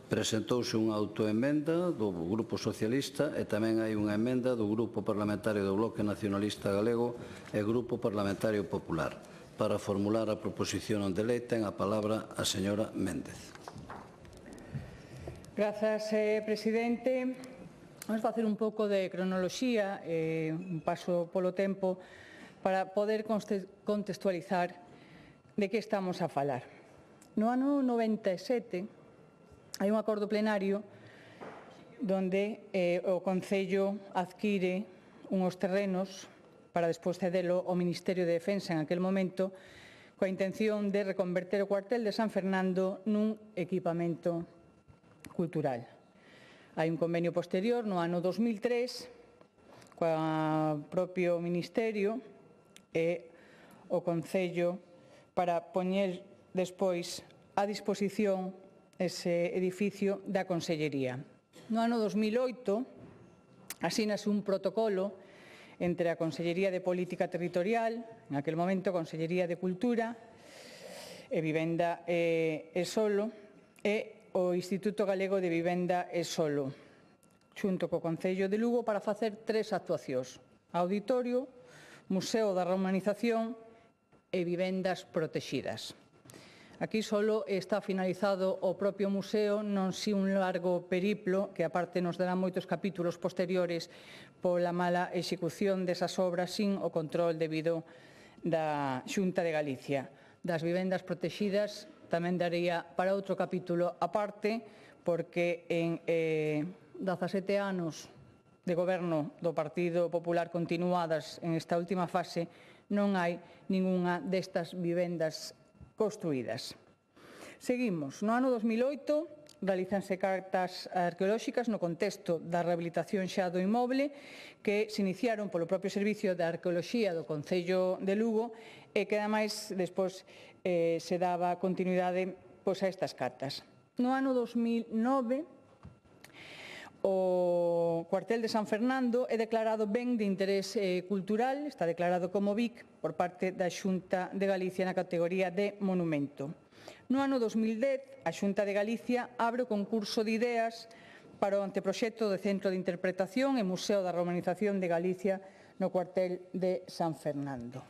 Speaker 1: Presentouse unha autoemenda do Grupo Socialista e tamén hai unha emenda do Grupo Parlamentario do Bloque Nacionalista Galego e Grupo Parlamentario Popular. Para formular a proposición non de lei ten a palabra a señora Méndez.
Speaker 8: Grazas, presidente. Vamos facer un pouco de cronoloxía, un paso polo tempo, para poder contextualizar de que estamos a falar. No ano 97 hai un acordo plenario donde o Concello adquire unhos terrenos para despois cedelo ao Ministerio de Defensa en aquel momento coa intención de reconverter o cuartel de San Fernando nun equipamento cultural. Hai un convenio posterior no ano 2003 coa propio Ministerio e o Concello para poñer despois a disposición ese edificio da Consellería. No ano 2008 asínase un protocolo entre a Consellería de Política Territorial, en aquel momento Consellería de Cultura e Vivenda e Solo, e o Instituto Galego de Vivenda e Solo, xunto co Concello de Lugo, para facer 3 actuacións: auditorio, Museo da Romanización e vivendas protexidas. Aquí solo está finalizado o propio museo, non si un largo periplo, que aparte nos dará moitos capítulos posteriores pola mala execución desas obras sin o control debido da Xunta de Galicia. Das vivendas protexidas tamén daría para outro capítulo aparte, porque en 17 anos de goberno do Partido Popular continuadas en esta última fase non hai ningunha destas vivendas construídas. Seguimos. No ano 2008 realízanse cartas arqueolóxicas no contexto da rehabilitación xa do inmoble que se iniciaron polo propio Servicio de Arqueoloxía do Concello de Lugo e que ademais despois se daba continuidade a estas cartas. No ano 2009 o cuartel de San Fernando é declarado ben de interés cultural, está declarado como BIC por parte da Xunta de Galicia na categoría de monumento. No ano 2010, a Xunta de Galicia abre o concurso de ideas para o anteproxecto de Centro de Interpretación e Museo da Romanización de Galicia no cuartel de San Fernando.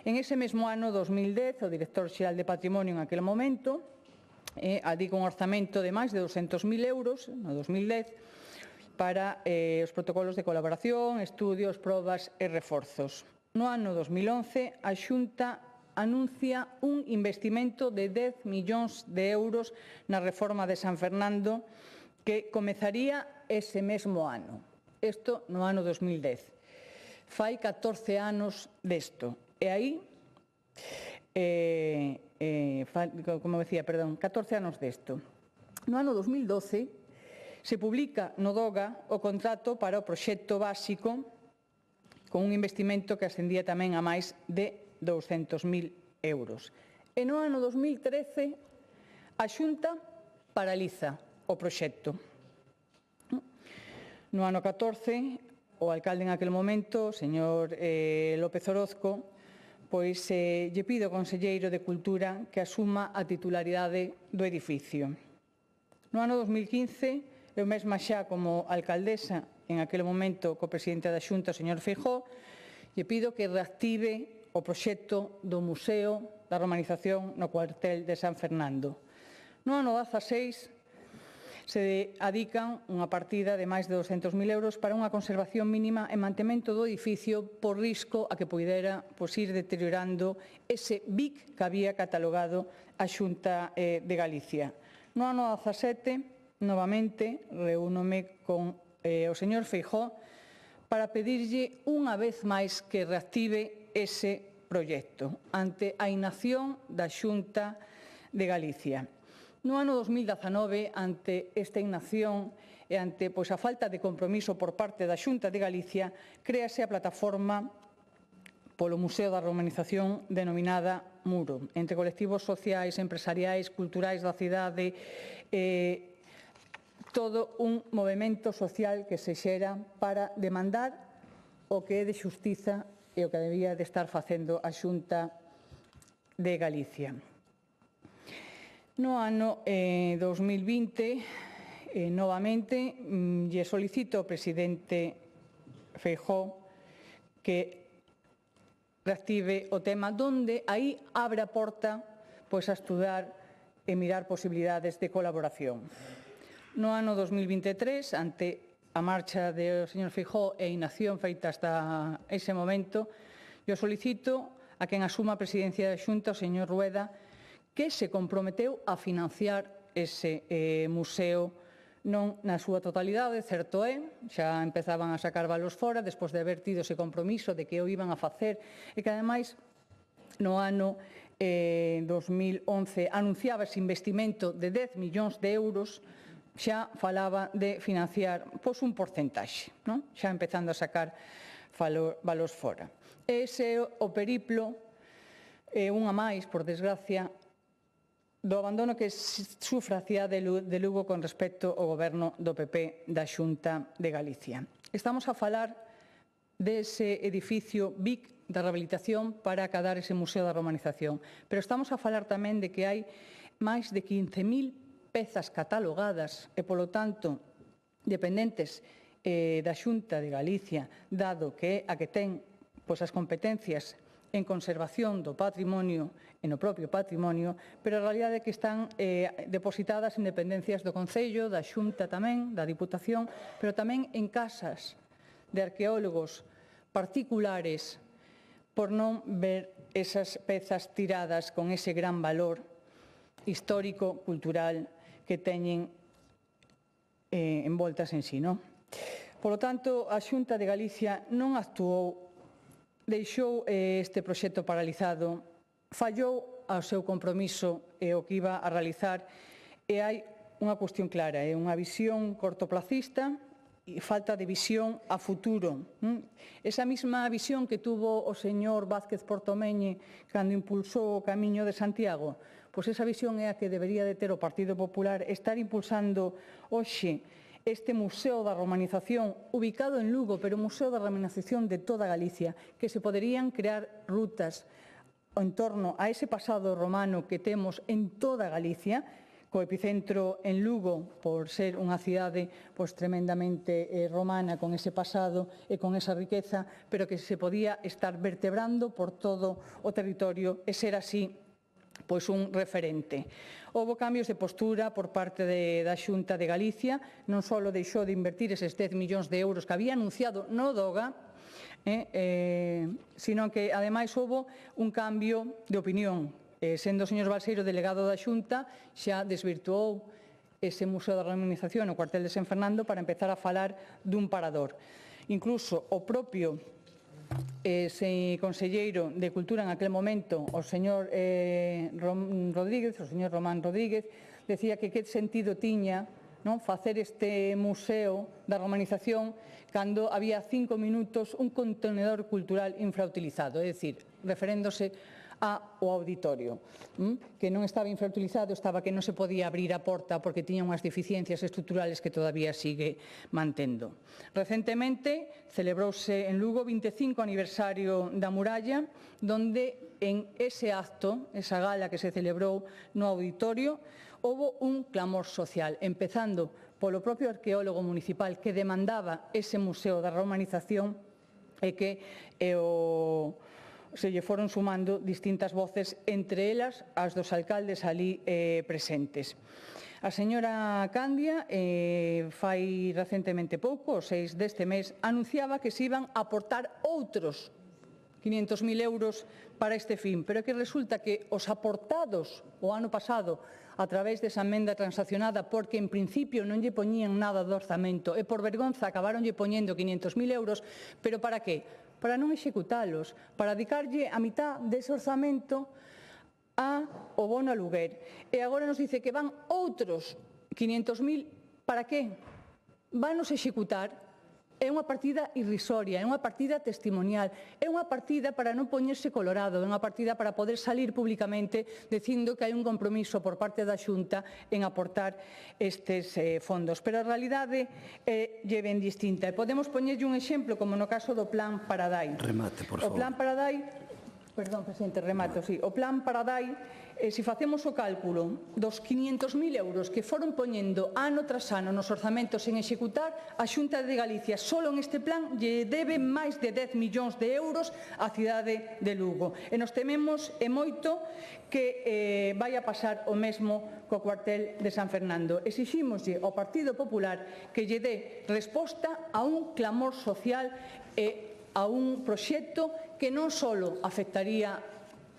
Speaker 8: En ese mesmo ano 2010, o director xeral de Patrimonio en aquel momento adica un orzamento de máis de 200.000 euros no 2010 para os protocolos de colaboración, estudios, probas e reforzos. No ano 2011, a Xunta anuncia un investimento de 10 millóns de euros na reforma de San Fernando que comezaría ese mesmo ano. Isto no ano 2010. Fai 14 anos desto. E aí, como decía, 14 anos desto. No ano 2012 se publica no DOGA o contrato para o proxecto básico con un investimento que ascendía tamén a máis de 200.000 euros. E no ano 2013 a Xunta paraliza o proxecto. No ano 14, o alcalde en aquel momento, o señor López Orozco, pois lle pide ao conselleiro de Cultura que asuma a titularidade do edificio. No ano 2015, eu mesma xa como alcaldesa, en aquel momento co presidente da Xunta, o señor Feijóo, lle pido que reactive o proxecto do Museo da Romanización no cuartel de San Fernando. No ano 16 se adican unha partida de máis de 200.000 euros para unha conservación mínima e mantemento do edificio por risco a que poidera ir deteriorando ese BIC que había catalogado a Xunta de Galicia. No ano 17, novamente, reúnome con o señor Feijóo para pedirlle unha vez máis que reactive ese proxecto ante a inacción da Xunta de Galicia. No ano 2019, ante esta inacción e ante a falta de compromiso por parte da Xunta de Galicia, créase a plataforma polo Museo da Romanización denominada Muro, entre colectivos sociais, empresariais, culturais da cidade, todo un movemento social que se xera para demandar o que é de xustiza e o que debía de estar facendo a Xunta de Galicia. No ano 2020, novamente, lle solicito ao presidente Feijóo que reactive o tema, donde aí abre a porta a estudar e mirar posibilidades de colaboración. No ano 2023, ante a marcha do señor Feijóo e inacción feita hasta ese momento, eu solicito a quen asuma a presidencia da Xunta, o señor Rueda, que se comprometeu a financiar ese museo non na súa totalidade, certo é, xa empezaban a sacar valos fora despois de haber tido ese compromiso de que o iban a facer e que ademais no ano 2011 anunciaba ese investimento de 10 millóns de euros, xa falaba de financiar un porcentaxe, non? Xa empezando a sacar valos fora. Ese é o periplo, unha máis, por desgracia, do abandono que sufre a cidade de Lugo con respecto ao goberno do PP da Xunta de Galicia. Estamos a falar dese edificio BIC da rehabilitación para acadar ese Museo da Romanización, pero estamos a falar tamén de que hai máis de 15.000 pezas catalogadas e, polo tanto, dependentes da Xunta de Galicia, dado que é a que ten as competencias en conservación do patrimonio e no propio patrimonio, pero a realidade é que están depositadas en dependencias do Concello, da Xunta tamén, da Diputación, pero tamén en casas de arqueólogos particulares por non ver esas pezas tiradas con ese gran valor histórico, cultural, que teñen envoltas en sí, non? Por lo tanto, a Xunta de Galicia non actuou, deixou este proxecto paralizado, fallou ao seu compromiso e o que iba a realizar, e hai unha cuestión clara, é unha visión cortoplacista e falta de visión a futuro. Esa mesma visión que tuvo o señor Vázquez Portomeñe cando impulsou o Camiño de Santiago, pois esa visión é a que debería de ter o Partido Popular, estar impulsando hoxe este Museo da Romanización ubicado en Lugo, pero Museo da Romanización de toda Galicia, que se poderían crear rutas en torno a ese pasado romano que temos en toda Galicia, co epicentro en Lugo, por ser unha cidade tremendamente romana, con ese pasado e con esa riqueza, pero que se podía estar vertebrando por todo o territorio e ser así un referente. Houbo cambios de postura por parte da Xunta de Galicia, non só deixou de invertir eses 10 millóns de euros que había anunciado no DOGA, sino que, ademais, houbo un cambio de opinión. Sendo o señor Balseiro delegado da Xunta, xa desvirtuou ese Museo da Romanización no cuartel de San Fernando para empezar a falar dun parador. Incluso o propio conselleiro de Cultura en aquel momento, o señor Román Rodríguez, decía que sentido tiña facer este Museo da Romanización cando había 5 minutos un contenedor cultural infrautilizado, é dicir, referéndose ao auditorio, que non estaba infrautilizado, estaba que non se podía abrir a porta porque tiña unhas deficiencias estruturales que todavía sigue mantendo. Recentemente celebrouse en Lugo o 25 aniversario da muralla, donde en ese acto, esa gala que se celebrou no auditorio, houbo un clamor social, empezando polo propio arqueólogo municipal que demandaba ese Museo da Romanización e que se lle foron sumando distintas voces, entre elas as dos alcaldes ali presentes. A señora Candia, fai recentemente pouco, o 6 deste mes, anunciaba que se iban a aportar outros 500.000 euros para este fin, pero que resulta que os aportados o ano pasado a través desa emenda transaccionada, porque en principio non lle poñían nada do orzamento e por vergonza acabaronlle poñendo 500.000 euros, pero para que? Para non executalos, para dedicarlle a mitad dese orzamento ao bono aluguer. E agora nos dice que van outros 500.000, para que? Vanos executar. É unha partida irrisoria, é unha partida testimonial, é unha partida para non poñerse colorado, é unha partida para poder salir públicamente dicindo que hai un compromiso por parte da Xunta en aportar estes fondos. Pero a realidade é ben distinta. E podemos poñerlle un exemplo, como no caso do Plan Paradai.
Speaker 1: Remate, por favor.
Speaker 8: O Plan Paradai, perdón, presidente, remato, sí. O Plan Paradai se facemos o cálculo dos 500.000 euros que foron poñendo ano tras ano nos orzamentos en executar, a Xunta de Galicia solo en este plan lle debe máis de 10 millóns de euros á cidade de Lugo. E nos tememos e moito que vai a pasar o mesmo co cuartel de San Fernando. Exixímoslle ao Partido Popular que lle dé resposta a un clamor social e a un proxecto que non só afectaría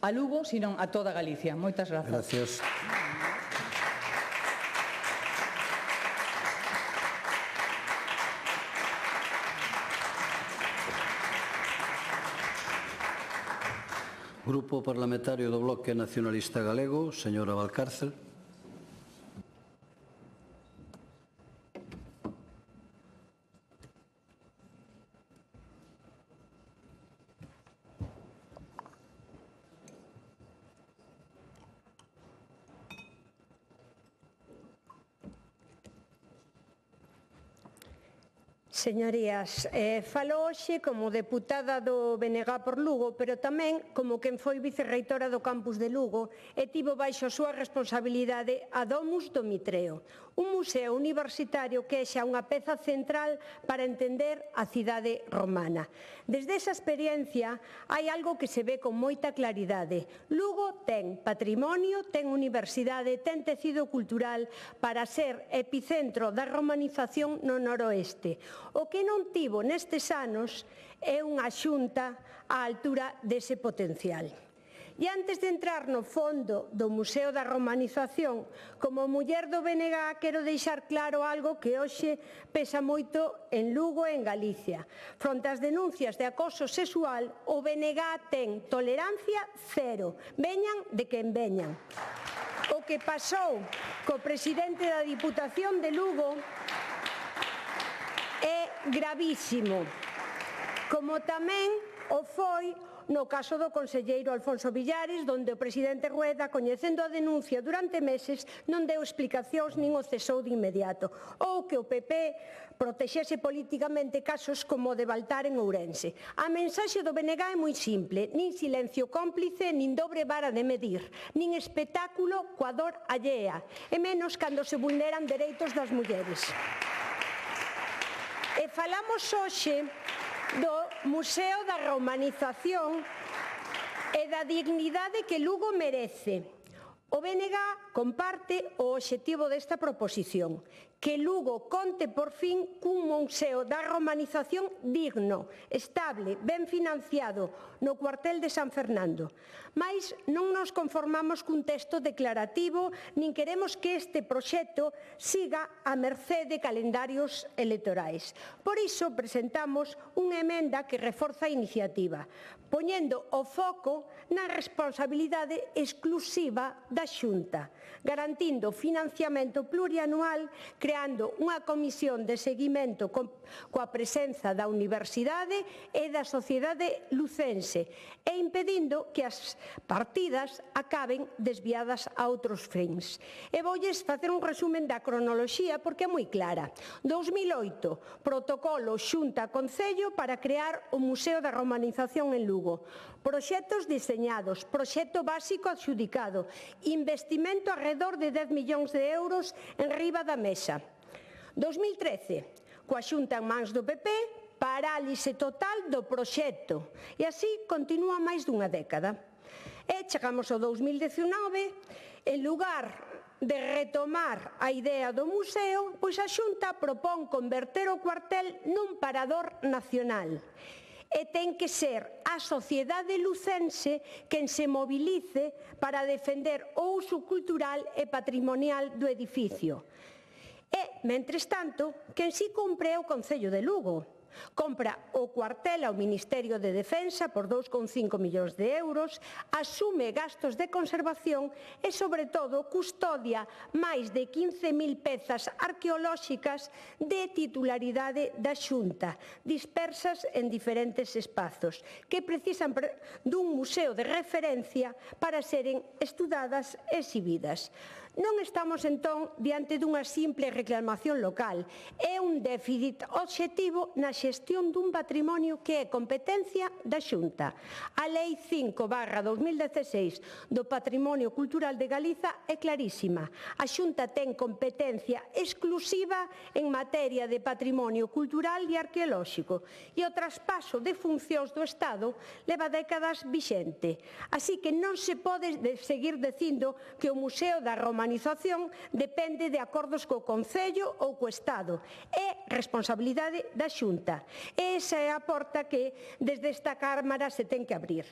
Speaker 8: a Lugo, sino a toda Galicia. Moitas grazas.
Speaker 1: Gracias. Grupo Parlamentario do Bloque Nacionalista Galego, señora Valcárcel.
Speaker 17: Señorías, falo hoxe como deputada do BNG por Lugo, pero tamén como quen foi vicerreitora do campus de Lugo e tivo baixo a súa responsabilidade a Domus do Mitreo, un museo universitario que é xa unha peza central para entender a cidade romana. Desde esa experiencia hai algo que se ve con moita claridade. Lugo ten patrimonio, ten universidade, ten tecido cultural para ser epicentro da romanización no noroeste. O que non tivo nestes anos é unha xunta á altura dese potencial. E antes de entrar no fondo do Museo da Romanización, como muller do BNG quero deixar claro algo que hoxe pesa moito en Lugo e en Galicia. Fronte ás denuncias de acoso sexual, o BNG ten tolerancia cero, veñan de quen veñan. O que pasou co presidente da Diputación de Lugo é gravísimo, como tamén o foi no caso do conselleiro Alfonso Villares, onde o presidente Rueda, coñecendo a denuncia durante meses, non deu explicacións nin o cesou de inmediato, ou que o PP protexese políticamente casos como o de Baltar en Ourense. A mensaxe do BNG é moi simple: nin silencio cómplice, nin dobre vara de medir, nin espectáculo coa dor allea, e menos cando se vulneran dereitos das mulleres. E falamos hoxe do Museo da Romanización e da dignidade que Lugo merece. O BNG comparte o obxectivo desta proposición, que Lugo conte por fin cun museo da romanización digno, estable, ben financiado no cuartel de San Fernando. Mais non nos conformamos cun texto declarativo, nin queremos que este proxecto siga a mercé de calendarios electorais. Por iso presentamos unha emenda que reforza a iniciativa, poñendo o foco na responsabilidade exclusiva da Xunta, garantindo financiamento plurianual, creando unha comisión de seguimento coa presenza da Universidade e da sociedade lucense e impedindo que as partidas acaben desviadas a outros fins. E voulles facer un resumen da cronoloxía porque é moi clara. 2008, protocolo Xunta-Concello para crear o Museo da Romanización en Lugo. Proxectos diseñados, proxecto básico adxudicado, investimento alrededor de 10 millóns de euros en riba da mesa. 2013, coa Xunta en mans do PP, parálise total do proxecto. E así continúa máis dunha década. E chegamos ao 2019, en lugar de retomar a idea do museo, pois a Xunta propón converter o cuartel nun parador nacional. E ten que ser a sociedade lucense quen se movilice para defender o uso cultural e patrimonial do edificio. E, mentres tanto, quen si cumpre é o Concello de Lugo. Compra o cuartel ao Ministerio de Defensa por 2,5 millóns de euros, asume gastos de conservación e, sobre todo, custodia máis de 15.000 pezas arqueolóxicas de titularidade da Xunta, dispersas en diferentes espazos, que precisan dun museo de referencia para seren estudadas e exhibidas. Non estamos, entón, diante dunha simple reclamación local. É un déficit obxectivo na xestión dun patrimonio que é competencia da Xunta. A Lei 5/2016 do Patrimonio Cultural de Galiza é clarísima. A Xunta ten competencia exclusiva en materia de patrimonio cultural e arqueolóxico e o traspaso de funcións do Estado leva décadas vixente. Así que non se pode seguir dicindo que o Museo da Romanización depende de acordos co Concello ou co Estado. É responsabilidade da Xunta. Esa é a porta que desde esta Cámara se ten que abrir.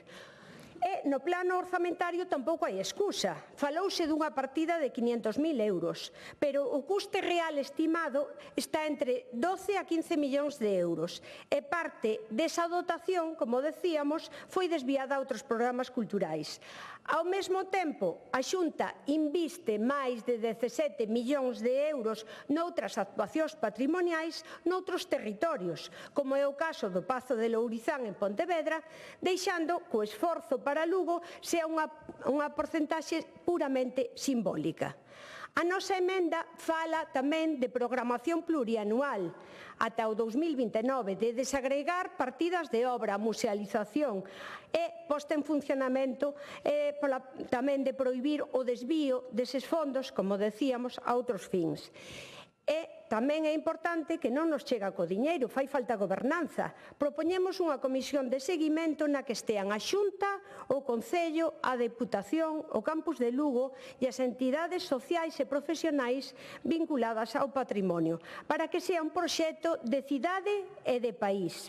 Speaker 17: E no plano orzamentario tampouco hai excusa. Falouse dunha partida de 500.000 euros, pero o custe real estimado está entre 12 a 15 millóns de euros. E parte desa dotación, como decíamos, foi desviada a outros programas culturais. Ao mesmo tempo, a Xunta inviste máis de 17 millóns de euros noutras actuacións patrimoniais noutros territorios, como é o caso do Pazo de Lourizán en Pontevedra, deixando que o esforzo para Lugo sea unha porcentaxe puramente simbólica. A nosa emenda fala tamén de programación plurianual ata o 2029, de desagregar partidas de obra, musealización e posta en funcionamento tamén de prohibir o desvío deses fondos, como decíamos, a outros fins. E tamén é importante que non nos chega co diñeiro, fai falta gobernanza. Propoñemos unha comisión de seguimento na que estean a Xunta, o Concello, a Deputación, o Campus de Lugo e as entidades sociais e profesionais vinculadas ao patrimonio, para que sea un proxecto de cidade e de país.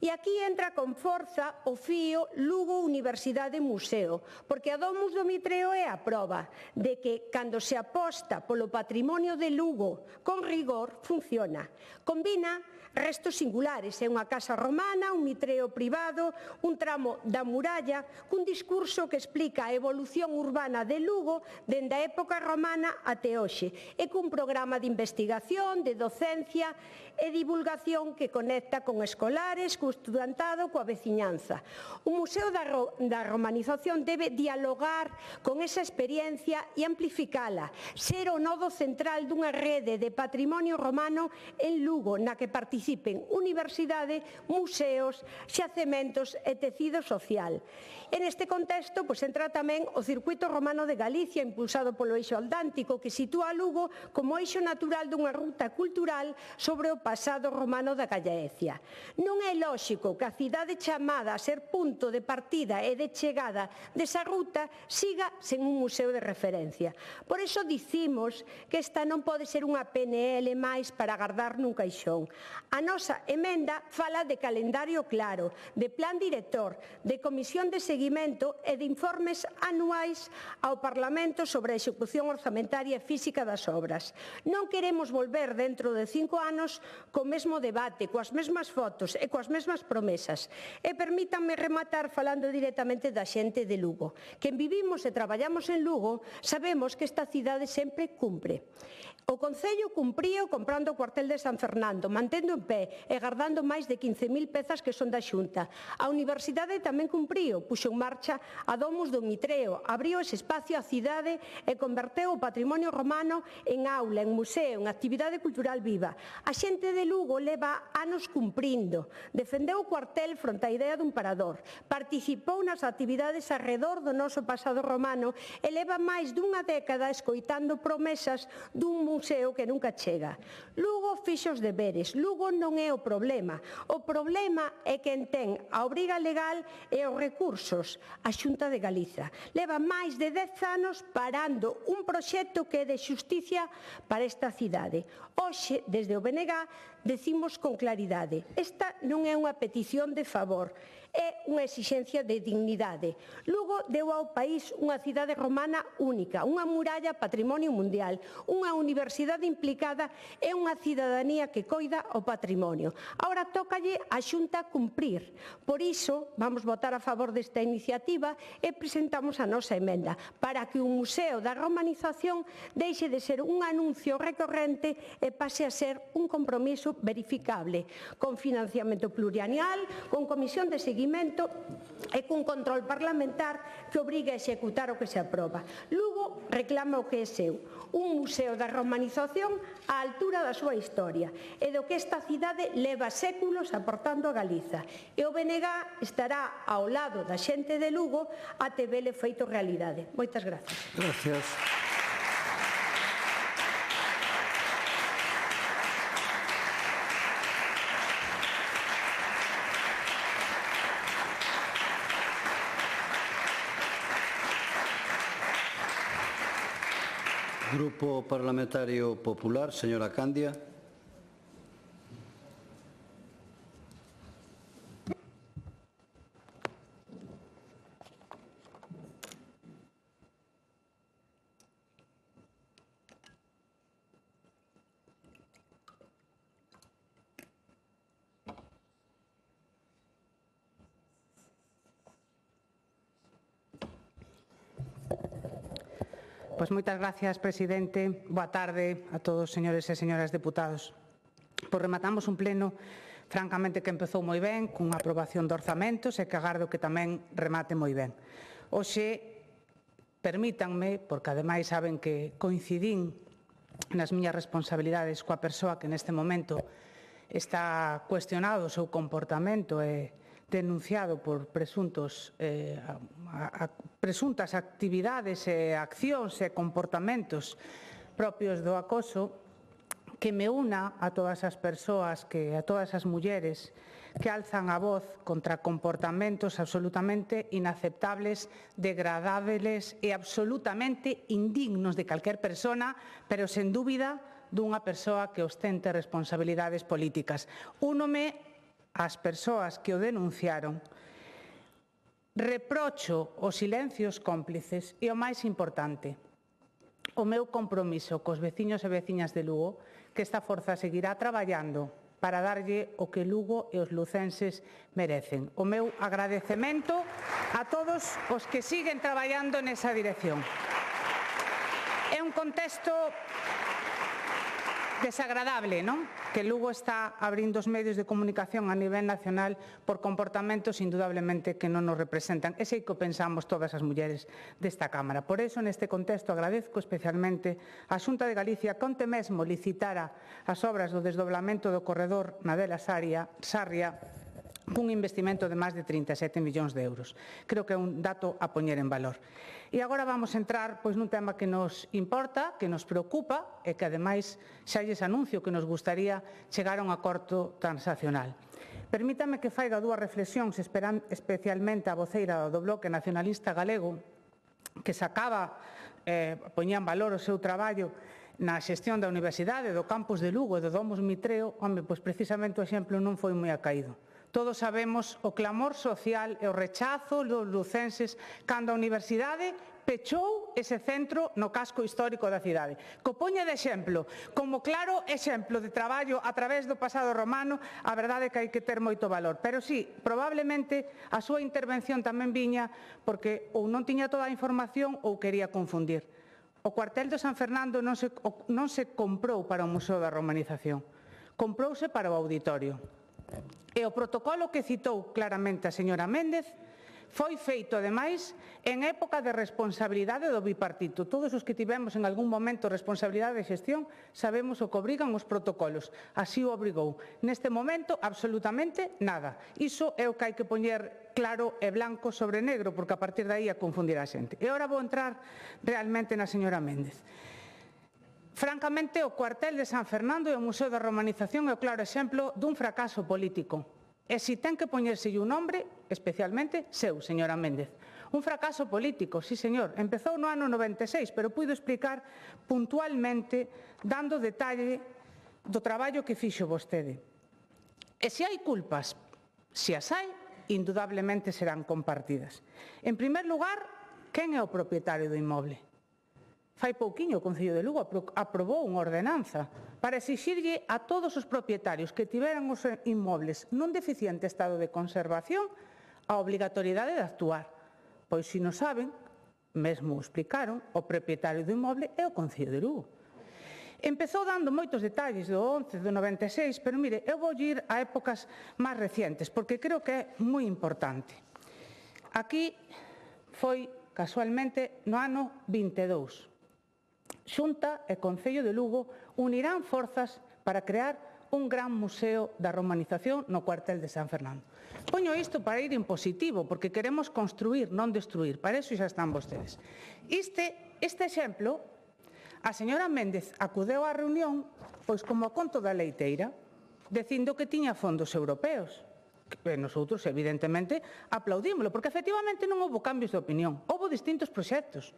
Speaker 17: E aquí entra con forza o fío Lugo Universidade Museo, porque a Domus do Mitreo é a proba de que, cando se aposta polo patrimonio de Lugo con rigor, funciona. Combina restos singulares, é unha casa romana, un mitreo privado, un tramo da muralla, cun discurso que explica a evolución urbana de Lugo dende a época romana até hoxe, e cun programa de investigación, de docencia e divulgación que conecta con escolares, co estudantado, coa veciñanza. O Museo da Romanización debe dialogar con esa experiencia e amplificala, ser o nodo central dunha rede de patrimonio romano en Lugo, na que participen universidade, museos, xacementos e tecido social. En este contexto, entra tamén o Circuito Romano de Galicia, impulsado polo Eixo Atlántico, que sitúa a Lugo como eixo natural dunha ruta cultural sobre o pasado romano da Gallaecia. Non é lóxico que a cidade chamada a ser punto de partida e de chegada desa ruta siga sen un museo de referencia. Por iso dicimos que esta non pode ser unha PNL máis para agardar nun caixón. A nosa emenda fala de calendario claro, de plan director, de comisión de seguimento e de informes anuais ao Parlamento sobre a execución orzamentaria e física das obras. Non queremos volver dentro de 5 anos co mesmo debate, coas mesmas fotos e coas mesmas promesas. E permítanme rematar falando directamente da xente de Lugo. Quen vivimos e traballamos en Lugo sabemos que esta cidade sempre cumpre. O Concello cumprío comprando o cuartel de San Fernando, mantendo en pé e guardando máis de 15.000 pezas que son da Xunta. A Universidade tamén cumprío, puxo en marcha a Domus do Mitreo, abriu ese espacio á cidade e converteu o patrimonio romano en aula, en museo, en actividade cultural viva. A xente de Lugo leva anos cumprindo, defendeu o cuartel fronte á idea dun parador, participou nas actividades arredor do noso pasado romano e leva máis dunha década escoitando promesas dun museo que nunca chega. Lugo fixo os deberes, Lugo non é o problema. O problema é quen ten a obriga legal e os recursos, a Xunta de Galiza. Leva máis de 10 anos parando un proxecto que é de xusticia para esta cidade. Hoxe, desde o BNG, decimos con claridade, esta non é unha petición de favor, é unha exixencia de dignidade. Lugo deu ao país unha cidade romana única, unha muralla patrimonio mundial, unha universidade implicada e unha cidadanía que coida o patrimonio. Agora tócalle a Xunta cumprir. Por iso, vamos votar a favor desta iniciativa e presentamos a nosa emenda para que o Museo da Romanización deixe de ser un anuncio recorrente e pase a ser un compromiso verificable, con financiamento plurianual, con comisión de seguimento e cun control parlamentar que obrigue a executar o que se aproba. Lugo Lugo reclama o que é seu, un museo da romanización á altura da súa historia e do que esta cidade leva séculos aportando a Galiza. E o BNG estará ao lado da xente de Lugo até vele feito realidade. Moitas grazas.
Speaker 1: Gracias. Grupo Parlamentario Popular, señora Candia.
Speaker 9: Pois moitas gracias, presidente. Boa tarde a todos, señores e señoras deputados. Pois rematamos un pleno francamente que empezou moi ben, cunha aprobación de orzamentos e que agardo que tamén remate moi ben. Hoxe, permítanme, porque ademais saben que coincidín nas miñas responsabilidades coa persoa que neste momento está cuestionado o seu comportamento e denunciado por presuntas actividades e accións e comportamentos propios do acoso, que me una a todas as persoas, a todas as mulleres que alzan a voz contra comportamentos absolutamente inaceptables, degradables e absolutamente indignos de calquer persona, pero sen dúbida dunha persoa que ostente responsabilidades políticas. Únome ás persoas que o denunciaron, reprocho os silencios cómplices e o máis importante, o meu compromiso cos veciños e veciñas de Lugo, que esta forza seguirá traballando para darlle o que Lugo e os lucenses merecen. O meu agradecemento a todos os que siguen traballando nesa dirección. É un contexto desagradable, non? Que Lugo está abrindo os medios de comunicación a nivel nacional por comportamentos indudablemente que non nos representan. E sei que o pensamos todas as mulleres desta Cámara. Por iso, neste contexto, agradezco especialmente a Xunta de Galicia que onte mesmo licitara as obras do desdoblamento do corredor Nadela-Sarria cun investimento de máis de 37 millóns de euros. Creo que é un dato a poñer en valor. E agora vamos a entrar nun tema que nos importa, que nos preocupa e que, ademais, xa lles anuncio que nos gustaría chegar a un acordo transaccional. Permítame que faiga dúas reflexións, especialmente a voceira do Bloque Nacionalista Galego, que poñía en valor o seu traballo na xestión da Universidade, do campus de Lugo e do Domus Mitreo. Pois precisamente o exemplo non foi moi acaído. Todos sabemos o clamor social e o rechazo dos lucenses cando a Universidade pechou ese centro no casco histórico da cidade. Co poña de exemplo, como claro exemplo de traballo a través do pasado romano, a verdade é que hai que ter moito valor. Pero sí, probablemente a súa intervención tamén viña porque ou non tiña toda a información ou quería confundir. O cuartel de San Fernando non se comprou para o Museo da Romanización, comprouse para o auditorio. E o protocolo que citou claramente a señora Méndez foi feito, ademais, en época de responsabilidade do bipartito. Todos os que tivemos en algún momento responsabilidade de xestión sabemos o que obrigan os protocolos. Así o obrigou. Neste momento, absolutamente nada. Iso é o que hai que poñer claro e blanco sobre negro, porque a partir de aí a confundir a xente. E agora vou entrar realmente na señora Méndez. Francamente, o cuartel de San Fernando e o Museo da Romanización é o claro exemplo dun fracaso político. E se ten que poñérselle un nombre, especialmente seu, señora Méndez. Un fracaso político, sí, señor. Empezou no ano 96, pero puido explicar puntualmente, dando detalle do traballo que fixo vostede. E se hai culpas, se as hai, indudablemente serán compartidas. En primer lugar, quen é o propietario do inmoble? Fai pouquiño o Concello de Lugo aprobou unha ordenanza para exixirlle a todos os propietarios que tiveran os inmobles nun deficiente estado de conservación a obrigatoriedade de actuar. Pois, se non saben, mesmo o explicaron, o propietario do inmoble é o Concello de Lugo. Empezou dando moitos detalles do 11, do 96, pero mire, eu vou ir a épocas máis recientes, porque creo que é moi importante. Aquí foi casualmente, no ano 22. Xunta e Concello de Lugo unirán forzas para crear un gran museo da romanización no cuartel de San Fernando. Poño isto para ir en positivo, porque queremos construir, non destruir. Para iso xa están vostedes. Este exemplo, a señora Méndez acudeu á reunión pois como a conto da leiteira, dicindo que tiña fondos europeos. E nosotros, evidentemente, aplaudímoslo, porque efectivamente non houve cambios de opinión, houve distintos proxectos.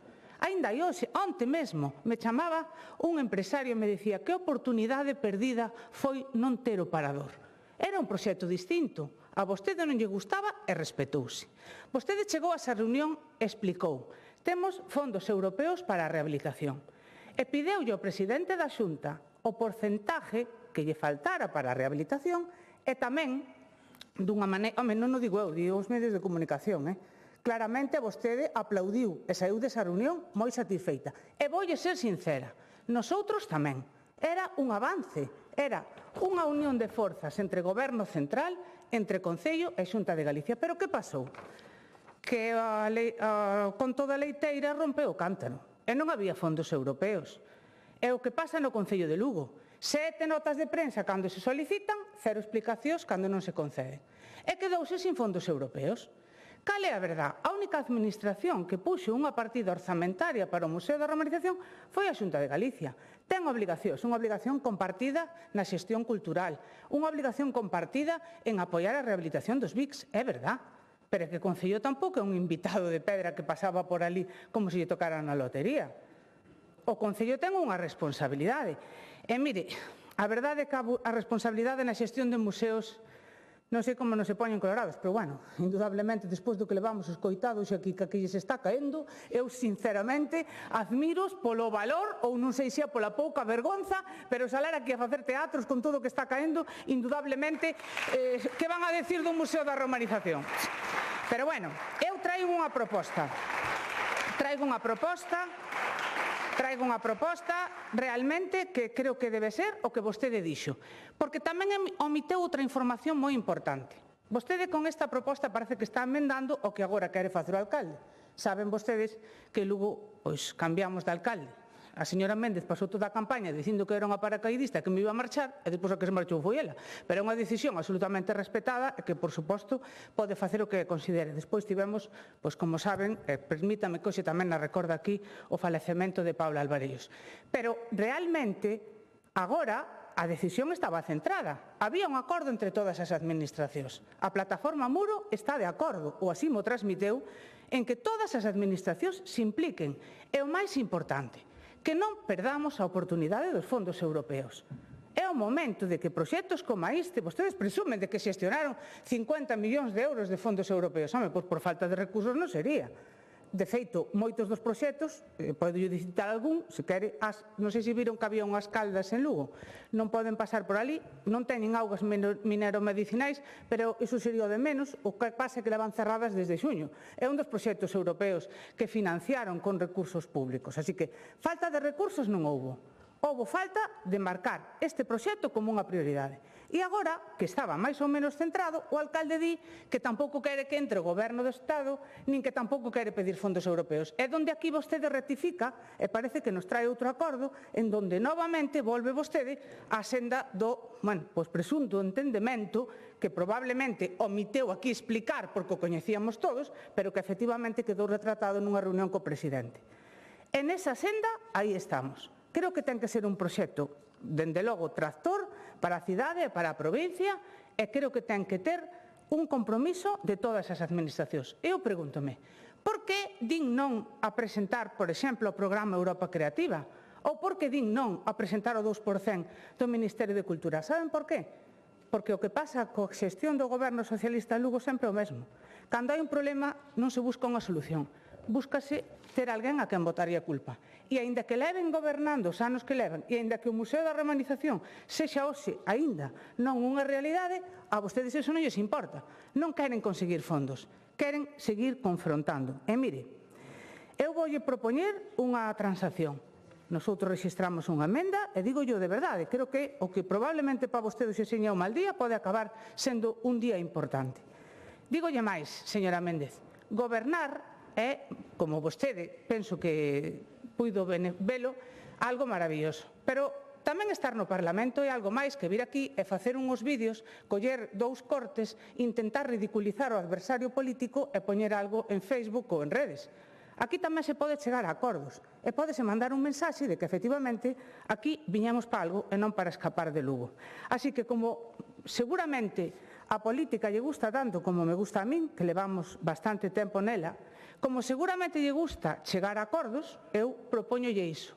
Speaker 9: Ainda hoxe, onte mesmo, me chamaba un empresario e me dicía que oportunidade perdida foi non ter o parador. Era un proxecto distinto, a vostede non lle gustaba e respetouse. Vostede chegou a esa reunión e explicou: temos fondos europeos para a rehabilitación. E pideulle ao presidente da Xunta o porcentaje que lle faltara para a rehabilitación e tamén, dunha maneira, non o digo eu, digo os medios de comunicación, claramente vostede aplaudiu e saiu desa reunión moi satisfeita. E voulle ser sincera, nosoutros tamén. Era un avance, era unha unión de forzas entre Goberno Central, entre Concello e Xunta de Galicia. Pero que pasou? Que con toda a leiteira rompeu o cántaro e non había fondos europeos. É o que pasa no Concello de Lugo. 7 notas de prensa cando se solicitan, 0 explicacións cando non se conceden. E quedouse sin fondos europeos. Cal é a verdade? A única administración que puxo unha partida orzamentaria para o Museo da Romanización foi a Xunta de Galicia. Ten obligacións, unha obligación compartida na xestión cultural, unha obligación compartida en apoiar a rehabilitación dos BICs, é verdade. Pero é que o Concello tampouco é un invitado de pedra que pasaba por ali como se lle tocara na lotería. O Concello ten unha responsabilidade. E mire, a verdade é que a responsabilidade na xestión de museos non sei como non se poñen colorados, pero, bueno, indudablemente, despois do que levamos escoitados aquí que lles está caendo, eu, sinceramente, admiros polo valor, ou non sei se é pola pouca vergonza, pero salar aquí a facer teatros con todo o que está caendo, indudablemente, que van a decir do Museo da Romanización? Pero, bueno, eu traigo unha proposta. Traigo unha proposta realmente que creo que debe ser o que vostede dixo. Porque tamén omiteu outra información moi importante. Vostede con esta proposta parece que está emendando o que agora quere facer o alcalde. Saben vostedes que Lugo cambiamos de alcalde. A señora Méndez pasou toda a campaña dicindo que era unha paracaidista que me iba a marchar e depois a que se marchou foi ela. Pero é unha decisión absolutamente respetada e que, por suposto, pode facer o que considere. Despois tivemos, como saben, permítame que hoxe tamén a recorda aquí o falecemento de Paula Alvarellos. Pero, realmente, agora, a decisión estaba centrada. Había un acordo entre todas as administracións. A plataforma Muro está de acordo, ou así mo transmiteu, en que todas as administracións se impliquen. E o máis importante, que non perdamos a oportunidade dos fondos europeos. É o momento de que proxectos como este, vostedes presumen de que xestionaron 50 millóns de euros de fondos europeos. Home, pois por falta de recursos non sería. De feito, moitos dos proxectos, podo citar algún, se quere, non sei se viron que había unhas caldas en Lugo, non poden pasar por ali, non teñen augas mineromedicinais, pero iso sería o de menos, o que pasa é que levan cerradas desde xuño. É un dos proxectos europeos que financiaron con recursos públicos, así que falta de recursos non houbo. Houbo falta de marcar este proxecto como unha prioridade. E agora, que estaba máis ou menos centrado, o alcalde di que tampouco quere que entre o Goberno do Estado, nin que tampouco quere pedir fondos europeos. É donde aquí vostede rectifica, e parece que nos trae outro acordo, en donde novamente volve vostede á senda do, presunto entendemento, que probablemente omiteu aquí explicar porque o coñecíamos todos, pero que efectivamente quedou retratado nunha reunión co presidente. En esa senda, aí estamos. Creo que ten que ser un proxecto, dende logo, tractor para a cidade e para a provincia, e creo que ten que ter un compromiso de todas as administracións. Eu pregúntome, por que din non a presentar, por exemplo, o programa Europa Creativa? Ou por que din non a presentar o 2% do Ministerio de Cultura? Saben por qué? Porque o que pasa coa xestión do Goberno socialista en Lugo sempre é o mesmo. Cando hai un problema non se busca unha solución, búscase ter alguén a quen botaría culpa. E aínda que leven gobernando os anos que levan, e aínda que o Museo da Romanización sexa hoxe aínda non unha realidade, a vostedes iso non lles importa. Non queren conseguir fondos, queren seguir confrontando. E mire, eu voulle propoñer unha transacción. Nosotros registramos unha emenda e digo yo de verdade, creo que o que probablemente para vostedes se seña un mal día pode acabar sendo un día importante. Dígolle máis, señora Méndez, gobernar é, como vostede, penso que puido velo, algo maravilloso. Pero tamén estar no Parlamento é algo máis que vir aquí e facer unhos vídeos, coller 2 cortes, intentar ridiculizar o adversario político e poñer algo en Facebook ou en redes. Aquí tamén se pode chegar a acordos e pódese mandar un mensaxe de que efectivamente aquí viñamos para algo e non para escapar de Lugo. Así que como seguramente a política lle gusta tanto como me gusta a min, que levamos bastante tempo nela, como seguramente lle gusta chegar a acordos, eu propóñolle iso.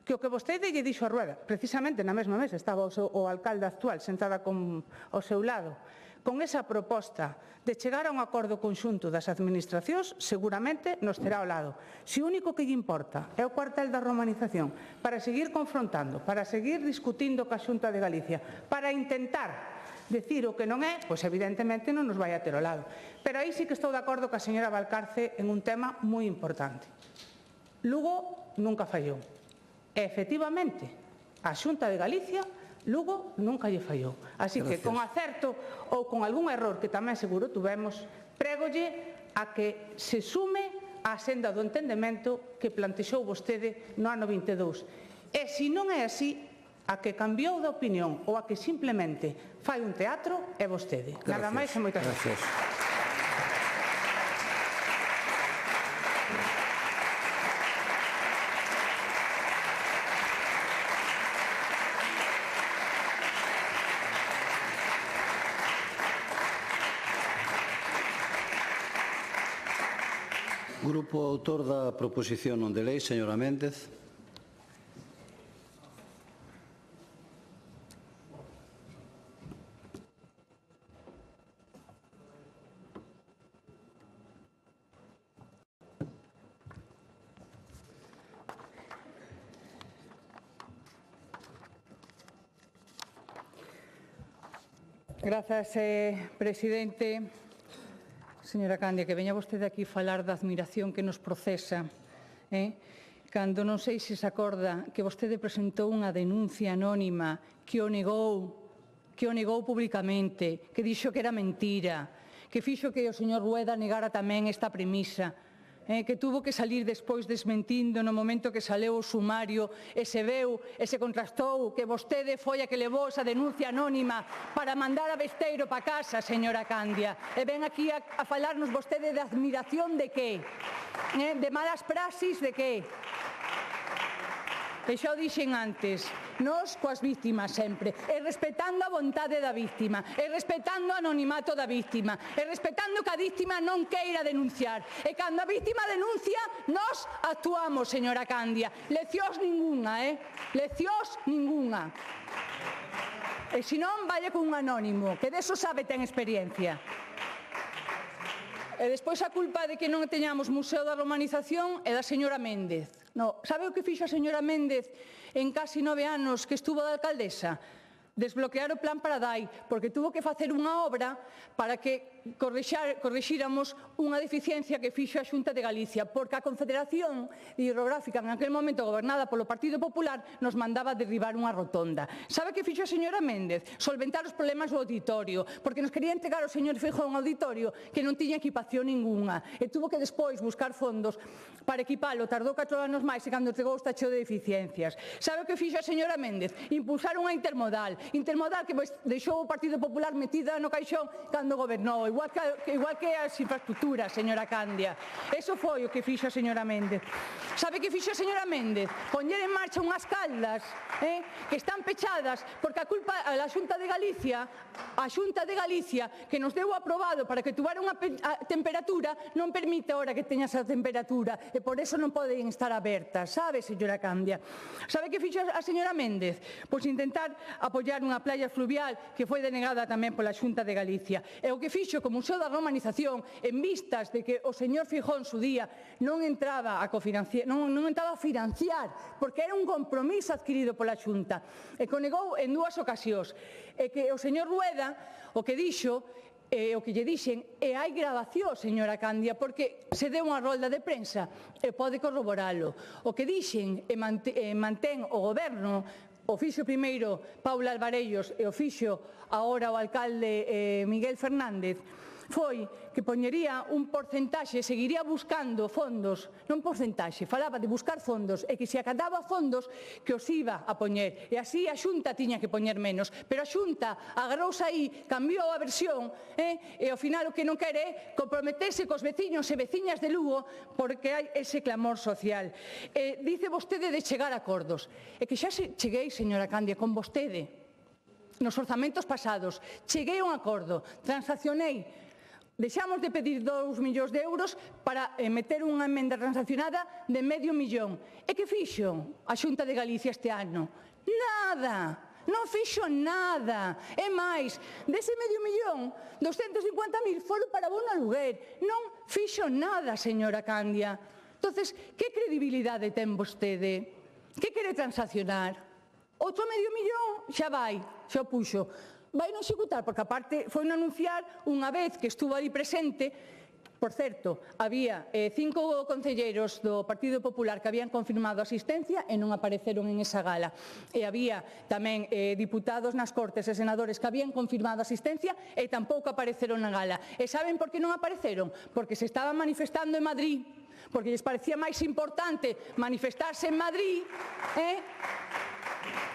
Speaker 9: Que o que vostede lle dixo a Rueda, precisamente na mesma mesa estaba o alcalde actual sentada ao seu lado, con esa proposta de chegar a un acordo conxunto das administracións, seguramente nos terá ao lado. Se o único que lle importa é o cuartel da romanización, para seguir confrontando, para seguir discutindo ca Xunta de Galicia, para intentar decir o que non é, pois evidentemente non nos vai a ter ao lado. Pero aí sí que estou de acordo ca señora Valcarce en un tema moi importante. Lugo nunca fallou. E, efectivamente, a Xunta de Galicia, Lugo nunca lle fallou. Así que, con acerto ou con algún error que tamén seguro tuvemos, prégolle a que se sume á senda do entendemento que plantexou vostede no ano 22. E, se non é así, a que cambiou de opinión ou a que simplemente fai un teatro é vostede. Nada máis e moitas gracias.
Speaker 1: Grupo autor da proposición non de lei, señora Méndez.
Speaker 8: Grazas, presidente. Señora Candia, que veña vostede aquí falar da admiración que nos procesa, cando non sei se se acorda que vostede presentou unha denuncia anónima que o negou publicamente, que dixo que era mentira, que fixo que o señor Rueda negara tamén esta premisa, que tuvo que salir despois desmentindo no momento que saleu o sumario e se veu e se contrastou que vostede foi a que levou esa denuncia anónima para mandar a Besteiro para casa, señora Candia. E ven aquí a falarnos vostede de admiración de que? De malas praxis de que? E xa o dixen antes, nós coas víctimas sempre, e respetando a vontade da víctima, e respetando o anonimato da víctima, e respetando que a víctima non queira denunciar. E cando a víctima denuncia, nós actuamos, señora Candia. Leccións ningunha, leccións ningunha. E se non, vaya con un anónimo, que deso sabe ten experiencia. E despois a culpa de que non teñamos Museo da Romanización é da señora Méndez. No, sabe o que fixo a señora Méndez en casi 9 anos que estuvo de alcaldesa? Desbloquear o plan Paradai, porque tuvo que facer unha obra para que corrixíramos unha deficiencia que fixo a Xunta de Galicia, porque a Confederación Hidrográfica, en aquel momento gobernada polo Partido Popular, nos mandaba derribar unha rotonda. Sabe que fixo a señora Méndez? Solventar os problemas do auditorio, porque nos quería entregar o señor Feijóo un auditorio que non tiña equipación ninguna, e tuvo que despois buscar fondos para equipalo. Tardou 4 anos máis e cando entregou está cheo de deficiencias. Sabe o que fixo a señora Méndez? Impulsar unha intermodal que deixou o Partido Popular metida no caixón cando gobernou, igual que as infraestructuras, señora Candia. Eso foi o que fixo a señora Méndez. Sabe que fixo a señora Méndez? Poñer en marcha unhas caldas que están pechadas porque a culpa a Xunta de Galicia, que nos deu aprobado para que tuvera unha temperatura, non permite ahora que teña esa temperatura e por eso non poden estar abertas, sabe, señora Candia? Sabe que fixo a señora Méndez? Pois intentar apoiar unha playa fluvial que foi denegada tamén pola Xunta de Galicia. E o que fixo co Museo da Romanización, en vistas de que o señor Feijóo en su día non entraba a financiar, porque era un compromiso adquirido pola Xunta, e que o negou en 2 ocasións. E que o señor Rueda, o que dixo, o que lle dixen, e hai grabación, señora Candia, porque se deu unha rolda de prensa e pode corroboralo. O que dixen e mantén o goberno, o fixo primeiro Paula Alvarellos e o fixo agora o alcalde Miguel Fernández, foi que poñería un porcentaxe, seguiría buscando fondos, non porcentaxe, falaba de buscar fondos, e que se acadaba fondos que os iba a poñer. E así a Xunta tiña que poñer menos. Pero a Xunta agarrouse aí, cambiou a versión, e ao final o que non quere é comprometerse cos veciños e veciñas de Lugo porque hai ese clamor social. Dice vostede de chegar a acordos. É que xa cheguei, señora Candia, con vostede. Nos orzamentos pasados, cheguei a un acordo, transaccionei, deixamos de pedir 2 millóns de euros para meter unha emenda transaccionada de €500.000. E que fixo a Xunta de Galicia este ano? Nada! Non fixo nada. E máis, dese €500.000, 250.000 foron para bono aluguer. Non fixo nada, señora Candia. Entonces, que credibilidade ten vostede? Que quere transaccionar? Outro €500.000 xa vai, xa o puxo. Vai non executar, porque aparte foi non anunciar unha vez que estuvo ali presente. Por certo, había 5 concelleiros do Partido Popular que habían confirmado asistencia e non apareceron en esa gala. E había tamén diputados nas Cortes e senadores que habían confirmado asistencia e tampouco apareceron na gala. E saben por que non apareceron? Porque se estaban manifestando en Madrid, porque lles parecía máis importante manifestarse en Madrid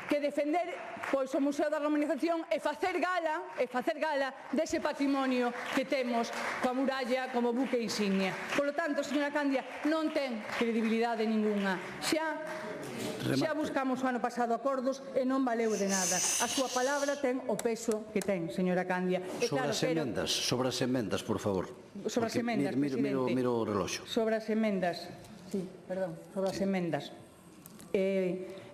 Speaker 8: que defender pois o Museo da Romanización e facer gala dese patrimonio que temos coa muralla como buque insignia. Por lo tanto, señora Candia, non ten credibilidade ninguna. Xa buscamos o ano pasado acordos e non valeu de nada. A súa palabra ten o peso que ten, señora Candia.
Speaker 1: Sobre as emendas, por favor.
Speaker 8: Sobre as emendas, presidente.
Speaker 1: Miro o reloxo.
Speaker 8: Sobre as emendas. Sí, perdón, sobre as emendas.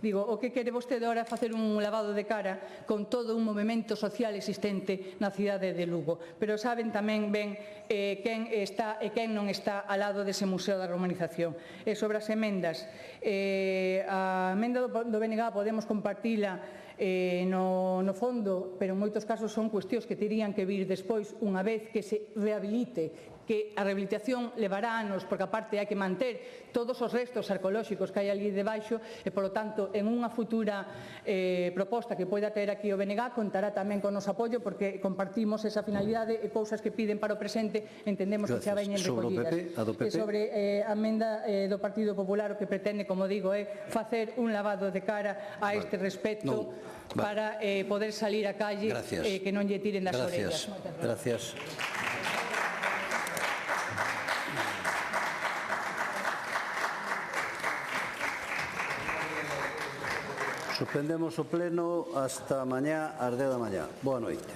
Speaker 8: Digo, o que quere vostede ahora facer un lavado de cara con todo un movimento social existente na cidade de Lugo. Pero saben tamén ben quen está e quen non está ao lado dese Museo da Romanización. E sobre as emendas, a emenda do BNG podemos compartila no fondo, pero en moitos casos son cuestións que terían que vir despois unha vez que se rehabilite, que a rehabilitación levará anos, porque aparte hai que manter todos os restos arqueolóxicos que hai ali debaixo e, polo tanto, en unha futura proposta que poida ter aquí o BNG contará tamén con noso apoio porque compartimos esa finalidade e cousas que piden para o presente entendemos que xa veñen recollidas. E sobre a emenda do Partido Popular o que pretende, como digo, é facer un lavado de cara a este respecto para poder salir á calle e que non lle tiren das orellas.
Speaker 1: Gracias. Suspendemos o pleno hasta mañá ás 10 da mañá. Boa noite.